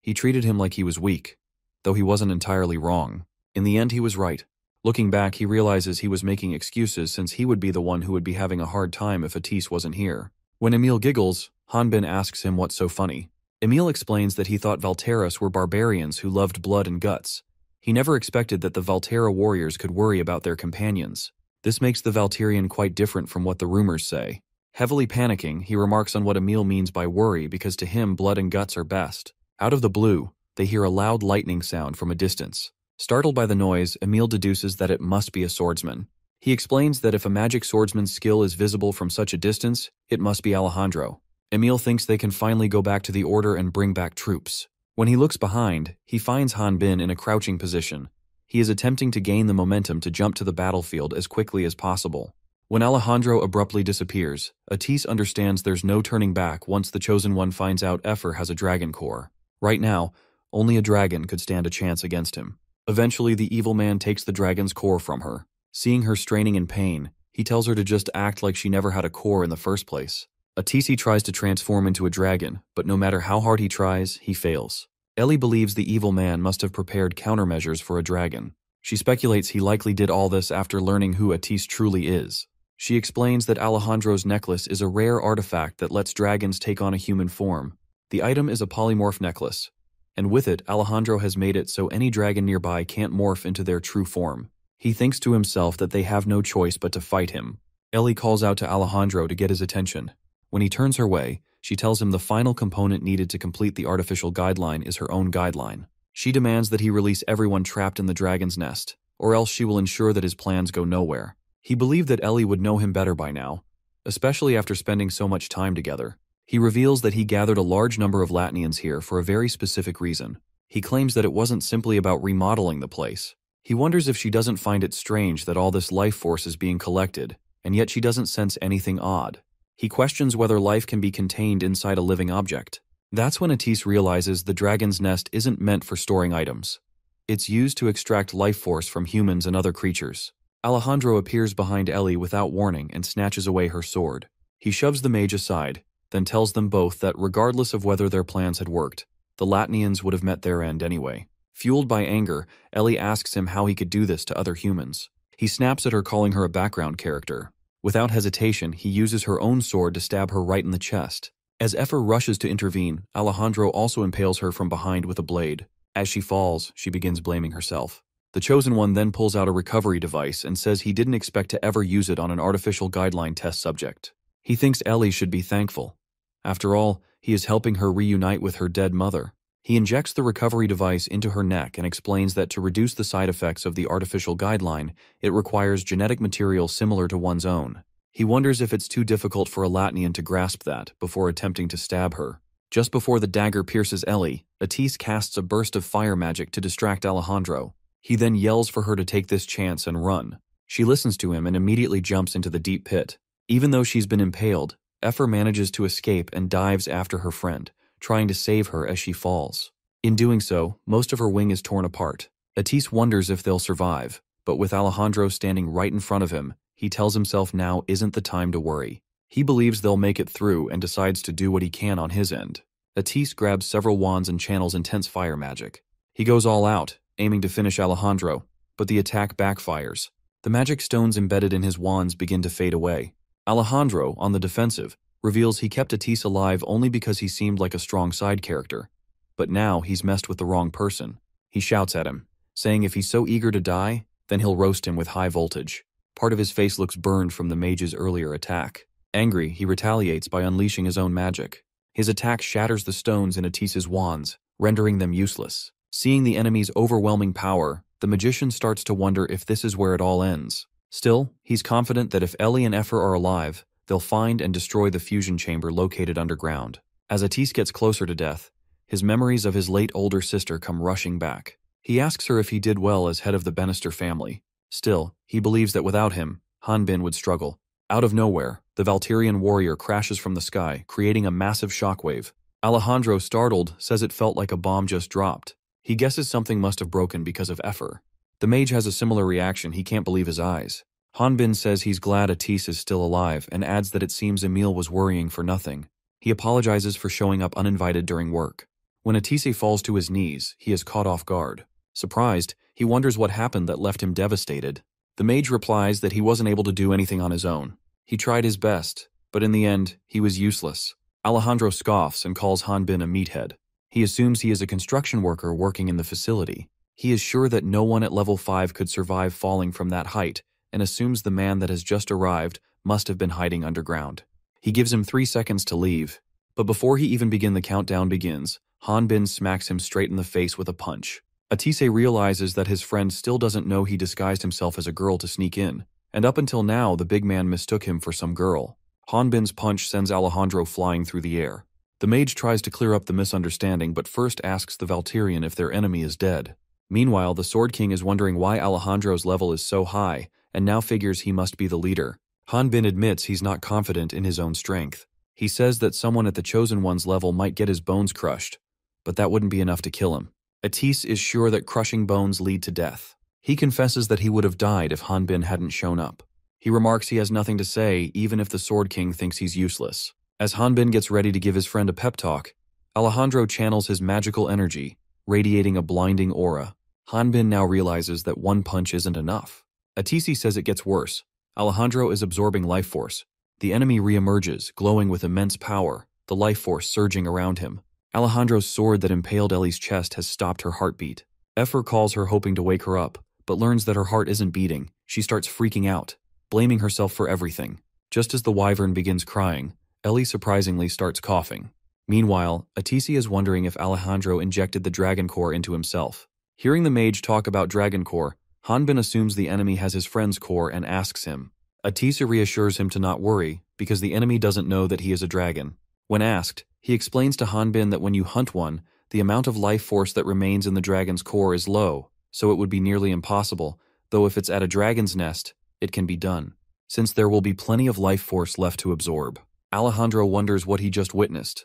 He treated him like he was weak, though he wasn't entirely wrong. In the end, he was right. Looking back, he realizes he was making excuses since he would be the one who would be having a hard time if Atis wasn't here. When Emil giggles, Hanbin asks him what's so funny. Emil explains that he thought Valteras were barbarians who loved blood and guts. He never expected that the Valtera warriors could worry about their companions. This makes the Valterian quite different from what the rumors say. Heavily panicking, he remarks on what Emil means by worry because to him blood and guts are best. Out of the blue, they hear a loud lightning sound from a distance. Startled by the noise, Emil deduces that it must be a swordsman. He explains that if a magic swordsman's skill is visible from such a distance, it must be Alejandro. Emil thinks they can finally go back to the order and bring back troops. When he looks behind, he finds Hanbin in a crouching position. He is attempting to gain the momentum to jump to the battlefield as quickly as possible. When Alejandro abruptly disappears, Atis understands there's no turning back once the Chosen One finds out Efer has a dragon core. Right now, only a dragon could stand a chance against him. Eventually, the evil man takes the dragon's core from her. Seeing her straining in pain, he tells her to just act like she never had a core in the first place. Atisi tries to transform into a dragon, but no matter how hard he tries, he fails. Ellie believes the evil man must have prepared countermeasures for a dragon. She speculates he likely did all this after learning who Atis truly is. She explains that Alejandro's necklace is a rare artifact that lets dragons take on a human form. The item is a polymorph necklace, and with it, Alejandro has made it so any dragon nearby can't morph into their true form. He thinks to himself that they have no choice but to fight him. Ellie calls out to Alejandro to get his attention. When he turns her way, she tells him the final component needed to complete the artificial guideline is her own guideline. She demands that he release everyone trapped in the dragon's nest, or else she will ensure that his plans go nowhere. He believed that Ellie would know him better by now, especially after spending so much time together. He reveals that he gathered a large number of Latnians here for a very specific reason. He claims that it wasn't simply about remodeling the place. He wonders if she doesn't find it strange that all this life force is being collected, and yet she doesn't sense anything odd. He questions whether life can be contained inside a living object. That's when Atis realizes the dragon's nest isn't meant for storing items. It's used to extract life force from humans and other creatures. Alejandro appears behind Ellie without warning and snatches away her sword. He shoves the mage aside, then tells them both that regardless of whether their plans had worked, the Latnians would have met their end anyway. Fueled by anger, Ellie asks him how he could do this to other humans. He snaps at her, calling her a background character. Without hesitation, he uses her own sword to stab her right in the chest. As Efer rushes to intervene, Alejandro also impales her from behind with a blade. As she falls, she begins blaming herself. The Chosen One then pulls out a recovery device and says he didn't expect to ever use it on an artificial guideline test subject. He thinks Ellie should be thankful. After all, he is helping her reunite with her dead mother. He injects the recovery device into her neck and explains that to reduce the side effects of the artificial guideline, it requires genetic material similar to one's own. He wonders if it's too difficult for a Latnian to grasp that before attempting to stab her. Just before the dagger pierces Ellie, Atis casts a burst of fire magic to distract Alejandro. He then yells for her to take this chance and run. She listens to him and immediately jumps into the deep pit. Even though she's been impaled, Efer manages to escape and dives after her friend, trying to save her as she falls. In doing so, most of her wing is torn apart. Atis wonders if they'll survive, but with Alejandro standing right in front of him, he tells himself now isn't the time to worry. He believes they'll make it through and decides to do what he can on his end. Atis grabs several wands and channels intense fire magic. He goes all out, aiming to finish Alejandro, but the attack backfires. The magic stones embedded in his wands begin to fade away. Alejandro, on the defensive, reveals he kept Atis alive only because he seemed like a strong side character. But now he's messed with the wrong person. He shouts at him, saying if he's so eager to die, then he'll roast him with high voltage. Part of his face looks burned from the mage's earlier attack. Angry, he retaliates by unleashing his own magic. His attack shatters the stones in Atis's wands, rendering them useless. Seeing the enemy's overwhelming power, the magician starts to wonder if this is where it all ends. Still, he's confident that if Ellie and Efer are alive, they'll find and destroy the fusion chamber located underground. As Atis gets closer to death, his memories of his late older sister come rushing back. He asks her if he did well as head of the Bannister family. Still, he believes that without him, Hanbin would struggle. Out of nowhere, the Valterian warrior crashes from the sky, creating a massive shockwave. Alejandro, startled, says it felt like a bomb just dropped. He guesses something must have broken because of Efer. The mage has a similar reaction. He can't believe his eyes. Hanbin says he's glad Atis is still alive and adds that it seems Emil was worrying for nothing. He apologizes for showing up uninvited during work. When Atis falls to his knees, he is caught off guard. Surprised, he wonders what happened that left him devastated. The mage replies that he wasn't able to do anything on his own. He tried his best, But in the end, he was useless. Alejandro scoffs and calls Hanbin a meathead. He assumes he is a construction worker working in the facility. He is sure that no one at level 5 could survive falling from that height, and assumes the man that has just arrived must have been hiding underground. He gives him 3 seconds to leave, but before he even the countdown begins, Hanbin smacks him straight in the face with a punch. Atise realizes that his friend still doesn't know he disguised himself as a girl to sneak in, and up until now the big man mistook him for some girl. Hanbin's punch sends Alejandro flying through the air. The mage tries to clear up the misunderstanding but first asks the Valkyrian if their enemy is dead. Meanwhile, the Sword King is wondering why Alejandro's level is so high, and now figures he must be the leader. Hanbin admits he's not confident in his own strength. He says that someone at the Chosen One's level might get his bones crushed, but that wouldn't be enough to kill him. Atise is sure that crushing bones lead to death. He confesses that he would have died if Hanbin hadn't shown up. He remarks he has nothing to say even if the Sword King thinks he's useless. As Hanbin gets ready to give his friend a pep talk, Alejandro channels his magical energy, radiating a blinding aura. Hanbin now realizes that one punch isn't enough. Atise says it gets worse. Alejandro is absorbing life force. The enemy reemerges, glowing with immense power, the life force surging around him. Alejandro's sword that impaled Ellie's chest has stopped her heartbeat. Efer calls her hoping to wake her up, but learns that her heart isn't beating. She starts freaking out, blaming herself for everything. Just as the wyvern begins crying, Ellie surprisingly starts coughing. Meanwhile, Atise is wondering if Alejandro injected the dragon core into himself. Hearing the mage talk about dragon core, Hanbin assumes the enemy has his friend's core and asks him. Atise reassures him to not worry, because the enemy doesn't know that he is a dragon. When asked, he explains to Hanbin that when you hunt one, the amount of life force that remains in the dragon's core is low, so it would be nearly impossible, though if it's at a dragon's nest, it can be done, since there will be plenty of life force left to absorb. Alejandro wonders what he just witnessed.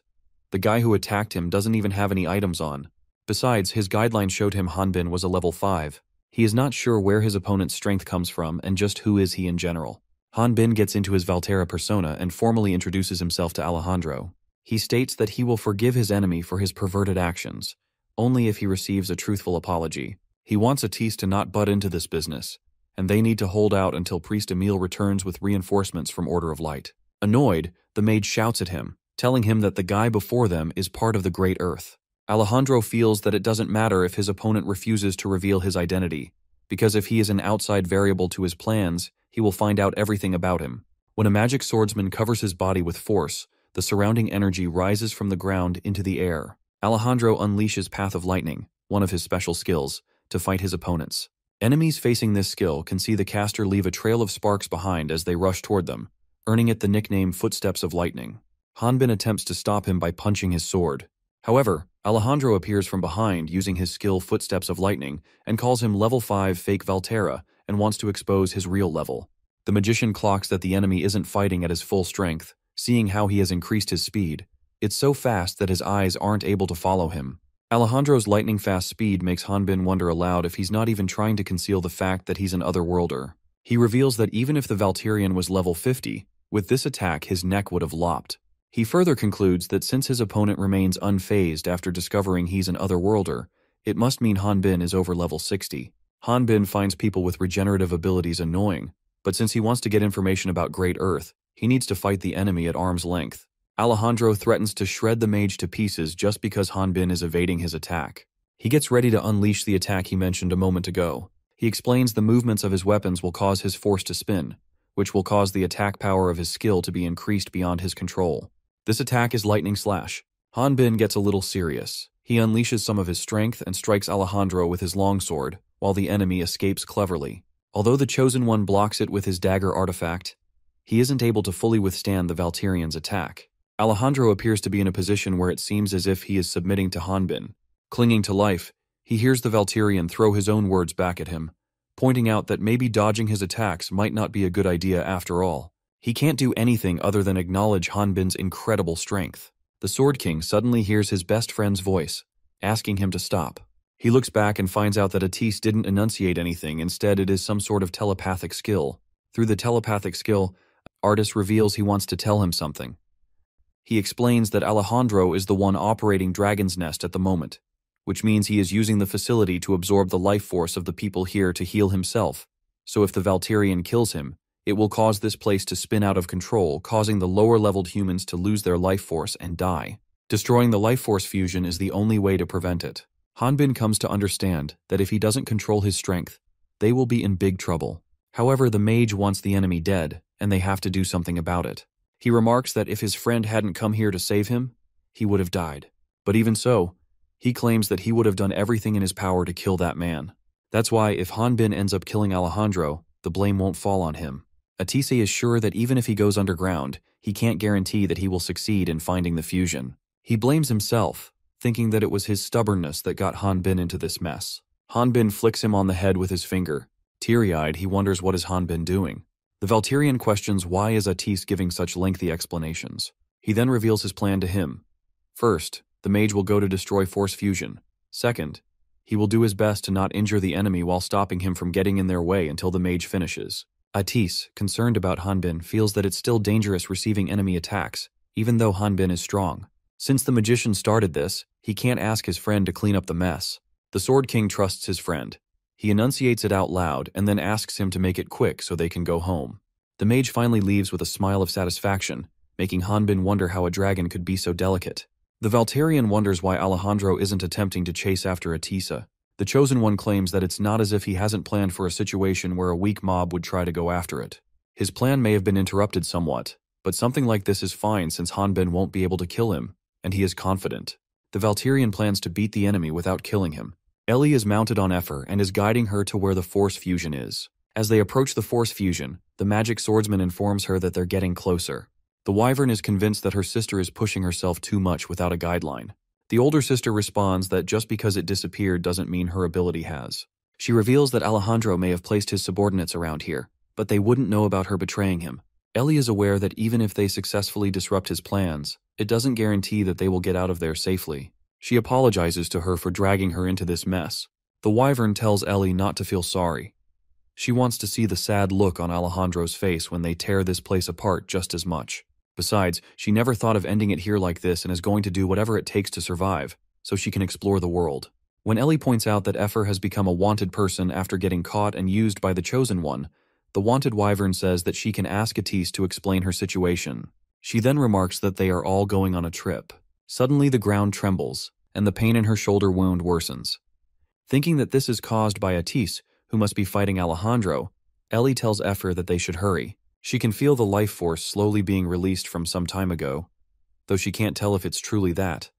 The guy who attacked him doesn't even have any items on. Besides, his guideline showed him Hanbin was a level 5. He is not sure where his opponent's strength comes from and just who is he in general. Hanbin gets into his Valterra persona and formally introduces himself to Alejandro. He states that he will forgive his enemy for his perverted actions, only if he receives a truthful apology. He wants Atise to not butt into this business, and they need to hold out until Priest Emil returns with reinforcements from Order of Light. Annoyed, the mage shouts at him, telling him that the guy before them is part of the Great Earth. Alejandro feels that it doesn't matter if his opponent refuses to reveal his identity, because if he is an outside variable to his plans, he will find out everything about him. When a magic swordsman covers his body with force, the surrounding energy rises from the ground into the air. Alejandro unleashes Path of Lightning, one of his special skills, to fight his opponents. Enemies facing this skill can see the caster leave a trail of sparks behind as they rush toward them, earning it the nickname Footsteps of Lightning. Hanbin attempts to stop him by punching his sword. However, Alejandro appears from behind using his skill Footsteps of Lightning and calls him level 5 fake Valterra and wants to expose his real level. The magician clocks that the enemy isn't fighting at his full strength, seeing how he has increased his speed. It's so fast that his eyes aren't able to follow him. Alejandro's lightning-fast speed makes Hanbin wonder aloud if he's not even trying to conceal the fact that he's an otherworlder. He reveals that even if the Valkyrian was level 50, with this attack his neck would have lopped. He further concludes that since his opponent remains unfazed after discovering he's an otherworlder, it must mean Hanbin is over level 60. Hanbin finds people with regenerative abilities annoying, but since he wants to get information about Great Earth, he needs to fight the enemy at arm's length. Alejandro threatens to shred the mage to pieces just because Hanbin is evading his attack. He gets ready to unleash the attack he mentioned a moment ago. He explains the movements of his weapons will cause his force to spin, which will cause the attack power of his skill to be increased beyond his control. This attack is Lightning Slash. Hanbin gets a little serious. He unleashes some of his strength and strikes Alejandro with his longsword, while the enemy escapes cleverly. Although the Chosen One blocks it with his dagger artifact, he isn't able to fully withstand the Valkyrian's attack. Alejandro appears to be in a position where it seems as if he is submitting to Hanbin. Clinging to life, he hears the Valkyrian throw his own words back at him, pointing out that maybe dodging his attacks might not be a good idea after all. He can't do anything other than acknowledge Hanbin's incredible strength. The Sword King suddenly hears his best friend's voice, asking him to stop. He looks back and finds out that Atise didn't enunciate anything, instead it is some sort of telepathic skill. Through the telepathic skill, Artis reveals he wants to tell him something. He explains that Alejandro is the one operating Dragon's Nest at the moment, which means he is using the facility to absorb the life force of the people here to heal himself, so if the Valkyrian kills him, It will cause this place to spin out of control, causing the lower-leveled humans to lose their life force and die. Destroying the life force fusion is the only way to prevent it. Hanbin comes to understand that if he doesn't control his strength, they will be in big trouble. However, the mage wants the enemy dead, and they have to do something about it. He remarks that if his friend hadn't come here to save him, he would have died. But even so, he claims that he would have done everything in his power to kill that man. That's why if Hanbin ends up killing Alejandro, the blame won't fall on him. Atise is sure that even if he goes underground, he can't guarantee that he will succeed in finding the fusion. He blames himself, thinking that it was his stubbornness that got Hanbin into this mess. Hanbin flicks him on the head with his finger. Teary-eyed, he wonders what is Hanbin doing. The Valterian questions why is Atise giving such lengthy explanations. He then reveals his plan to him. First, the mage will go to destroy Force Fusion. Second, he will do his best to not injure the enemy while stopping him from getting in their way until the mage finishes. Atise, concerned about Hanbin, feels that it's still dangerous receiving enemy attacks, even though Hanbin is strong. Since the magician started this, he can't ask his friend to clean up the mess. The Sword King trusts his friend. He enunciates it out loud and then asks him to make it quick so they can go home. The mage finally leaves with a smile of satisfaction, making Hanbin wonder how a dragon could be so delicate. The Valterian wonders why Alejandro isn't attempting to chase after Atisa. The Chosen One claims that it's not as if he hasn't planned for a situation where a weak mob would try to go after it. His plan may have been interrupted somewhat, but something like this is fine since Hanbin won't be able to kill him, and he is confident. The Valterian plans to beat the enemy without killing him. Ellie is mounted on Effer and is guiding her to where the Force Fusion is. As they approach the Force Fusion, the magic swordsman informs her that they're getting closer. The Wyvern is convinced that her sister is pushing herself too much without a guideline. The older sister responds that just because it disappeared doesn't mean her ability has. She reveals that Alejandro may have placed his subordinates around here, but they wouldn't know about her betraying him. Ellie is aware that even if they successfully disrupt his plans, it doesn't guarantee that they will get out of there safely. She apologizes to her for dragging her into this mess. The Wyvern tells Ellie not to feel sorry. She wants to see the sad look on Alejandro's face when they tear this place apart just as much. Besides, she never thought of ending it here like this and is going to do whatever it takes to survive, so she can explore the world. When Ellie points out that Effer has become a wanted person after getting caught and used by the Chosen One, the wanted Wyvern says that she can ask Atise to explain her situation. She then remarks that they are all going on a trip. Suddenly the ground trembles, and the pain in her shoulder wound worsens. Thinking that this is caused by Atise, who must be fighting Alejandro, Ellie tells Effer that they should hurry. She can feel the life force slowly being released from some time ago, though she can't tell if it's truly that,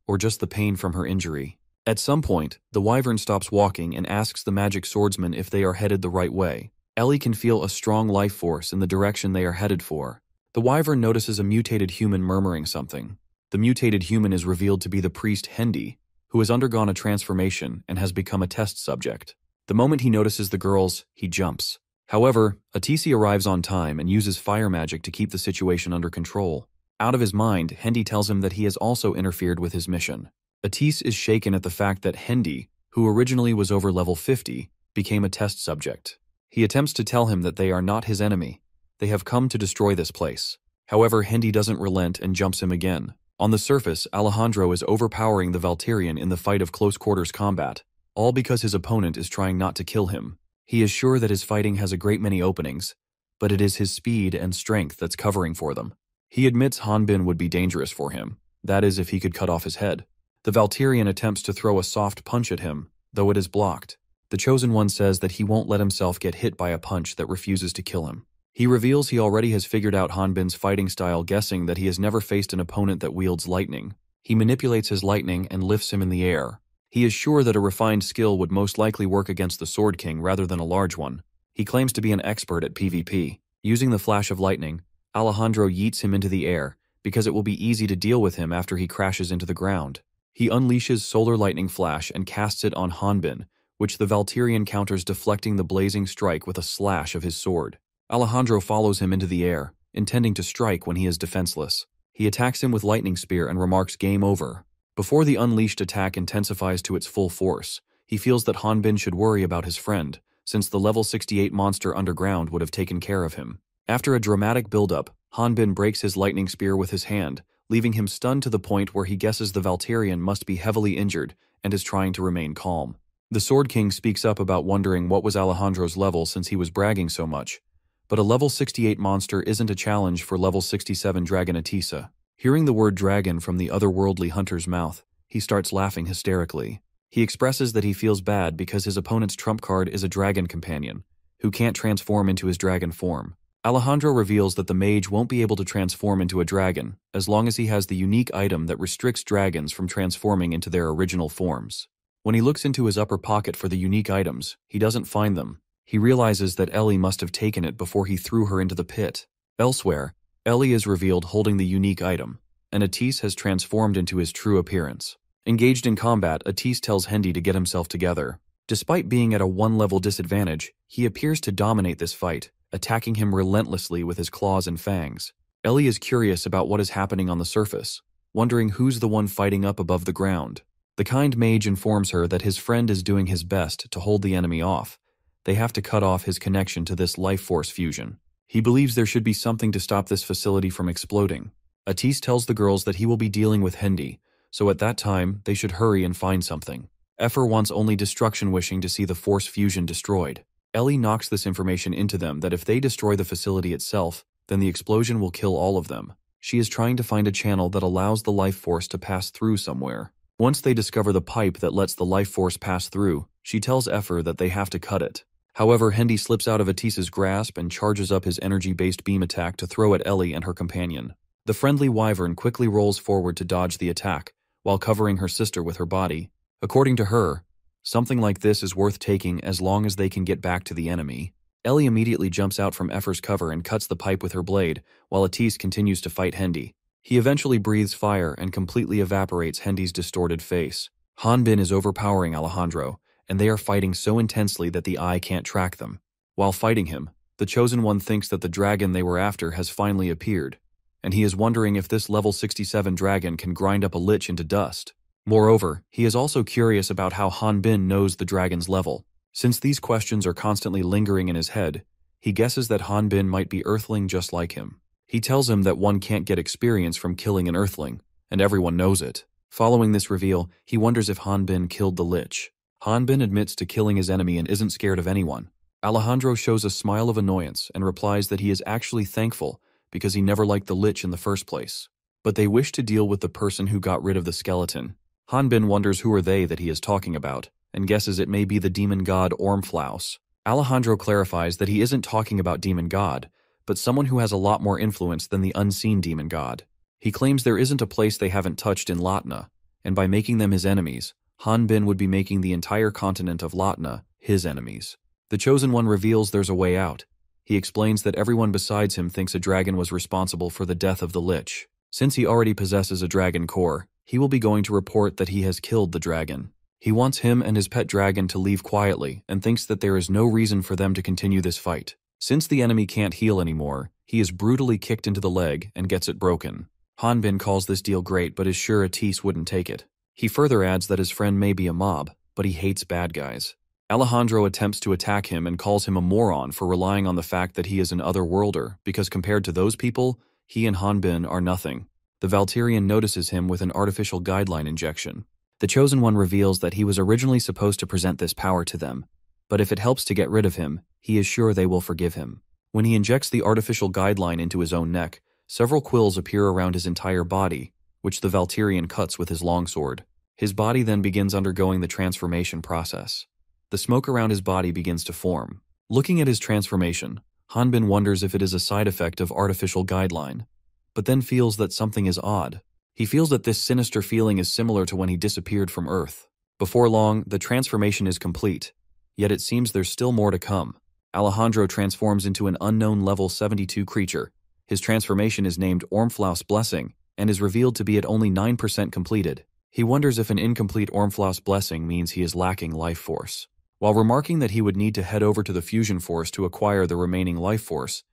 or just the pain from her injury. At some point, the Wyvern stops walking and asks the magic swordsman if they are headed the right way. Ellie can feel a strong life force in the direction they are headed for. The Wyvern notices a mutated human murmuring something. The mutated human is revealed to be the priest Hendy, who has undergone a transformation and has become a test subject. The moment he notices the girls, he jumps. However, Atise arrives on time and uses fire magic to keep the situation under control. Out of his mind, Hendy tells him that he has also interfered with his mission. Atise is shaken at the fact that Hendy, who originally was over level 50, became a test subject. He attempts to tell him that they are not his enemy. They have come to destroy this place. However, Hendy doesn't relent and jumps him again. On the surface, Alejandro is overpowering the Valterian in the fight of close-quarters combat, all because his opponent is trying not to kill him. He is sure that his fighting has a great many openings, but it is his speed and strength that's covering for them. He admits Hanbin would be dangerous for him, that is if he could cut off his head. The Valterian attempts to throw a soft punch at him, though it is blocked. The Chosen One says that he won't let himself get hit by a punch that refuses to kill him. He reveals he already has figured out Hanbin's fighting style, guessing that he has never faced an opponent that wields lightning. He manipulates his lightning and lifts him in the air. He is sure that a refined skill would most likely work against the Sword King rather than a large one. He claims to be an expert at PvP. Using the flash of lightning, Alejandro yeets him into the air because it will be easy to deal with him after he crashes into the ground. He unleashes Solar Lightning Flash and casts it on Hanbin, which the Valterian counters, deflecting the blazing strike with a slash of his sword. Alejandro follows him into the air, intending to strike when he is defenseless. He attacks him with Lightning Spear and remarks game over. Before the unleashed attack intensifies to its full force, he feels that Hanbin should worry about his friend, since the level 68 monster underground would have taken care of him. After a dramatic buildup, Hanbin breaks his Lightning Spear with his hand, leaving him stunned to the point where he guesses the Valterian must be heavily injured and is trying to remain calm. The Sword King speaks up about wondering what was Alejandro's level since he was bragging so much, But a level 68 monster isn't a challenge for level 67 dragon Atisa. Hearing the word dragon from the otherworldly hunter's mouth, he starts laughing hysterically. He expresses that he feels bad because his opponent's trump card is a dragon companion, who can't transform into his dragon form. Alejandro reveals that the mage won't be able to transform into a dragon as long as he has the unique item that restricts dragons from transforming into their original forms. When he looks into his upper pocket for the unique items, he doesn't find them. He realizes that Ellie must have taken it before he threw her into the pit. Elsewhere, Ellie is revealed holding the unique item, and Atis has transformed into his true appearance. Engaged in combat, Atis tells Hendy to get himself together. Despite being at a one-level disadvantage, he appears to dominate this fight, attacking him relentlessly with his claws and fangs. Ellie is curious about what is happening on the surface, wondering who's the one fighting up above the ground. The kind mage informs her that his friend is doing his best to hold the enemy off. They have to cut off his connection to this life force fusion. He believes there should be something to stop this facility from exploding. Atis tells the girls that he will be dealing with Hendy, so at that time, they should hurry and find something. Efer wants only destruction, wishing to see the force fusion destroyed. Ellie knocks this information into them that if they destroy the facility itself, then the explosion will kill all of them. She is trying to find a channel that allows the life force to pass through somewhere. Once they discover the pipe that lets the life force pass through, she tells Efer that they have to cut it. However, Hendy slips out of Atis's grasp and charges up his energy-based beam attack to throw at Ellie and her companion. The friendly wyvern quickly rolls forward to dodge the attack, while covering her sister with her body. According to her, something like this is worth taking as long as they can get back to the enemy. Ellie immediately jumps out from Efer's cover and cuts the pipe with her blade, while Atis continues to fight Hendy. He eventually breathes fire and completely evaporates Hendy's distorted face. Hanbin is overpowering Alejandro, and they are fighting so intensely that the eye can't track them. While fighting him, the Chosen One thinks that the dragon they were after has finally appeared, and he is wondering if this level 67 dragon can grind up a lich into dust. Moreover, he is also curious about how Hanbin knows the dragon's level. Since these questions are constantly lingering in his head, he guesses that Hanbin might be Earthling just like him. He tells him that one can't get experience from killing an Earthling, and everyone knows it. Following this reveal, he wonders if Hanbin killed the lich. Hanbin admits to killing his enemy and isn't scared of anyone. Alejandro shows a smile of annoyance and replies that he is actually thankful because he never liked the lich in the first place. But they wish to deal with the person who got rid of the skeleton. Hanbin wonders who are they that he is talking about, and guesses it may be the demon god Ormflaus. Alejandro clarifies that he isn't talking about demon god, but someone who has a lot more influence than the unseen demon god. He claims there isn't a place they haven't touched in Latna, and by making them his enemies, Hanbin would be making the entire continent of Latna his enemies. The Chosen One reveals there's a way out. He explains that everyone besides him thinks a dragon was responsible for the death of the lich. Since he already possesses a dragon core, he will be going to report that he has killed the dragon. He wants him and his pet dragon to leave quietly and thinks that there is no reason for them to continue this fight. Since the enemy can't heal anymore, he is brutally kicked into the leg and gets it broken. Hanbin calls this deal great but is sure Atis wouldn't take it. He further adds that his friend may be a mob, but he hates bad guys. Alejandro attempts to attack him and calls him a moron for relying on the fact that he is an otherworlder, because compared to those people, he and Hanbin are nothing. The Valkyrian notices him with an artificial guideline injection. The Chosen One reveals that he was originally supposed to present this power to them, but if it helps to get rid of him, he is sure they will forgive him. When he injects the artificial guideline into his own neck, several quills appear around his entire body, which the Valkyrian cuts with his longsword. His body then begins undergoing the transformation process. The smoke around his body begins to form. Looking at his transformation, Hanbin wonders if it is a side effect of artificial guideline, but then feels that something is odd. He feels that this sinister feeling is similar to when he disappeared from Earth. Before long, the transformation is complete, yet it seems there's still more to come. Alejandro transforms into an unknown level 72 creature. His transformation is named Ormflaus Blessing and is revealed to be at only 9% completed. He wonders if an incomplete Ormflaus Blessing means he is lacking life force. While remarking that he would need to head over to the fusion force to acquire the remaining life force,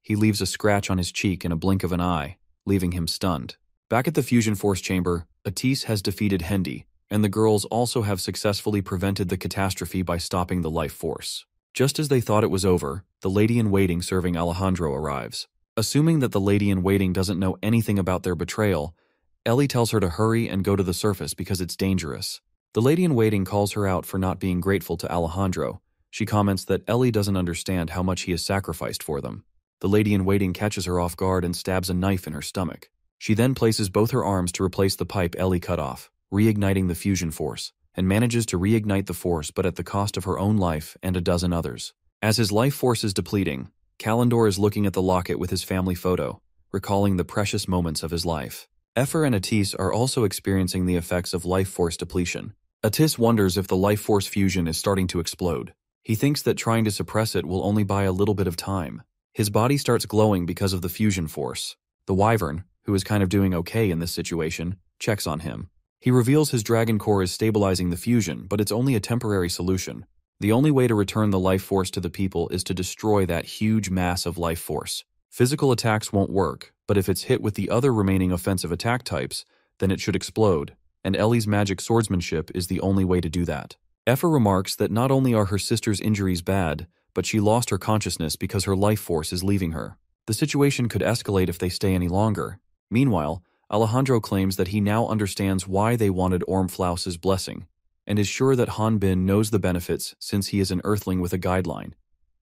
he leaves a scratch on his cheek in a blink of an eye, leaving him stunned. Back at the fusion force chamber, Atis has defeated Hendy, and the girls also have successfully prevented the catastrophe by stopping the life force. Just as they thought it was over, the lady-in-waiting serving Alejandro arrives. Assuming that the lady-in-waiting doesn't know anything about their betrayal, Ellie tells her to hurry and go to the surface because it's dangerous. The lady-in-waiting calls her out for not being grateful to Alejandro. She comments that Ellie doesn't understand how much he has sacrificed for them. The lady-in-waiting catches her off guard and stabs a knife in her stomach. She then places both her arms to replace the pipe Ellie cut off, reigniting the fusion force, and manages to reignite the force but at the cost of her own life and a dozen others. As his life force is depleting, Kalendor is looking at the locket with his family photo, recalling the precious moments of his life. Efer and Atis are also experiencing the effects of life force depletion. Atis wonders if the life force fusion is starting to explode. He thinks that trying to suppress it will only buy a little bit of time. His body starts glowing because of the fusion force. The Wyvern, who is kind of doing okay in this situation, checks on him. He reveals his dragon core is stabilizing the fusion, but it's only a temporary solution. The only way to return the life force to the people is to destroy that huge mass of life force. Physical attacks won't work, but if it's hit with the other remaining offensive attack types, then it should explode, and Ellie's magic swordsmanship is the only way to do that. Efer remarks that not only are her sister's injuries bad, but she lost her consciousness because her life force is leaving her. The situation could escalate if they stay any longer. Meanwhile, Alejandro claims that he now understands why they wanted Ormflaus's blessing, and is sure that Hanbin knows the benefits since he is an earthling with a guideline.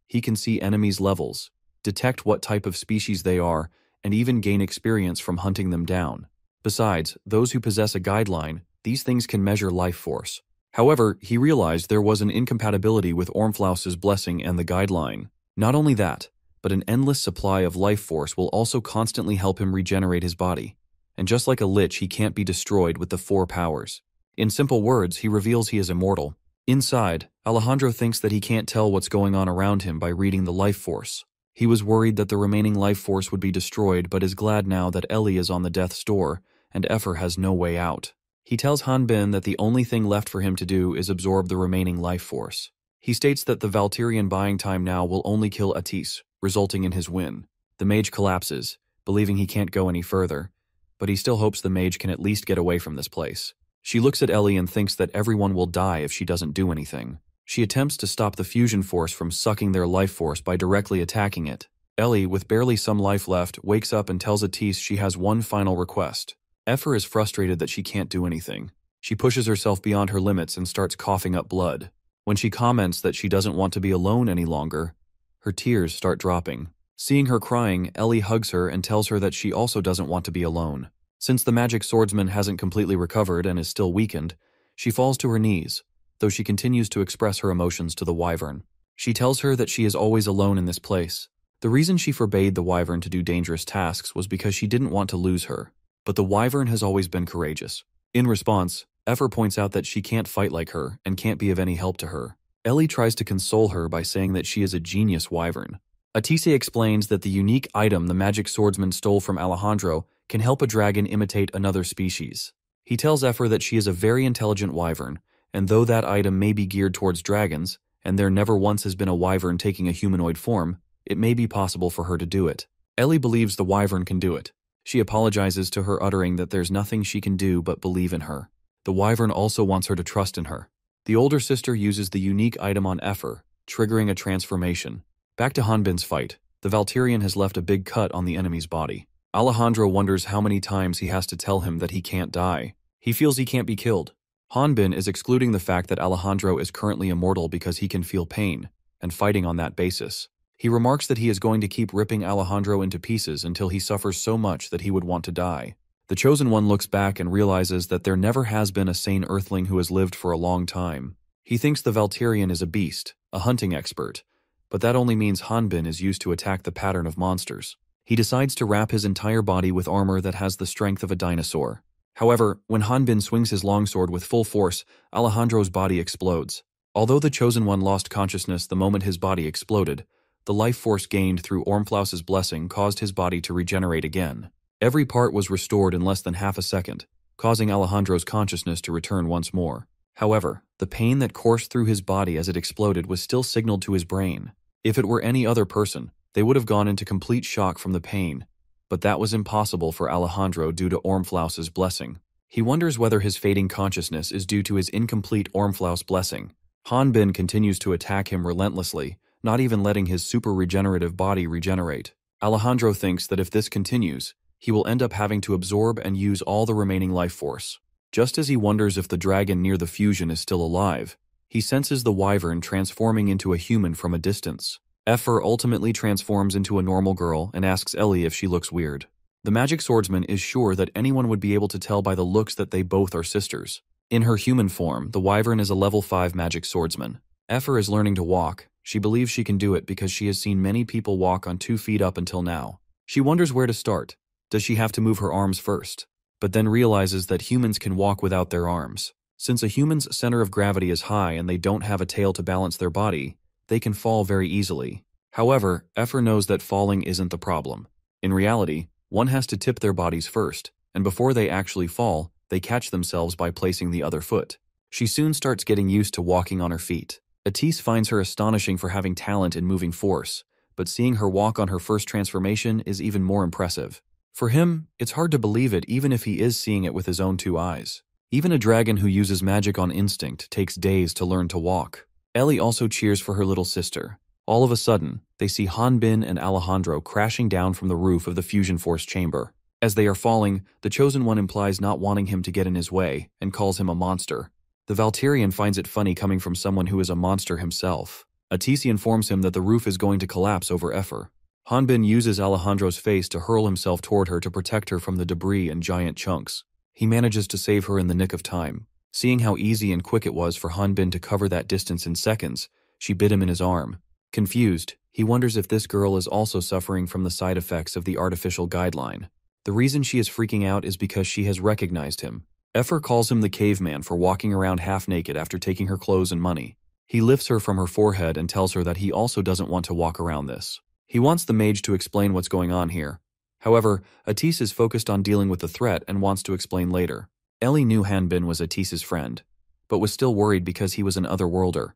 He can see enemies' levels, detect what type of species they are, and even gain experience from hunting them down. Besides, those who possess a guideline, these things can measure life force. However, he realized there was an incompatibility with Ormflaus's blessing and the guideline. Not only that, but an endless supply of life force will also constantly help him regenerate his body. And just like a lich, he can't be destroyed with the 4 powers. In simple words, he reveals he is immortal. Inside, Alejandro thinks that he can't tell what's going on around him by reading the life force. He was worried that the remaining life force would be destroyed, but is glad now that Ellie is on the death's door and Efer has no way out. He tells Hanbin that the only thing left for him to do is absorb the remaining life force. He states that the Valkyrian buying time now will only kill Atis, resulting in his win. The mage collapses, believing he can't go any further, but he still hopes the mage can at least get away from this place. She looks at Ellie and thinks that everyone will die if she doesn't do anything. She attempts to stop the fusion force from sucking their life force by directly attacking it. Ellie, with barely some life left, wakes up and tells Atis she has one final request. Efer is frustrated that she can't do anything. She pushes herself beyond her limits and starts coughing up blood. When she comments that she doesn't want to be alone any longer, her tears start dropping. Seeing her crying, Ellie hugs her and tells her that she also doesn't want to be alone. Since the magic swordsman hasn't completely recovered and is still weakened, she falls to her knees, though she continues to express her emotions to the Wyvern. She tells her that she is always alone in this place. The reason she forbade the Wyvern to do dangerous tasks was because she didn't want to lose her. But the Wyvern has always been courageous. In response, Efer points out that she can't fight like her and can't be of any help to her. Ellie tries to console her by saying that she is a genius Wyvern. Atise explains that the unique item the magic swordsman stole from Alejandro can help a dragon imitate another species. He tells Efer that she is a very intelligent Wyvern, and though that item may be geared towards dragons, and there never once has been a Wyvern taking a humanoid form, it may be possible for her to do it. Ellie believes the Wyvern can do it. She apologizes to her, uttering that there's nothing she can do but believe in her. The Wyvern also wants her to trust in her. The older sister uses the unique item on Efer, triggering a transformation. Back to Hanbin's fight. The Valkyrian has left a big cut on the enemy's body. Alejandro wonders how many times he has to tell him that he can't die. He feels he can't be killed. Hanbin is excluding the fact that Alejandro is currently immortal because he can feel pain, and fighting on that basis. He remarks that he is going to keep ripping Alejandro into pieces until he suffers so much that he would want to die. The Chosen One looks back and realizes that there never has been a sane earthling who has lived for a long time. He thinks the Valkyrian is a beast, a hunting expert, but that only means Hanbin is used to attack the pattern of monsters. He decides to wrap his entire body with armor that has the strength of a dinosaur. However, when Hanbin swings his longsword with full force, Alejandro's body explodes. Although the Chosen One lost consciousness the moment his body exploded, the life force gained through Ormflaus's blessing caused his body to regenerate again. Every part was restored in less than half a second, causing Alejandro's consciousness to return once more. However, the pain that coursed through his body as it exploded was still signaled to his brain. If it were any other person, they would have gone into complete shock from the pain, but that was impossible for Alejandro due to Ormflaus's blessing. He wonders whether his fading consciousness is due to his incomplete Ormflaus blessing. Hanbin continues to attack him relentlessly, not even letting his super regenerative body regenerate. Alejandro thinks that if this continues, he will end up having to absorb and use all the remaining life force. Just as he wonders if the dragon near the fusion is still alive, He senses the wyvern transforming into a human from a distance. Effer ultimately transforms into a normal girl and asks Ellie if she looks weird. The magic swordsman is sure that anyone would be able to tell by the looks that they both are sisters. In her human form, the wyvern is a level 5 magic swordsman. Effer is learning to walk. She believes she can do it because she has seen many people walk on 2 feet up until now. She wonders where to start. Does she have to move her arms first? But then realizes that humans can walk without their arms. Since a human's center of gravity is high and they don't have a tail to balance their body, they can fall very easily. However, Effer knows that falling isn't the problem. In reality, one has to tip their bodies first, and before they actually fall, they catch themselves by placing the other foot. She soon starts getting used to walking on her feet. Atisse finds her astonishing for having talent in moving force, but seeing her walk on her first transformation is even more impressive. For him, it's hard to believe it even if he is seeing it with his own 2 eyes. Even a dragon who uses magic on instinct takes days to learn to walk. Ellie also cheers for her little sister. All of a sudden, they see Hanbin and Alejandro crashing down from the roof of the fusion force chamber. As they are falling, the Chosen One implies not wanting him to get in his way and calls him a monster. The Valkyrian finds it funny coming from someone who is a monster himself. Atisse informs him that the roof is going to collapse over Effer. Hanbin uses Alejandro's face to hurl himself toward her to protect her from the debris and giant chunks. He manages to save her in the nick of time. Seeing how easy and quick it was for Hanbin to cover that distance in seconds, she bit him in his arm. Confused, he wonders if this girl is also suffering from the side effects of the artificial guideline. The reason she is freaking out is because she has recognized him. Effer calls him the caveman for walking around half naked after taking her clothes and money. He lifts her from her forehead and tells her that he also doesn't want to walk around this. He wants the mage to explain what's going on here. However, Atisse is focused on dealing with the threat and wants to explain later. Ellie knew Hanbin was Atisse's friend, but was still worried because he was an otherworlder.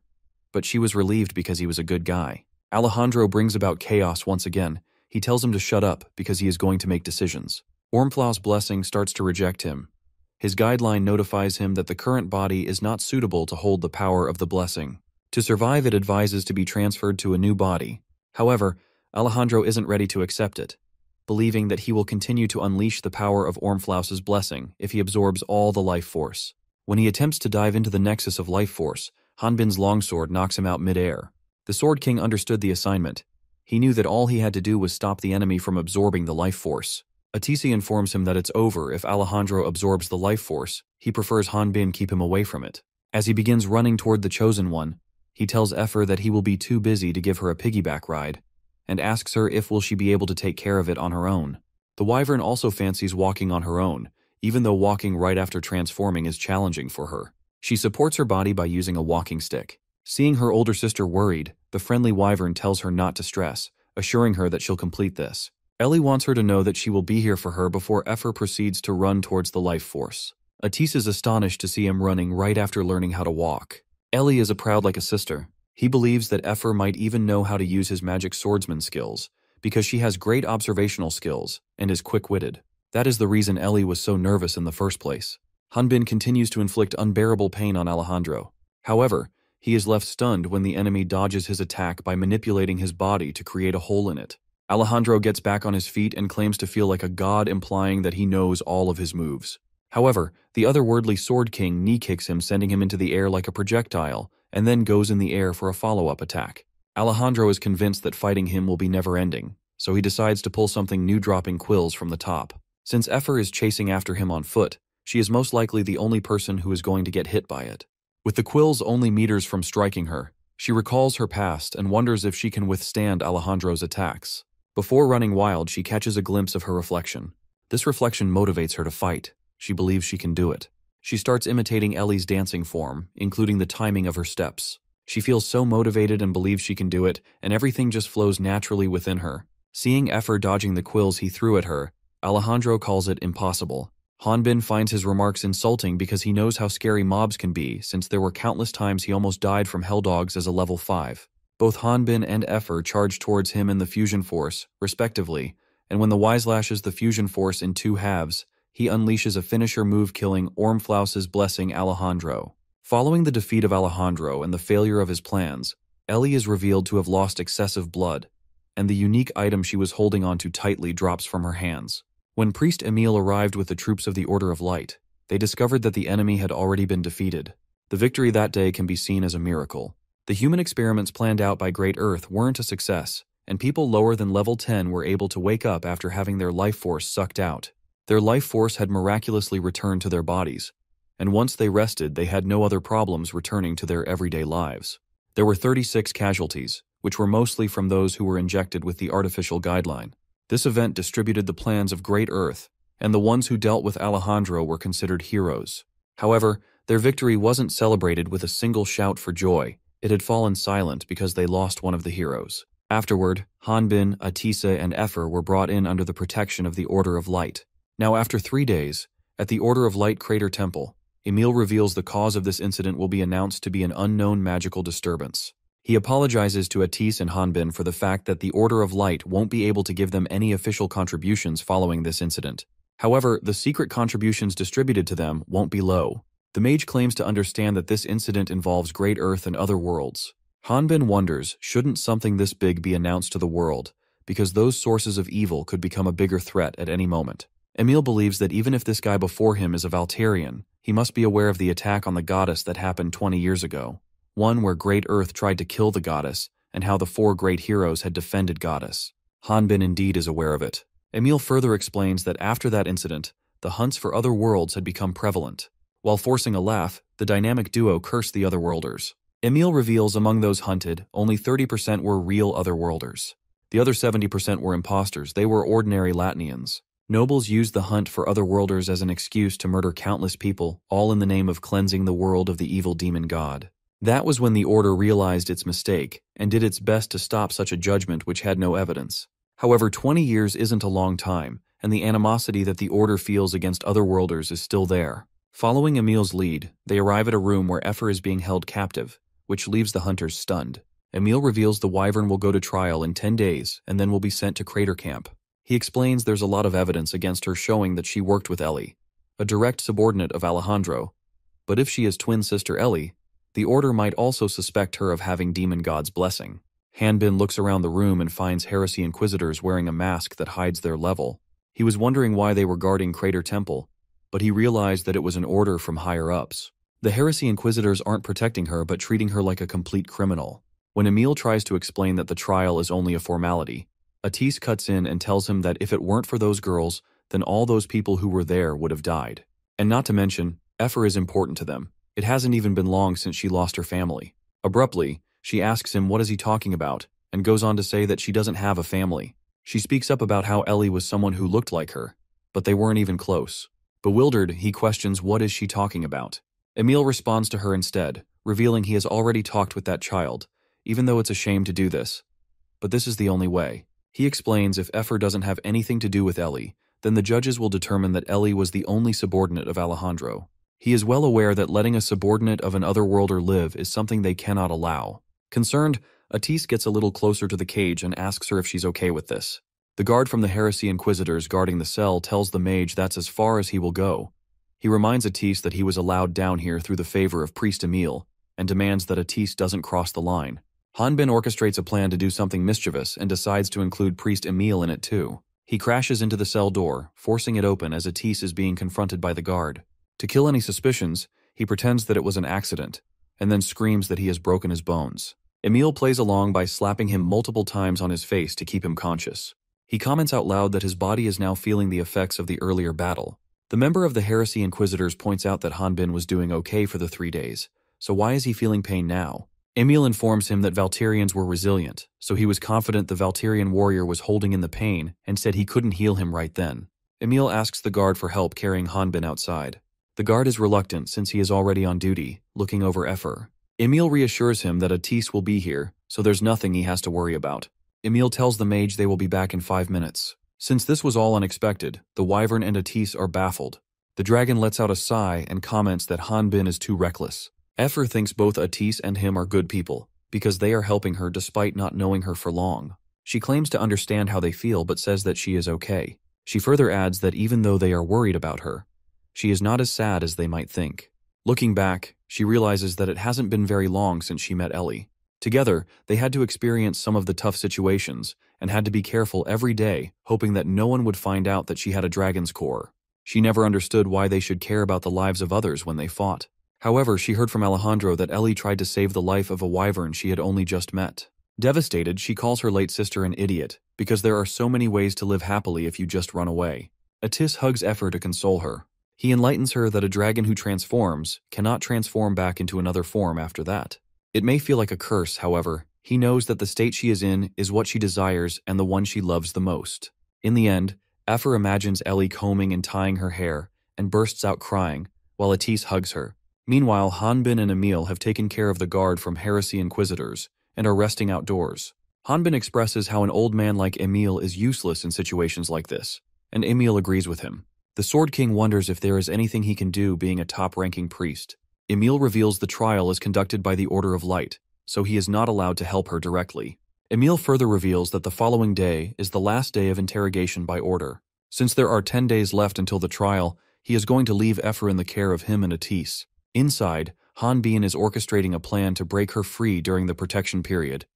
But she was relieved because he was a good guy. Alejandro brings about chaos once again. He tells him to shut up because he is going to make decisions. Ormflau's blessing starts to reject him. His guideline notifies him that the current body is not suitable to hold the power of the blessing. To survive, it advises to be transferred to a new body. However, Alejandro isn't ready to accept it, believing that he will continue to unleash the power of Ormflaus's blessing if he absorbs all the life force. When he attempts to dive into the nexus of life force, Hanbin's longsword knocks him out mid-air. The Sword King understood the assignment. He knew that all he had to do was stop the enemy from absorbing the life force. Atisse informs him that it's over if Alejandro absorbs the life force. He prefers Hanbin keep him away from it. As he begins running toward the Chosen One, he tells Effer that he will be too busy to give her a piggyback ride, and asks her if will she be able to take care of it on her own. The wyvern also fancies walking on her own, even though walking right after transforming is challenging for her. She supports her body by using a walking stick. Seeing her older sister worried, the friendly wyvern tells her not to stress, assuring her that she'll complete this. Ellie wants her to know that she will be here for her before Effer proceeds to run towards the life force. Atisse is astonished to see him running right after learning how to walk. Ellie is proud like a sister. He believes that Effer might even know how to use his magic swordsman skills, because she has great observational skills and is quick-witted. That is the reason Ellie was so nervous in the first place. Hanbin continues to inflict unbearable pain on Alejandro. However, he is left stunned when the enemy dodges his attack by manipulating his body to create a hole in it. Alejandro gets back on his feet and claims to feel like a god, implying that he knows all of his moves. However, the otherworldly Sword King knee-kicks him, sending him into the air like a projectile, and then goes in the air for a follow-up attack. Alejandro is convinced that fighting him will be never-ending, so he decides to pull something new, dropping quills from the top. Since Effer is chasing after him on foot, she is most likely the only person who is going to get hit by it. With the quills only meters from striking her, she recalls her past and wonders if she can withstand Alejandro's attacks. Before running wild, she catches a glimpse of her reflection. This reflection motivates her to fight. She believes she can do it. She starts imitating Ellie's dancing form, including the timing of her steps. She feels so motivated and believes she can do it, and everything just flows naturally within her. Seeing Effer dodging the quills he threw at her, Alejandro calls it impossible. Hanbin finds his remarks insulting because he knows how scary mobs can be, since there were countless times he almost died from Helldogs as a level 5. Both Hanbin and Effer charge towards him and the fusion force, respectively, and when the Wise lashes the fusion force in 2 halves, he unleashes a finisher move, killing Ormflaus's blessing Alejandro. Following the defeat of Alejandro and the failure of his plans, Ellie is revealed to have lost excessive blood, and the unique item she was holding onto tightly drops from her hands. When Priest Emile arrived with the troops of the Order of Light, they discovered that the enemy had already been defeated. The victory that day can be seen as a miracle. The human experiments planned out by Great Earth weren't a success, and people lower than level 10 were able to wake up after having their life force sucked out. Their life force had miraculously returned to their bodies, and once they rested, they had no other problems returning to their everyday lives. There were 36 casualties, which were mostly from those who were injected with the artificial guideline. This event distributed the plans of Great Earth, and the ones who dealt with Alejandro were considered heroes. However, their victory wasn't celebrated with a single shout for joy. It had fallen silent because they lost one of the heroes. Afterward, Hanbin, Atisa, and Efer were brought in under the protection of the Order of Light. Now, after 3 days, at the Order of Light Crater Temple, Emil reveals the cause of this incident will be announced to be an unknown magical disturbance. He apologizes to Atis and Hanbin for the fact that the Order of Light won't be able to give them any official contributions following this incident. However, the secret contributions distributed to them won't be low. The mage claims to understand that this incident involves Great Earth and other worlds. Hanbin wonders, shouldn't something this big be announced to the world, because those sources of evil could become a bigger threat at any moment. Emil believes that even if this guy before him is a Valterian, he must be aware of the attack on the goddess that happened 20 years ago. One where Great Earth tried to kill the goddess, and how the 4 great heroes had defended goddess. Hanbin indeed is aware of it. Emil further explains that after that incident, the hunts for other worlds had become prevalent. While forcing a laugh, the dynamic duo cursed the otherworlders. Emil reveals among those hunted, only 30% were real otherworlders. The other 70% were imposters. They were ordinary Latinians. Nobles used the hunt for otherworlders as an excuse to murder countless people, all in the name of cleansing the world of the evil demon god. That was when the Order realized its mistake, and did its best to stop such a judgment which had no evidence. However, 20 years isn't a long time, and the animosity that the Order feels against otherworlders is still there. Following Emil's lead, they arrive at a room where Efer is being held captive, which leaves the hunters stunned. Emil reveals the Wyvern will go to trial in 10 days, and then will be sent to Crater Camp. He explains there's a lot of evidence against her showing that she worked with Ellie, a direct subordinate of Alejandro, but if she is twin sister Ellie, the Order might also suspect her of having Demon God's blessing. Hanbin looks around the room and finds Heresy Inquisitors wearing a mask that hides their level. He was wondering why they were guarding Crater Temple, but he realized that it was an order from higher-ups. The Heresy Inquisitors aren't protecting her but treating her like a complete criminal. When Emil tries to explain that the trial is only a formality, Atis cuts in and tells him that if it weren't for those girls, then all those people who were there would have died. And not to mention, Efer is important to them. It hasn't even been long since she lost her family. Abruptly, she asks him what is he talking about, and goes on to say that she doesn't have a family. She speaks up about how Ellie was someone who looked like her, but they weren't even close. Bewildered, he questions what is she talking about. Emil responds to her instead, revealing he has already talked with that child, even though it's a shame to do this. But this is the only way. He explains if Efer doesn't have anything to do with Ellie, then the judges will determine that Ellie was the only subordinate of Alejandro. He is well aware that letting a subordinate of an otherworlder live is something they cannot allow. Concerned, Atis gets a little closer to the cage and asks her if she's okay with this. The guard from the Heresy Inquisitors guarding the cell tells the mage that's as far as he will go. He reminds Atis that he was allowed down here through the favor of Priest Emil, and demands that Atis doesn't cross the line. Hanbin orchestrates a plan to do something mischievous and decides to include Priest Emil in it too. He crashes into the cell door, forcing it open as Atis is being confronted by the guard. To kill any suspicions, he pretends that it was an accident, and then screams that he has broken his bones. Emil plays along by slapping him multiple times on his face to keep him conscious. He comments out loud that his body is now feeling the effects of the earlier battle. The member of the Heresy Inquisitors points out that Hanbin was doing okay for the 3 days, so why is he feeling pain now? Emil informs him that Valterians were resilient, so he was confident the Valterian warrior was holding in the pain and said he couldn't heal him right then. Emil asks the guard for help carrying Hanbin outside. The guard is reluctant since he is already on duty, looking over Efer. Emil reassures him that Atis will be here, so there's nothing he has to worry about. Emil tells the mage they will be back in 5 minutes. Since this was all unexpected, the Wyvern and Atis are baffled. The dragon lets out a sigh and comments that Hanbin is too reckless. Efer thinks both Atis and him are good people, because they are helping her despite not knowing her for long. She claims to understand how they feel but says that she is okay. She further adds that even though they are worried about her, she is not as sad as they might think. Looking back, she realizes that it hasn't been very long since she met Ellie. Together, they had to experience some of the tough situations, and had to be careful every day, hoping that no one would find out that she had a dragon's core. She never understood why they should care about the lives of others when they fought. However, she heard from Alejandro that Ellie tried to save the life of a wyvern she had only just met. Devastated, she calls her late sister an idiot, because there are so many ways to live happily if you just run away. Atis hugs Ephor to console her. He enlightens her that a dragon who transforms cannot transform back into another form after that. It may feel like a curse, however. He knows that the state she is in is what she desires and the one she loves the most. In the end, Ephor imagines Ellie combing and tying her hair and bursts out crying, while Atis hugs her. Meanwhile, Hanbin and Emil have taken care of the guard from heresy inquisitors and are resting outdoors. Hanbin expresses how an old man like Emil is useless in situations like this, and Emil agrees with him. The Sword King wonders if there is anything he can do being a top-ranking priest. Emil reveals the trial is conducted by the Order of Light, so he is not allowed to help her directly. Emil further reveals that the following day is the last day of interrogation by order. Since there are 10 days left until the trial, he is going to leave Ephor in the care of him and Atis. Inside, Hanbin is orchestrating a plan to break her free during the protection period.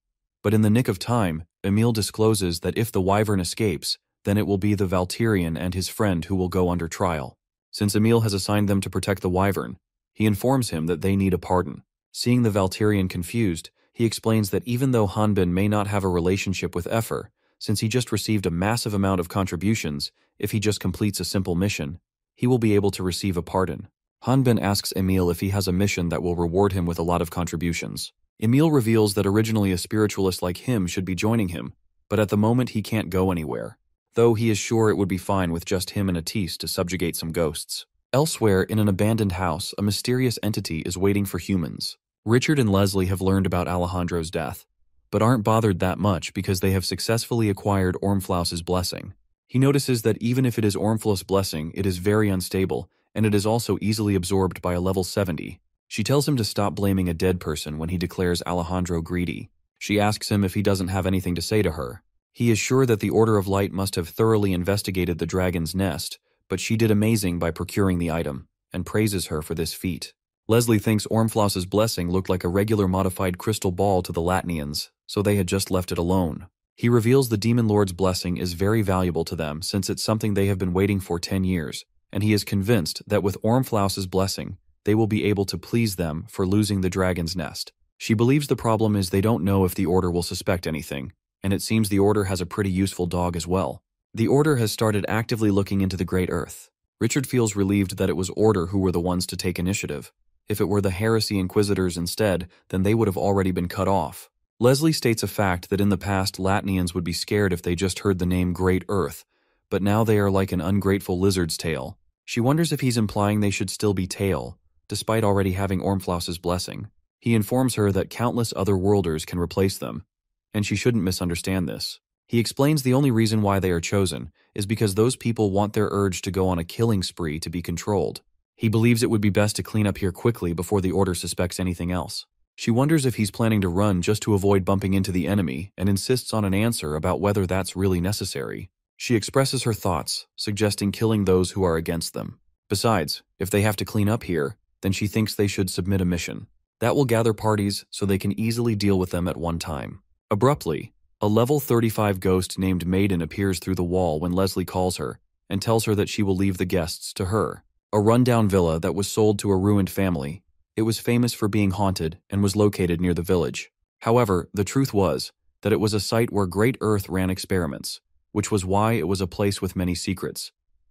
But in the nick of time, Emil discloses that if the wyvern escapes, then it will be the Valkyrian and his friend who will go under trial. Since Emil has assigned them to protect the wyvern, he informs him that they need a pardon. Seeing the Valkyrian confused, he explains that even though Hanbin may not have a relationship with Ephor, since he just received a massive amount of contributions, if he just completes a simple mission, he will be able to receive a pardon. Hanbin asks Emil if he has a mission that will reward him with a lot of contributions. Emil reveals that originally a spiritualist like him should be joining him, but at the moment he can't go anywhere, though he is sure it would be fine with just him and Atis to subjugate some ghosts. Elsewhere, in an abandoned house, a mysterious entity is waiting for humans. Richard and Leslie have learned about Alejandro's death, but aren't bothered that much because they have successfully acquired Ormflaus's blessing. He notices that even if it is Ormflaus' blessing, it is very unstable, and it is also easily absorbed by a level 70. She tells him to stop blaming a dead person when he declares Alejandro greedy. She asks him if he doesn't have anything to say to her. He is sure that the Order of Light must have thoroughly investigated the dragon's nest, but she did amazing by procuring the item, and praises her for this feat. Leslie thinks Ormflaus's blessing looked like a regular modified crystal ball to the Latnians, so they had just left it alone. He reveals the Demon Lord's blessing is very valuable to them since it's something they have been waiting for 10 years, and he is convinced that with Ormflaus's blessing, they will be able to please them for losing the dragon's nest. She believes the problem is they don't know if the Order will suspect anything, and it seems the Order has a pretty useful dog as well. The Order has started actively looking into the Great Earth. Richard feels relieved that it was Order who were the ones to take initiative. If it were the Heresy Inquisitors instead, then they would have already been cut off. Leslie states a fact that in the past Latnians would be scared if they just heard the name Great Earth, but now they are like an ungrateful lizard's tail. She wonders if he's implying they should still be tail, despite already having Ormflaus's blessing. He informs her that countless other worlders can replace them, and she shouldn't misunderstand this. He explains the only reason why they are chosen is because those people want their urge to go on a killing spree to be controlled. He believes it would be best to clean up here quickly before the Order suspects anything else. She wonders if he's planning to run just to avoid bumping into the enemy and insists on an answer about whether that's really necessary. She expresses her thoughts, suggesting killing those who are against them. Besides, if they have to clean up here, then she thinks they should submit a mission. That will gather parties so they can easily deal with them at one time. Abruptly, a level 35 ghost named Maiden appears through the wall when Leslie calls her and tells her that she will leave the guests to her. A rundown villa that was sold to a ruined family. It was famous for being haunted and was located near the village. However, the truth was that it was a site where Great Earth ran experiments, which was why it was a place with many secrets.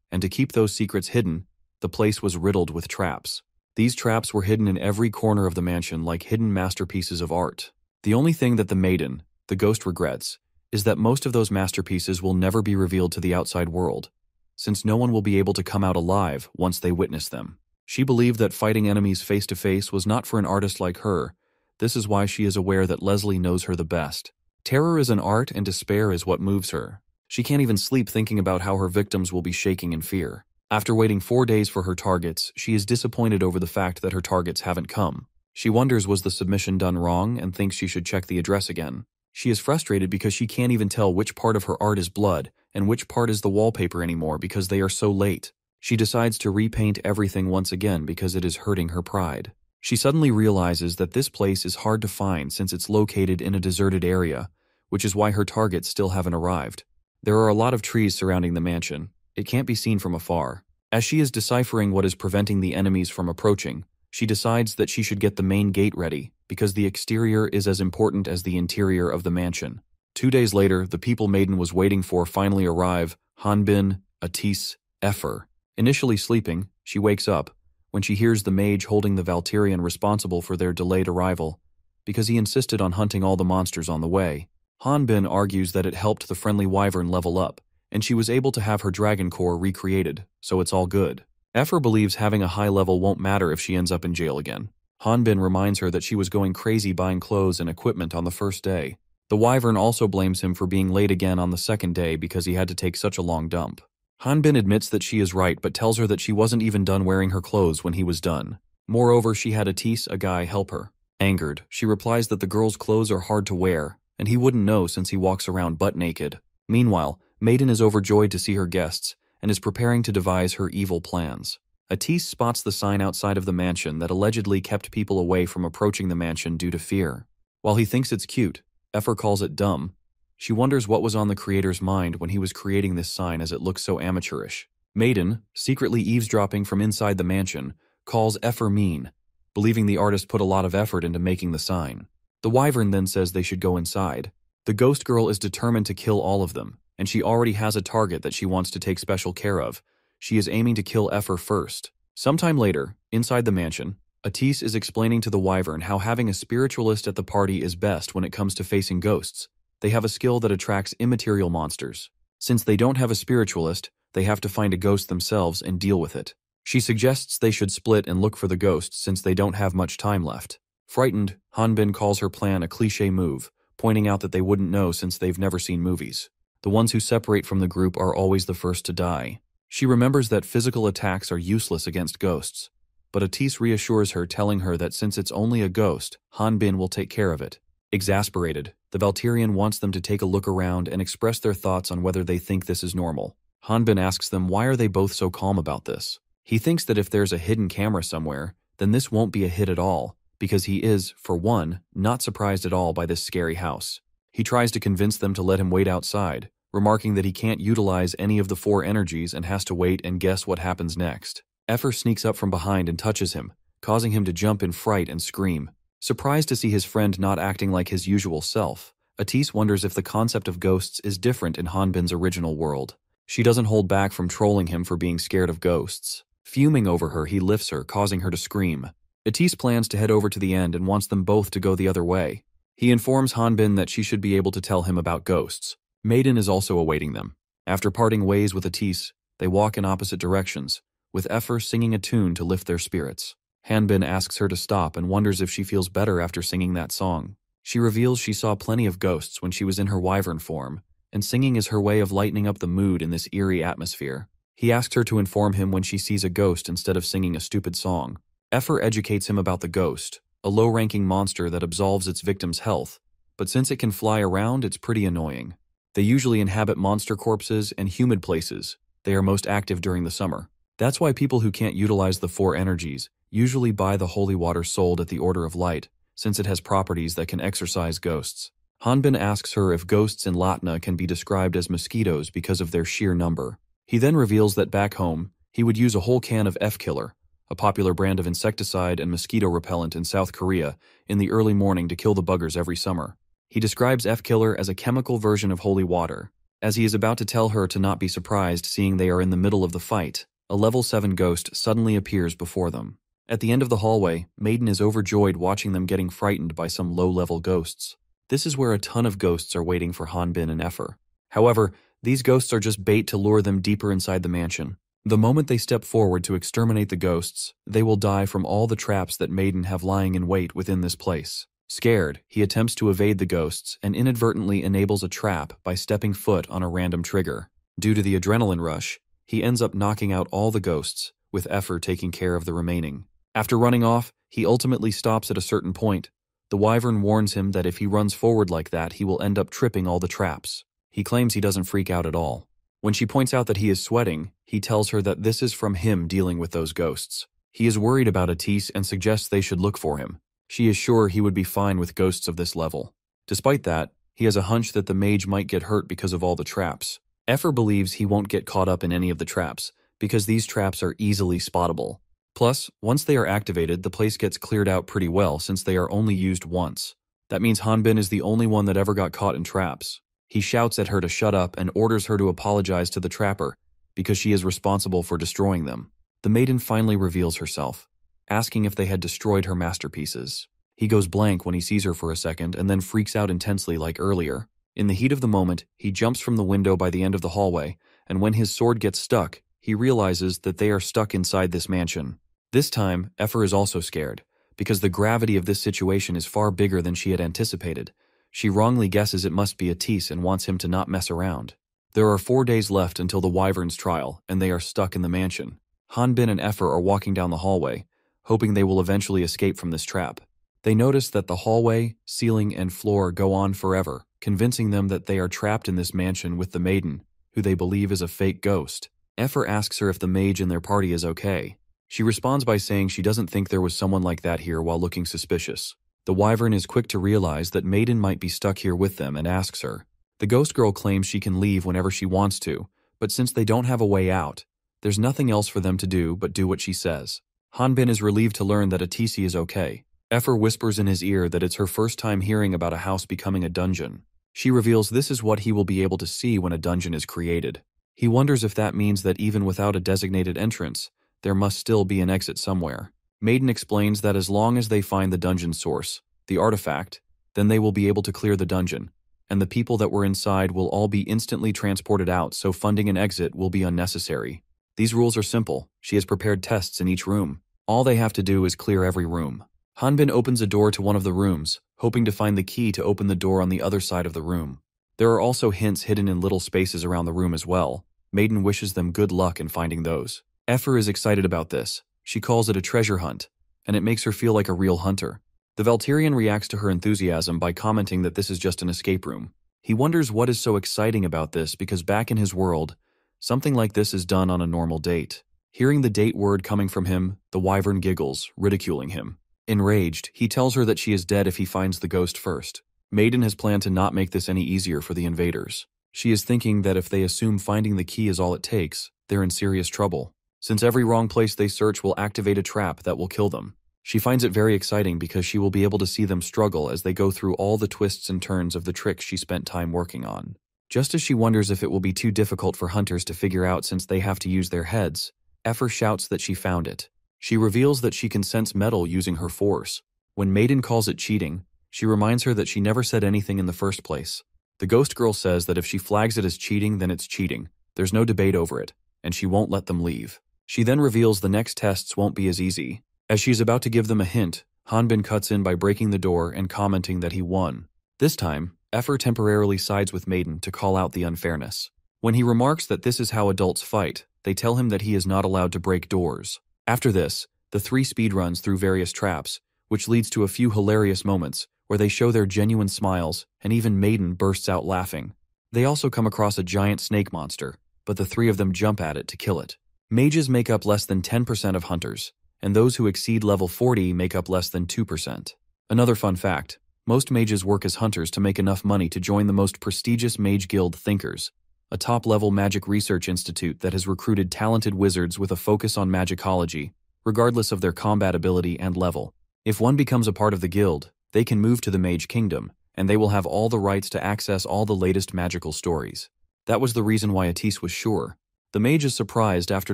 And to keep those secrets hidden, the place was riddled with traps. These traps were hidden in every corner of the mansion like hidden masterpieces of art. The only thing that the Maiden, the ghost, regrets is that most of those masterpieces will never be revealed to the outside world, since no one will be able to come out alive once they witness them. She believed that fighting enemies face to face was not for an artist like her. This is why she is aware that Leslie knows her the best. Terror is an art and despair is what moves her. She can't even sleep thinking about how her victims will be shaking in fear. After waiting 4 days for her targets, she is disappointed over the fact that her targets haven't come. She wonders was the submission done wrong and thinks she should check the address again. She is frustrated because she can't even tell which part of her art is blood and which part is the wallpaper anymore because they are so late. She decides to repaint everything once again because it is hurting her pride. She suddenly realizes that this place is hard to find since it's located in a deserted area, which is why her targets still haven't arrived. There are a lot of trees surrounding the mansion. It can't be seen from afar. As she is deciphering what is preventing the enemies from approaching, She decides that she should get the main gate ready, because the exterior is as important as the interior of the mansion. 2 days later, the people Maiden was waiting for finally arrive: Hanbin, Atis, Efer. Initially sleeping, she wakes up when she hears the mage holding the Valkyrian responsible for their delayed arrival, because he insisted on hunting all the monsters on the way. Hanbin argues that it helped the friendly wyvern level up, and she was able to have her dragon core recreated, so it's all good. Efer believes having a high level won't matter if she ends up in jail again. Hanbin reminds her that she was going crazy buying clothes and equipment on the first day. The wyvern also blames him for being late again on the second day because he had to take such a long dump. Hanbin admits that she is right but tells her that she wasn't even done wearing her clothes when he was done. Moreover, she had Atis, a guy, help her. Angered, she replies that the girl's clothes are hard to wear, and he wouldn't know since he walks around butt naked. Meanwhile, Maiden is overjoyed to see her guests, and is preparing to devise her evil plans. Atis spots the sign outside of the mansion that allegedly kept people away from approaching the mansion due to fear. While he thinks it's cute, Efer calls it dumb. She wonders what was on the creator's mind when he was creating this sign, as it looks so amateurish. Maiden, secretly eavesdropping from inside the mansion, calls Efer mean, believing the artist put a lot of effort into making the sign. The wyvern then says they should go inside. The ghost girl is determined to kill all of them, and she already has a target that she wants to take special care of. She is aiming to kill Efer first. Sometime later, inside the mansion, Atis is explaining to the wyvern how having a spiritualist at the party is best when it comes to facing ghosts. They have a skill that attracts immaterial monsters. Since they don't have a spiritualist, they have to find a ghost themselves and deal with it. She suggests they should split and look for the ghost since they don't have much time left. Frightened, Hanbin calls her plan a cliché move, pointing out that they wouldn't know since they've never seen movies. The ones who separate from the group are always the first to die. She remembers that physical attacks are useless against ghosts, but Atis reassures her, telling her that since it's only a ghost, Hanbin will take care of it. Exasperated, the Valkyrian wants them to take a look around and express their thoughts on whether they think this is normal. Hanbin asks them why are they both so calm about this. He thinks that if there's a hidden camera somewhere, then this won't be a hit at all, because he is, for one, not surprised at all by this scary house. He tries to convince them to let him wait outside, remarking that he can't utilize any of the 4 energies and has to wait and guess what happens next. Efer sneaks up from behind and touches him, causing him to jump in fright and scream. Surprised to see his friend not acting like his usual self, Atis wonders if the concept of ghosts is different in Hanbin's original world. She doesn't hold back from trolling him for being scared of ghosts. Fuming over her, he lifts her, causing her to scream. Atis plans to head over to the end and wants them both to go the other way. He informs Hanbin that she should be able to tell him about ghosts. Maiden is also awaiting them. After parting ways with Atis, they walk in opposite directions, with Efer singing a tune to lift their spirits. Hanbin asks her to stop and wonders if she feels better after singing that song. She reveals she saw plenty of ghosts when she was in her wyvern form, and singing is her way of lightening up the mood in this eerie atmosphere. He asks her to inform him when she sees a ghost instead of singing a stupid song. Efer educates him about the ghost, a low-ranking monster that absolves its victim's health, but since it can fly around, it's pretty annoying. They usually inhabit monster corpses and humid places. They are most active during the summer. That's why people who can't utilize the 4 energies usually buy the holy water sold at the Order of Light, since it has properties that can exorcise ghosts. Hanbin asks her if ghosts in Latna can be described as mosquitoes because of their sheer number. He then reveals that back home, he would use a whole can of F-Killer, a popular brand of insecticide and mosquito repellent in South Korea, in the early morning to kill the buggers every summer. He describes F-Killer as a chemical version of holy water. As he is about to tell her to not be surprised seeing they are in the middle of the fight, a level 7 ghost suddenly appears before them. At the end of the hallway, Maiden is overjoyed watching them getting frightened by some low-level ghosts. This is where a ton of ghosts are waiting for Hanbin and Efer. However, these ghosts are just bait to lure them deeper inside the mansion. The moment they step forward to exterminate the ghosts, they will die from all the traps that Maiden have lying in wait within this place. Scared, he attempts to evade the ghosts and inadvertently enables a trap by stepping foot on a random trigger. Due to the adrenaline rush, he ends up knocking out all the ghosts, with Efer taking care of the remaining. After running off, he ultimately stops at a certain point. The wyvern warns him that if he runs forward like that, he will end up tripping all the traps. He claims he doesn't freak out at all. When she points out that he is sweating, he tells her that this is from him dealing with those ghosts. He is worried about Atis and suggests they should look for him. She is sure he would be fine with ghosts of this level. Despite that, he has a hunch that the mage might get hurt because of all the traps. Efer believes he won't get caught up in any of the traps, because these traps are easily spottable. Plus, once they are activated, the place gets cleared out pretty well since they are only used once. That means Hanbin is the only one that ever got caught in traps. He shouts at her to shut up and orders her to apologize to the trapper because she is responsible for destroying them. The maiden finally reveals herself, asking if they had destroyed her masterpieces. He goes blank when he sees her for a second and then freaks out intensely like earlier. In the heat of the moment, he jumps from the window by the end of the hallway, and when his sword gets stuck, he realizes that they are stuck inside this mansion. This time, Effer is also scared, because the gravity of this situation is far bigger than she had anticipated. She wrongly guesses it must be Atis and wants him to not mess around. There are 4 days left until the Wyvern's trial, and they are stuck in the mansion. Hanbin and Effer are walking down the hallway, hoping they will eventually escape from this trap. They notice that the hallway, ceiling, and floor go on forever, convincing them that they are trapped in this mansion with the maiden, who they believe is a fake ghost. Effer asks her if the mage in their party is okay. She responds by saying she doesn't think there was someone like that here while looking suspicious. The Wyvern is quick to realize that Maiden might be stuck here with them and asks her. The ghost girl claims she can leave whenever she wants to, but since they don't have a way out, there's nothing else for them to do but do what she says. Hanbin is relieved to learn that Atisi is okay. Effer whispers in his ear that it's her first time hearing about a house becoming a dungeon. She reveals this is what he will be able to see when a dungeon is created. He wonders if that means that even without a designated entrance, there must still be an exit somewhere. Maiden explains that as long as they find the dungeon source, the artifact, then they will be able to clear the dungeon, and the people that were inside will all be instantly transported out, so funding an exit will be unnecessary. These rules are simple. She has prepared tests in each room. All they have to do is clear every room. Hanbin opens a door to one of the rooms, hoping to find the key to open the door on the other side of the room. There are also hints hidden in little spaces around the room as well. Maiden wishes them good luck in finding those. Effer is excited about this. She calls it a treasure hunt, and it makes her feel like a real hunter. The Valtirian reacts to her enthusiasm by commenting that this is just an escape room. He wonders what is so exciting about this because back in his world, something like this is done on a normal date. Hearing the date word coming from him, the Wyvern giggles, ridiculing him. Enraged, he tells her that she is dead if he finds the ghost first. Maiden has planned to not make this any easier for the invaders. She is thinking that if they assume finding the key is all it takes, they're in serious trouble, since every wrong place they search will activate a trap that will kill them. She finds it very exciting because she will be able to see them struggle as they go through all the twists and turns of the tricks she spent time working on. Just as she wonders if it will be too difficult for hunters to figure out since they have to use their heads, Effer shouts that she found it. She reveals that she can sense metal using her force. When Maiden calls it cheating, she reminds her that she never said anything in the first place. The ghost girl says that if she flags it as cheating, then it's cheating. There's no debate over it, and she won't let them leave. She then reveals the next tests won't be as easy. As she's about to give them a hint, Hanbin cuts in by breaking the door and commenting that he won. This time, Effer temporarily sides with Maiden to call out the unfairness. When he remarks that this is how adults fight, they tell him that he is not allowed to break doors. After this, the three speedruns through various traps, which leads to a few hilarious moments where they show their genuine smiles and even Maiden bursts out laughing. They also come across a giant snake monster, but the three of them jump at it to kill it. Mages make up less than 10% of hunters, and those who exceed level 40 make up less than 2%. Another fun fact, most mages work as hunters to make enough money to join the most prestigious mage guild Thinkers, a top-level magic research institute that has recruited talented wizards with a focus on magicology, regardless of their combat ability and level. If one becomes a part of the guild, they can move to the Mage Kingdom, and they will have all the rights to access all the latest magical stories. That was the reason why Atis was sure. The mage is surprised after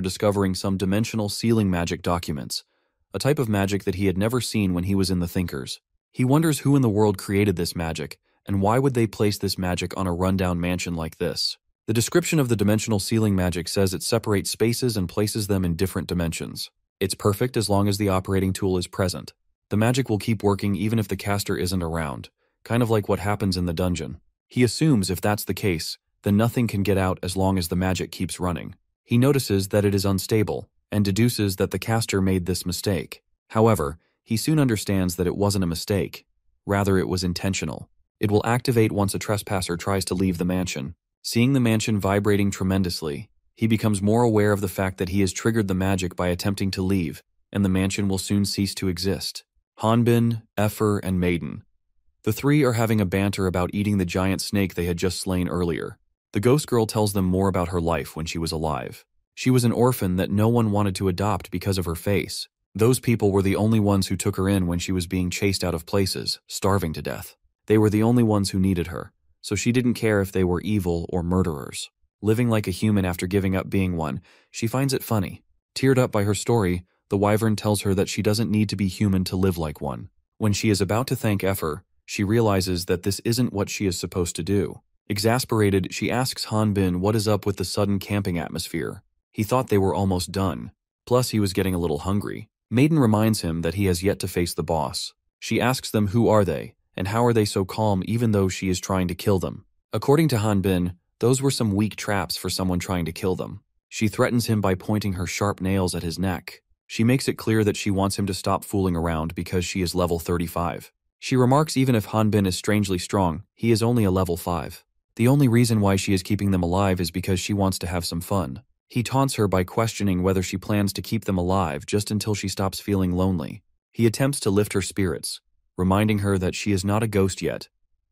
discovering some dimensional sealing magic documents, a type of magic that he had never seen when he was in the Thinkers. He wonders who in the world created this magic, and why would they place this magic on a rundown mansion like this. The description of the dimensional sealing magic says it separates spaces and places them in different dimensions. It's perfect as long as the operating tool is present. The magic will keep working even if the caster isn't around, kind of like what happens in the dungeon. He assumes if that's the case, then nothing can get out as long as the magic keeps running. He notices that it is unstable, and deduces that the caster made this mistake. However, he soon understands that it wasn't a mistake. Rather, it was intentional. It will activate once a trespasser tries to leave the mansion. Seeing the mansion vibrating tremendously, he becomes more aware of the fact that he has triggered the magic by attempting to leave, and the mansion will soon cease to exist. Hanbin, Effer, and Maiden. The three are having a banter about eating the giant snake they had just slain earlier. The ghost girl tells them more about her life when she was alive. She was an orphan that no one wanted to adopt because of her face. Those people were the only ones who took her in when she was being chased out of places, starving to death. They were the only ones who needed her, so she didn't care if they were evil or murderers. Living like a human after giving up being one, she finds it funny. Teared up by her story, the wyvern tells her that she doesn't need to be human to live like one. When she is about to thank Effer, she realizes that this isn't what she is supposed to do. Exasperated, she asks Hanbin what is up with the sudden camping atmosphere. He thought they were almost done. Plus, he was getting a little hungry. Maiden reminds him that he has yet to face the boss. She asks them who are they, and how are they so calm even though she is trying to kill them. According to Hanbin, those were some weak traps for someone trying to kill them. She threatens him by pointing her sharp nails at his neck. She makes it clear that she wants him to stop fooling around because she is level 35. She remarks even if Hanbin is strangely strong, he is only a level 5. The only reason why she is keeping them alive is because she wants to have some fun. He taunts her by questioning whether she plans to keep them alive just until she stops feeling lonely. He attempts to lift her spirits, reminding her that she is not a ghost yet,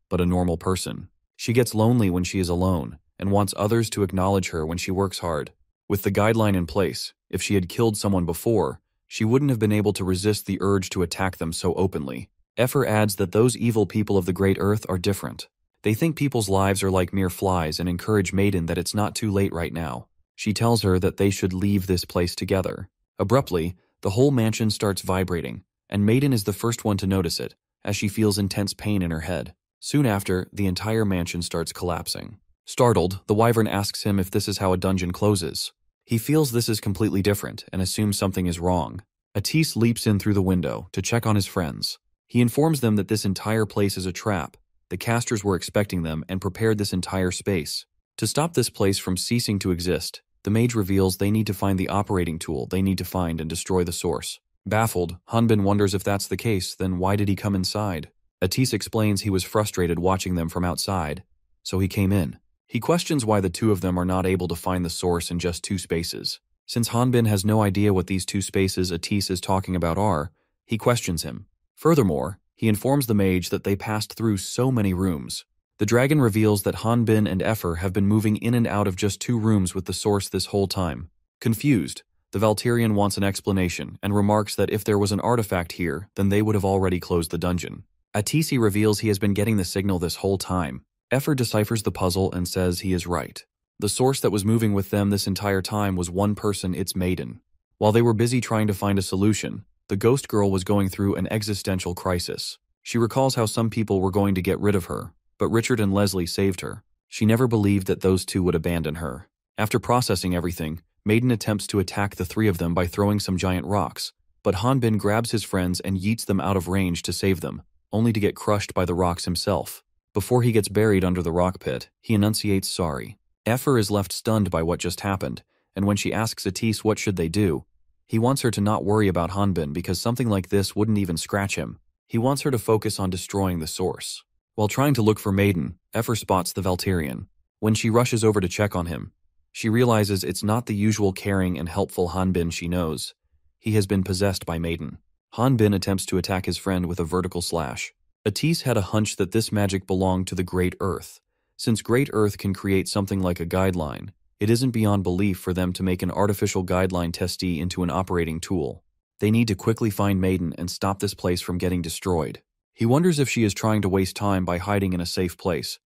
but a normal person. She gets lonely when she is alone, and wants others to acknowledge her when she works hard. With the guideline in place, if she had killed someone before, she wouldn't have been able to resist the urge to attack them so openly. Effer adds that those evil people of the Great Earth are different. They think people's lives are like mere flies and encourage Maiden that it's not too late right now. She tells her that they should leave this place together. Abruptly, the whole mansion starts vibrating, and Maiden is the first one to notice it, as she feels intense pain in her head. Soon after, the entire mansion starts collapsing. Startled, the wyvern asks him if this is how a dungeon closes. He feels this is completely different and assumes something is wrong. Atis leaps in through the window to check on his friends. He informs them that this entire place is a trap. The casters were expecting them and prepared this entire space. To stop this place from ceasing to exist, the mage reveals they need to find the operating tool they need to find and destroy the source. Baffled, Hanbin wonders if that's the case, then why did he come inside? Atis explains he was frustrated watching them from outside, so he came in. He questions why the two of them are not able to find the source in just 2 spaces. Since Hanbin has no idea what these 2 spaces Atis is talking about are, he questions him. Furthermore, he informs the mage that they passed through so many rooms. The dragon reveals that Hanbin and Effer have been moving in and out of just 2 rooms with the source this whole time. Confused, the Valterian wants an explanation and remarks that if there was an artifact here, then they would have already closed the dungeon. Atisi reveals he has been getting the signal this whole time. Effer deciphers the puzzle and says he is right. The source that was moving with them this entire time was one person, its Maiden. While they were busy trying to find a solution, the ghost girl was going through an existential crisis. She recalls how some people were going to get rid of her, but Richard and Leslie saved her. She never believed that those 2 would abandon her. After processing everything, Maiden attempts to attack the 3 of them by throwing some giant rocks, but Hanbin grabs his friends and yeets them out of range to save them, only to get crushed by the rocks himself. Before he gets buried under the rock pit, he enunciates sorry. Effer is left stunned by what just happened, and when she asks Atis what should they do, he wants her to not worry about Hanbin because something like this wouldn't even scratch him. He wants her to focus on destroying the source. While trying to look for Maiden, Effer spots the Valterian. When she rushes over to check on him, she realizes it's not the usual caring and helpful Hanbin she knows. He has been possessed by Maiden. Hanbin attempts to attack his friend with a vertical slash. Atis had a hunch that this magic belonged to the Great Earth. Since Great Earth can create something like a guideline, it isn't beyond belief for them to make an artificial guideline testee into an operating tool. They need to quickly find Maiden and stop this place from getting destroyed. He wonders if she is trying to waste time by hiding in a safe place.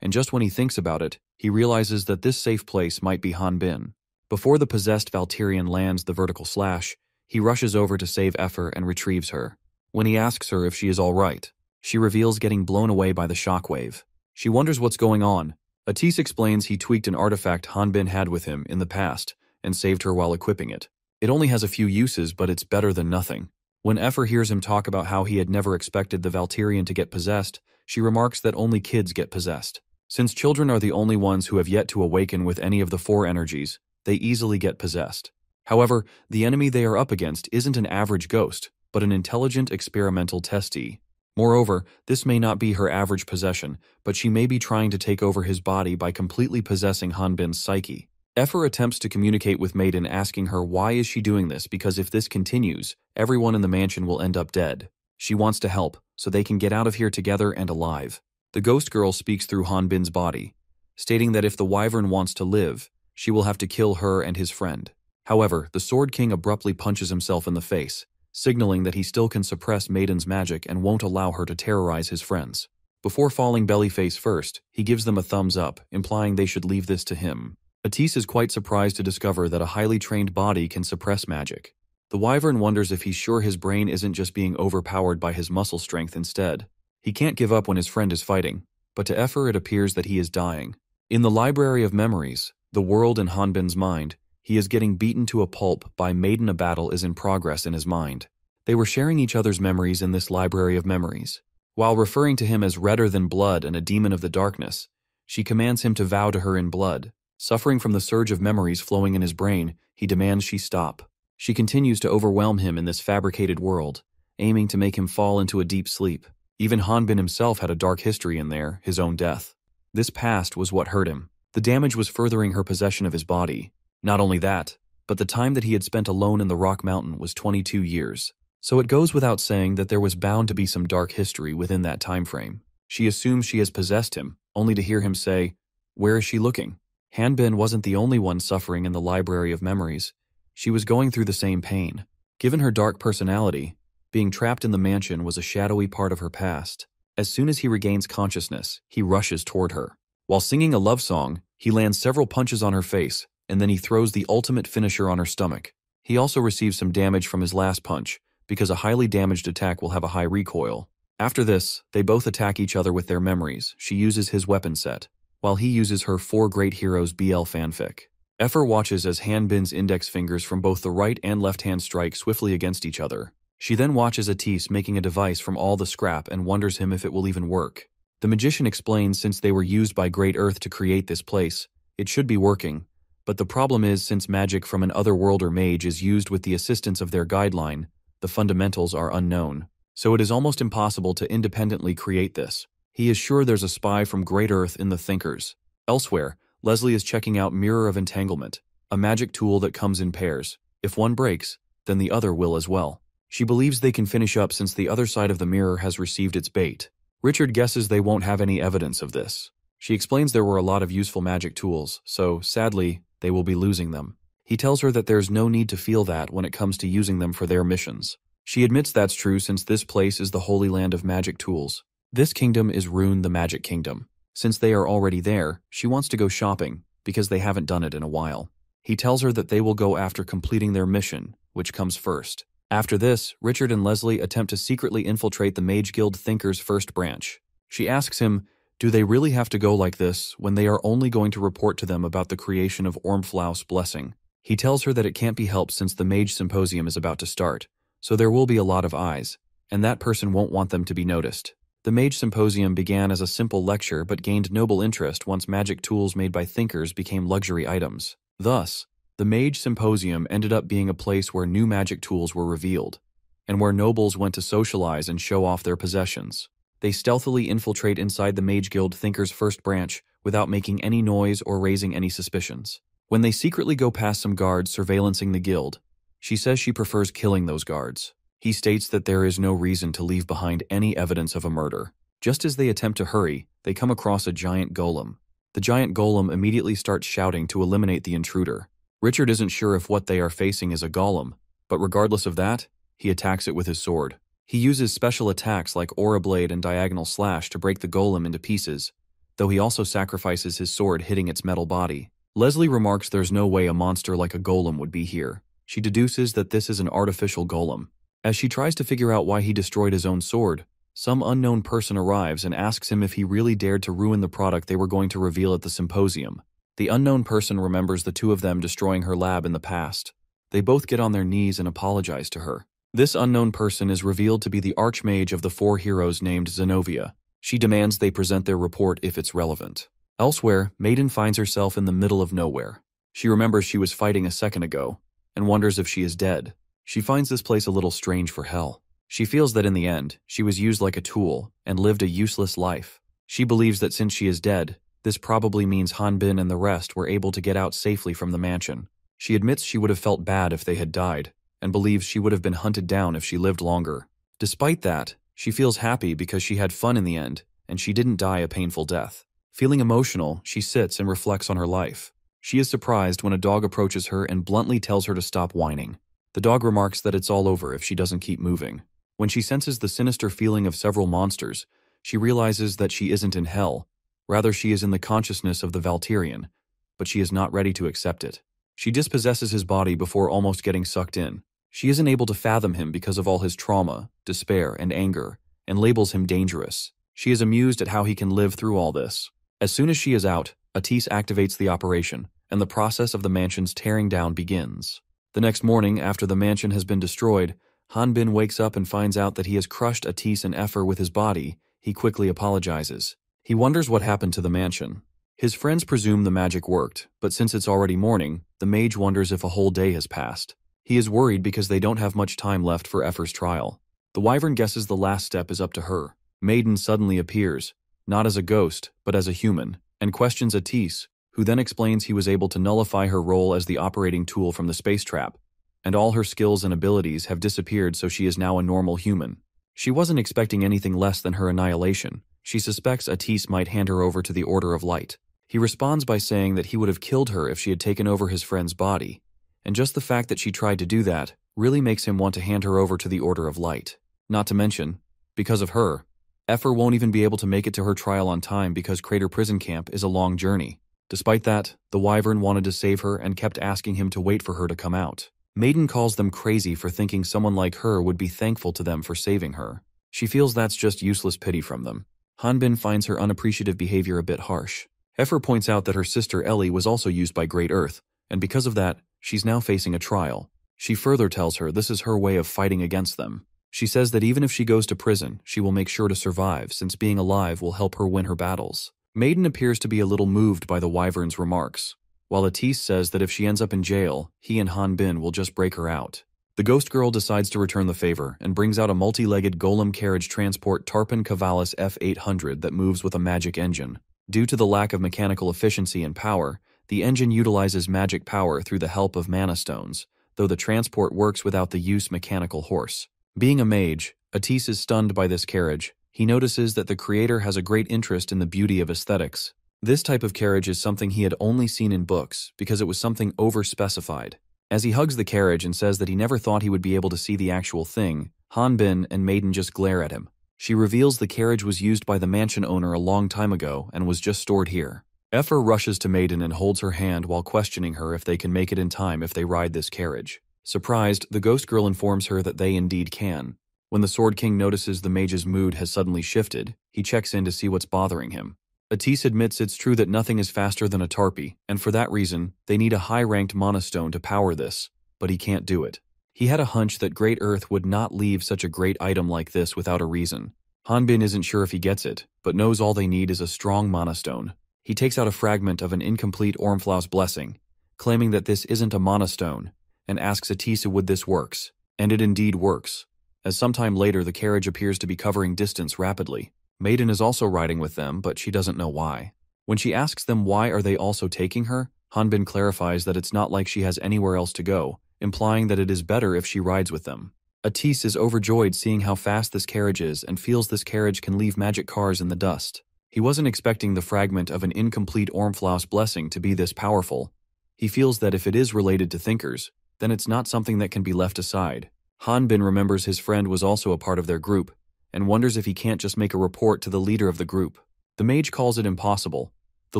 And just when he thinks about it, he realizes that this safe place might be Hanbin. Before the possessed Valterian lands the vertical slash, he rushes over to save Effer and retrieves her. When he asks her if she is all right, she reveals getting blown away by the shockwave. She wonders what's going on. Atis explains he tweaked an artifact Hanbin had with him in the past and saved her while equipping it. It only has a few uses, but it's better than nothing. When Effer hears him talk about how he had never expected the Valterian to get possessed, she remarks that only kids get possessed. Since children are the only ones who have yet to awaken with any of the 4 energies, they easily get possessed. However, the enemy they are up against isn't an average ghost, but an intelligent experimental testee. Moreover, this may not be her average possession, but she may be trying to take over his body by completely possessing Hanbin's psyche. Effer attempts to communicate with Maiden, asking her why is she doing this because if this continues, everyone in the mansion will end up dead. She wants to help, so they can get out of here together and alive. The ghost girl speaks through Hanbin's body, stating that if the wyvern wants to live, she will have to kill her and his friend. However, the Sword King abruptly punches himself in the face, signaling that he still can suppress Maiden's magic and won't allow her to terrorize his friends. Before falling belly face first, he gives them a thumbs up, implying they should leave this to him. Atis is quite surprised to discover that a highly trained body can suppress magic. The Wyvern wonders if he's sure his brain isn't just being overpowered by his muscle strength instead. He can't give up when his friend is fighting, but to Effer it appears that he is dying. In the Library of Memories, the world in Hanbin's mind, he is getting beaten to a pulp by Maiden. A battle is in progress in his mind. They were sharing each other's memories in this Library of Memories. While referring to him as redder than blood and a demon of the darkness, she commands him to vow to her in blood. Suffering from the surge of memories flowing in his brain, he demands she stop. She continues to overwhelm him in this fabricated world, aiming to make him fall into a deep sleep. Even Hanbin himself had a dark history in there, his own death. This past was what hurt him. The damage was furthering her possession of his body. Not only that, but the time that he had spent alone in the Rock Mountain was 22 years. So it goes without saying that there was bound to be some dark history within that time frame. She assumes she has possessed him, only to hear him say, "Where is she looking?" Hanbin wasn't the only one suffering in the Library of Memories. She was going through the same pain. Given her dark personality, being trapped in the mansion was a shadowy part of her past. As soon as he regains consciousness, he rushes toward her. While singing a love song, he lands several punches on her face, and then he throws the ultimate finisher on her stomach. He also receives some damage from his last punch, because a highly damaged attack will have a high recoil. After this, they both attack each other with their memories. She uses his weapon set, while he uses her Four Great Heroes BL fanfic. Effer watches as Hanbin's index fingers from both the right and left hand strike swiftly against each other. She then watches Atis making a device from all the scrap and wonders him if it will even work. The magician explains since they were used by Great Earth to create this place, it should be working, but the problem is since magic from an otherworlder mage is used with the assistance of their guideline, the fundamentals are unknown. So it is almost impossible to independently create this. He is sure there's a spy from Great Earth in the Thinkers. Elsewhere, Leslie is checking out Mirror of Entanglement, a magic tool that comes in pairs. If one breaks, then the other will as well. She believes they can finish up since the other side of the mirror has received its bait. Richard guesses they won't have any evidence of this. She explains there were a lot of useful magic tools, so, sadly, they will be losing them. He tells her that there's no need to feel that when it comes to using them for their missions. She admits that's true since this place is the Holy Land of magic tools. This kingdom is Rune the Magic Kingdom. Since they are already there, she wants to go shopping, because they haven't done it in a while. He tells her that they will go after completing their mission, which comes first. After this, Richard and Leslie attempt to secretly infiltrate the Mage Guild Thinkers' first branch. She asks him, do they really have to go like this when they are only going to report to them about the creation of Ormflaus' blessing? He tells her that it can't be helped since the Mage Symposium is about to start, so there will be a lot of eyes, and that person won't want them to be noticed. The Mage Symposium began as a simple lecture but gained noble interest once magic tools made by thinkers became luxury items. Thus, the Mage Symposium ended up being a place where new magic tools were revealed, and where nobles went to socialize and show off their possessions. They stealthily infiltrate inside the Mage Guild Thinkers' first branch without making any noise or raising any suspicions. When they secretly go past some guards surveillancing the guild, she says she prefers killing those guards. He states that there is no reason to leave behind any evidence of a murder. Just as they attempt to hurry, they come across a giant golem. The giant golem immediately starts shouting to eliminate the intruder. Richard isn't sure if what they are facing is a golem, but regardless of that, he attacks it with his sword. He uses special attacks like Aura Blade and Diagonal Slash to break the golem into pieces, though he also sacrifices his sword hitting its metal body. Leslie remarks there's no way a monster like a golem would be here. She deduces that this is an artificial golem. As she tries to figure out why he destroyed his own sword, some unknown person arrives and asks him if he really dared to ruin the product they were going to reveal at the symposium. The unknown person remembers the two of them destroying her lab in the past. They both get on their knees and apologize to her. This unknown person is revealed to be the archmage of the four heroes named Zenobia. She demands they present their report if it's relevant. Elsewhere, Maiden finds herself in the middle of nowhere. She remembers she was fighting a second ago, and wonders if she is dead. She finds this place a little strange for hell. She feels that in the end, she was used like a tool and lived a useless life. She believes that since she is dead, this probably means Hanbin and the rest were able to get out safely from the mansion. She admits she would have felt bad if they had died, and believes she would have been hunted down if she lived longer. Despite that, she feels happy because she had fun in the end, and she didn't die a painful death. Feeling emotional, she sits and reflects on her life. She is surprised when a dog approaches her and bluntly tells her to stop whining. The dog remarks that it's all over if she doesn't keep moving. When she senses the sinister feeling of several monsters, she realizes that she isn't in hell. Rather, she is in the consciousness of the Valterian, but she is not ready to accept it. She dispossesses his body before almost getting sucked in. She isn't able to fathom him because of all his trauma, despair, and anger, and labels him dangerous. She is amused at how he can live through all this. As soon as she is out, Atis activates the operation, and the process of the mansion's tearing down begins. The next morning, after the mansion has been destroyed, Hanbin wakes up and finds out that he has crushed Atis and Efer with his body. He quickly apologizes. He wonders what happened to the mansion. His friends presume the magic worked, but since it's already morning, the mage wonders if a whole day has passed. He is worried because they don't have much time left for Efer's trial. The wyvern guesses the last step is up to her. Maiden suddenly appears, not as a ghost, but as a human, and questions Atis, who then explains he was able to nullify her role as the operating tool from the space trap, and all her skills and abilities have disappeared, so she is now a normal human. She wasn't expecting anything less than her annihilation. She suspects Atis might hand her over to the Order of Light. He responds by saying that he would have killed her if she had taken over his friend's body, and just the fact that she tried to do that really makes him want to hand her over to the Order of Light. Not to mention, because of her, Efer won't even be able to make it to her trial on time because Crater Prison Camp is a long journey. Despite that, the wyvern wanted to save her and kept asking him to wait for her to come out. Maiden calls them crazy for thinking someone like her would be thankful to them for saving her. She feels that's just useless pity from them. Hanbin finds her unappreciative behavior a bit harsh. Efer points out that her sister Ellie was also used by Great Earth, and because of that, she's now facing a trial. She further tells her this is her way of fighting against them. She says that even if she goes to prison, she will make sure to survive, since being alive will help her win her battles. Maiden appears to be a little moved by the wyvern's remarks, while Atis says that if she ends up in jail, he and Hanbin will just break her out. The ghost girl decides to return the favor and brings out a multi-legged golem carriage transport Tarpon Cavalis F800 that moves with a magic engine. Due to the lack of mechanical efficiency and power, the engine utilizes magic power through the help of mana stones, though the transport works without the use mechanical horse. Being a mage, Atis is stunned by this carriage. He notices that the creator has a great interest in the beauty of aesthetics. This type of carriage is something he had only seen in books because it was something over-specified. As he hugs the carriage and says that he never thought he would be able to see the actual thing, Hanbin and Maiden just glare at him. She reveals the carriage was used by the mansion owner a long time ago and was just stored here. Efer rushes to Maiden and holds her hand while questioning her if they can make it in time if they ride this carriage. Surprised, the ghost girl informs her that they indeed can. When the Sword King notices the mage's mood has suddenly shifted, he checks in to see what's bothering him. Atis admits it's true that nothing is faster than a tarpy, and for that reason, they need a high-ranked monostone to power this, but he can't do it. He had a hunch that Great Earth would not leave such a great item like this without a reason. Hanbin isn't sure if he gets it, but knows all they need is a strong monostone. He takes out a fragment of an incomplete Ormflaus blessing, claiming that this isn't a monostone, and asks Atis would this works, and it indeed works. As sometime later the carriage appears to be covering distance rapidly. Maiden is also riding with them, but she doesn't know why. When she asks them why are they also taking her, Hanbin clarifies that it's not like she has anywhere else to go, implying that it is better if she rides with them. Atis is overjoyed seeing how fast this carriage is and feels this carriage can leave magic cars in the dust. He wasn't expecting the fragment of an incomplete Ormflaus blessing to be this powerful. He feels that if it is related to thinkers, then it's not something that can be left aside. Hanbin remembers his friend was also a part of their group, and wonders if he can't just make a report to the leader of the group. The mage calls it impossible. The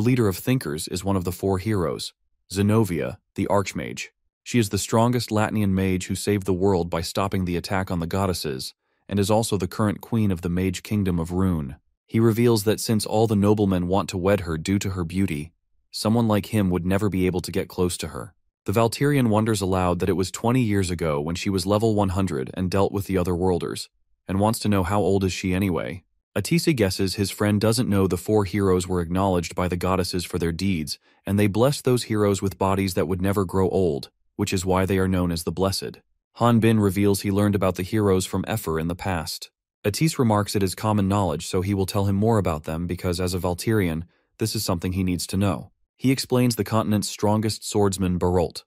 leader of thinkers is one of the 4 heroes, Zenobia, the Archmage. She is the strongest Latinian mage who saved the world by stopping the attack on the goddesses, and is also the current queen of the mage kingdom of Rune. He reveals that since all the noblemen want to wed her due to her beauty, someone like him would never be able to get close to her. The Valterian wonders aloud that it was 20 years ago when she was level 100 and dealt with the other worlders, and wants to know how old is she anyway. Atisa guesses his friend doesn't know the 4 heroes were acknowledged by the goddesses for their deeds, and they blessed those heroes with bodies that would never grow old, which is why they are known as the Blessed. Hanbin reveals he learned about the heroes from Efer in the past. Atis remarks it is common knowledge, so he will tell him more about them because as a Valterian, this is something he needs to know. He explains the continent's strongest swordsman, Barolt.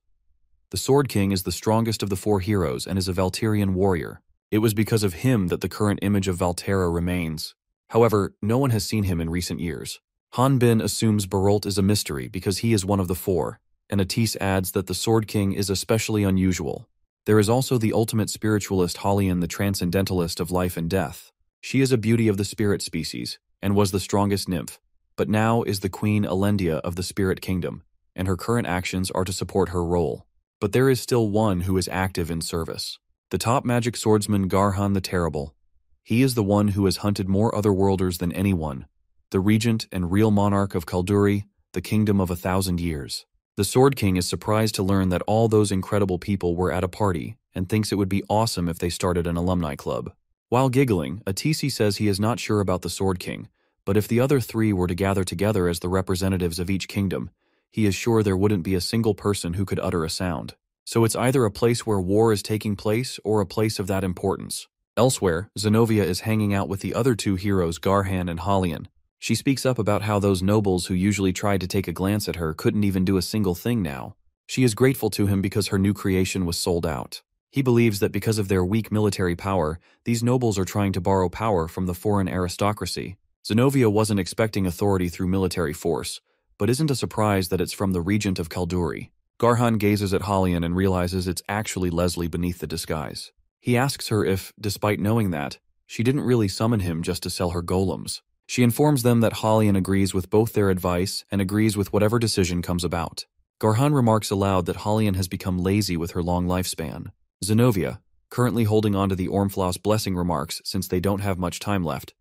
The Sword King is the strongest of the 4 heroes and is a Valterian warrior. It was because of him that the current image of Valterra remains. However, no one has seen him in recent years. Hanbin assumes Barolt is a mystery because he is one of the 4, and Atis adds that the Sword King is especially unusual. There is also the ultimate spiritualist Halian, the transcendentalist of life and death. She is a beauty of the spirit species, and was the strongest nymph, but now is the Queen Elendia of the Spirit Kingdom, and her current actions are to support her role. But there is still one who is active in service. The top magic swordsman Garhan the Terrible. He is the one who has hunted more otherworlders than anyone, the regent and real monarch of Kalduri, the kingdom of 1,000 years. The Sword King is surprised to learn that all those incredible people were at a party and thinks it would be awesome if they started an alumni club. While giggling, Atisi says he is not sure about the Sword King, but if the other three were to gather together as the representatives of each kingdom, he is sure there wouldn't be a single person who could utter a sound. So it's either a place where war is taking place or a place of that importance. Elsewhere, Zenobia is hanging out with the other two heroes, Garhan and Halian. She speaks up about how those nobles who usually tried to take a glance at her couldn't even do a single thing now. She is grateful to him because her new creation was sold out. He believes that because of their weak military power, these nobles are trying to borrow power from the foreign aristocracy. Zenobia wasn't expecting authority through military force, but isn't a surprise that it's from the regent of Kalduri. Garhan gazes at Halian and realizes it's actually Leslie beneath the disguise. He asks her if, despite knowing that, she didn't really summon him just to sell her golems. She informs them that Halian agrees with both their advice and agrees with whatever decision comes about. Garhan remarks aloud that Halian has become lazy with her long lifespan. Zenobia, currently holding on to the Ormflaus blessing, remarks since they don't have much time left.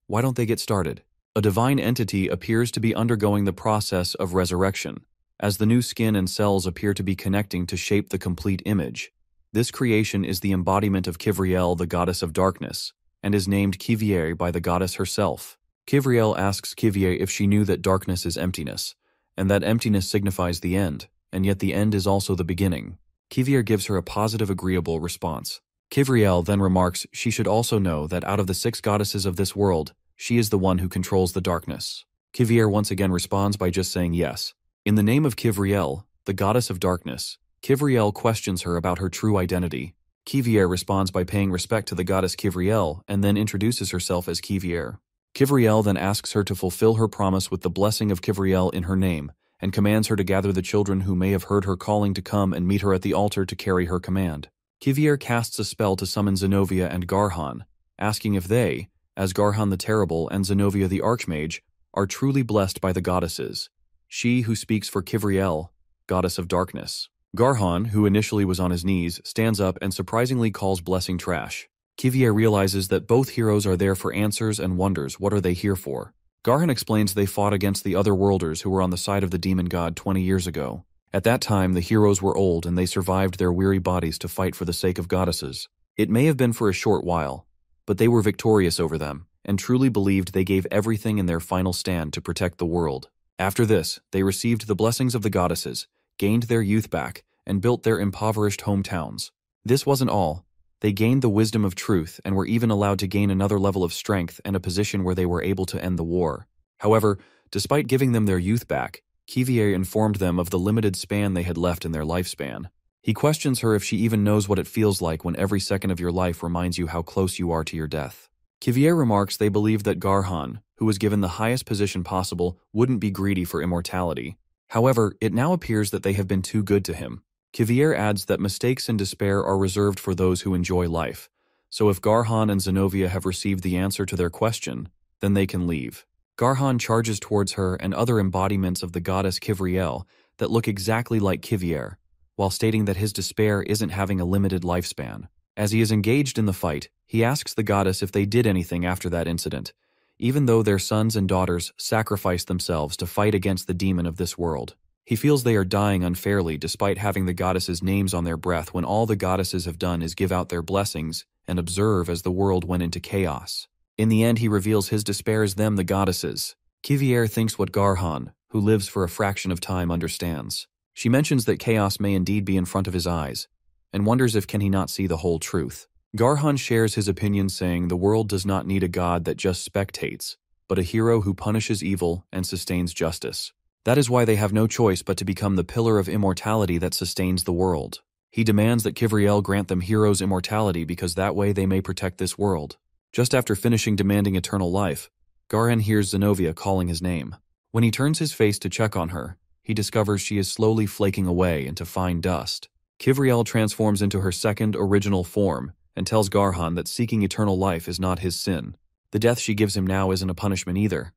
Why don't they get started? A divine entity appears to be undergoing the process of resurrection, as the new skin and cells appear to be connecting to shape the complete image. This creation is the embodiment of Kivriel, the goddess of darkness, and is named Kivier by the goddess herself. Kivriel asks Kivier if she knew that darkness is emptiness, and that emptiness signifies the end, and yet the end is also the beginning. Kivier gives her a positive, agreeable response. Kivriel then remarks she should also know that out of the 6 goddesses of this world, she is the one who controls the darkness. Kivier once again responds by just saying yes. In the name of Kivriel, the goddess of darkness, Kivriel questions her about her true identity. Kivier responds by paying respect to the goddess Kivriel and then introduces herself as Kivier. Kivriel then asks her to fulfill her promise with the blessing of Kivriel in her name, and commands her to gather the children who may have heard her calling to come and meet her at the altar to carry her command. Kivier casts a spell to summon Zenobia and Garhan, asking if they, as Garhan the Terrible and Zenobia the Archmage, are truly blessed by the goddesses, she who speaks for Kivriel, goddess of darkness. Garhan, who initially was on his knees, stands up and surprisingly calls blessing trash. Kivier realizes that both heroes are there for answers and wonders what are they here for. Garhan explains they fought against the otherworlders who were on the side of the demon god 20 years ago. At that time, the heroes were old and they survived their weary bodies to fight for the sake of goddesses. It may have been for a short while, but they were victorious over them, and truly believed they gave everything in their final stand to protect the world. After this, they received the blessings of the goddesses, gained their youth back, and built their impoverished hometowns. This wasn't all. They gained the wisdom of truth and were even allowed to gain another level of strength and a position where they were able to end the war. However, despite giving them their youth back, Kivier informed them of the limited span they had left in their lifespan. He questions her if she even knows what it feels like when every second of your life reminds you how close you are to your death. Kivier remarks they believe that Garhan, who was given the highest position possible, wouldn't be greedy for immortality. However, it now appears that they have been too good to him. Kivier adds that mistakes and despair are reserved for those who enjoy life, so if Garhan and Zenobia have received the answer to their question, then they can leave. Garhan charges towards her and other embodiments of the goddess Kivriel that look exactly like Kivier, while stating that his despair isn't having a limited lifespan. As he is engaged in the fight, he asks the goddess if they did anything after that incident, even though their sons and daughters sacrificed themselves to fight against the demon of this world. He feels they are dying unfairly despite having the goddesses' names on their breath when all the goddesses have done is give out their blessings and observe as the world went into chaos. In the end, he reveals his despair as them, the goddesses. Kivier thinks what Garhan, who lives for a fraction of time, understands. She mentions that chaos may indeed be in front of his eyes, and wonders if can he not see the whole truth. Garhan shares his opinion, saying the world does not need a god that just spectates, but a hero who punishes evil and sustains justice. That is why they have no choice but to become the pillar of immortality that sustains the world. He demands that Kivriel grant them heroes' immortality because that way they may protect this world. Just after finishing demanding eternal life, Garhan hears Zenobia calling his name. When he turns his face to check on her, he discovers she is slowly flaking away into fine dust. Kivriel transforms into her second original form and tells Garhan that seeking eternal life is not his sin. The death she gives him now isn't a punishment either.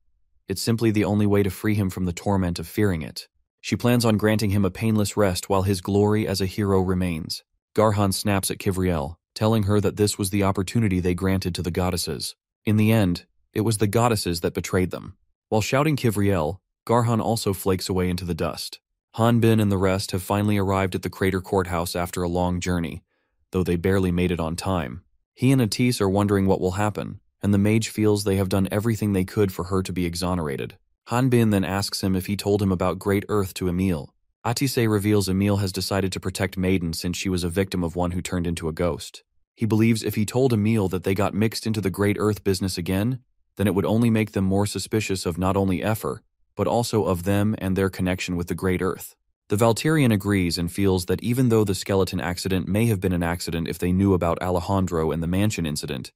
It's simply the only way to free him from the torment of fearing it. She plans on granting him a painless rest while his glory as a hero remains. Garhan snaps at Kivriel, telling her that this was the opportunity they granted to the goddesses. In the end, it was the goddesses that betrayed them. While shouting Kivriel, Garhan also flakes away into the dust. Hanbin and the rest have finally arrived at the crater courthouse after a long journey, though they barely made it on time. He and Atis are wondering what will happen, and the mage feels they have done everything they could for her to be exonerated. Hanbin then asks him if he told him about Great Earth to Emil. Atise reveals Emil has decided to protect Maiden since she was a victim of one who turned into a ghost. He believes if he told Emil that they got mixed into the Great Earth business again, then it would only make them more suspicious of not only Efer, but also of them and their connection with the Great Earth. The Valterian agrees and feels that even though the skeleton accident may have been an accident if they knew about Alejandro and the mansion incident,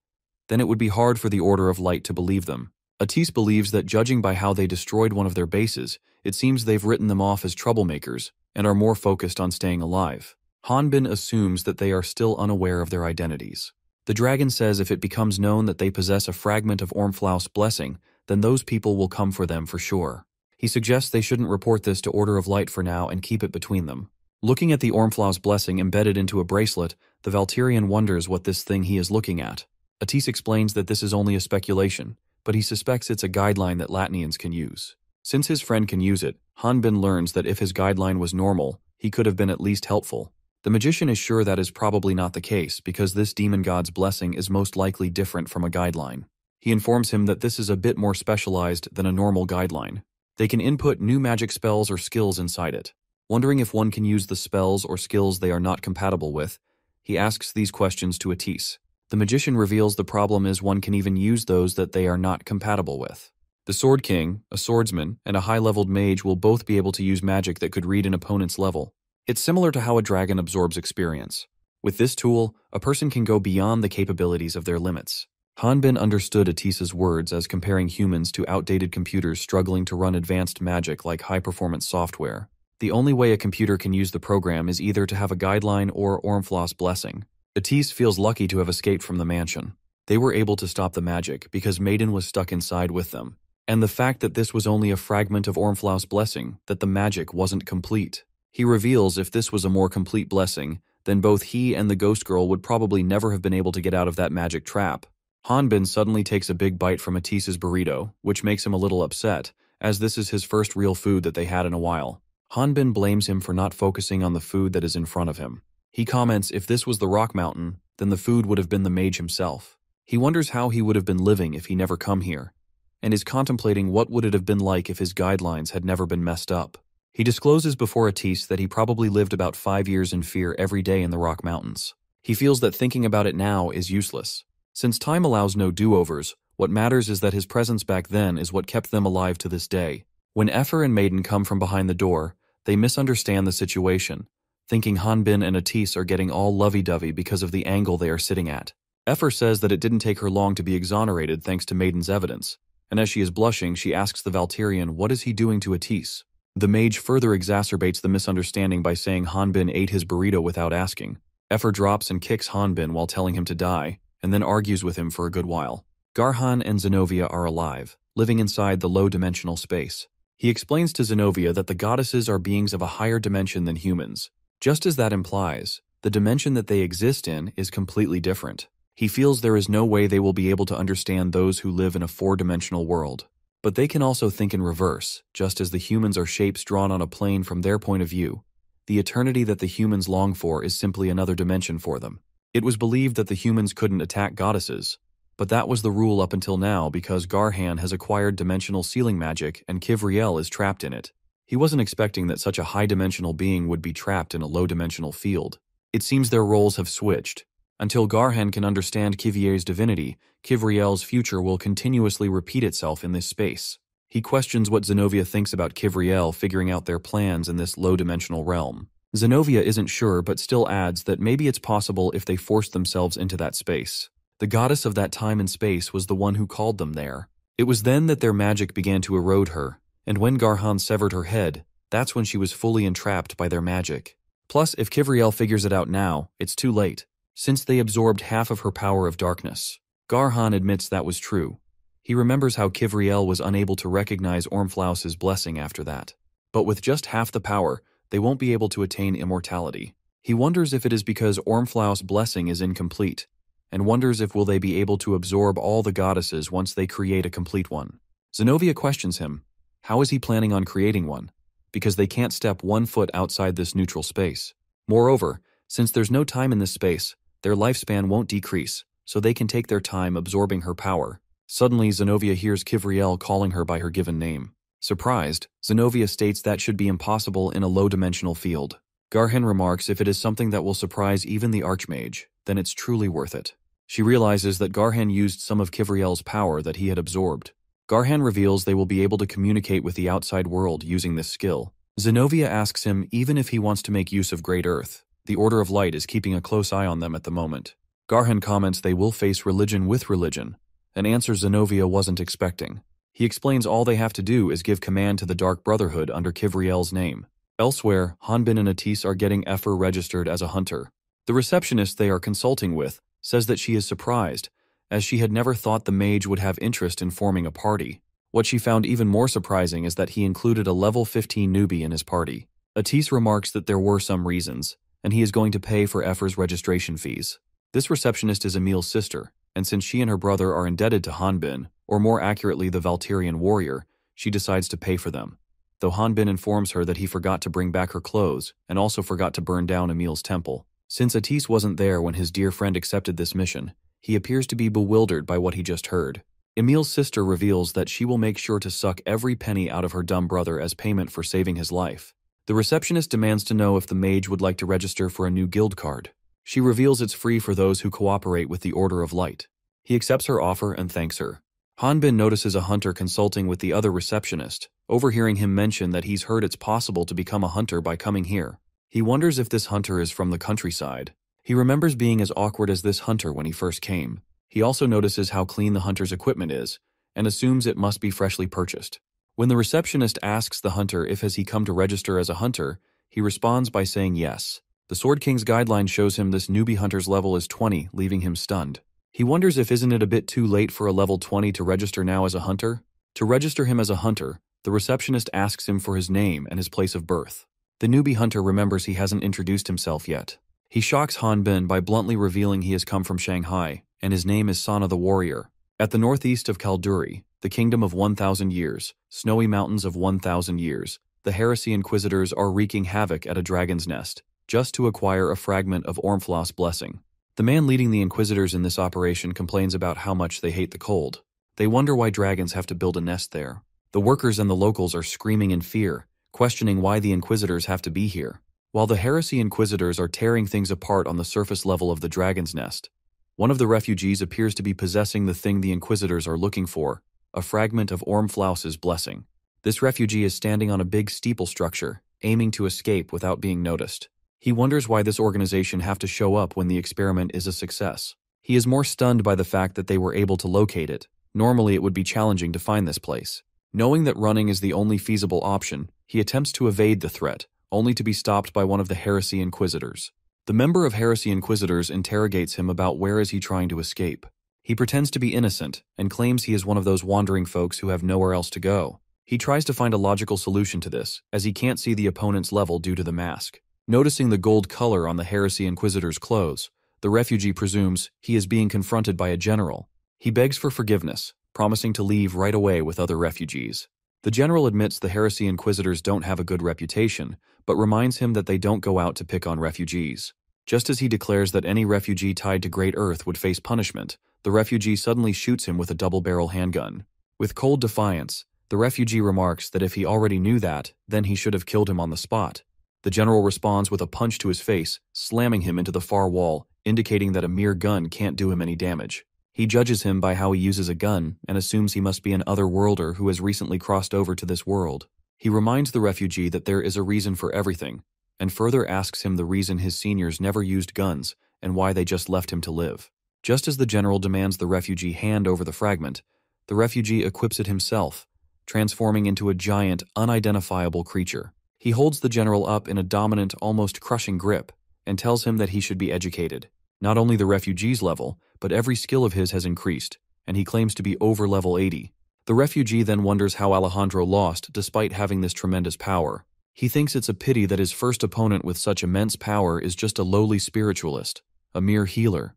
then it would be hard for the Order of Light to believe them. Atis believes that judging by how they destroyed one of their bases, it seems they've written them off as troublemakers and are more focused on staying alive. Hanbin assumes that they are still unaware of their identities. The dragon says if it becomes known that they possess a fragment of Ormflaus' blessing, then those people will come for them for sure. He suggests they shouldn't report this to Order of Light for now and keep it between them. Looking at the Ormflaus' blessing embedded into a bracelet, the Valterian wonders what this thing he is looking at. Atis explains that this is only a speculation, but he suspects it's a guideline that Latnians can use. Since his friend can use it, Hanbin learns that if his guideline was normal, he could have been at least helpful. The magician is sure that is probably not the case because this demon god's blessing is most likely different from a guideline. He informs him that this is a bit more specialized than a normal guideline. They can input new magic spells or skills inside it. Wondering if one can use the spells or skills they are not compatible with, he asks these questions to Atis. The magician reveals the problem is one can even use those that they are not compatible with. The Sword King, a swordsman, and a high-leveled mage will both be able to use magic that could read an opponent's level. It's similar to how a dragon absorbs experience. With this tool, a person can go beyond the capabilities of their limits. Hanbin understood Atis's words as comparing humans to outdated computers struggling to run advanced magic like high-performance software. The only way a computer can use the program is either to have a guideline or Ormflaus' blessing. Atis feels lucky to have escaped from the mansion. They were able to stop the magic because Maiden was stuck inside with them. And the fact that this was only a fragment of Ormflaus' blessing, that the magic wasn't complete. He reveals if this was a more complete blessing, then both he and the ghost girl would probably never have been able to get out of that magic trap. Hanbin suddenly takes a big bite from Atis's burrito, which makes him a little upset, as this is his first real food that they had in a while. Hanbin blames him for not focusing on the food that is in front of him. He comments if this was the rock mountain, then the food would have been the mage himself. He wonders how he would have been living if he never come here, and is contemplating what would it have been like if his guidelines had never been messed up. He discloses before Atis that he probably lived about 5 years in fear every day in the Rock Mountains. He feels that thinking about it now is useless. Since time allows no do-overs, what matters is that his presence back then is what kept them alive to this day. When Efer and Maiden come from behind the door, they misunderstand the situation, thinking Hanbin and Atis are getting all lovey-dovey because of the angle they are sitting at. Efer says that it didn't take her long to be exonerated thanks to Maiden's evidence, and as she is blushing, she asks the Valterian what is he doing to Atis. The mage further exacerbates the misunderstanding by saying Hanbin ate his burrito without asking. Efer drops and kicks Hanbin while telling him to die, and then argues with him for a good while. Garhan and Zenobia are alive, living inside the low-dimensional space. He explains to Zenobia that the goddesses are beings of a higher dimension than humans. Just as that implies, the dimension that they exist in is completely different. He feels there is no way they will be able to understand those who live in a four-dimensional world. But they can also think in reverse, just as the humans are shapes drawn on a plane from their point of view. The eternity that the humans long for is simply another dimension for them. It was believed that the humans couldn't attack goddesses, but that was the rule up until now because Garhan has acquired dimensional sealing magic and Kivriel is trapped in it. He wasn't expecting that such a high-dimensional being would be trapped in a low-dimensional field. It seems their roles have switched. Until Garhan can understand Kivier's divinity, Kivriel's future will continuously repeat itself in this space. He questions what Zenobia thinks about Kivriel figuring out their plans in this low-dimensional realm. Zenobia isn't sure but still adds that maybe it's possible if they forced themselves into that space. The goddess of that time and space was the one who called them there. It was then that their magic began to erode her, and when Garhan severed her head, That's when she was fully entrapped by their magic. Plus, if Kivriel figures it out now, it's too late, since they absorbed half of her power of darkness. Garhan admits that was true. He remembers how Kivriel was unable to recognize Ormflaus's blessing after that. But with just half the power, they won't be able to attain immortality. He wonders if it is because Ormflaus' blessing is incomplete, and wonders if will they be able to absorb all the goddesses once they create a complete one. Zenobia questions him. How is he planning on creating one? Because they can't step 1 foot outside this neutral space. Moreover, since there's no time in this space, their lifespan won't decrease, so they can take their time absorbing her power. Suddenly, Zenobia hears Kivriel calling her by her given name. Surprised, Zenobia states that should be impossible in a low-dimensional field. Garhan remarks if it is something that will surprise even the Archmage, then it's truly worth it. She realizes that Garhan used some of Kivriel's power that he had absorbed. Garhan reveals they will be able to communicate with the outside world using this skill. Zenobia asks him even if he wants to make use of Great Earth. The Order of Light is keeping a close eye on them at the moment. Garhan comments they will face religion with religion, an answer Zenobia wasn't expecting. He explains all they have to do is give command to the Dark Brotherhood under Kivriel's name. Elsewhere, Hanbin and Atis are getting Efer registered as a hunter. The receptionist they are consulting with says that she is surprised, as she had never thought the mage would have interest in forming a party. What she found even more surprising is that he included a level 15 newbie in his party. Atis remarks that there were some reasons, and he is going to pay for Efer's registration fees. This receptionist is Emil's sister, and since she and her brother are indebted to Hanbin, or more accurately the Valtirian warrior, she decides to pay for them. Though Hanbin informs her that he forgot to bring back her clothes, and also forgot to burn down Emil's temple. Since Atis wasn't there when his dear friend accepted this mission, he appears to be bewildered by what he just heard. Emil's sister reveals that she will make sure to suck every penny out of her dumb brother as payment for saving his life. The receptionist demands to know if the mage would like to register for a new guild card. She reveals it's free for those who cooperate with the Order of Light. He accepts her offer and thanks her. Hanbin notices a hunter consulting with the other receptionist, overhearing him mention that he's heard it's possible to become a hunter by coming here. He wonders if this hunter is from the countryside. He remembers being as awkward as this hunter when he first came. He also notices how clean the hunter's equipment is, and assumes it must be freshly purchased. When the receptionist asks the hunter if has he come to register as a hunter, he responds by saying yes. The Sword King's guideline shows him this newbie hunter's level is 20, leaving him stunned. He wonders if isn't it a bit too late for a level 20 to register now as a hunter? To register him as a hunter, the receptionist asks him for his name and his place of birth. The newbie hunter remembers he hasn't introduced himself yet. He shocks Hanbin by bluntly revealing he has come from Shanghai, and his name is Sana the Warrior. At the northeast of Kalduri, the kingdom of 1,000 years, snowy mountains of 1,000 years, the heresy inquisitors are wreaking havoc at a dragon's nest, just to acquire a fragment of Ormflaus' blessing. The man leading the inquisitors in this operation complains about how much they hate the cold. They wonder why dragons have to build a nest there. The workers and the locals are screaming in fear, questioning why the inquisitors have to be here. While the heresy inquisitors are tearing things apart on the surface level of the dragon's nest, one of the refugees appears to be possessing the thing the inquisitors are looking for, a fragment of Ormflaus' blessing. This refugee is standing on a big steeple structure, aiming to escape without being noticed. He wonders why this organization have to show up when the experiment is a success. He is more stunned by the fact that they were able to locate it. Normally it would be challenging to find this place. Knowing that running is the only feasible option, he attempts to evade the threat, only to be stopped by one of the heresy inquisitors. The member of heresy inquisitors interrogates him about where is he trying to escape. He pretends to be innocent and claims he is one of those wandering folks who have nowhere else to go. He tries to find a logical solution to this, as he can't see the opponent's level due to the mask. Noticing the gold color on the heresy inquisitor's clothes, the refugee presumes he is being confronted by a general. He begs for forgiveness, promising to leave right away with other refugees. The general admits the heresy inquisitors don't have a good reputation, but reminds him that they don't go out to pick on refugees. Just as he declares that any refugee tied to Great Earth would face punishment, the refugee suddenly shoots him with a double-barrel handgun. With cold defiance, the refugee remarks that if he already knew that, then he should have killed him on the spot. The general responds with a punch to his face, slamming him into the far wall, indicating that a mere gun can't do him any damage. He judges him by how he uses a gun and assumes he must be an other-worlder who has recently crossed over to this world. He reminds the refugee that there is a reason for everything, and further asks him the reason his seniors never used guns and why they just left him to live. Just as the general demands the refugee hand over the fragment, the refugee equips it himself, transforming into a giant, unidentifiable creature. He holds the general up in a dominant, almost crushing grip, and tells him that he should be educated. Not only the refugee's level, but every skill of his has increased, and he claims to be over level 80. The refugee then wonders how Alejandro lost despite having this tremendous power. He thinks it's a pity that his first opponent with such immense power is just a lowly spiritualist, a mere healer.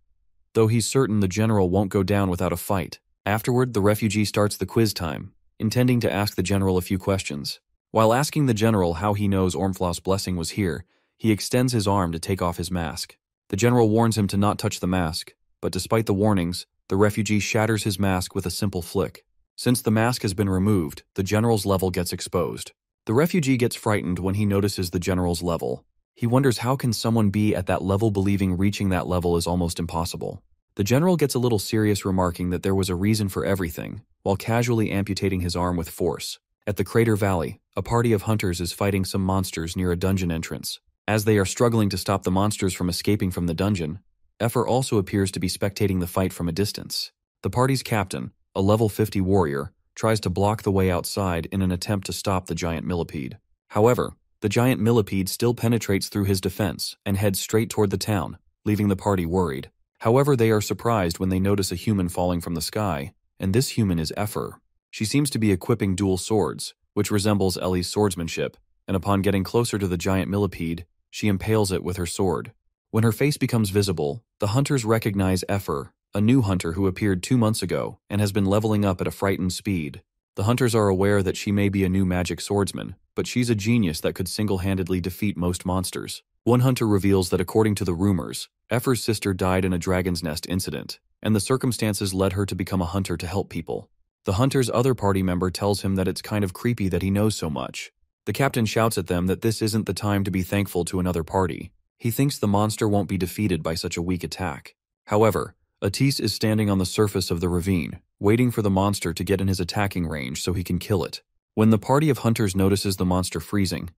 Though he's certain the general won't go down without a fight. Afterward, the refugee starts the quiz time, intending to ask the general a few questions. While asking the general how he knows Ormflaw's blessing was here, he extends his arm to take off his mask. The general warns him to not touch the mask, but despite the warnings, the refugee shatters his mask with a simple flick. Since the mask has been removed, the general's level gets exposed. The refugee gets frightened when he notices the general's level. He wonders how can someone be at that level, believing reaching that level is almost impossible. The general gets a little serious, remarking that there was a reason for everything, while casually amputating his arm with force. At the Crater Valley, a party of hunters is fighting some monsters near a dungeon entrance. As they are struggling to stop the monsters from escaping from the dungeon, Effer also appears to be spectating the fight from a distance. The party's captain, a level 50 warrior, tries to block the way outside in an attempt to stop the giant millipede. However, the giant millipede still penetrates through his defense and heads straight toward the town, leaving the party worried. However, they are surprised when they notice a human falling from the sky, and this human is Effer. She seems to be equipping dual swords, which resembles Ellie's swordsmanship, and upon getting closer to the giant millipede, she impales it with her sword. When her face becomes visible, the hunters recognize Effer, a new hunter who appeared 2 months ago and has been leveling up at a frightened speed. The hunters are aware that she may be a new magic swordsman, but she's a genius that could single-handedly defeat most monsters. One hunter reveals that according to the rumors, Effer's sister died in a dragon's nest incident, and the circumstances led her to become a hunter to help people. The hunter's other party member tells him that it's kind of creepy that he knows so much. The captain shouts at them that this isn't the time to be thankful to another party. He thinks the monster won't be defeated by such a weak attack. However, Atis is standing on the surface of the ravine, waiting for the monster to get in his attacking range so he can kill it. When the party of hunters notices the monster freezing,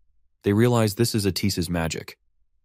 they realize this is Atis's magic.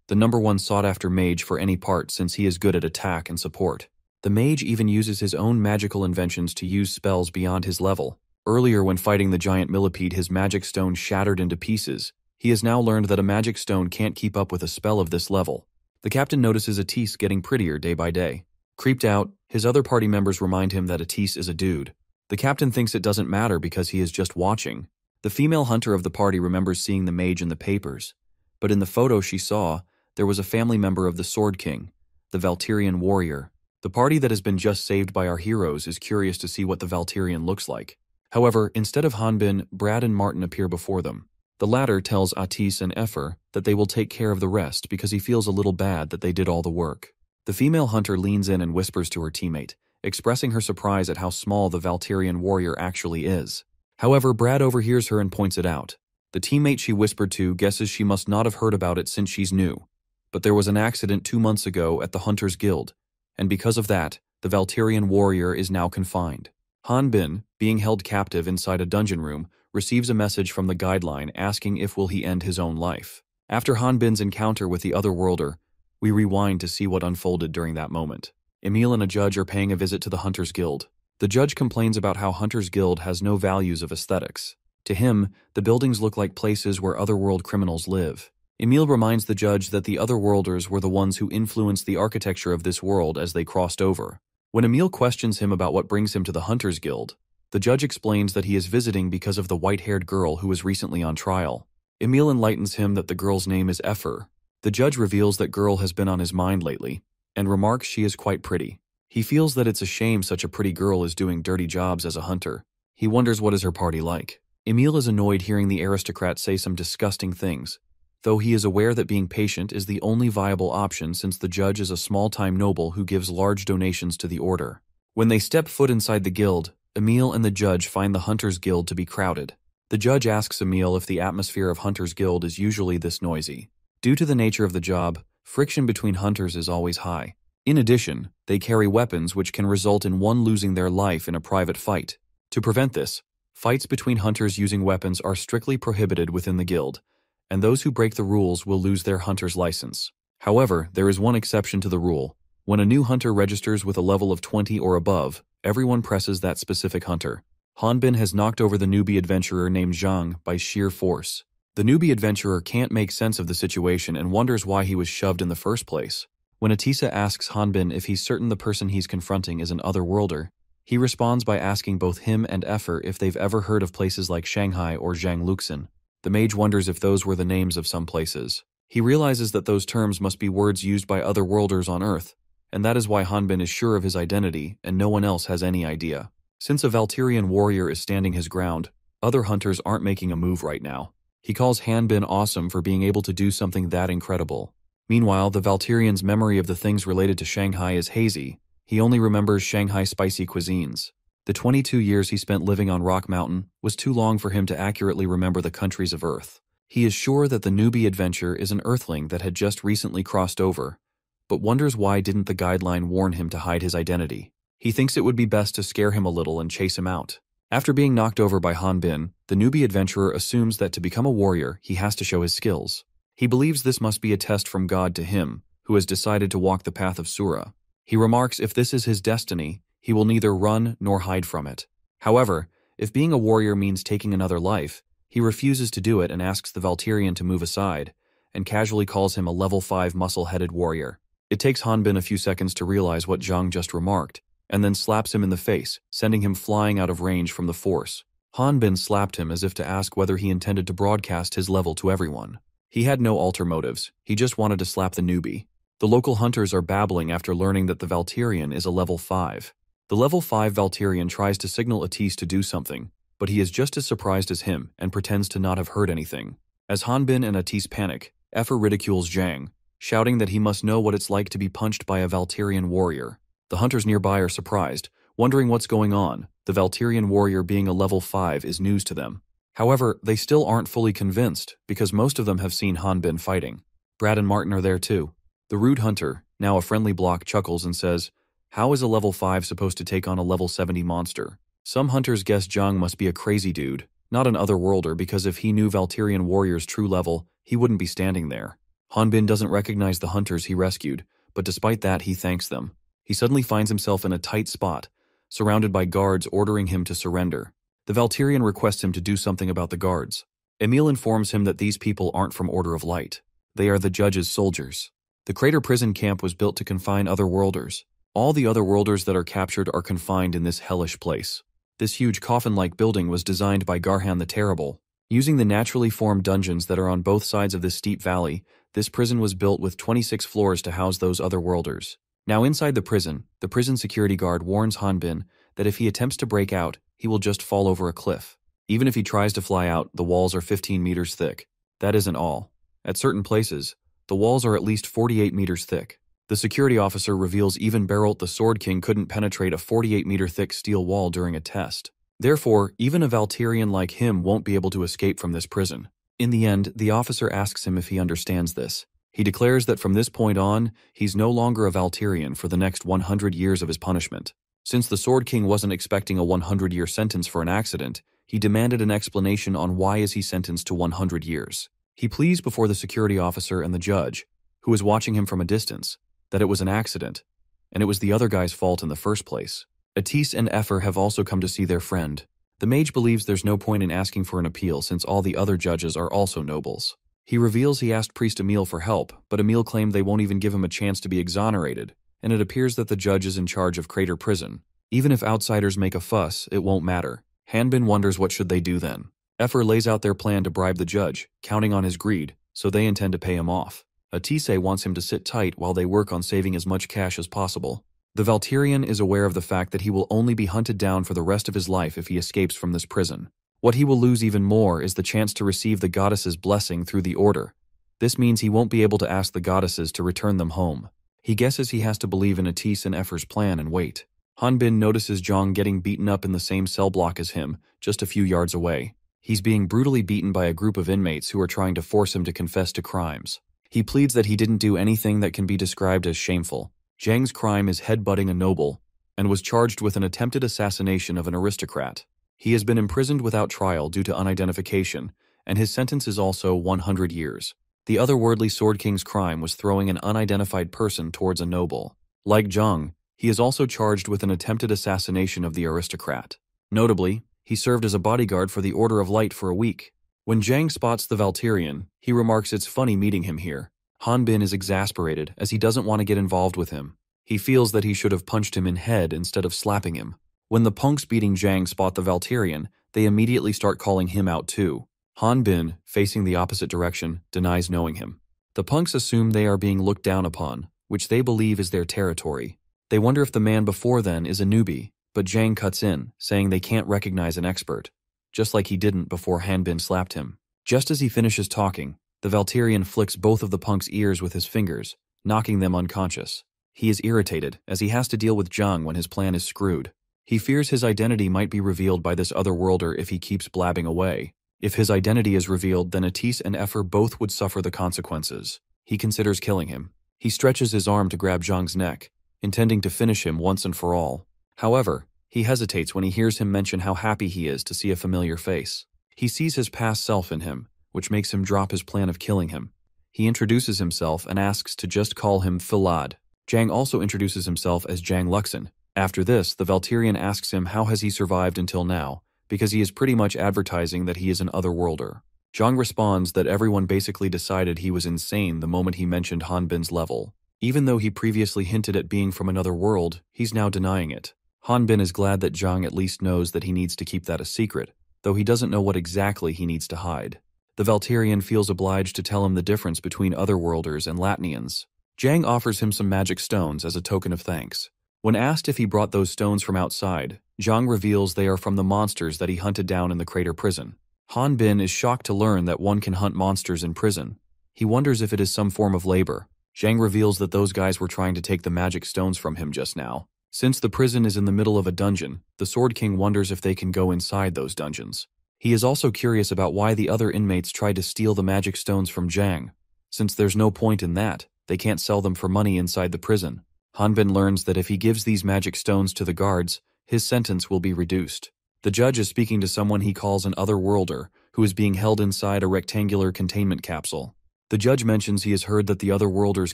The #1 sought-after mage for any part, since he is good at attack and support. The mage even uses his own magical inventions to use spells beyond his level. Earlier, when fighting the giant millipede, his magic stone shattered into pieces. He has now learned that a magic stone can't keep up with a spell of this level. The captain notices Atis getting prettier day by day. Creeped out, his other party members remind him that Atis is a dude. The captain thinks it doesn't matter because he is just watching. The female hunter of the party remembers seeing the mage in the papers, but in the photo she saw, there was a family member of the Sword King, the Valtirian warrior. The party that has been just saved by our heroes is curious to see what the Valtirian looks like. However, instead of Hanbin, Brad and Martin appear before them. The latter tells Atis and Effer that they will take care of the rest because he feels a little bad that they did all the work. The female hunter leans in and whispers to her teammate, expressing her surprise at how small the Valtirian warrior actually is. However, Brad overhears her and points it out. The teammate she whispered to guesses she must not have heard about it since she's new. But there was an accident 2 months ago at the Hunters Guild, and because of that, the Valtirian warrior is now confined. Hanbin, being held captive inside a dungeon room, receives a message from the guideline asking if will he end his own life. After Hanbin's encounter with the Otherworlder, we rewind to see what unfolded during that moment. Emil and a judge are paying a visit to the Hunters Guild. The judge complains about how Hunters Guild has no values of aesthetics. To him, the buildings look like places where otherworld criminals live. Emil reminds the judge that the Otherworlders were the ones who influenced the architecture of this world as they crossed over. When Emil questions him about what brings him to the Hunters Guild, the judge explains that he is visiting because of the white-haired girl who was recently on trial. Emil enlightens him that the girl's name is Effer. The judge reveals that girl has been on his mind lately, and remarks she is quite pretty. He feels that it's a shame such a pretty girl is doing dirty jobs as a hunter. He wonders what is her party like. Emil is annoyed hearing the aristocrat say some disgusting things, though he is aware that being patient is the only viable option since the judge is a small-time noble who gives large donations to the order. When they step foot inside the guild, Emil and the judge find the Hunters Guild to be crowded. The judge asks Emil if the atmosphere of Hunters Guild is usually this noisy. Due to the nature of the job, friction between hunters is always high. In addition, they carry weapons which can result in one losing their life in a private fight. To prevent this, fights between hunters using weapons are strictly prohibited within the guild, and those who break the rules will lose their hunter's license. However, there is one exception to the rule. When a new hunter registers with a level of 20 or above, everyone presses that specific hunter. Hanbin has knocked over the newbie adventurer named Zhang by sheer force. The newbie adventurer can't make sense of the situation and wonders why he was shoved in the first place. When Atisa asks Hanbin if he's certain the person he's confronting is an otherworlder, he responds by asking both him and Effer if they've ever heard of places like Shanghai or Zhangluxin. The mage wonders if those were the names of some places. He realizes that those terms must be words used by otherworlders on Earth, and that is why Hanbin is sure of his identity and no one else has any idea. Since a Valtirian warrior is standing his ground, other hunters aren't making a move right now. He calls Hanbin awesome for being able to do something that incredible. Meanwhile, the Valtirian's memory of the things related to Shanghai is hazy. He only remembers Shanghai spicy cuisines. The 22 years he spent living on Rock Mountain was too long for him to accurately remember the countries of Earth. He is sure that the newbie adventure is an Earthling that had just recently crossed over, but wonders why didn't the guideline warn him to hide his identity. He thinks it would be best to scare him a little and chase him out. After being knocked over by Hanbin, the newbie adventurer assumes that to become a warrior, he has to show his skills. He believes this must be a test from God to him, who has decided to walk the path of Sura. He remarks if this is his destiny, he will neither run nor hide from it. However, if being a warrior means taking another life, he refuses to do it and asks the Valtirian to move aside, and casually calls him a level 5 muscle-headed warrior. It takes Hanbin a few seconds to realize what Zhang just remarked, and then slaps him in the face, sending him flying out of range from the force. Hanbin slapped him as if to ask whether he intended to broadcast his level to everyone. He had no alter motives, he just wanted to slap the newbie. The local hunters are babbling after learning that the Valtirian is a level 5. The level 5 Valtirian tries to signal Atis to do something, but he is just as surprised as him and pretends to not have heard anything. As Hanbin and Atis panic, Effer ridicules Zhang, shouting that he must know what it's like to be punched by a Valtirian warrior. The hunters nearby are surprised, wondering what's going on. The Valtirian warrior being a level 5 is news to them. However, they still aren't fully convinced because most of them have seen Hanbin fighting. Brad and Martin are there too. The rude hunter, now a friendly block, chuckles and says, "How is a level 5 supposed to take on a level 70 monster?" Some hunters guess Zhang must be a crazy dude, not an otherworlder, because if he knew Valtirian warrior's true level, he wouldn't be standing there. Hanbin doesn't recognize the hunters he rescued, but despite that he thanks them. He suddenly finds himself in a tight spot, surrounded by guards ordering him to surrender. The Valtirian requests him to do something about the guards. Emil informs him that these people aren't from Order of Light. They are the judge's soldiers. The Crater prison camp was built to confine otherworlders. All the otherworlders that are captured are confined in this hellish place. This huge coffin-like building was designed by Garhan the Terrible. Using the naturally formed dungeons that are on both sides of this steep valley, this prison was built with 26 floors to house those otherworlders. Now inside the prison security guard warns Hanbin that if he attempts to break out, he will just fall over a cliff. Even if he tries to fly out, the walls are 15 meters thick. That isn't all. At certain places, the walls are at least 48 meters thick. The security officer reveals even Berolt the Sword King couldn't penetrate a 48-meter thick steel wall during a test. Therefore, even a Valtirian like him won't be able to escape from this prison. In the end, the officer asks him if he understands this. He declares that from this point on, he's no longer a Valtirian for the next 100 years of his punishment. Since the Sword King wasn't expecting a 100-year sentence for an accident, he demanded an explanation on why is he sentenced to 100 years. He pleads before the security officer and the judge, who is watching him from a distance, that it was an accident, and it was the other guy's fault in the first place. Atis and Effer have also come to see their friend. The mage believes there's no point in asking for an appeal since all the other judges are also nobles. He reveals he asked Priest Emil for help, but Emil claimed they won't even give him a chance to be exonerated, and it appears that the judge is in charge of Crater Prison. Even if outsiders make a fuss, it won't matter. Hanbin wonders what should they do then. Effer lays out their plan to bribe the judge, counting on his greed, so they intend to pay him off. Atise wants him to sit tight while they work on saving as much cash as possible. The Valtirian is aware of the fact that he will only be hunted down for the rest of his life if he escapes from this prison. What he will lose even more is the chance to receive the goddess's blessing through the order. This means he won't be able to ask the goddesses to return them home. He guesses he has to believe in Atis and Effer's plan and wait. Hanbin notices Zhang getting beaten up in the same cell block as him, just a few yards away. He's being brutally beaten by a group of inmates who are trying to force him to confess to crimes. He pleads that he didn't do anything that can be described as shameful. Zhang's crime is headbutting a noble, and was charged with an attempted assassination of an aristocrat. He has been imprisoned without trial due to unidentification, and his sentence is also 100 years. The otherworldly Sword King's crime was throwing an unidentified person towards a noble. Like Zhang, he is also charged with an attempted assassination of the aristocrat. Notably, he served as a bodyguard for the Order of Light for a week. When Jang spots the Valterian, he remarks it's funny meeting him here. Hanbin is exasperated as he doesn't want to get involved with him. He feels that he should have punched him in head instead of slapping him. When the punks beating Jang spot the Valterian, they immediately start calling him out too. Hanbin, facing the opposite direction, denies knowing him. The punks assume they are being looked down upon, which they believe is their territory. They wonder if the man before then is a newbie, but Jang cuts in, saying they can't recognize an expert, just like he didn't before Hanbin slapped him. Just as he finishes talking, the Valterian flicks both of the punks' ears with his fingers, knocking them unconscious. He is irritated, as he has to deal with Jang when his plan is screwed. He fears his identity might be revealed by this other worlder if he keeps blabbing away. If his identity is revealed, then Atis and Efer both would suffer the consequences. He considers killing him. He stretches his arm to grab Zhang's neck, intending to finish him once and for all. However, he hesitates when he hears him mention how happy he is to see a familiar face. He sees his past self in him, which makes him drop his plan of killing him. He introduces himself and asks to just call him Philad. Jang also introduces himself as Jang Luxin. After this, the Valterian asks him how has he survived until now, because he is pretty much advertising that he is an otherworlder. Jang responds that everyone basically decided he was insane the moment he mentioned Hanbin's level. Even though he previously hinted at being from another world, he's now denying it. Hanbin is glad that Jang at least knows that he needs to keep that a secret, though he doesn't know what exactly he needs to hide. The Valterian feels obliged to tell him the difference between otherworlders and Latnians. Jang offers him some magic stones as a token of thanks. When asked if he brought those stones from outside, Jang reveals they are from the monsters that he hunted down in the crater prison. Hanbin is shocked to learn that one can hunt monsters in prison. He wonders if it is some form of labor. Jang reveals that those guys were trying to take the magic stones from him just now. Since the prison is in the middle of a dungeon, the Sword King wonders if they can go inside those dungeons. He is also curious about why the other inmates tried to steal the magic stones from Jang. Since there's no point in that, they can't sell them for money inside the prison. Hanbin learns that if he gives these magic stones to the guards, his sentence will be reduced. The judge is speaking to someone he calls an otherworlder, who is being held inside a rectangular containment capsule. The judge mentions he has heard that the otherworlders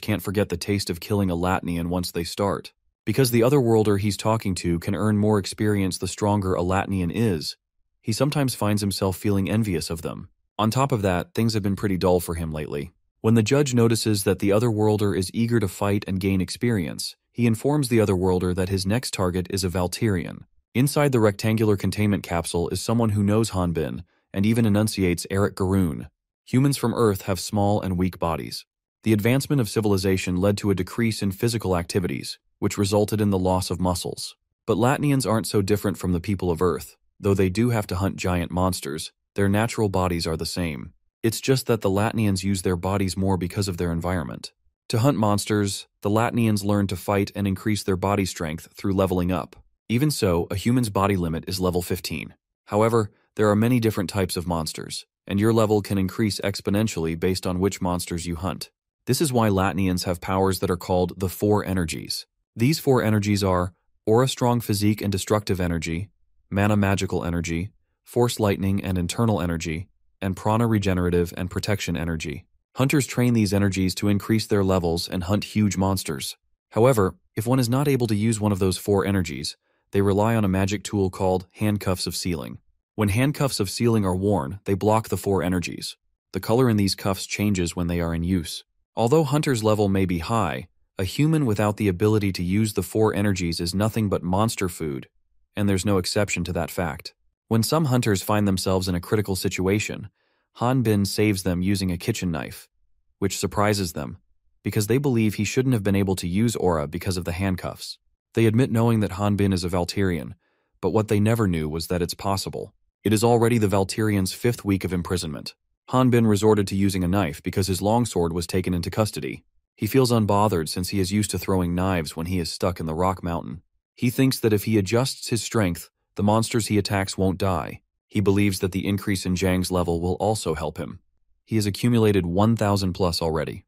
can't forget the taste of killing a Latnian once they start. Because the otherworlder he's talking to can earn more experience the stronger a Latnian is, he sometimes finds himself feeling envious of them. On top of that, things have been pretty dull for him lately. When the judge notices that the otherworlder is eager to fight and gain experience, he informs the otherworlder that his next target is a Valterian. Inside the rectangular containment capsule is someone who knows Hanbin and even enunciates Eric Garoon. Humans from Earth have small and weak bodies. The advancement of civilization led to a decrease in physical activities, which resulted in the loss of muscles. But Latnians aren't so different from the people of Earth. Though they do have to hunt giant monsters, their natural bodies are the same. It's just that the Latnians use their bodies more because of their environment. To hunt monsters, the Latnians learn to fight and increase their body strength through leveling up. Even so, a human's body limit is level 15. However, there are many different types of monsters, and your level can increase exponentially based on which monsters you hunt. This is why Latnians have powers that are called the Four Energies. These four energies are Aura Strong Physique and Destructive Energy, Mana Magical Energy, Force Lightning and Internal Energy, and Prana Regenerative and Protection Energy. Hunters train these energies to increase their levels and hunt huge monsters. However, if one is not able to use one of those four energies, they rely on a magic tool called Handcuffs of Sealing. When Handcuffs of Sealing are worn, they block the four energies. The color in these cuffs changes when they are in use. Although Hunter's level may be high, a human without the ability to use the four energies is nothing but monster food, and there's no exception to that fact. When some hunters find themselves in a critical situation, Hanbin saves them using a kitchen knife, which surprises them, because they believe he shouldn't have been able to use aura because of the handcuffs. They admit knowing that Hanbin is a Valterian, but what they never knew was that it's possible. It is already the Valterian's 5th week of imprisonment. Hanbin resorted to using a knife because his longsword was taken into custody. He feels unbothered since he is used to throwing knives when he is stuck in the rock mountain. He thinks that if he adjusts his strength, the monsters he attacks won't die. He believes that the increase in Jang's level will also help him. He has accumulated 1,000 plus already,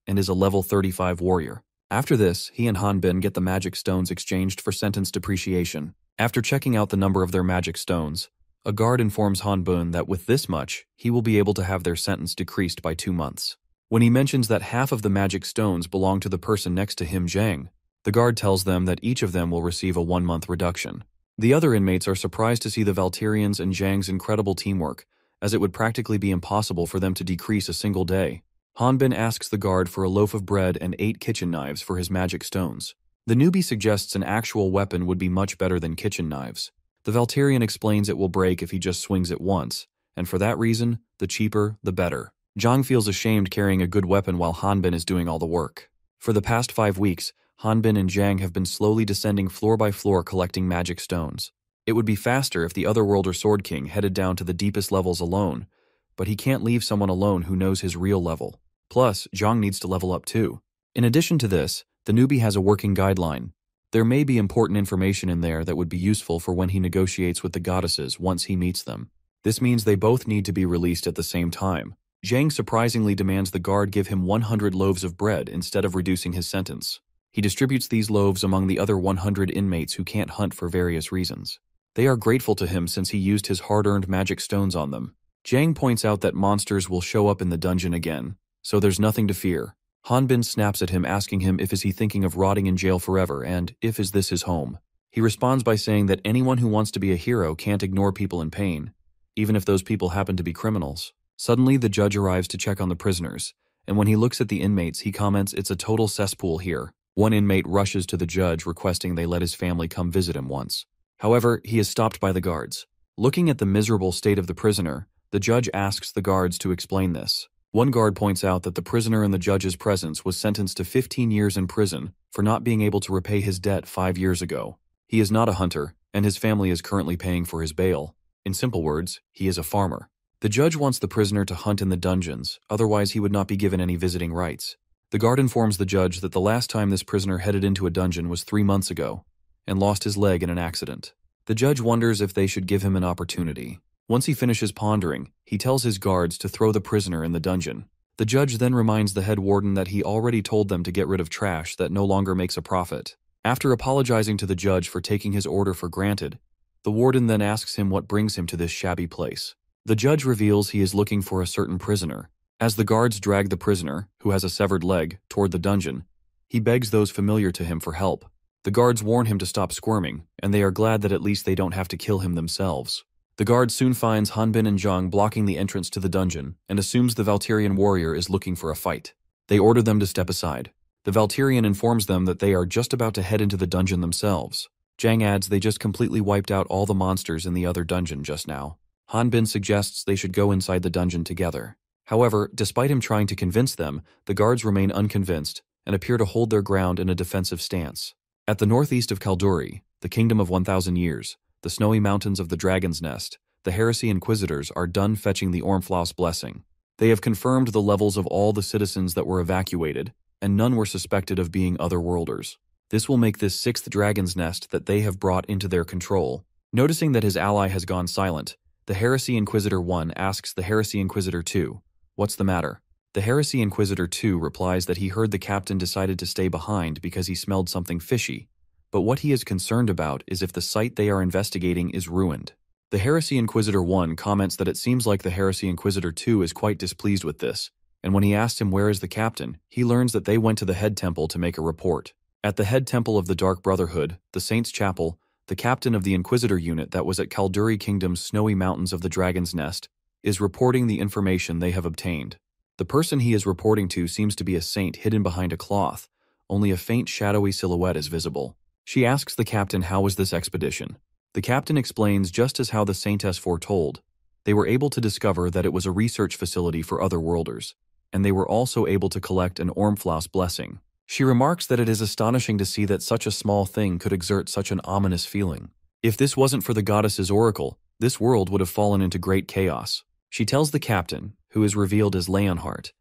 and is a level 35 warrior. After this, he and Hanbin get the magic stones exchanged for sentence depreciation. After checking out the number of their magic stones, a guard informs Hanbin that with this much, he will be able to have their sentence decreased by 2 months. When he mentions that half of the magic stones belong to the person next to him, Jang, the guard tells them that each of them will receive a 1-month reduction. The other inmates are surprised to see the Valterians and Jang's incredible teamwork, as it would practically be impossible for them to decrease a single day. Hanbin asks the guard for a loaf of bread and 8 kitchen knives for his magic stones. The newbie suggests an actual weapon would be much better than kitchen knives. The Valterian explains it will break if he just swings it once, and for that reason, the cheaper, the better. Zhang feels ashamed carrying a good weapon while Hanbin is doing all the work. For the past 5 weeks, Hanbin and Zhang have been slowly descending floor by floor collecting magic stones. It would be faster if the Otherworlder Sword King headed down to the deepest levels alone, but he can't leave someone alone who knows his real level. Plus, Zhang needs to level up too. In addition to this, the newbie has a working guideline. There may be important information in there that would be useful for when he negotiates with the goddesses once he meets them. This means they both need to be released at the same time. Zhang surprisingly demands the guard give him 100 loaves of bread instead of reducing his sentence. He distributes these loaves among the other 100 inmates who can't hunt for various reasons. They are grateful to him since he used his hard-earned magic stones on them. Zhang points out that monsters will show up in the dungeon again, so there's nothing to fear. Hanbin snaps at him asking him if is he thinking of rotting in jail forever and if is this his home. He responds by saying that anyone who wants to be a hero can't ignore people in pain, even if those people happen to be criminals. Suddenly, the judge arrives to check on the prisoners, and when he looks at the inmates, he comments it's a total cesspool here. One inmate rushes to the judge requesting they let his family come visit him once. However, he is stopped by the guards. Looking at the miserable state of the prisoner, the judge asks the guards to explain this. One guard points out that the prisoner in the judge's presence was sentenced to 15 years in prison for not being able to repay his debt 5 years ago. He is not a hunter, and his family is currently paying for his bail. In simple words, he is a farmer. The judge wants the prisoner to hunt in the dungeons, otherwise he would not be given any visiting rights. The guard informs the judge that the last time this prisoner headed into a dungeon was 3 months ago, and lost his leg in an accident. The judge wonders if they should give him an opportunity. Once he finishes pondering, he tells his guards to throw the prisoner in the dungeon. The judge then reminds the head warden that he already told them to get rid of trash that no longer makes a profit. After apologizing to the judge for taking his order for granted, the warden then asks him what brings him to this shabby place. The judge reveals he is looking for a certain prisoner. As the guards drag the prisoner, who has a severed leg, toward the dungeon, he begs those familiar to him for help. The guards warn him to stop squirming, and they are glad that at least they don't have to kill him themselves. The guard soon finds Hanbin and Zhang blocking the entrance to the dungeon and assumes the Valterian warrior is looking for a fight. They order them to step aside. The Valterian informs them that they are just about to head into the dungeon themselves. Zhang adds they just completely wiped out all the monsters in the other dungeon just now. Hanbin suggests they should go inside the dungeon together. However, despite him trying to convince them, the guards remain unconvinced and appear to hold their ground in a defensive stance. At the northeast of Kalduri, the Kingdom of 1,000 Years, the snowy mountains of the Dragon's Nest, the Heresy Inquisitors are done fetching the Ormflaus blessing. They have confirmed the levels of all the citizens that were evacuated, and none were suspected of being Otherworlders. This will make this 6th Dragon's Nest that they have brought into their control. Noticing that his ally has gone silent, the Heresy Inquisitor 1 asks the Heresy Inquisitor 2, "What's the matter?" The Heresy Inquisitor 2 replies that he heard the captain decided to stay behind because he smelled something fishy, but what he is concerned about is if the site they are investigating is ruined. The Heresy Inquisitor 1 comments that it seems like the Heresy Inquisitor 2 is quite displeased with this, and when he asks him where is the captain, he learns that they went to the head temple to make a report. At the head temple of the Dark Brotherhood, the Saints' Chapel, the captain of the Inquisitor unit that was at Kalduri Kingdom's snowy mountains of the Dragon's Nest is reporting the information they have obtained. The person he is reporting to seems to be a saint hidden behind a cloth, only a faint shadowy silhouette is visible. She asks the captain how was this expedition. The captain explains just as how the saintess foretold. They were able to discover that it was a research facility for Otherworlders, and they were also able to collect an Ormflaus blessing. She remarks that it is astonishing to see that such a small thing could exert such an ominous feeling. If this wasn't for the goddess's oracle, this world would have fallen into great chaos. She tells the captain, who is revealed as Leonhardt,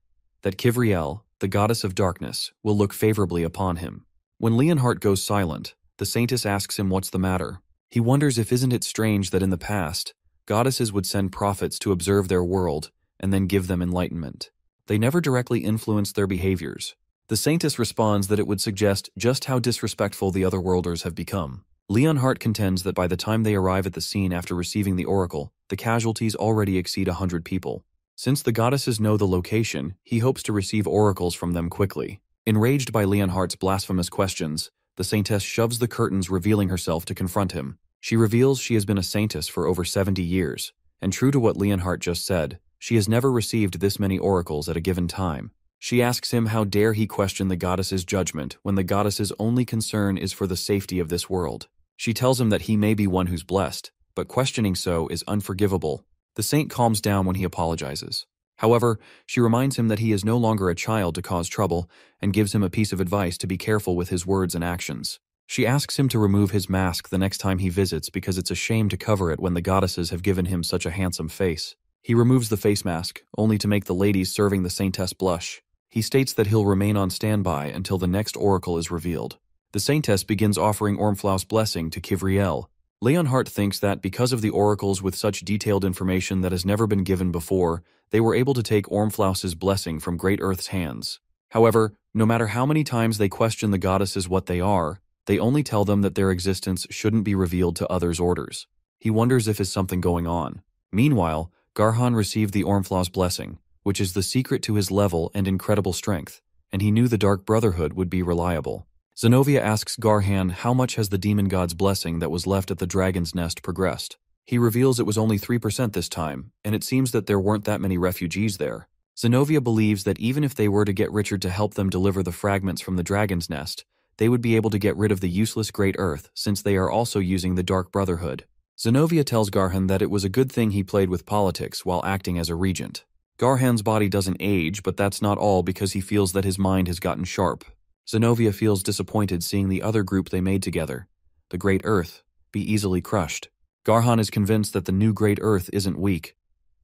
that Kivriel, the goddess of darkness, will look favorably upon him. When Leonhardt goes silent, the saintess asks him what's the matter. He wonders if isn't it strange that in the past, goddesses would send prophets to observe their world and then give them enlightenment. They never directly influenced their behaviors. The saintess responds that it would suggest just how disrespectful the Otherworlders have become. Leonhardt contends that by the time they arrive at the scene after receiving the oracle, the casualties already exceed 100 people. Since the goddesses know the location, he hopes to receive oracles from them quickly. Enraged by Leonhardt's blasphemous questions, the saintess shoves the curtains revealing herself to confront him. She reveals she has been a saintess for over 70 years, and true to what Leonhardt just said, she has never received this many oracles at a given time. She asks him how dare he question the goddess's judgment when the goddess's only concern is for the safety of this world. She tells him that he may be one who's blessed, but questioning so is unforgivable. The saint calms down when he apologizes. However, she reminds him that he is no longer a child to cause trouble and gives him a piece of advice to be careful with his words and actions. She asks him to remove his mask the next time he visits because it's a shame to cover it when the goddesses have given him such a handsome face. He removes the face mask, only to make the ladies serving the saintess blush. He states that he'll remain on standby until the next oracle is revealed. The saintess begins offering Ormflaus' blessing to Kivriel. Leonhardt thinks that because of the oracles with such detailed information that has never been given before, they were able to take Ormflaus' blessing from Great Earth's hands. However, no matter how many times they question the goddesses what they are, they only tell them that their existence shouldn't be revealed to others' orders. He wonders if is something going on. Meanwhile, Garhan received the Ormflaus' blessing, which is the secret to his level and incredible strength, and he knew the Dark Brotherhood would be reliable. Zenobia asks Garhan how much has the demon god's blessing that was left at the dragon's nest progressed. He reveals it was only 3% this time, and it seems that there weren't that many refugees there. Zenobia believes that even if they were to get Richard to help them deliver the fragments from the dragon's nest, they would be able to get rid of the useless Great Earth since they are also using the Dark Brotherhood. Zenobia tells Garhan that it was a good thing he played with politics while acting as a regent. Garhan's body doesn't age, but that's not all because he feels that his mind has gotten sharp. Zenobia feels disappointed seeing the other group they made together, the Great Earth, be easily crushed. Garhan is convinced that the new Great Earth isn't weak,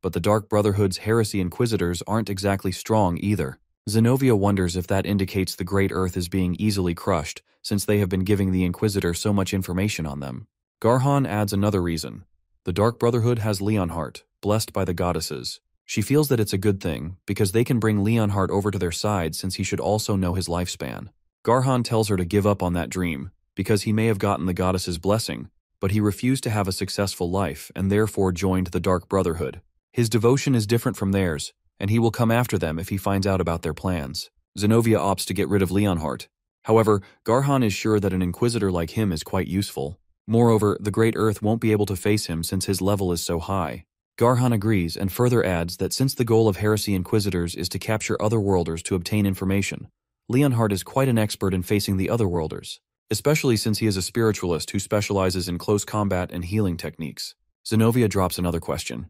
but the Dark Brotherhood's heresy inquisitors aren't exactly strong either. Zenobia wonders if that indicates the Great Earth is being easily crushed, since they have been giving the Inquisitor so much information on them. Garhan adds another reason. The Dark Brotherhood has Leonhardt, blessed by the goddesses. She feels that it's a good thing, because they can bring Leonhardt over to their side since he should also know his lifespan. Garhan tells her to give up on that dream, because he may have gotten the goddess's blessing, but he refused to have a successful life and therefore joined the Dark Brotherhood. His devotion is different from theirs, and he will come after them if he finds out about their plans. Zenobia opts to get rid of Leonhardt. However, Garhan is sure that an Inquisitor like him is quite useful. Moreover, the Great Earth won't be able to face him since his level is so high. Garhan agrees and further adds that since the goal of heresy inquisitors is to capture otherworlders to obtain information, Leonhardt is quite an expert in facing the otherworlders, especially since he is a spiritualist who specializes in close combat and healing techniques. Zenobia drops another question.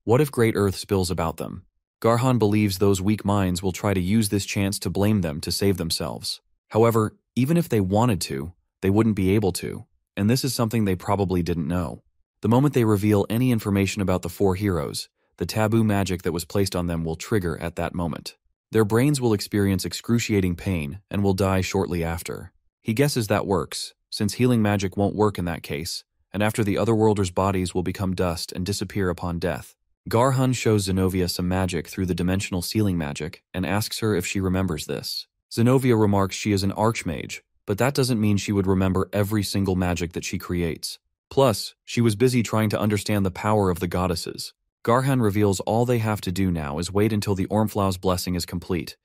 What if Great Earth spills about them? Garhan believes those weak minds will try to use this chance to blame them to save themselves. However, even if they wanted to, they wouldn't be able to, and this is something they probably didn't know. The moment they reveal any information about the four heroes, the taboo magic that was placed on them will trigger at that moment. Their brains will experience excruciating pain and will die shortly after. He guesses that works, since healing magic won't work in that case, and after the otherworlders' bodies will become dust and disappear upon death. Garhan shows Zenobia some magic through the dimensional sealing magic and asks her if she remembers this. Zenobia remarks she is an archmage, but that doesn't mean she would remember every single magic that she creates. Plus, she was busy trying to understand the power of the goddesses. Garhan reveals all they have to do now is wait until the Ormflaus' blessing is complete.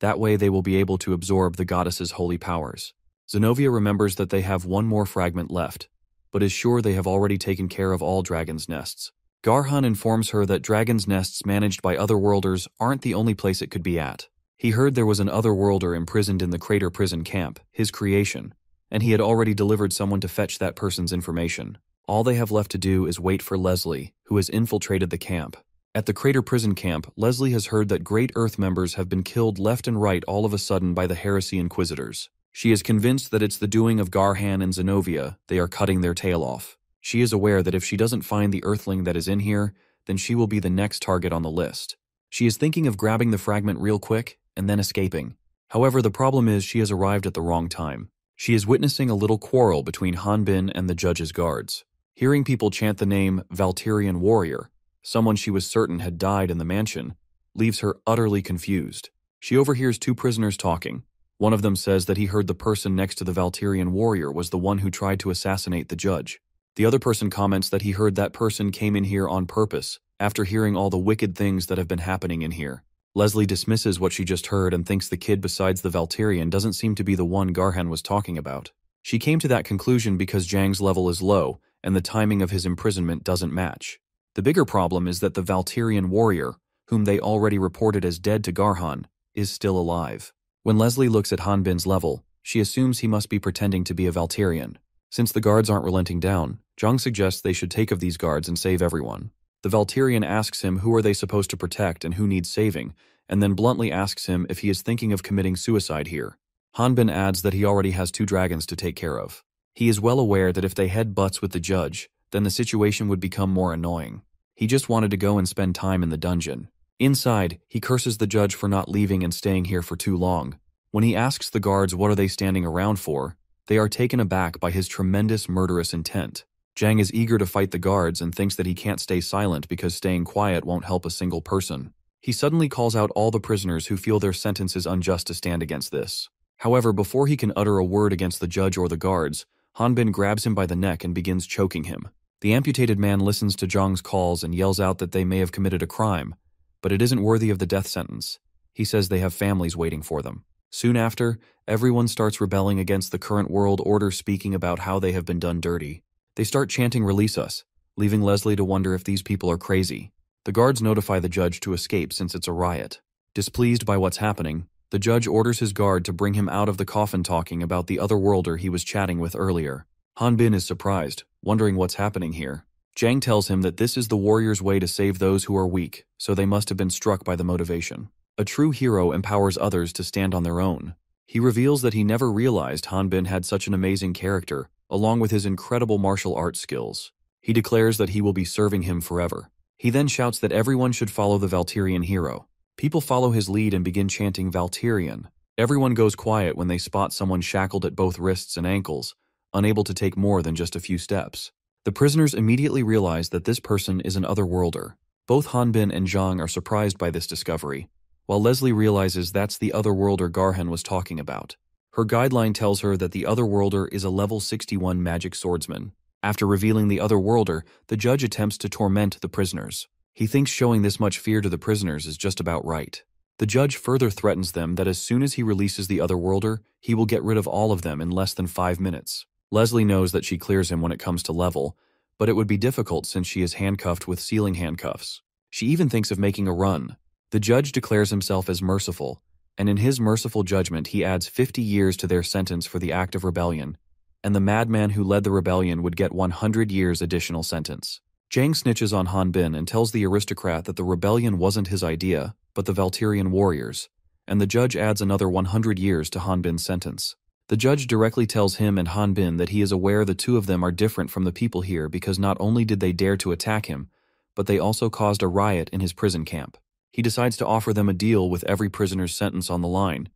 That way they will be able to absorb the goddesses' holy powers. Zenobia remembers that they have one more fragment left, but is sure they have already taken care of all dragon's nests. Garhan informs her that dragon's nests managed by otherworlders aren't the only place it could be at. He heard there was an otherworlder imprisoned in the Crater Prison Camp, his creation, and he had already delivered someone to fetch that person's information. All they have left to do is wait for Leslie, who has infiltrated the camp. At the Crater Prison Camp, Leslie has heard that Great Earth members have been killed left and right all of a sudden by the Heresy Inquisitors. She is convinced that it's the doing of Garhan and Zenobia. They are cutting their tail off. She is aware that if she doesn't find the Earthling that is in here, then she will be the next target on the list. She is thinking of grabbing the fragment real quick and then escaping. However, the problem is she has arrived at the wrong time. She is witnessing a little quarrel between Hanbin and the judge's guards. Hearing people chant the name Valtirian Warrior, someone she was certain had died in the mansion, leaves her utterly confused. She overhears two prisoners talking. One of them says that he heard the person next to the Valtirian Warrior was the one who tried to assassinate the judge. The other person comments that he heard that person came in here on purpose, after hearing all the wicked things that have been happening in here. Leslie dismisses what she just heard and thinks the kid besides the Valtirian doesn't seem to be the one Garhan was talking about. She came to that conclusion because Zhang's level is low, and the timing of his imprisonment doesn't match. The bigger problem is that the Valtirian warrior, whom they already reported as dead to Garhan, is still alive. When Leslie looks at Hanbin's level, she assumes he must be pretending to be a Valtirian. Since the guards aren't relenting down, Zhang suggests they should take of these guards and save everyone. The Valtirian asks him who are they supposed to protect and who needs saving, and then bluntly asks him if he is thinking of committing suicide here. Hanbin adds that he already has 2 dragons to take care of. He is well aware that if they head butts with the judge, then the situation would become more annoying. He just wanted to go and spend time in the dungeon. Inside, he curses the judge for not leaving and staying here for too long. When he asks the guards what are they standing around for, they are taken aback by his tremendous murderous intent. Zhang is eager to fight the guards and thinks that he can't stay silent because staying quiet won't help a single person. He suddenly calls out all the prisoners who feel their sentence is unjust to stand against this. However, before he can utter a word against the judge or the guards, Hanbin grabs him by the neck and begins choking him. The amputated man listens to Zhang's calls and yells out that they may have committed a crime, but it isn't worthy of the death sentence. He says they have families waiting for them. Soon after, everyone starts rebelling against the current world order, speaking about how they have been done dirty. They start chanting "Release us," leaving Leslie to wonder if these people are crazy. The guards notify the judge to escape since it's a riot. Displeased by what's happening, the judge orders his guard to bring him out of the coffin talking about the otherworlder he was chatting with earlier. Hanbin is surprised, wondering what's happening here. Zhang tells him that this is the warrior's way to save those who are weak, so they must have been struck by the motivation. A true hero empowers others to stand on their own. He reveals that he never realized Hanbin had such an amazing character, along with his incredible martial arts skills. He declares that he will be serving him forever. He then shouts that everyone should follow the Valtirian hero. People follow his lead and begin chanting Valtirian. Everyone goes quiet when they spot someone shackled at both wrists and ankles, unable to take more than just a few steps. The prisoners immediately realize that this person is an otherworlder. Both Hanbin and Zhang are surprised by this discovery, while Leslie realizes that's the otherworlder Garhan was talking about. Her guideline tells her that the otherworlder is a level 61 magic swordsman. After revealing the otherworlder, the judge attempts to torment the prisoners. He thinks showing this much fear to the prisoners is just about right. The judge further threatens them that as soon as he releases the otherworlder, he will get rid of all of them in less than 5 minutes. Leslie knows that she clears him when it comes to level, but it would be difficult since she is handcuffed with sealing handcuffs. She even thinks of making a run. The judge declares himself as merciful, and in his merciful judgment he adds 50 years to their sentence for the act of rebellion, and the madman who led the rebellion would get 100 years additional sentence. Zhang snitches on Hanbin and tells the aristocrat that the rebellion wasn't his idea, but the Valtirian warriors, and the judge adds another 100 years to Hanbin's sentence. The judge directly tells him and Hanbin that he is aware the 2 of them are different from the people here because not only did they dare to attack him, but they also caused a riot in his prison camp. He decides to offer them a deal with every prisoner's sentence on the line.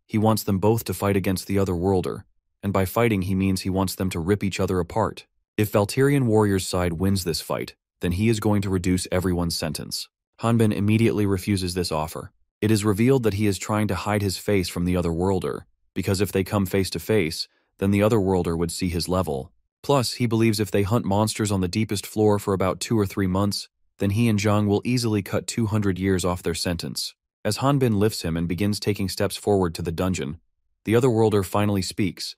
He wants them both to fight against the otherworlder, and by fighting he means he wants them to rip each other apart. If Valtirian warrior's side wins this fight, then he is going to reduce everyone's sentence. Hanbin immediately refuses this offer. It is revealed that he is trying to hide his face from the otherworlder, because if they come face to face, then the otherworlder would see his level. Plus, he believes if they hunt monsters on the deepest floor for about 2 or 3 months, then he and Zhang will easily cut 200 years off their sentence. As Hanbin lifts him and begins taking steps forward to the dungeon, the otherworlder finally speaks,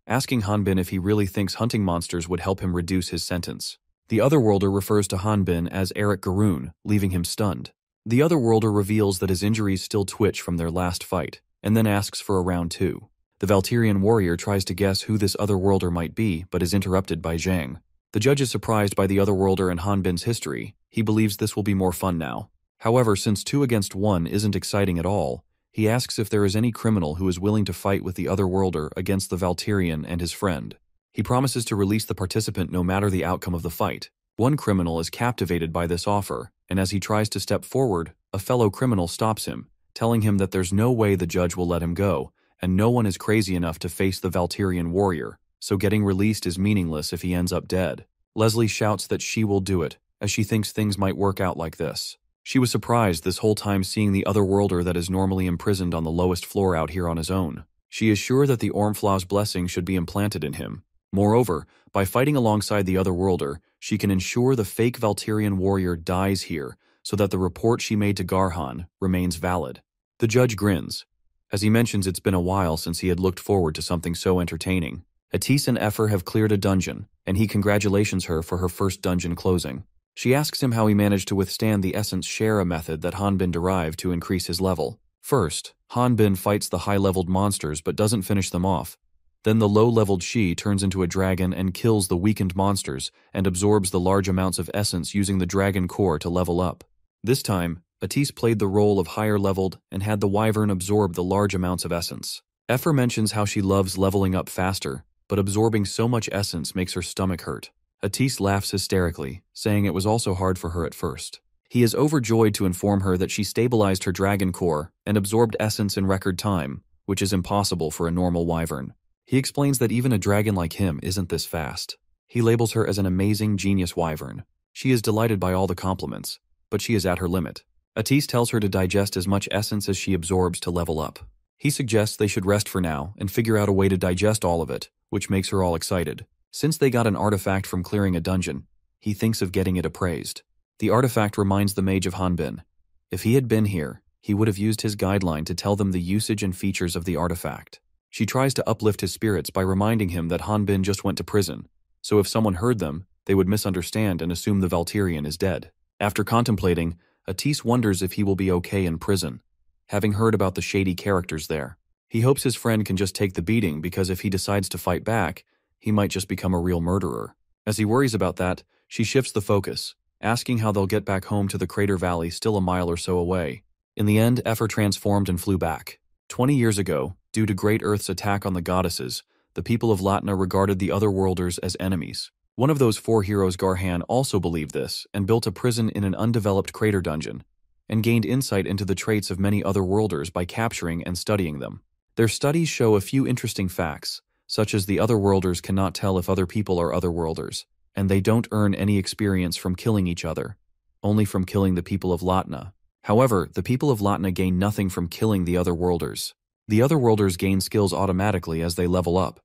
asking Hanbin if he really thinks hunting monsters would help him reduce his sentence. The otherworlder refers to Hanbin as Eric Garoon, leaving him stunned. The otherworlder reveals that his injuries still twitch from their last fight, and then asks for a round 2. The Valtirian warrior tries to guess who this otherworlder might be, but is interrupted by Zhang. The judge is surprised by the otherworlder and Hanbin's history. He believes this will be more fun now. However, since 2 against 1 isn't exciting at all, he asks if there is any criminal who is willing to fight with the otherworlder against the Valtirian and his friend. He promises to release the participant no matter the outcome of the fight. One criminal is captivated by this offer, and as he tries to step forward, a fellow criminal stops him, telling him that there's no way the judge will let him go, and no one is crazy enough to face the Valtirian warrior, so getting released is meaningless if he ends up dead. Leslie shouts that she will do it, as she thinks things might work out like this. She was surprised this whole time seeing the otherworlder that is normally imprisoned on the lowest floor out here on his own. She is sure that the Ormflau's blessing should be implanted in him. Moreover, by fighting alongside the otherworlder, she can ensure the fake Valtirian warrior dies here, so that the report she made to Garhan remains valid. The judge grins, as he mentions it's been a while since he had looked forward to something so entertaining. Atis and Effer have cleared a dungeon, and he congratulates her for her first dungeon closing. She asks him how he managed to withstand the essence share method that Hanbin derived to increase his level. First, Hanbin fights the high-leveled monsters but doesn't finish them off. Then the low-leveled she turns into a dragon and kills the weakened monsters and absorbs the large amounts of essence using the dragon core to level up. This time, Atis played the role of higher-leveled and had the wyvern absorb the large amounts of essence. Ephra mentions how she loves leveling up faster, but absorbing so much essence makes her stomach hurt. Atis laughs hysterically, saying it was also hard for her at first. He is overjoyed to inform her that she stabilized her dragon core and absorbed essence in record time, which is impossible for a normal wyvern. He explains that even a dragon like him isn't this fast. He labels her as an amazing genius wyvern. She is delighted by all the compliments, but she is at her limit. Atis tells her to digest as much essence as she absorbs to level up. He suggests they should rest for now and figure out a way to digest all of it, which makes her all excited. Since they got an artifact from clearing a dungeon, he thinks of getting it appraised. The artifact reminds the mage of Hanbin. If he had been here, he would have used his guideline to tell them the usage and features of the artifact. She tries to uplift his spirits by reminding him that Hanbin just went to prison, so if someone heard them, they would misunderstand and assume the Valtirian is dead. After contemplating, Atis wonders if he will be okay in prison, having heard about the shady characters there. He hopes his friend can just take the beating because if he decides to fight back, he might just become a real murderer. As he worries about that, she shifts the focus, asking how they'll get back home to the Crater Valley still a mile or so away. In the end, Ephra transformed and flew back. 20 years ago, due to Great Earth's attack on the goddesses, the people of Latna regarded the Otherworlders as enemies. One of those 4 heroes, Garhan, also believed this and built a prison in an undeveloped crater dungeon, and gained insight into the traits of many Otherworlders by capturing and studying them. Their studies show a few interesting facts, such as the Otherworlders cannot tell if other people are Otherworlders, and they don't earn any experience from killing each other, only from killing the people of Latna. However, the people of Latna gain nothing from killing the Otherworlders. The Otherworlders gain skills automatically as they level up,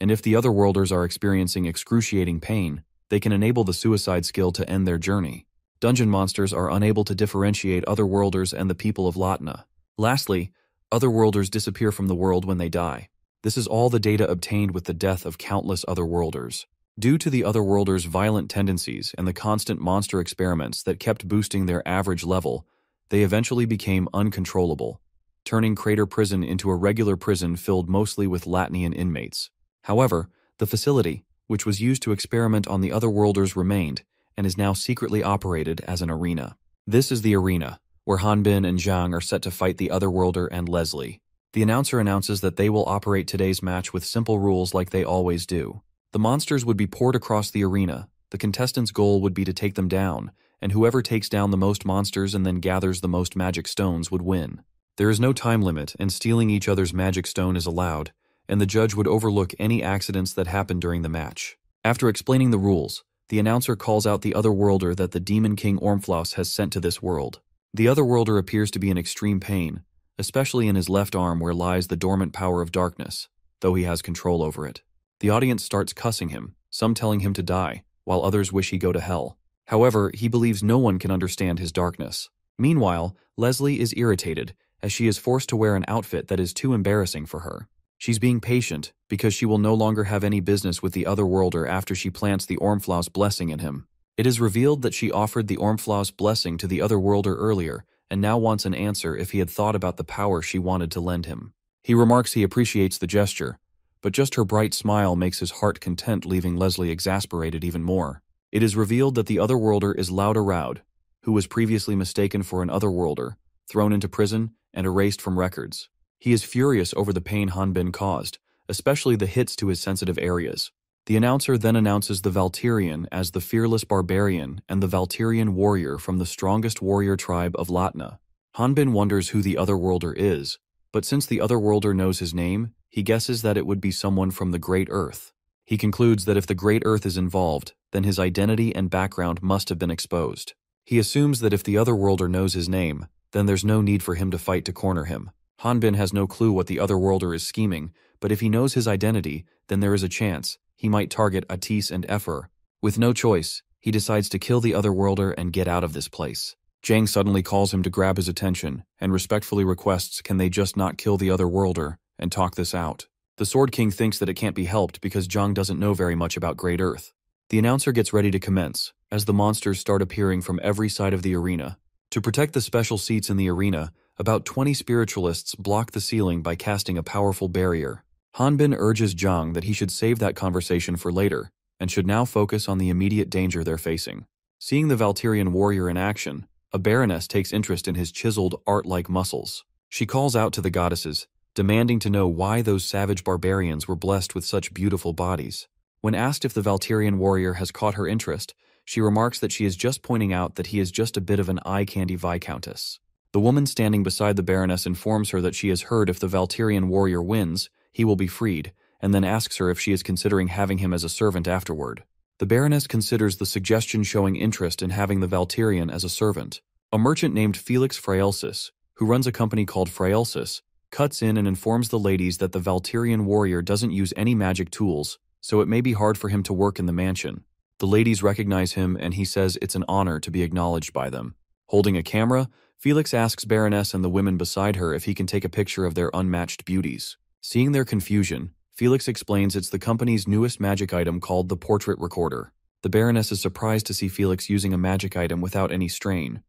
and if the Otherworlders are experiencing excruciating pain, they can enable the suicide skill to end their journey. Dungeon monsters are unable to differentiate Otherworlders and the people of Latna. Lastly, Otherworlders disappear from the world when they die. This is all the data obtained with the death of countless Otherworlders. Due to the Otherworlders' violent tendencies and the constant monster experiments that kept boosting their average level, they eventually became uncontrollable, turning Crater Prison into a regular prison filled mostly with Latnian inmates. However, the facility, which was used to experiment on the Otherworlders, remained and is now secretly operated as an arena. This is the arena, where Hanbin and Zhang are set to fight the Otherworlder and Leslie. The announcer announces that they will operate today's match with simple rules like they always do. The monsters would be poured across the arena, the contestants' goal would be to take them down, and whoever takes down the most monsters and then gathers the most magic stones would win. There is no time limit, and stealing each other's magic stone is allowed, and the judge would overlook any accidents that happen during the match. After explaining the rules, the announcer calls out the Otherworlder that the Demon King Ormfloss has sent to this world. The Otherworlder appears to be in extreme pain, especially in his left arm where lies the dormant power of darkness, though he has control over it. The audience starts cussing him, some telling him to die, while others wish he go to hell. However, he believes no one can understand his darkness. Meanwhile, Leslie is irritated, as she is forced to wear an outfit that is too embarrassing for her. She's being patient, because she will no longer have any business with the Otherworlder after she plants the Ormfloss blessing in him. It is revealed that she offered the Ormfloss blessing to the Otherworlder earlier, and now wants an answer if he had thought about the power she wanted to lend him. He remarks he appreciates the gesture, but just her bright smile makes his heart content, leaving Leslie exasperated even more. It is revealed that the Otherworlder is Lauda Raud, who was previously mistaken for an Otherworlder, thrown into prison, and erased from records. He is furious over the pain Hanbin caused, especially the hits to his sensitive areas. The announcer then announces the Valtirian as the fearless barbarian and the Valtirian warrior from the strongest warrior tribe of Latna. Hanbin wonders who the Otherworlder is, but since the Otherworlder knows his name, he guesses that it would be someone from the Great Earth. He concludes that if the Great Earth is involved, then his identity and background must have been exposed. He assumes that if the Otherworlder knows his name, then there's no need for him to fight to corner him. Hanbin has no clue what the Otherworlder is scheming, but if he knows his identity, then there is a chance he might target Atis and Ephra. With no choice, he decides to kill the Otherworlder and get out of this place. Zhang suddenly calls him to grab his attention and respectfully requests can they just not kill the Otherworlder and talk this out. The Sword King thinks that it can't be helped because Zhang doesn't know very much about Great Earth. The announcer gets ready to commence, as the monsters start appearing from every side of the arena. To protect the special seats in the arena, about 20 spiritualists block the ceiling by casting a powerful barrier. Hanbin urges Zhang that he should save that conversation for later, and should now focus on the immediate danger they're facing. Seeing the Valkyrian warrior in action, a baroness takes interest in his chiseled, art-like muscles. She calls out to the goddesses, demanding to know why those savage barbarians were blessed with such beautiful bodies. When asked if the Valkyrian warrior has caught her interest, she remarks that she is just pointing out that he is just a bit of an eye-candy viscountess. The woman standing beside the baroness informs her that she has heard if the Valkyrian warrior wins, he will be freed, and then asks her if she is considering having him as a servant afterward. The baroness considers the suggestion showing interest in having the Valkyrian as a servant. A merchant named Felix Fraelsis, who runs a company called Fraelsis, cuts in and informs the ladies that the Valkyrian warrior doesn't use any magic tools, so it may be hard for him to work in the mansion. The ladies recognize him and he says it's an honor to be acknowledged by them. Holding a camera, Felix asks Baroness and the women beside her if he can take a picture of their unmatched beauties. Seeing their confusion, Felix explains it's the company's newest magic item called the Portrait Recorder. The Baroness is surprised to see Felix using a magic item without any strain,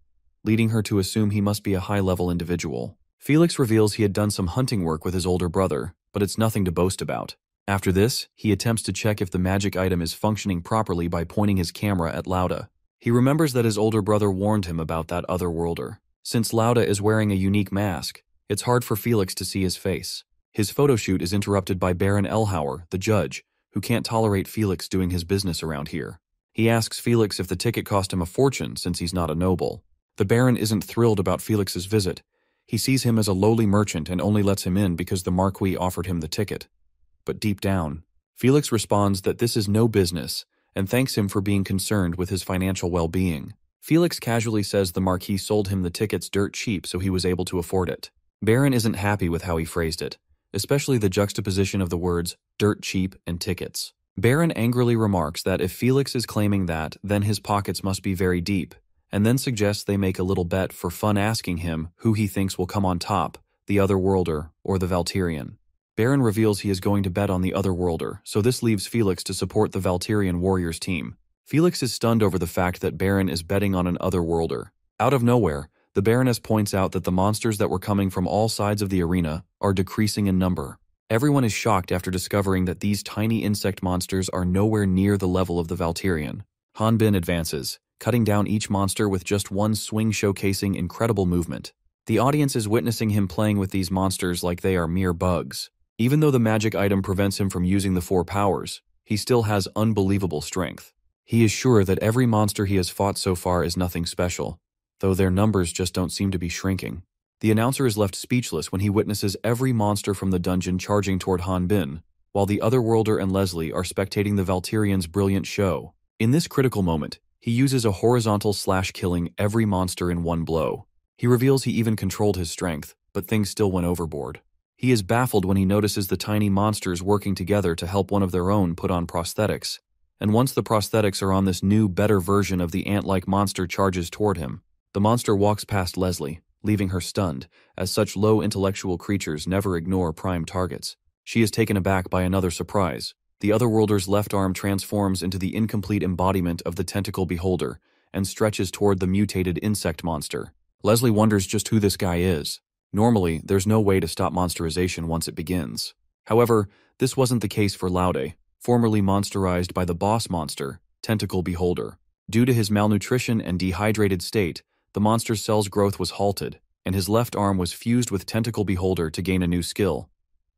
leading her to assume he must be a high-level individual. Felix reveals he had done some hunting work with his older brother, but it's nothing to boast about. After this, he attempts to check if the magic item is functioning properly by pointing his camera at Lauda. He remembers that his older brother warned him about that otherworlder. Since Lauda is wearing a unique mask, it's hard for Felix to see his face. His photo shoot is interrupted by Baron Elhauer, the judge, who can't tolerate Felix doing his business around here. He asks Felix if the ticket cost him a fortune since he's not a noble. The Baron isn't thrilled about Felix's visit. He sees him as a lowly merchant and only lets him in because the Marquis offered him the ticket. But deep down, Felix responds that this is no business and thanks him for being concerned with his financial well-being. Felix casually says the Marquis sold him the tickets dirt cheap so he was able to afford it. Baron isn't happy with how he phrased it, especially the juxtaposition of the words dirt cheap and tickets. Baron angrily remarks that if Felix is claiming that, then his pockets must be very deep, and then suggests they make a little bet for fun, asking him who he thinks will come on top, the Otherworlder or the Valkyrian. Baron reveals he is going to bet on the Otherworlder, so this leaves Felix to support the Valkyrian warriors team. Felix is stunned over the fact that Baron is betting on an Otherworlder. Out of nowhere, the Baroness points out that the monsters that were coming from all sides of the arena are decreasing in number. Everyone is shocked after discovering that these tiny insect monsters are nowhere near the level of the Valkyrian. Hanbin advances, cutting down each monster with just one swing, showcasing incredible movement. The audience is witnessing him playing with these monsters like they are mere bugs. Even though the magic item prevents him from using the 4 powers, he still has unbelievable strength. He is sure that every monster he has fought so far is nothing special, though their numbers just don't seem to be shrinking. The announcer is left speechless when he witnesses every monster from the dungeon charging toward Hanbin, while the Otherworlder and Leslie are spectating the Valkyrian's brilliant show. In this critical moment, he uses a horizontal slash, killing every monster in one blow. He reveals he even controlled his strength, but things still went overboard. He is baffled when he notices the tiny monsters working together to help one of their own put on prosthetics, and once the prosthetics are on, this new, better version of the ant-like monster charges toward him. The monster walks past Leslie, leaving her stunned, as such low intellectual creatures never ignore prime targets. She is taken aback by another surprise. The Otherworlder's left arm transforms into the incomplete embodiment of the tentacle beholder and stretches toward the mutated insect monster. Leslie wonders just who this guy is. Normally, there's no way to stop monsterization once it begins. However, this wasn't the case for Laude, formerly monsterized by the boss monster, Tentacle Beholder. Due to his malnutrition and dehydrated state, the monster's cell's growth was halted, and his left arm was fused with Tentacle Beholder to gain a new skill,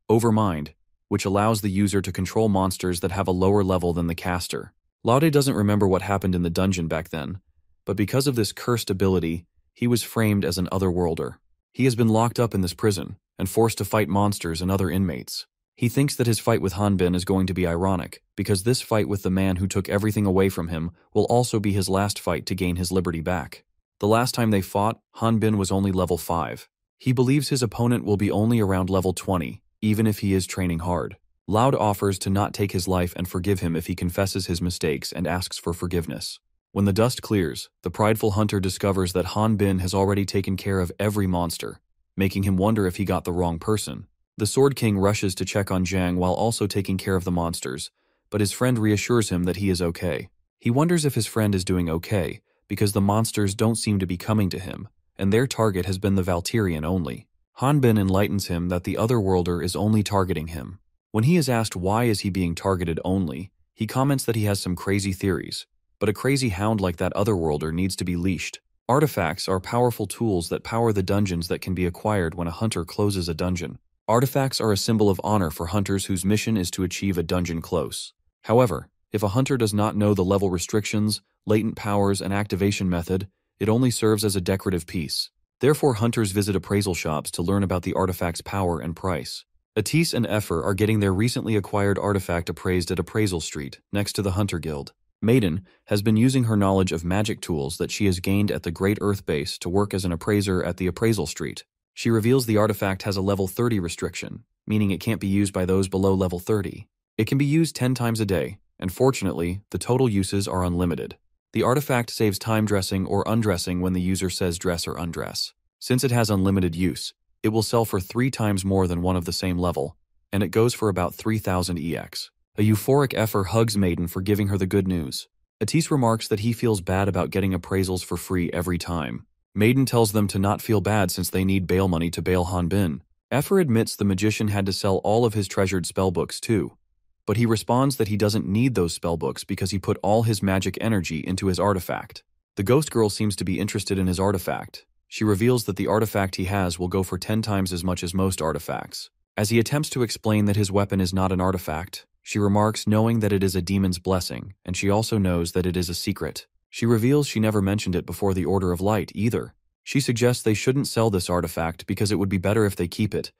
Overmind, which allows the user to control monsters that have a lower level than the caster. Laude doesn't remember what happened in the dungeon back then, but because of this cursed ability, he was framed as an Otherworlder. He has been locked up in this prison and forced to fight monsters and other inmates. He thinks that his fight with Hanbin is going to be ironic, because this fight with the man who took everything away from him will also be his last fight to gain his liberty back. The last time they fought, Hanbin was only level 5. He believes his opponent will be only around level 20, even if he is training hard. Loud offers to not take his life and forgive him if he confesses his mistakes and asks for forgiveness. When the dust clears, the prideful hunter discovers that Hanbin has already taken care of every monster, making him wonder if he got the wrong person. The Sword King rushes to check on Zhang while also taking care of the monsters, but his friend reassures him that he is okay. He wonders if his friend is doing okay, because the monsters don't seem to be coming to him, and their target has been the Valkyrian only. Hanbin enlightens him that the Otherworlder is only targeting him. When he is asked why is he being targeted only, he comments that he has some crazy theories, but a crazy hound like that Otherworlder needs to be leashed. Artifacts are powerful tools that power the dungeons that can be acquired when a hunter closes a dungeon. Artifacts are a symbol of honor for hunters whose mission is to achieve a dungeon close. However, if a hunter does not know the level restrictions, latent powers, and activation method, it only serves as a decorative piece. Therefore, hunters visit appraisal shops to learn about the artifact's power and price. Atis and Epher are getting their recently acquired artifact appraised at Appraisal Street, next to the Hunter Guild. Maiden has been using her knowledge of magic tools that she has gained at the Great Earth Base to work as an appraiser at the Appraisal Street. She reveals the artifact has a level 30 restriction, meaning it can't be used by those below level 30. It can be used 10 times a day, and fortunately, the total uses are unlimited. The artifact saves time dressing or undressing when the user says dress or undress. Since it has unlimited use, it will sell for 3 times more than one of the same level, and it goes for about 3,000 EX. A euphoric Epher hugs Maiden for giving her the good news. Atis remarks that he feels bad about getting appraisals for free every time. Maiden tells them to not feel bad since they need bail money to bail Hanbin. Epher admits the magician had to sell all of his treasured spellbooks too, but he responds that he doesn't need those spellbooks because he put all his magic energy into his artifact. The ghost girl seems to be interested in his artifact. She reveals that the artifact he has will go for 10 times as much as most artifacts. As he attempts to explain that his weapon is not an artifact, she remarks knowing that it is a demon's blessing, and she also knows that it is a secret. She reveals she never mentioned it before the Order of Light either. She suggests they shouldn't sell this artifact because it would be better if they keep it.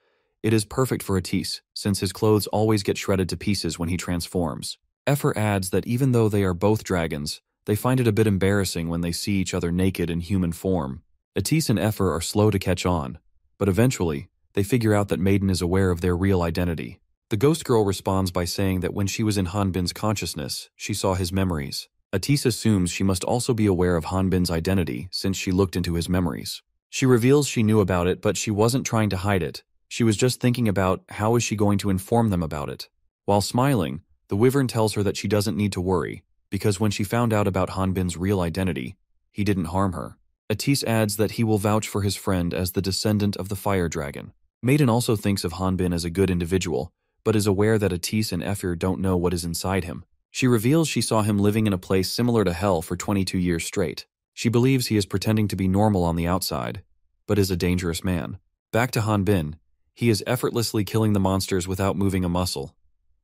It is perfect for Atis, since his clothes always get shredded to pieces when he transforms. Epher adds that even though they are both dragons, they find it a bit embarrassing when they see each other naked in human form. Atis and Epher are slow to catch on, but eventually, they figure out that Maiden is aware of their real identity. The ghost girl responds by saying that when she was in Hanbin's consciousness, she saw his memories. Atis assumes she must also be aware of Hanbin's identity since she looked into his memories. She reveals she knew about it, but she wasn't trying to hide it. She was just thinking about how is she going to inform them about it. While smiling, the wyvern tells her that she doesn't need to worry, because when she found out about Hanbin's real identity, he didn't harm her. Atis adds that he will vouch for his friend as the descendant of the fire dragon. Maiden also thinks of Hanbin as a good individual, but is aware that Atis and Epher don't know what is inside him. She reveals she saw him living in a place similar to hell for 22 years straight. She believes he is pretending to be normal on the outside, but is a dangerous man. Back to Hanbin, he is effortlessly killing the monsters without moving a muscle.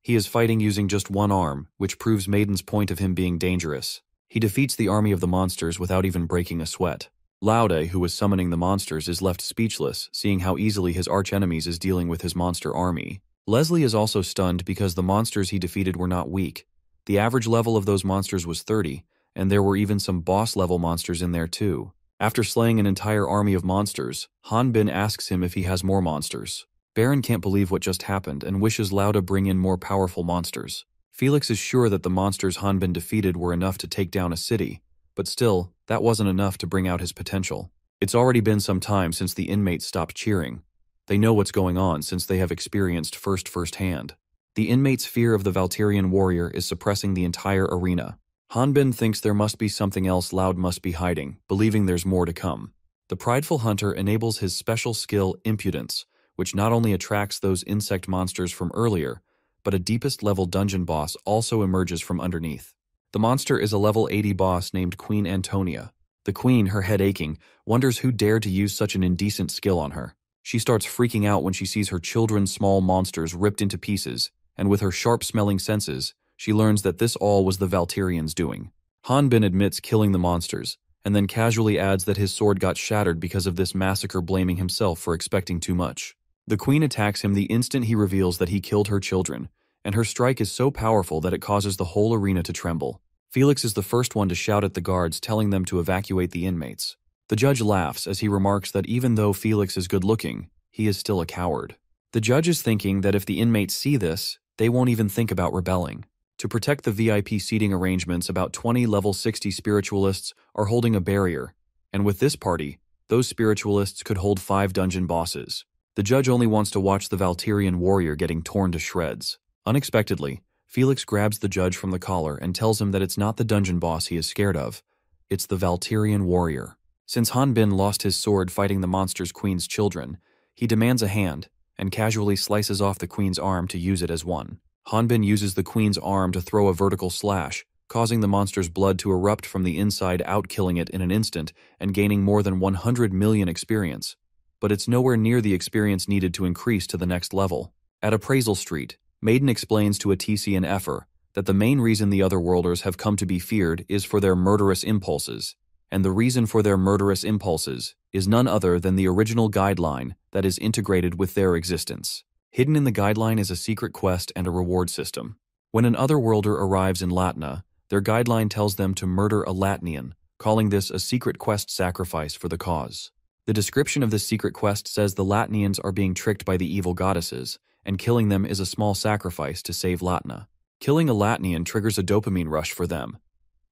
He is fighting using just one arm, which proves Maiden's point of him being dangerous. He defeats the army of the monsters without even breaking a sweat. Laude, who was summoning the monsters, is left speechless, seeing how easily his archenemies is dealing with his monster army. Leslie is also stunned because the monsters he defeated were not weak. The average level of those monsters was 30, and there were even some boss-level monsters in there too. After slaying an entire army of monsters, Hanbin asks him if he has more monsters. Baron can't believe what just happened and wishes Lauda bring in more powerful monsters. Felix is sure that the monsters Hanbin defeated were enough to take down a city, but still, that wasn't enough to bring out his potential. It's already been some time since the inmates stopped cheering. They know what's going on since they have experienced firsthand. The inmates' fear of the Valkyrian warrior is suppressing the entire arena. Hanbin thinks there must be something else Loud must be hiding, believing there's more to come. The prideful hunter enables his special skill Impudence, which not only attracts those insect monsters from earlier, but a deepest level dungeon boss also emerges from underneath. The monster is a level 80 boss named Queen Antonia. The queen, her head aching, wonders who dared to use such an indecent skill on her. She starts freaking out when she sees her children's small monsters ripped into pieces, and with her sharp-smelling senses, she learns that this all was the Valkyrians' doing. Hanbin admits killing the monsters, and then casually adds that his sword got shattered because of this massacre, blaming himself for expecting too much. The queen attacks him the instant he reveals that he killed her children, and her strike is so powerful that it causes the whole arena to tremble. Felix is the first one to shout at the guards, telling them to evacuate the inmates. The judge laughs as he remarks that even though Felix is good-looking, he is still a coward. The judge is thinking that if the inmates see this, they won't even think about rebelling. To protect the VIP seating arrangements, about 20 level 60 spiritualists are holding a barrier, and with this party, those spiritualists could hold 5 dungeon bosses. The judge only wants to watch the Valkyrian warrior getting torn to shreds. Unexpectedly, Felix grabs the judge from the collar and tells him that it's not the dungeon boss he is scared of. It's the Valterian warrior. Since Hanbin lost his sword fighting the monster's queen's children, he demands a hand and casually slices off the queen's arm to use it as one. Hanbin uses the queen's arm to throw a vertical slash, causing the monster's blood to erupt from the inside out, killing it in an instant and gaining more than 100 million experience. But it's nowhere near the experience needed to increase to the next level. At Appraisal Street, Maiden explains to Atisi and Effer that the main reason the Otherworlders have come to be feared is for their murderous impulses, and the reason for their murderous impulses is none other than the original guideline that is integrated with their existence. Hidden in the guideline is a secret quest and a reward system. When an Otherworlder arrives in Latna, their guideline tells them to murder a Latnian, calling this a secret quest sacrifice for the cause. The description of this secret quest says the Latnians are being tricked by the evil goddesses, and killing them is a small sacrifice to save Latna. Killing a Latnian triggers a dopamine rush for them,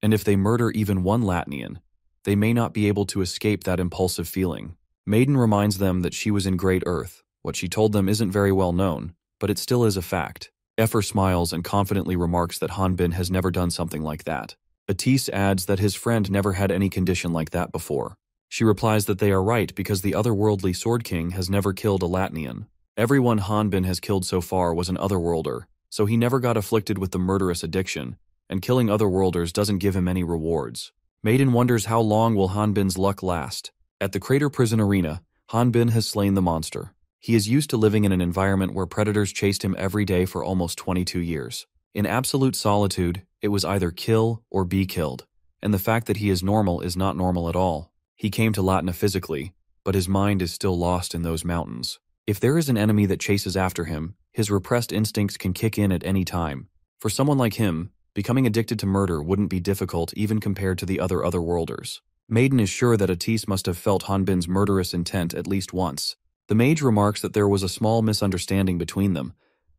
and if they murder even one Latnian, they may not be able to escape that impulsive feeling. Maiden reminds them that she was in Great Earth. What she told them isn't very well known, but it still is a fact. Effer smiles and confidently remarks that Hanbin has never done something like that. Atis adds that his friend never had any condition like that before. She replies that they are right because the otherworldly Sword King has never killed a Latnian. Everyone Hanbin has killed so far was an Otherworlder, so he never got afflicted with the murderous addiction, and killing Otherworlders doesn't give him any rewards. Maiden wonders how long will Hanbin's luck last. At the Crater Prison Arena, Hanbin has slain the monster. He is used to living in an environment where predators chased him every day for almost 22 years. In absolute solitude, it was either kill or be killed, and the fact that he is normal is not normal at all. He came to Latna physically, but his mind is still lost in those mountains. If there is an enemy that chases after him, his repressed instincts can kick in at any time. For someone like him, becoming addicted to murder wouldn't be difficult even compared to the other Otherworlders. Maiden is sure that Atis must have felt Hanbin's murderous intent at least once. The mage remarks that there was a small misunderstanding between them,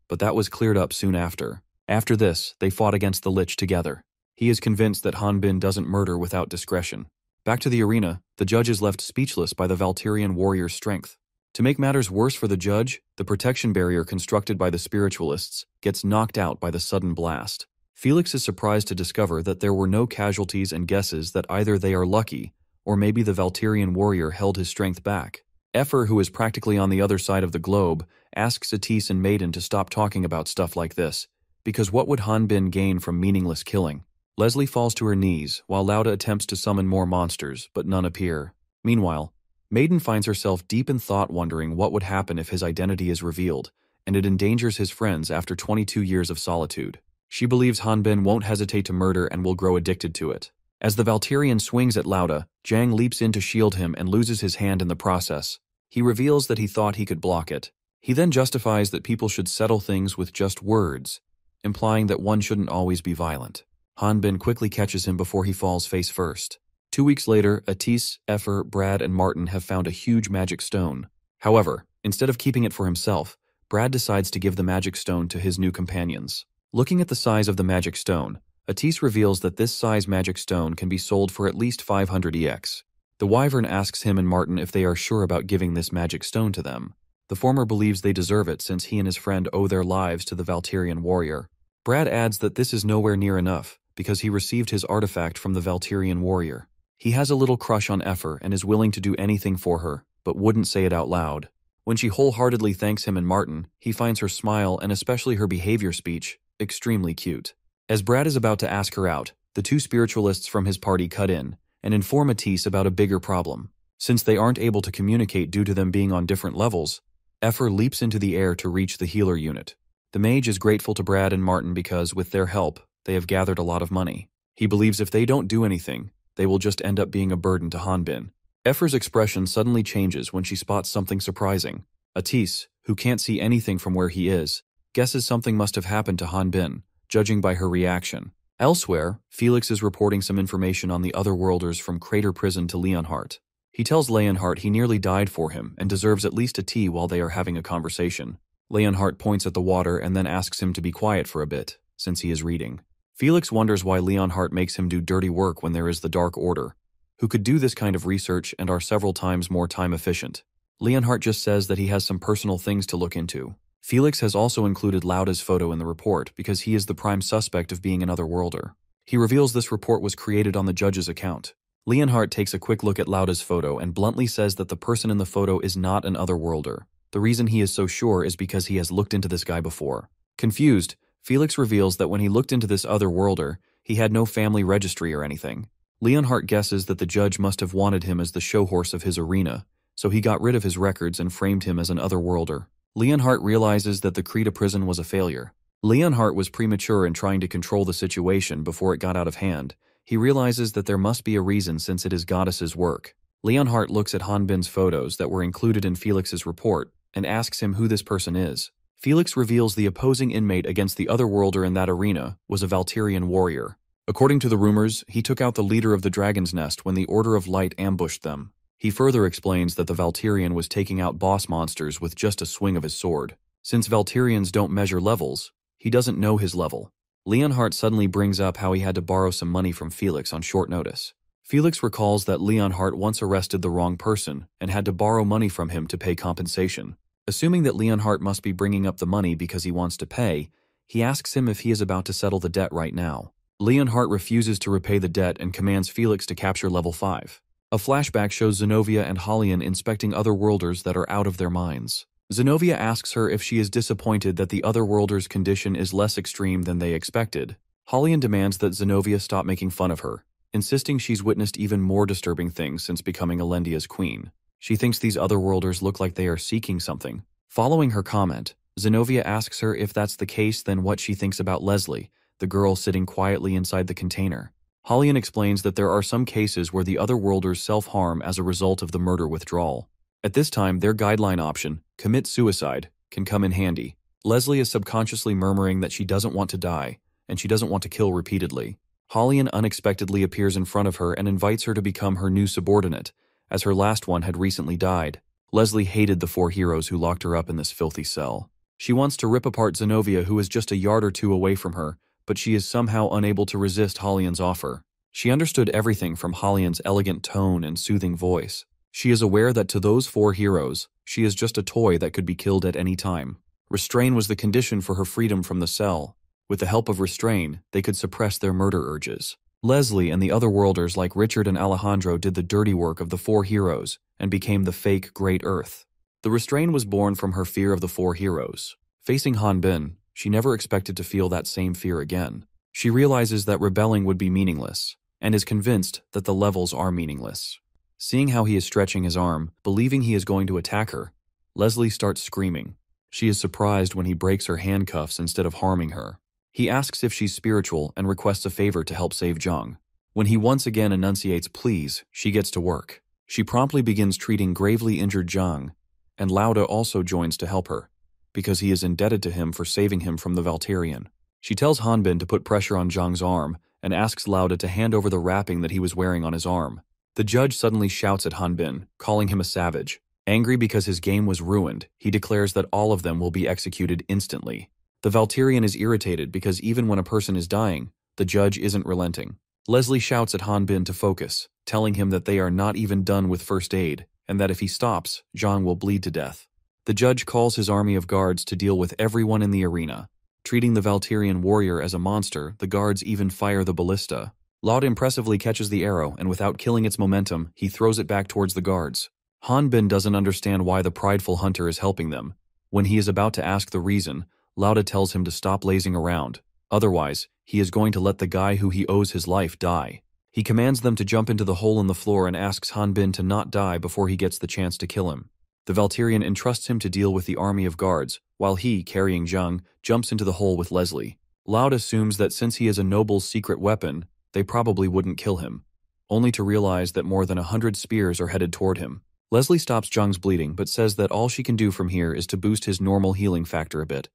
but that was cleared up soon after. After this, they fought against the Lich together. He is convinced that Hanbin doesn't murder without discretion. Back to the arena, the judge is left speechless by the Valterian warrior's strength. To make matters worse for the judge, the protection barrier constructed by the spiritualists gets knocked out by the sudden blast. Felix is surprised to discover that there were no casualties and guesses that either they are lucky, or maybe the Valterian warrior held his strength back. Effer, who is practically on the other side of the globe, asks Atis and Maiden to stop talking about stuff like this, because what would Hanbin gain from meaningless killing? Leslie falls to her knees, while Lauda attempts to summon more monsters, but none appear. Meanwhile, Maiden finds herself deep in thought wondering what would happen if his identity is revealed, and it endangers his friends after 22 years of solitude. She believes Hanbin won't hesitate to murder and will grow addicted to it. As the Valterian swings at Lauda, Jang leaps in to shield him and loses his hand in the process. He reveals that he thought he could block it. He then justifies that people should settle things with just words, implying that one shouldn't always be violent. Hanbin quickly catches him before he falls face first. 2 weeks later, Atis, Effer, Brad, and Martin have found a huge magic stone. However, instead of keeping it for himself, Brad decides to give the magic stone to his new companions. Looking at the size of the magic stone, Atis reveals that this size magic stone can be sold for at least 500 EX. The Wyvern asks him and Martin if they are sure about giving this magic stone to them. The former believes they deserve it since he and his friend owe their lives to the Valterian warrior. Brad adds that this is nowhere near enough, because he received his artifact from the Valterian warrior. He has a little crush on Effer and is willing to do anything for her, but wouldn't say it out loud. When she wholeheartedly thanks him and Martin, he finds her smile and especially her behavior speech extremely cute. As Brad is about to ask her out, the two spiritualists from his party cut in and inform Atis about a bigger problem. Since they aren't able to communicate due to them being on different levels, Effer leaps into the air to reach the healer unit. The mage is grateful to Brad and Martin because, with their help, they have gathered a lot of money. He believes if they don't do anything, they will just end up being a burden to Hanbin. Effer's expression suddenly changes when she spots something surprising. Atis, who can't see anything from where he is, guesses something must have happened to Hanbin, judging by her reaction. Elsewhere, Felix is reporting some information on the Otherworlders from Crater Prison to Leonhardt. He tells Leonhardt he nearly died for him and deserves at least a tea while they are having a conversation. Leonhardt points at the water and then asks him to be quiet for a bit, since he is reading. Felix wonders why Leonhardt makes him do dirty work when there is the Dark Order, who could do this kind of research and are several times more time efficient. Leonhardt just says that he has some personal things to look into. Felix has also included Lauda's photo in the report because he is the prime suspect of being an otherworlder. He reveals this report was created on the judge's account. Leonhardt takes a quick look at Lauda's photo and bluntly says that the person in the photo is not an otherworlder. The reason he is so sure is because he has looked into this guy before. Confused, Felix reveals that when he looked into this otherworlder, he had no family registry or anything. Leonhardt guesses that the judge must have wanted him as the show horse of his arena, so he got rid of his records and framed him as an otherworlder. Leonhardt realizes that the Krita prison was a failure. Leonhardt was premature in trying to control the situation before it got out of hand. He realizes that there must be a reason since it is Goddess's work. Leonhardt looks at Hanbin's photos that were included in Felix's report and asks him who this person is. Felix reveals the opposing inmate against the otherworlder in that arena was a Valtirian warrior. According to the rumors, he took out the leader of the Dragon's Nest when the Order of Light ambushed them. He further explains that the Valtirian was taking out boss monsters with just a swing of his sword. Since Valtirians don't measure levels, he doesn't know his level. Leonhardt suddenly brings up how he had to borrow some money from Felix on short notice. Felix recalls that Leonhardt once arrested the wrong person and had to borrow money from him to pay compensation. Assuming that Leonhardt must be bringing up the money because he wants to pay, he asks him if he is about to settle the debt right now. Leonhardt refuses to repay the debt and commands Felix to capture level 5. A flashback shows Zenobia and Halion inspecting otherworlders that are out of their minds. Zenobia asks her if she is disappointed that the otherworlder's condition is less extreme than they expected. Halion demands that Zenobia stop making fun of her, insisting she's witnessed even more disturbing things since becoming Elendia's queen. She thinks these otherworlders look like they are seeking something. Following her comment, Zenobia asks her if that's the case, then what she thinks about Leslie, the girl sitting quietly inside the container. Halion explains that there are some cases where the otherworlders self-harm as a result of the murder withdrawal. At this time, their guideline option, commit suicide, can come in handy. Leslie is subconsciously murmuring that she doesn't want to die, and she doesn't want to kill repeatedly. Halion unexpectedly appears in front of her and invites her to become her new subordinate, as her last one had recently died. Leslie hated the 4 heroes who locked her up in this filthy cell. She wants to rip apart Zenobia, who is just a yard or two away from her, but she is somehow unable to resist Halion's offer. She understood everything from Halion's elegant tone and soothing voice. She is aware that to those 4 heroes, she is just a toy that could be killed at any time. Restrain was the condition for her freedom from the cell. With the help of Restrain, they could suppress their murder urges. Leslie and the otherworlders like Richard and Alejandro did the dirty work of the 4 heroes and became the fake Great Earth. The Restrain was born from her fear of the 4 heroes. Facing Hanbin, she never expected to feel that same fear again. She realizes that rebelling would be meaningless, and is convinced that the levels are meaningless. Seeing how he is stretching his arm, believing he is going to attack her, Leslie starts screaming. She is surprised when he breaks her handcuffs instead of harming her. He asks if she's spiritual and requests a favor to help save Zhang. When he once again enunciates please, she gets to work. She promptly begins treating gravely injured Zhang, and Lauda also joins to help her, because he is indebted to him for saving him from the Valtirian. She tells Hanbin to put pressure on Zhang's arm and asks Lauda to hand over the wrapping that he was wearing on his arm. The judge suddenly shouts at Hanbin, calling him a savage. Angry because his game was ruined, he declares that all of them will be executed instantly. The Valtirian is irritated because even when a person is dying, the judge isn't relenting. Leslie shouts at Hanbin to focus, telling him that they are not even done with first aid, and that if he stops, Zhang will bleed to death. The judge calls his army of guards to deal with everyone in the arena. Treating the Valtirian warrior as a monster, the guards even fire the ballista. Laud impressively catches the arrow, and without killing its momentum, he throws it back towards the guards. Hanbin doesn't understand why the prideful hunter is helping them. When he is about to ask the reason, Lauda tells him to stop lazing around. Otherwise, he is going to let the guy who he owes his life die. He commands them to jump into the hole in the floor and asks Hanbin to not die before he gets the chance to kill him. The Valtirian entrusts him to deal with the army of guards, while he, carrying Zhang, jumps into the hole with Leslie. Laud assumes that since he is a noble's secret weapon, they probably wouldn't kill him, only to realize that more than 100 spears are headed toward him. Leslie stops Zhang's bleeding but says that all she can do from here is to boost his normal healing factor a bit,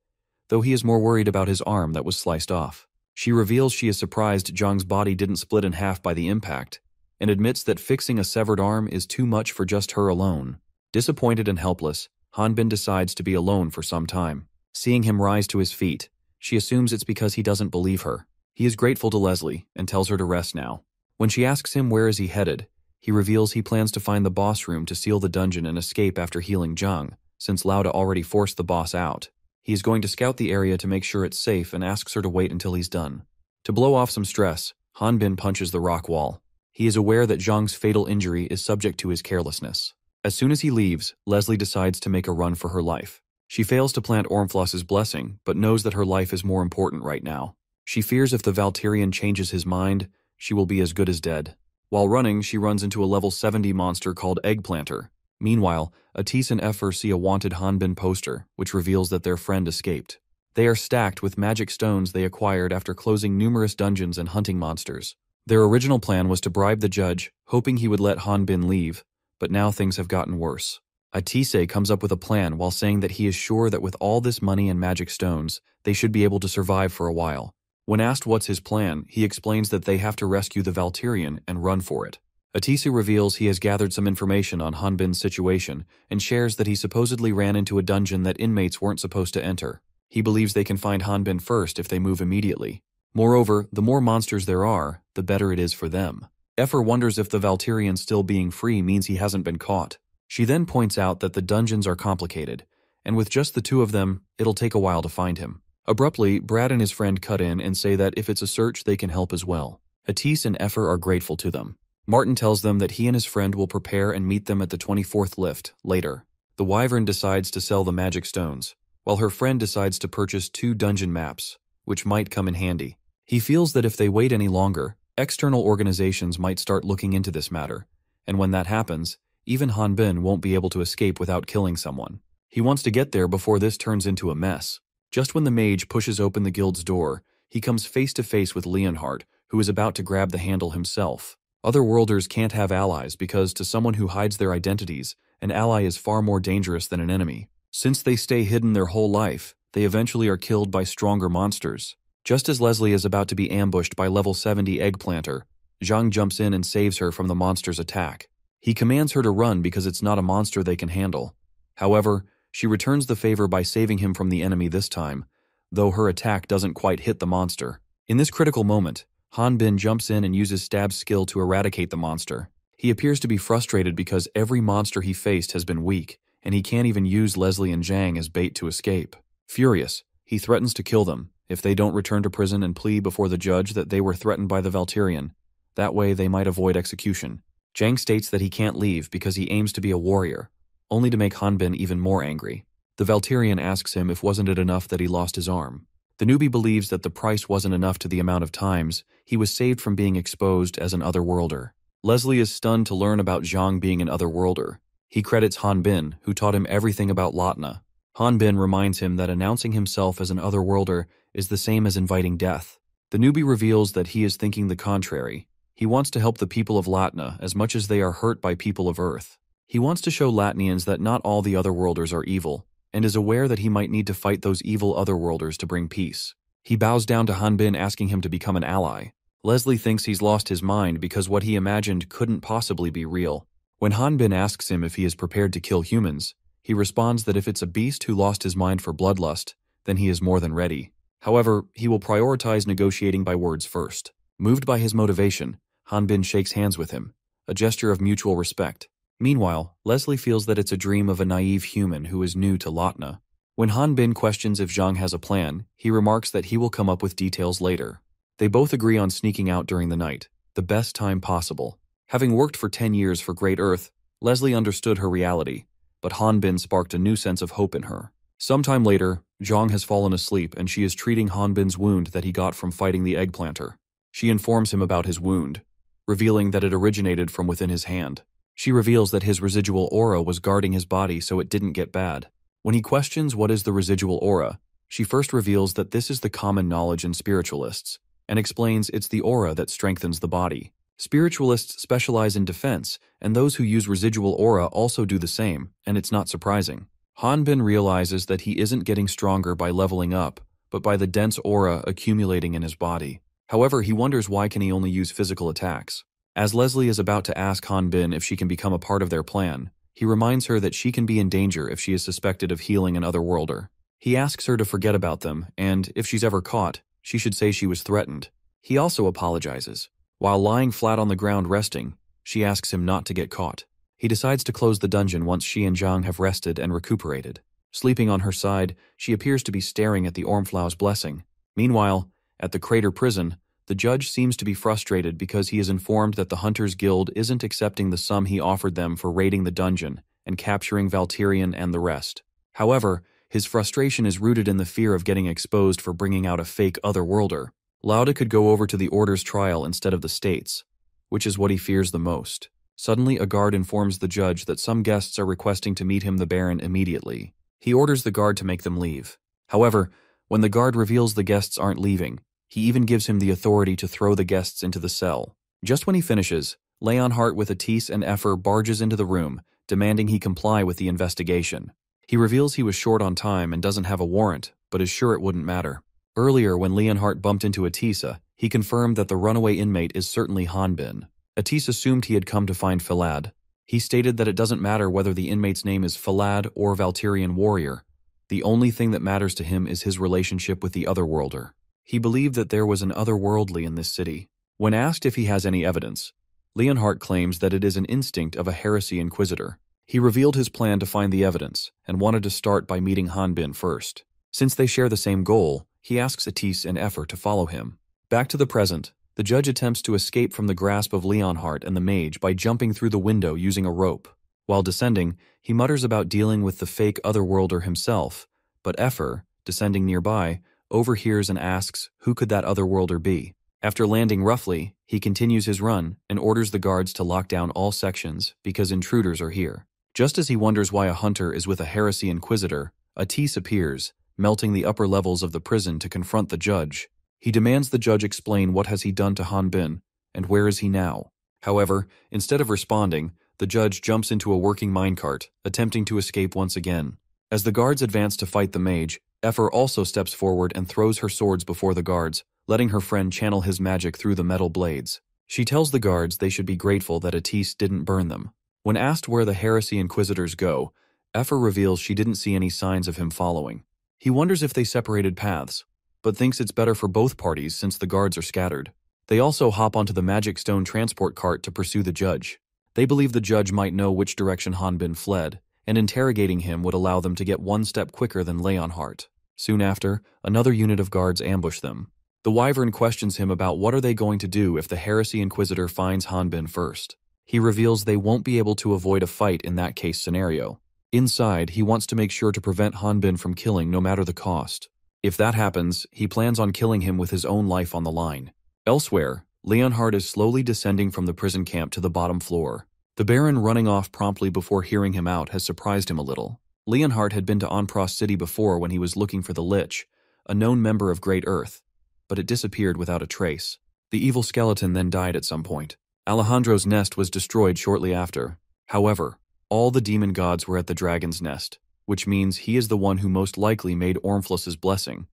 though he is more worried about his arm that was sliced off. She reveals she is surprised Zhang's body didn't split in half by the impact, and admits that fixing a severed arm is too much for just her alone. Disappointed and helpless, Hanbin decides to be alone for some time. Seeing him rise to his feet, she assumes it's because he doesn't believe her. He is grateful to Leslie and tells her to rest now. When she asks him where is he headed, he reveals he plans to find the boss room to seal the dungeon and escape after healing Zhang, since Lauda already forced the boss out. He is going to scout the area to make sure it's safe and asks her to wait until he's done. To blow off some stress, Hanbin punches the rock wall. He is aware that Zhang's fatal injury is subject to his carelessness. As soon as he leaves, Leslie decides to make a run for her life. She fails to plant Ormfloss's blessing, but knows that her life is more important right now. She fears if the Valtirian changes his mind, she will be as good as dead. While running, she runs into a level 70 monster called Eggplanter. Meanwhile, Atis and Effer see a wanted Hanbin poster, which reveals that their friend escaped. They are stacked with magic stones they acquired after closing numerous dungeons and hunting monsters. Their original plan was to bribe the judge, hoping he would let Hanbin leave, but now things have gotten worse. Atise comes up with a plan while saying that he is sure that with all this money and magic stones, they should be able to survive for a while. When asked what's his plan, he explains that they have to rescue the Valtirian and run for it. Atise reveals he has gathered some information on Hanbin's situation and shares that he supposedly ran into a dungeon that inmates weren't supposed to enter. He believes they can find Hanbin first if they move immediately. Moreover, the more monsters there are, the better it is for them. Effer wonders if the Valtirian still being free means he hasn't been caught. She then points out that the dungeons are complicated, and with just the two of them, it'll take a while to find him. Abruptly, Brad and his friend cut in and say that if it's a search, they can help as well. Atise and Effer are grateful to them. Martin tells them that he and his friend will prepare and meet them at the 24th lift, later. The Wyvern decides to sell the magic stones, while her friend decides to purchase 2 dungeon maps, which might come in handy. He feels that if they wait any longer, external organizations might start looking into this matter, and when that happens, even Hanbin won't be able to escape without killing someone. He wants to get there before this turns into a mess. Just when the mage pushes open the guild's door, he comes face to face with Leonhardt, who is about to grab the handle himself. Otherworlders can't have allies because, to someone who hides their identities, an ally is far more dangerous than an enemy. Since they stay hidden their whole life, they eventually are killed by stronger monsters. Just as Leslie is about to be ambushed by level 70 Eggplanter, Zhang jumps in and saves her from the monster's attack. He commands her to run because it's not a monster they can handle. However, she returns the favor by saving him from the enemy this time, though her attack doesn't quite hit the monster. In this critical moment, Hanbin jumps in and uses Stab's skill to eradicate the monster. He appears to be frustrated because every monster he faced has been weak, and he can't even use Leslie and Zhang as bait to escape. Furious, he threatens to kill them if they don't return to prison and plead before the judge that they were threatened by the Valtirian. That way they might avoid execution. Zhang states that he can't leave because he aims to be a warrior, only to make Hanbin even more angry. The Valtirian asks him if wasn't it enough that he lost his arm. The newbie believes that the price wasn't enough to the amount of times he was saved from being exposed as an otherworlder. Leslie is stunned to learn about Zhang being an otherworlder. He credits Hanbin, who taught him everything about Lautna. Hanbin reminds him that announcing himself as an otherworlder is the same as inviting death. The newbie reveals that he is thinking the contrary. He wants to help the people of Latna as much as they are hurt by people of Earth. He wants to show Latnians that not all the otherworlders are evil, and is aware that he might need to fight those evil otherworlders to bring peace. He bows down to Hanbin, asking him to become an ally. Leslie thinks he's lost his mind because what he imagined couldn't possibly be real. When Hanbin asks him if he is prepared to kill humans, he responds that if it's a beast who lost his mind for bloodlust, then he is more than ready. However, he will prioritize negotiating by words first. Moved by his motivation, Hanbin shakes hands with him, a gesture of mutual respect. Meanwhile, Leslie feels that it's a dream of a naive human who is new to Lautna. When Hanbin questions if Zhang has a plan, he remarks that he will come up with details later. They both agree on sneaking out during the night, the best time possible. Having worked for 10 years for Great Earth, Leslie understood her reality, but Hanbin sparked a new sense of hope in her. Sometime later, Zhang has fallen asleep and she is treating Hanbin's wound that he got from fighting the Eggplanter. She informs him about his wound, revealing that it originated from within his hand. She reveals that his residual aura was guarding his body so it didn't get bad. When he questions what is the residual aura, she first reveals that this is the common knowledge in spiritualists, and explains it's the aura that strengthens the body. Spiritualists specialize in defense, and those who use residual aura also do the same, and it's not surprising. Hanbin realizes that he isn't getting stronger by leveling up, but by the dense aura accumulating in his body. However, he wonders why can he only use physical attacks. As Leslie is about to ask Hanbin if she can become a part of their plan, he reminds her that she can be in danger if she is suspected of healing an otherworlder. He asks her to forget about them, and if she's ever caught, she should say she was threatened. He also apologizes. While lying flat on the ground resting, she asks him not to get caught. He decides to close the dungeon once she and Zhang have rested and recuperated. Sleeping on her side, she appears to be staring at the Ormflau's blessing. Meanwhile, at the crater prison, the judge seems to be frustrated because he is informed that the Hunters Guild isn't accepting the sum he offered them for raiding the dungeon and capturing Valtirian and the rest. However, his frustration is rooted in the fear of getting exposed for bringing out a fake otherworlder. Lauda could go over to the Order's trial instead of the State's, which is what he fears the most. Suddenly, a guard informs the judge that some guests are requesting to meet him, the Baron, immediately. He orders the guard to make them leave. However, when the guard reveals the guests aren't leaving, he even gives him the authority to throw the guests into the cell. Just when he finishes, Leonhardt with Atis and Effer barges into the room, demanding he comply with the investigation. He reveals he was short on time and doesn't have a warrant, but is sure it wouldn't matter. Earlier, when Leonhardt bumped into Atisa, he confirmed that the runaway inmate is certainly Hanbin. Atis assumed he had come to find Falad. He stated that it doesn't matter whether the inmate's name is Falad or Valtirian warrior. The only thing that matters to him is his relationship with the Otherworlder. He believed that there was an otherworldly in this city. When asked if he has any evidence, Leonhardt claims that it is an instinct of a heresy inquisitor. He revealed his plan to find the evidence and wanted to start by meeting Hanbin first. Since they share the same goal, he asks Atis and Effer to follow him. Back to the present, the judge attempts to escape from the grasp of Leonhardt and the mage by jumping through the window using a rope. While descending, he mutters about dealing with the fake Otherworlder himself, but Effer, descending nearby, overhears and asks who could that Otherworlder be. After landing roughly, he continues his run and orders the guards to lock down all sections because intruders are here. Just as he wonders why a hunter is with a heresy inquisitor, Atis appears, melting the upper levels of the prison to confront the judge. He demands the judge explain what has he done to Hanbin, and where is he now. However, instead of responding, the judge jumps into a working minecart, attempting to escape once again. As the guards advance to fight the mage, Effer also steps forward and throws her swords before the guards, letting her friend channel his magic through the metal blades. She tells the guards they should be grateful that Atis didn't burn them. When asked where the heresy inquisitors go, Effer reveals she didn't see any signs of him following. He wonders if they separated paths, but thinks it's better for both parties since the guards are scattered. They also hop onto the magic stone transport cart to pursue the judge. They believe the judge might know which direction Hanbin fled, and interrogating him would allow them to get one step quicker than Leonhardt. Soon after, another unit of guards ambush them. The Wyvern questions him about what are they going to do if the heresy inquisitor finds Hanbin first. He reveals they won't be able to avoid a fight in that case scenario. Inside, he wants to make sure to prevent Hanbin from killing no matter the cost. If that happens, he plans on killing him with his own life on the line. Elsewhere, Leonhardt is slowly descending from the prison camp to the bottom floor. The Baron running off promptly before hearing him out has surprised him a little. Leonhardt had been to Onpros City before when he was looking for the Lich, a known member of Great Earth, but it disappeared without a trace. The evil skeleton then died at some point. Alejandro's nest was destroyed shortly after. However, all the demon gods were at the dragon's nest, which means he is the one who most likely made Ormflus's blessing,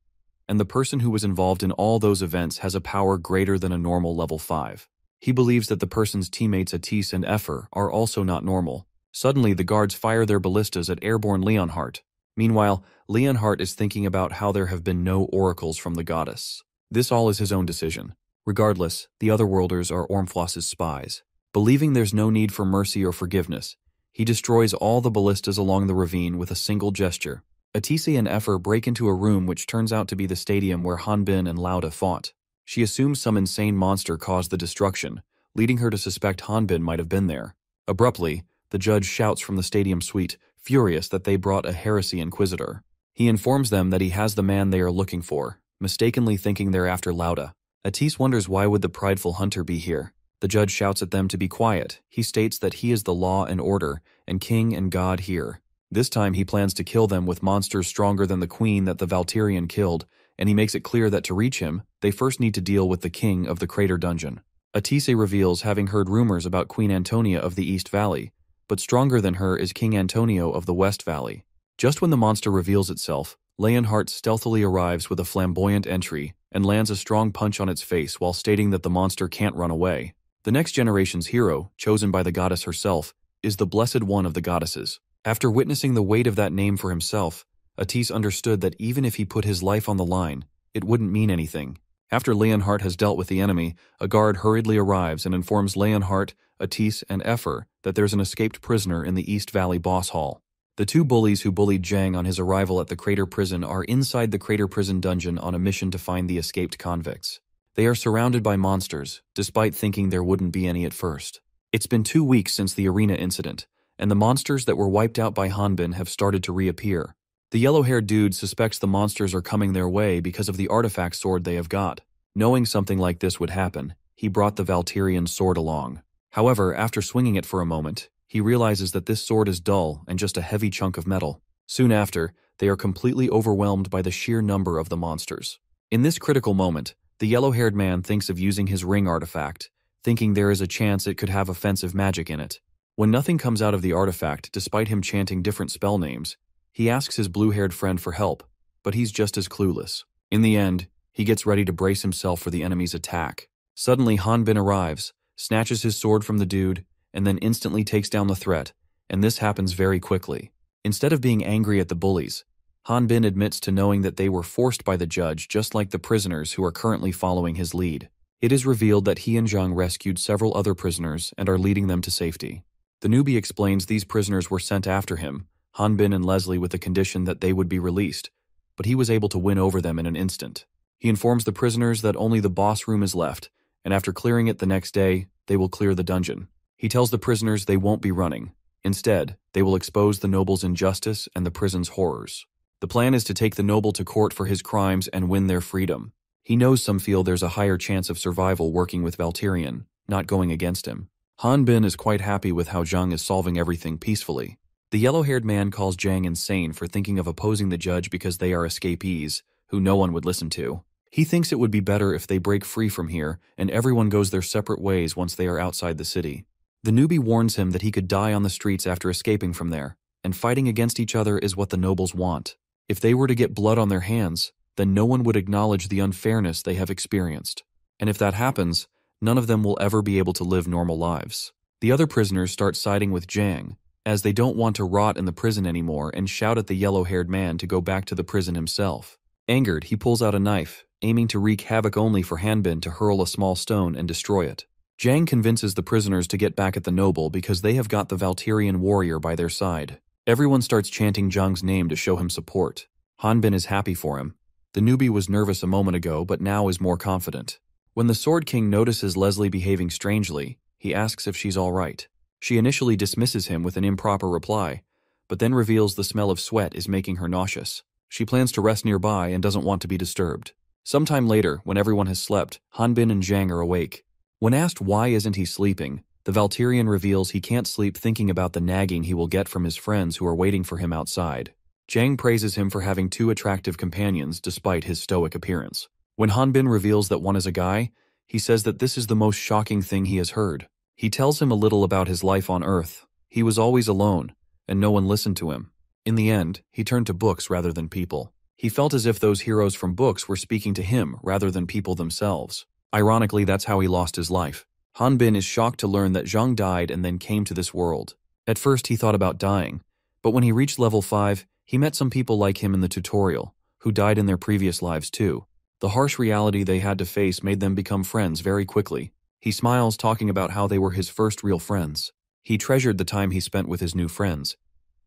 and the person who was involved in all those events has a power greater than a normal level 5. He believes that the person's teammates Atis and Effer are also not normal. Suddenly, the guards fire their ballistas at airborne Leonhardt. Meanwhile, Leonhardt is thinking about how there have been no oracles from the goddess. This all is his own decision. Regardless, the Otherworlders are Ormflus's spies. Believing there's no need for mercy or forgiveness, he destroys all the ballistas along the ravine with a single gesture. Atisi and Effer break into a room which turns out to be the stadium where Hanbin and Lauda fought. She assumes some insane monster caused the destruction, leading her to suspect Hanbin might have been there. Abruptly, the judge shouts from the stadium suite, furious that they brought a heresy inquisitor. He informs them that he has the man they are looking for, mistakenly thinking they're after Lauda. Atis wonders why would the prideful hunter be here. The judge shouts at them to be quiet. He states that he is the law and order, and king and god here. This time he plans to kill them with monsters stronger than the queen that the Valtirian killed, and he makes it clear that to reach him, they first need to deal with the king of the crater dungeon. Atise reveals having heard rumors about Queen Antonia of the East Valley, but stronger than her is King Antonio of the West Valley. Just when the monster reveals itself, Leonhardt stealthily arrives with a flamboyant entry and lands a strong punch on its face while stating that the monster can't run away. The next generation's hero, chosen by the goddess herself, is the Blessed One of the Goddesses. After witnessing the weight of that name for himself, Atis understood that even if he put his life on the line, it wouldn't mean anything. After Leonhardt has dealt with the enemy, a guard hurriedly arrives and informs Leonhardt, Atis, and Effer that there's an escaped prisoner in the East Valley Boss Hall. The two bullies who bullied Jang on his arrival at the Crater Prison are inside the Crater Prison dungeon on a mission to find the escaped convicts. They are surrounded by monsters, despite thinking there wouldn't be any at first. It's been 2 weeks since the arena incident, and the monsters that were wiped out by Hanbin have started to reappear. The yellow-haired dude suspects the monsters are coming their way because of the artifact sword they have got. Knowing something like this would happen, he brought the Valkyrian sword along. However, after swinging it for a moment, he realizes that this sword is dull and just a heavy chunk of metal. Soon after, they are completely overwhelmed by the sheer number of the monsters. In this critical moment, the yellow-haired man thinks of using his ring artifact, thinking there is a chance it could have offensive magic in it. When nothing comes out of the artifact, despite him chanting different spell names, he asks his blue-haired friend for help, but he's just as clueless. In the end, he gets ready to brace himself for the enemy's attack. Suddenly, Hanbin arrives, snatches his sword from the dude, and then instantly takes down the threat, and this happens very quickly. Instead of being angry at the bullies, Hanbin admits to knowing that they were forced by the judge just like the prisoners who are currently following his lead. It is revealed that he and Zhang rescued several other prisoners and are leading them to safety. The newbie explains these prisoners were sent after him, Hanbin and Leslie, with the condition that they would be released, but he was able to win over them in an instant. He informs the prisoners that only the boss room is left, and after clearing it the next day, they will clear the dungeon. He tells the prisoners they won't be running. Instead, they will expose the noble's injustice and the prison's horrors. The plan is to take the noble to court for his crimes and win their freedom. He knows some feel there's a higher chance of survival working with Valkyrian, not going against him. Hanbin is quite happy with how Zhang is solving everything peacefully. The yellow-haired man calls Zhang insane for thinking of opposing the judge because they are escapees, who no one would listen to. He thinks it would be better if they break free from here and everyone goes their separate ways once they are outside the city. The newbie warns him that he could die on the streets after escaping from there, and fighting against each other is what the nobles want. If they were to get blood on their hands, then no one would acknowledge the unfairness they have experienced. And if that happens, none of them will ever be able to live normal lives. The other prisoners start siding with Zhang, as they don't want to rot in the prison anymore and shout at the yellow-haired man to go back to the prison himself. Angered, he pulls out a knife, aiming to wreak havoc only for Hanbin to hurl a small stone and destroy it. Zhang convinces the prisoners to get back at the noble because they have got the Valkyrian warrior by their side. Everyone starts chanting Zhang's name to show him support. Hanbin is happy for him. The newbie was nervous a moment ago but now is more confident. When the Sword King notices Leslie behaving strangely, he asks if she's all right. She initially dismisses him with an improper reply, but then reveals the smell of sweat is making her nauseous. She plans to rest nearby and doesn't want to be disturbed. Sometime later, when everyone has slept, Hanbin and Zhang are awake. When asked why isn't he sleeping, the Valkyrian reveals he can't sleep thinking about the nagging he will get from his friends who are waiting for him outside. Zhang praises him for having 2 attractive companions despite his stoic appearance. When Hanbin reveals that one is a guy, he says that this is the most shocking thing he has heard. He tells him a little about his life on Earth. He was always alone, and no one listened to him. In the end, he turned to books rather than people. He felt as if those heroes from books were speaking to him rather than people themselves. Ironically, that's how he lost his life. Hanbin is shocked to learn that Zhang died and then came to this world. At first, he thought about dying, but when he reached level 5, he met some people like him in the tutorial, who died in their previous lives too. The harsh reality they had to face made them become friends very quickly. He smiles, talking about how they were his first real friends. He treasured the time he spent with his new friends,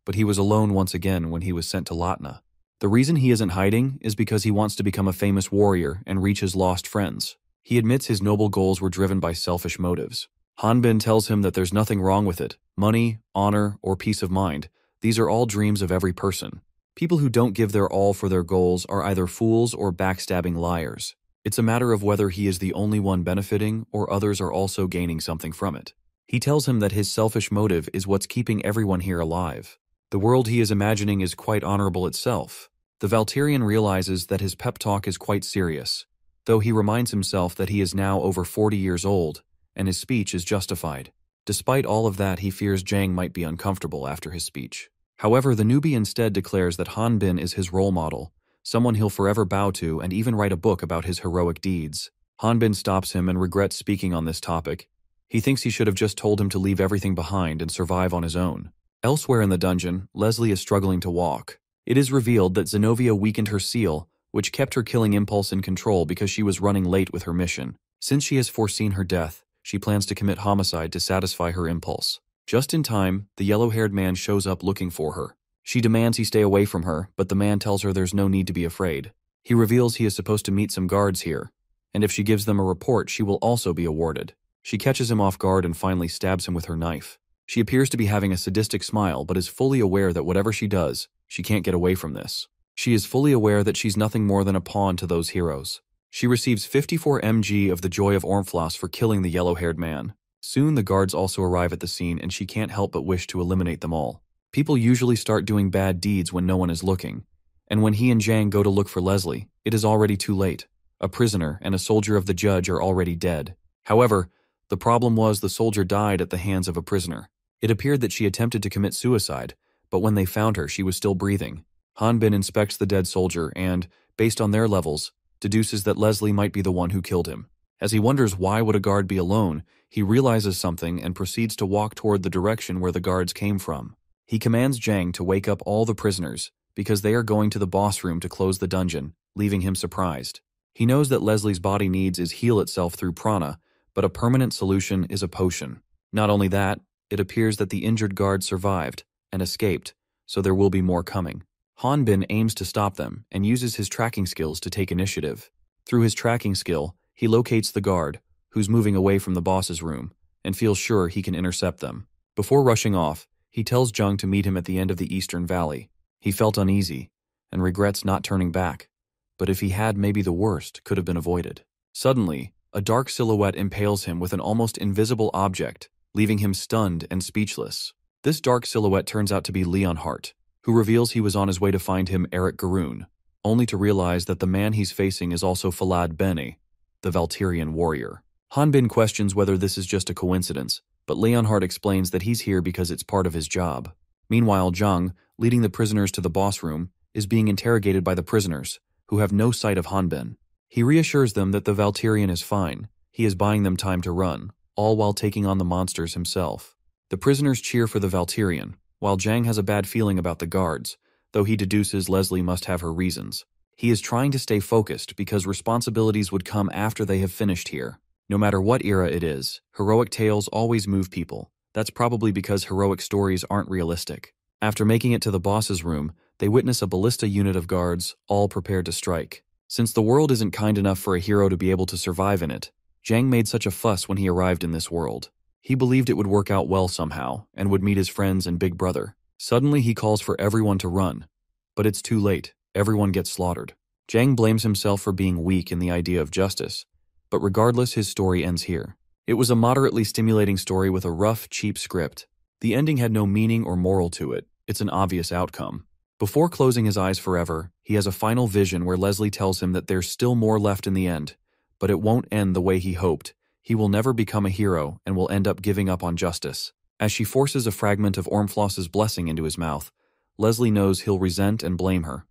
but he was alone once again when he was sent to Latna. The reason he isn't hiding is because he wants to become a famous warrior and reach his lost friends. He admits his noble goals were driven by selfish motives. Hanbin tells him that there's nothing wrong with it. Money, honor, or peace of mind, these are all dreams of every person. People who don't give their all for their goals are either fools or backstabbing liars. It's a matter of whether he is the only one benefiting or others are also gaining something from it. He tells him that his selfish motive is what's keeping everyone here alive. The world he is imagining is quite honorable itself. The Valkyrian realizes that his pep talk is quite serious, though he reminds himself that he is now over 40 years old, and his speech is justified. Despite all of that, he fears Zhang might be uncomfortable after his speech. However, the newbie instead declares that Hanbin is his role model, someone he'll forever bow to and even write a book about his heroic deeds. Hanbin stops him and regrets speaking on this topic. He thinks he should have just told him to leave everything behind and survive on his own. Elsewhere in the dungeon, Leslie is struggling to walk. It is revealed that Zenobia weakened her seal, which kept her killing impulse in control because she was running late with her mission. Since she has foreseen her death, she plans to commit homicide to satisfy her impulse. Just in time, the yellow-haired man shows up looking for her. She demands he stay away from her, but the man tells her there's no need to be afraid. He reveals he is supposed to meet some guards here, and if she gives them a report, she will also be awarded. She catches him off guard and finally stabs him with her knife. She appears to be having a sadistic smile, but is fully aware that whatever she does, she can't get away from this. She is fully aware that she's nothing more than a pawn to those heroes. She receives 54 mg of the Joy of Ormfloss for killing the yellow-haired man. Soon the guards also arrive at the scene and she can't help but wish to eliminate them all. People usually start doing bad deeds when no one is looking, and when he and Jang go to look for Leslie, it is already too late. A prisoner and a soldier of the judge are already dead. However, the problem was the soldier died at the hands of a prisoner. It appeared that she attempted to commit suicide, but when they found her, she was still breathing. Hanbin inspects the dead soldier and, based on their levels, deduces that Leslie might be the one who killed him. As he wonders why would a guard be alone, he realizes something and proceeds to walk toward the direction where the guards came from. He commands Jang to wake up all the prisoners, because they are going to the boss room to close the dungeon, leaving him surprised. He knows that Leslie's body needs is heal itself through prana, but a permanent solution is a potion. Not only that, it appears that the injured guard survived and escaped, so there will be more coming. Hanbin aims to stop them and uses his tracking skills to take initiative. Through his tracking skill, he locates the guard, who's moving away from the boss's room, and feels sure he can intercept them. Before rushing off, he tells Jung to meet him at the end of the Eastern Valley. He felt uneasy and regrets not turning back, but if he had, maybe the worst could have been avoided. Suddenly, a dark silhouette impales him with an almost invisible object, leaving him stunned and speechless. This dark silhouette turns out to be Leonhardt, who reveals he was on his way to find him Eric Garoon, only to realize that the man he's facing is also Falad Bene, the Valtyrian warrior. Hanbin questions whether this is just a coincidence, but Leonhardt explains that he's here because it's part of his job. Meanwhile, Jung, leading the prisoners to the boss room, is being interrogated by the prisoners, who have no sight of Hanbin. He reassures them that the Valtyrian is fine. He is buying them time to run, all while taking on the monsters himself. The prisoners cheer for the Valtyrian, while Jang has a bad feeling about the guards, though he deduces Leslie must have her reasons. He is trying to stay focused because responsibilities would come after they have finished here. No matter what era it is, heroic tales always move people. That's probably because heroic stories aren't realistic. After making it to the boss's room, they witness a ballista unit of guards, all prepared to strike. Since the world isn't kind enough for a hero to be able to survive in it, Jang made such a fuss when he arrived in this world. He believed it would work out well somehow, and would meet his friends and big brother. Suddenly he calls for everyone to run. But it's too late. Everyone gets slaughtered. Jang blames himself for being weak in the idea of justice, but regardless, his story ends here. It was a moderately stimulating story with a rough, cheap script. The ending had no meaning or moral to it. It's an obvious outcome. Before closing his eyes forever, he has a final vision where Leslie tells him that there's still more left in the end, but it won't end the way he hoped. He will never become a hero and will end up giving up on justice. As she forces a fragment of Ormfloss's blessing into his mouth, Leslie knows he'll resent and blame her.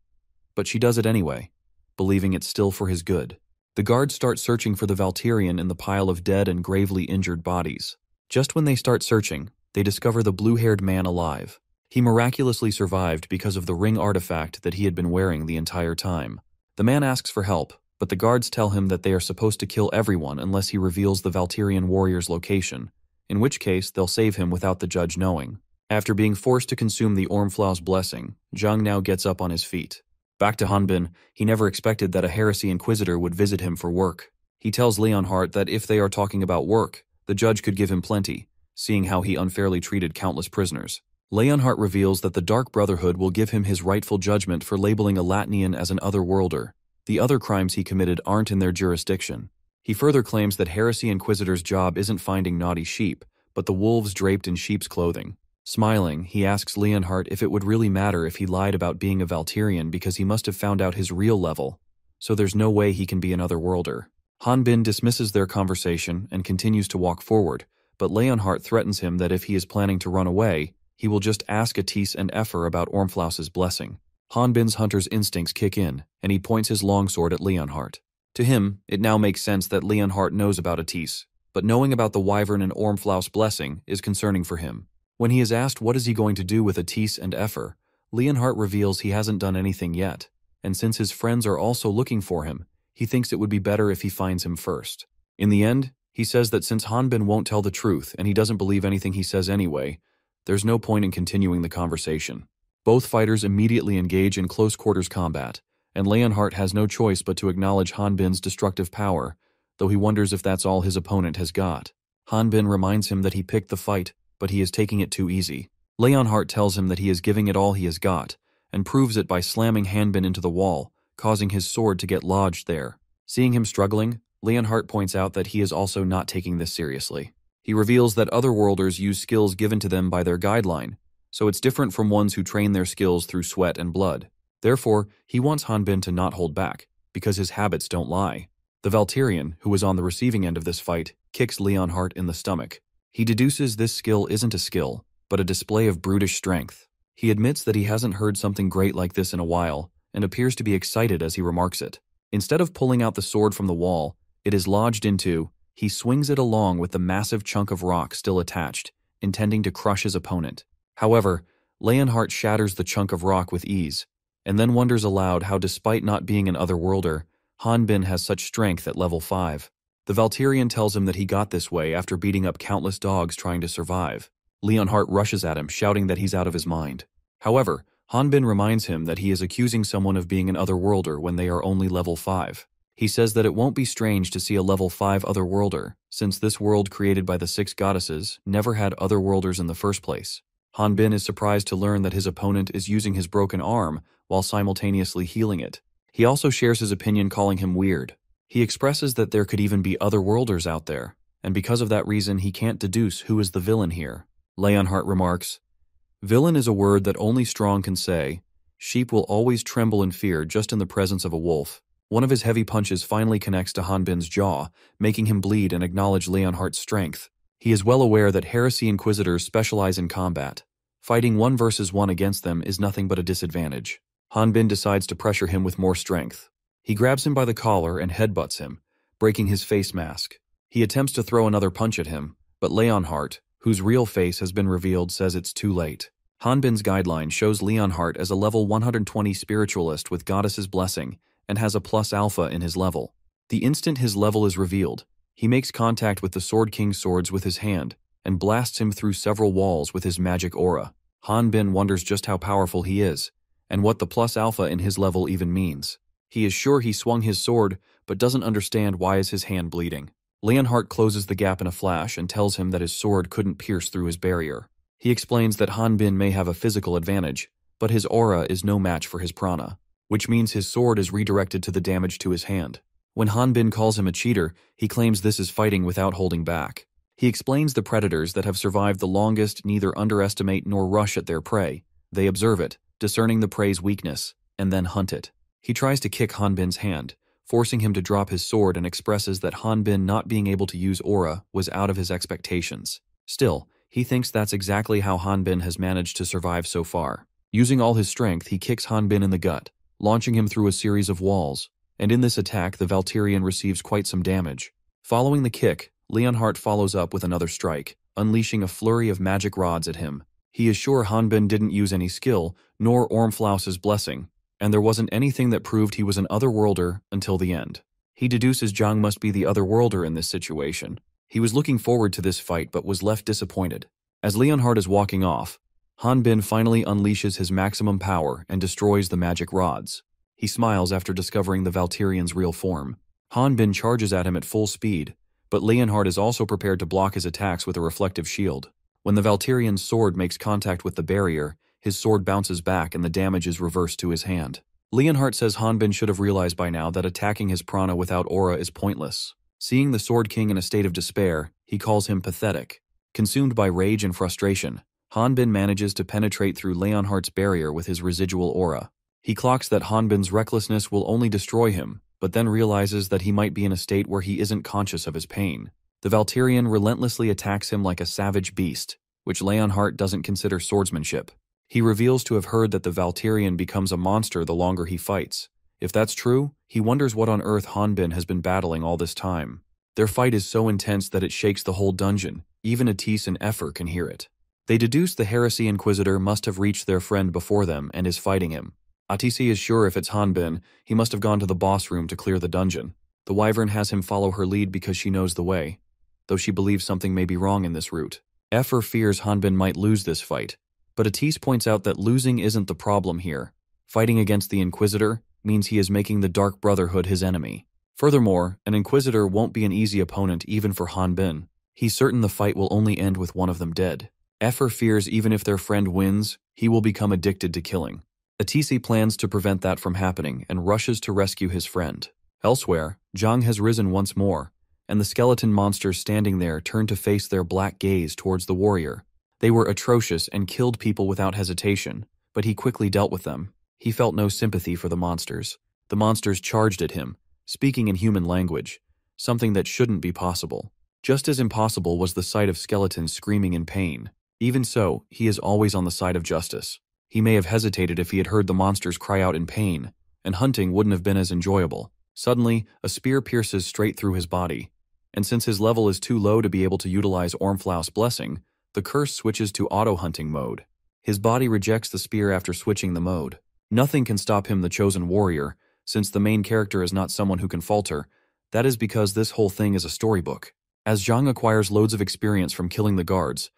But she does it anyway, believing it's still for his good. The guards start searching for the Valtyrian in the pile of dead and gravely injured bodies. Just when they start searching, they discover the blue-haired man alive. He miraculously survived because of the ring artifact that he had been wearing the entire time. The man asks for help, but the guards tell him that they are supposed to kill everyone unless he reveals the Valtyrian warrior's location, in which case they'll save him without the judge knowing. After being forced to consume the Ormfloss blessing, Jung now gets up on his feet. Back to Hanbin, he never expected that a heresy inquisitor would visit him for work. He tells Leonhardt that if they are talking about work, the judge could give him plenty, seeing how he unfairly treated countless prisoners. Leonhardt reveals that the Dark Brotherhood will give him his rightful judgment for labeling a Latnian as an otherworlder. The other crimes he committed aren't in their jurisdiction. He further claims that Heresy Inquisitor's job isn't finding naughty sheep, but the wolves draped in sheep's clothing. Smiling, he asks Leonhardt if it would really matter if he lied about being a Valtyrian because he must have found out his real level, so there's no way he can be an otherworlder. Hanbin dismisses their conversation and continues to walk forward, but Leonhardt threatens him that if he is planning to run away, he will just ask Atis and Epher about Ormfloss's blessing. Hanbin's hunter's instincts kick in, and he points his longsword at Leonhardt. To him, it now makes sense that Leonhardt knows about Atis, but knowing about the Wyvern and Ormfloss blessing is concerning for him. When he is asked what is he going to do with Atis and Epher, Leonhardt reveals he hasn't done anything yet, and since his friends are also looking for him, he thinks it would be better if he finds him first. In the end, he says that since Hanbin won't tell the truth and he doesn't believe anything he says anyway, there's no point in continuing the conversation. Both fighters immediately engage in close-quarters combat, and Leonhardt has no choice but to acknowledge Hanbin's destructive power, though he wonders if that's all his opponent has got. Hanbin reminds him that he picked the fight, but he is taking it too easy. Leonhardt tells him that he is giving it all he has got, and proves it by slamming Hanbin into the wall, causing his sword to get lodged there. Seeing him struggling, Leonhardt points out that he is also not taking this seriously. He reveals that otherworlders use skills given to them by their guideline, so it's different from ones who train their skills through sweat and blood. Therefore, he wants Hanbin to not hold back, because his habits don't lie. The Valkyrian, who was on the receiving end of this fight, kicks Leonhardt in the stomach. He deduces this skill isn't a skill, but a display of brutish strength. He admits that he hasn't heard something great like this in a while, and appears to be excited as he remarks it. Instead of pulling out the sword from the wall, it is lodged into, he swings it along with the massive chunk of rock still attached, intending to crush his opponent. However, Leonhardt shatters the chunk of rock with ease, and then wonders aloud how despite not being an otherworlder, Hanbin has such strength at level 5. The Valkyrian tells him that he got this way after beating up countless dogs trying to survive. Leonhardt rushes at him, shouting that he's out of his mind. However, Hanbin reminds him that he is accusing someone of being an otherworlder when they are only level 5. He says that it won't be strange to see a level 5 otherworlder, since this world created by the 6 goddesses never had otherworlders in the first place. Hanbin is surprised to learn that his opponent is using his broken arm while simultaneously healing it. He also shares his opinion, calling him weird. He expresses that there could even be otherworlders out there, and because of that reason he can't deduce who is the villain here. Leonhardt remarks, "Villain is a word that only strong can say. Sheep will always tremble in fear just in the presence of a wolf." One of his heavy punches finally connects to Hanbin's jaw, making him bleed and acknowledge Leonhardt's strength. He is well aware that heresy inquisitors specialize in combat. Fighting 1 versus 1 against them is nothing but a disadvantage. Hanbin decides to pressure him with more strength. He grabs him by the collar and headbutts him, breaking his face mask. He attempts to throw another punch at him, but Leonhardt, whose real face has been revealed, says it's too late. Hanbin's guideline shows Leonhardt as a level 120 spiritualist with Goddess's blessing and has a plus alpha in his level. The instant his level is revealed, he makes contact with the Sword King's swords with his hand and blasts him through several walls with his magic aura. Hanbin wonders just how powerful he is, and what the plus alpha in his level even means. He is sure he swung his sword, but doesn't understand why is his hand bleeding. Leonhardt closes the gap in a flash and tells him that his sword couldn't pierce through his barrier. He explains that Hanbin may have a physical advantage, but his aura is no match for his prana, which means his sword is redirected to the damage to his hand. When Hanbin calls him a cheater, he claims this is fighting without holding back. He explains the predators that have survived the longest neither underestimate nor rush at their prey. They observe it, discerning the prey's weakness, and then hunt it. He tries to kick Hanbin's hand, forcing him to drop his sword, and expresses that Hanbin not being able to use aura was out of his expectations. Still, he thinks that's exactly how Hanbin has managed to survive so far. Using all his strength, he kicks Hanbin in the gut, launching him through a series of walls, and in this attack the Valkyrian receives quite some damage. Following the kick, Leonhardt follows up with another strike, unleashing a flurry of magic rods at him. He is sure Hanbin didn't use any skill, nor Ormflaus's blessing, and there wasn't anything that proved he was an otherworlder until the end. He deduces Zhang must be the otherworlder in this situation. He was looking forward to this fight but was left disappointed. As Leonhardt is walking off, Hanbin finally unleashes his maximum power and destroys the magic rods. He smiles after discovering the Valkyrian's real form. Hanbin charges at him at full speed, but Leonhardt is also prepared to block his attacks with a reflective shield. When the Valkyrian's sword makes contact with the barrier, his sword bounces back and the damage is reversed to his hand. Leonhardt says Hanbin should have realized by now that attacking his prana without aura is pointless. Seeing the Sword King in a state of despair, he calls him pathetic. Consumed by rage and frustration, Hanbin manages to penetrate through Leonhardt's barrier with his residual aura. He clocks that Hanbin's recklessness will only destroy him, but then realizes that he might be in a state where he isn't conscious of his pain. The Valkyrian relentlessly attacks him like a savage beast, which Leonhardt doesn't consider swordsmanship. He reveals to have heard that the Valkyrian becomes a monster the longer he fights. If that's true, he wonders what on earth Hanbin has been battling all this time. Their fight is so intense that it shakes the whole dungeon. Even Atis and Epher can hear it. They deduce the Heresy Inquisitor must have reached their friend before them and is fighting him. Atisi is sure if it's Hanbin, he must have gone to the boss room to clear the dungeon. The Wyvern has him follow her lead because she knows the way, though she believes something may be wrong in this route. Epher fears Hanbin might lose this fight, But Atis points out that losing isn't the problem here. Fighting against the Inquisitor means he is making the Dark Brotherhood his enemy. Furthermore, an Inquisitor won't be an easy opponent even for Hanbin. He's certain the fight will only end with one of them dead. Efer fears even if their friend wins, he will become addicted to killing. Atisi plans to prevent that from happening and rushes to rescue his friend. Elsewhere, Zhang has risen once more, and the skeleton monsters standing there turn to face their black gaze towards the warrior. They were atrocious and killed people without hesitation, but he quickly dealt with them. He felt no sympathy for the monsters. The monsters charged at him, speaking in human language, something that shouldn't be possible. Just as impossible was the sight of skeletons screaming in pain. Even so, he is always on the side of justice. He may have hesitated if he had heard the monsters cry out in pain, and hunting wouldn't have been as enjoyable. Suddenly, a spear pierces straight through his body, and since his level is too low to be able to utilize Ormflaus' blessing, the curse switches to auto-hunting mode. His body rejects the spear after switching the mode. Nothing can stop him, the chosen warrior, since the main character is not someone who can falter. That is because this whole thing is a storybook. As Zhang acquires loads of experience from killing the guards,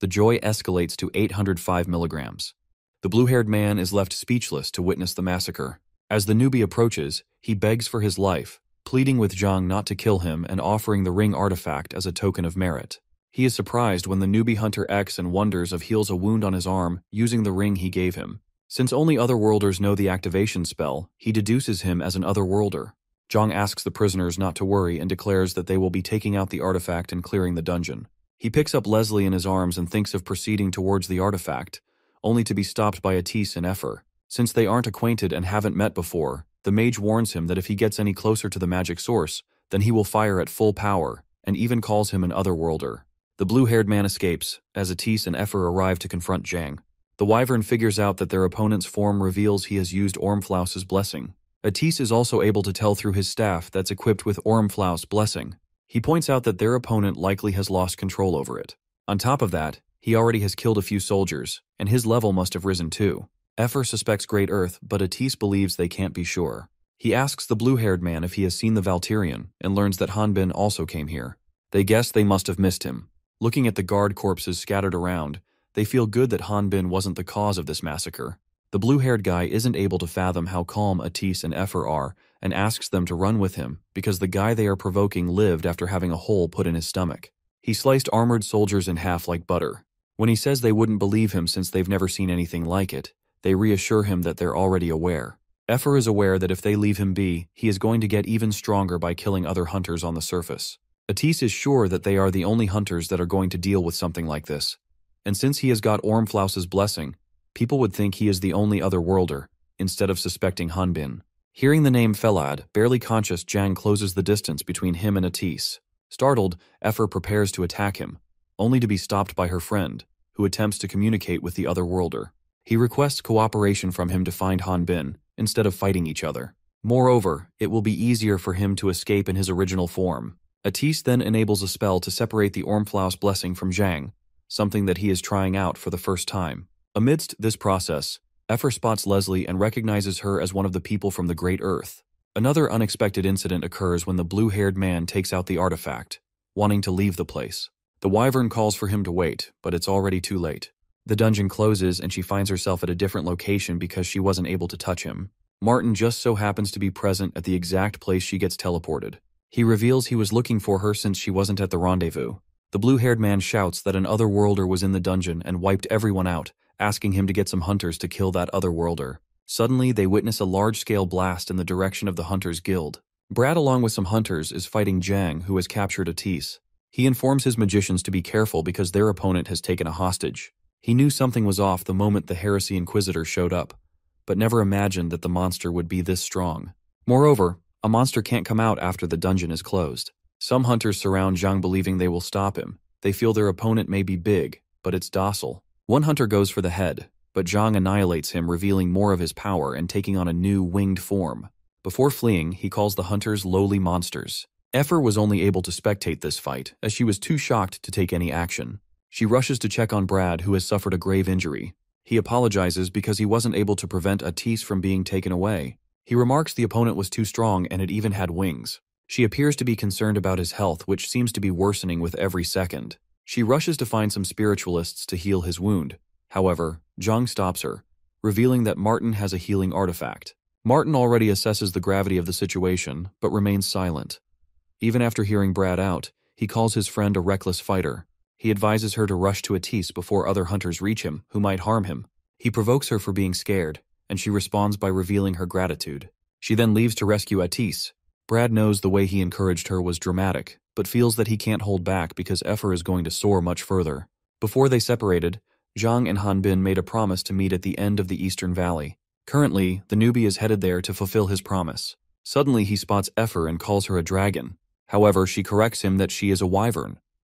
the joy escalates to 805 milligrams. The blue-haired man is left speechless to witness the massacre. As the newbie approaches, he begs for his life, pleading with Zhang not to kill him and offering the ring artifact as a token of merit. He is surprised when the newbie hunter X and wonders if heals a wound on his arm using the ring he gave him. Since only Otherworlders know the activation spell, he deduces him as an Otherworlder. Zhang asks the prisoners not to worry and declares that they will be taking out the artifact and clearing the dungeon. He picks up Leslie in his arms and thinks of proceeding towards the artifact, only to be stopped by Atis and Efer. Since they aren't acquainted and haven't met before, the mage warns him that if he gets any closer to the magic source, then he will fire at full power, and even calls him an Otherworlder. The blue-haired man escapes, as Atis and Efer arrive to confront Zhang. The wyvern figures out that their opponent's form reveals he has used Ormflaus' blessing. Atis is also able to tell through his staff that's equipped with Ormflaus' blessing. He points out that their opponent likely has lost control over it. On top of that, he already has killed a few soldiers, and his level must have risen too. Efer suspects Great Earth, but Atis believes they can't be sure. He asks the blue-haired man if he has seen the Valtirian, and learns that Hanbin also came here. They guess they must have missed him. Looking at the guard corpses scattered around, they feel good that Hanbin wasn't the cause of this massacre. The blue-haired guy isn't able to fathom how calm Atis and Efer are, and asks them to run with him, because the guy they are provoking lived after having a hole put in his stomach. He sliced armored soldiers in half like butter. When he says they wouldn't believe him since they've never seen anything like it, they reassure him that they're already aware. Efer is aware that if they leave him be, he is going to get even stronger by killing other hunters on the surface. Atis is sure that they are the only hunters that are going to deal with something like this. And since he has got Ormflaus' blessing, people would think he is the only Otherworlder, instead of suspecting Hanbin. Hearing the name Felad, barely conscious Zhang closes the distance between him and Atis. Startled, Efer prepares to attack him, only to be stopped by her friend, who attempts to communicate with the Otherworlder. He requests cooperation from him to find Hanbin, instead of fighting each other. Moreover, it will be easier for him to escape in his original form. Atis then enables a spell to separate the Ormflaus blessing from Zhang, something that he is trying out for the first time. Amidst this process, Efer spots Leslie and recognizes her as one of the people from the Great Earth. Another unexpected incident occurs when the blue-haired man takes out the artifact, wanting to leave the place. The wyvern calls for him to wait, but it's already too late. The dungeon closes and she finds herself at a different location because she wasn't able to touch him. Martin just so happens to be present at the exact place she gets teleported. He reveals he was looking for her since she wasn't at the rendezvous. The blue-haired man shouts that an Otherworlder was in the dungeon and wiped everyone out, asking him to get some hunters to kill that Otherworlder. Suddenly, they witness a large-scale blast in the direction of the Hunters Guild. Brad, along with some hunters, is fighting Zhang, who has captured Atis. He informs his magicians to be careful because their opponent has taken a hostage. He knew something was off the moment the Heresy Inquisitor showed up, but never imagined that the monster would be this strong. Moreover, a monster can't come out after the dungeon is closed. Some hunters surround Zhang believing they will stop him. They feel their opponent may be big, but it's docile. One hunter goes for the head, but Zhang annihilates him, revealing more of his power and taking on a new winged form. Before fleeing, he calls the hunters lowly monsters. Efer was only able to spectate this fight, as she was too shocked to take any action. She rushes to check on Brad, who has suffered a grave injury. He apologizes because he wasn't able to prevent Atis from being taken away. He remarks the opponent was too strong and it even had wings. She appears to be concerned about his health, which seems to be worsening with every second. She rushes to find some spiritualists to heal his wound. However, Zhang stops her, revealing that Martin has a healing artifact. Martin already assesses the gravity of the situation, but remains silent. Even after hearing Brad out, he calls his friend a reckless fighter. He advises her to rush to Atis before other hunters reach him, who might harm him. He provokes her for being scared, and she responds by revealing her gratitude. She then leaves to rescue Atis. Brad knows the way he encouraged her was dramatic, but feels that he can't hold back because Effer is going to soar much further. Before they separated, Zhang and Hanbin made a promise to meet at the end of the Eastern Valley. Currently, the newbie is headed there to fulfill his promise. Suddenly he spots Effer and calls her a dragon. However, she corrects him that she is a wyvern.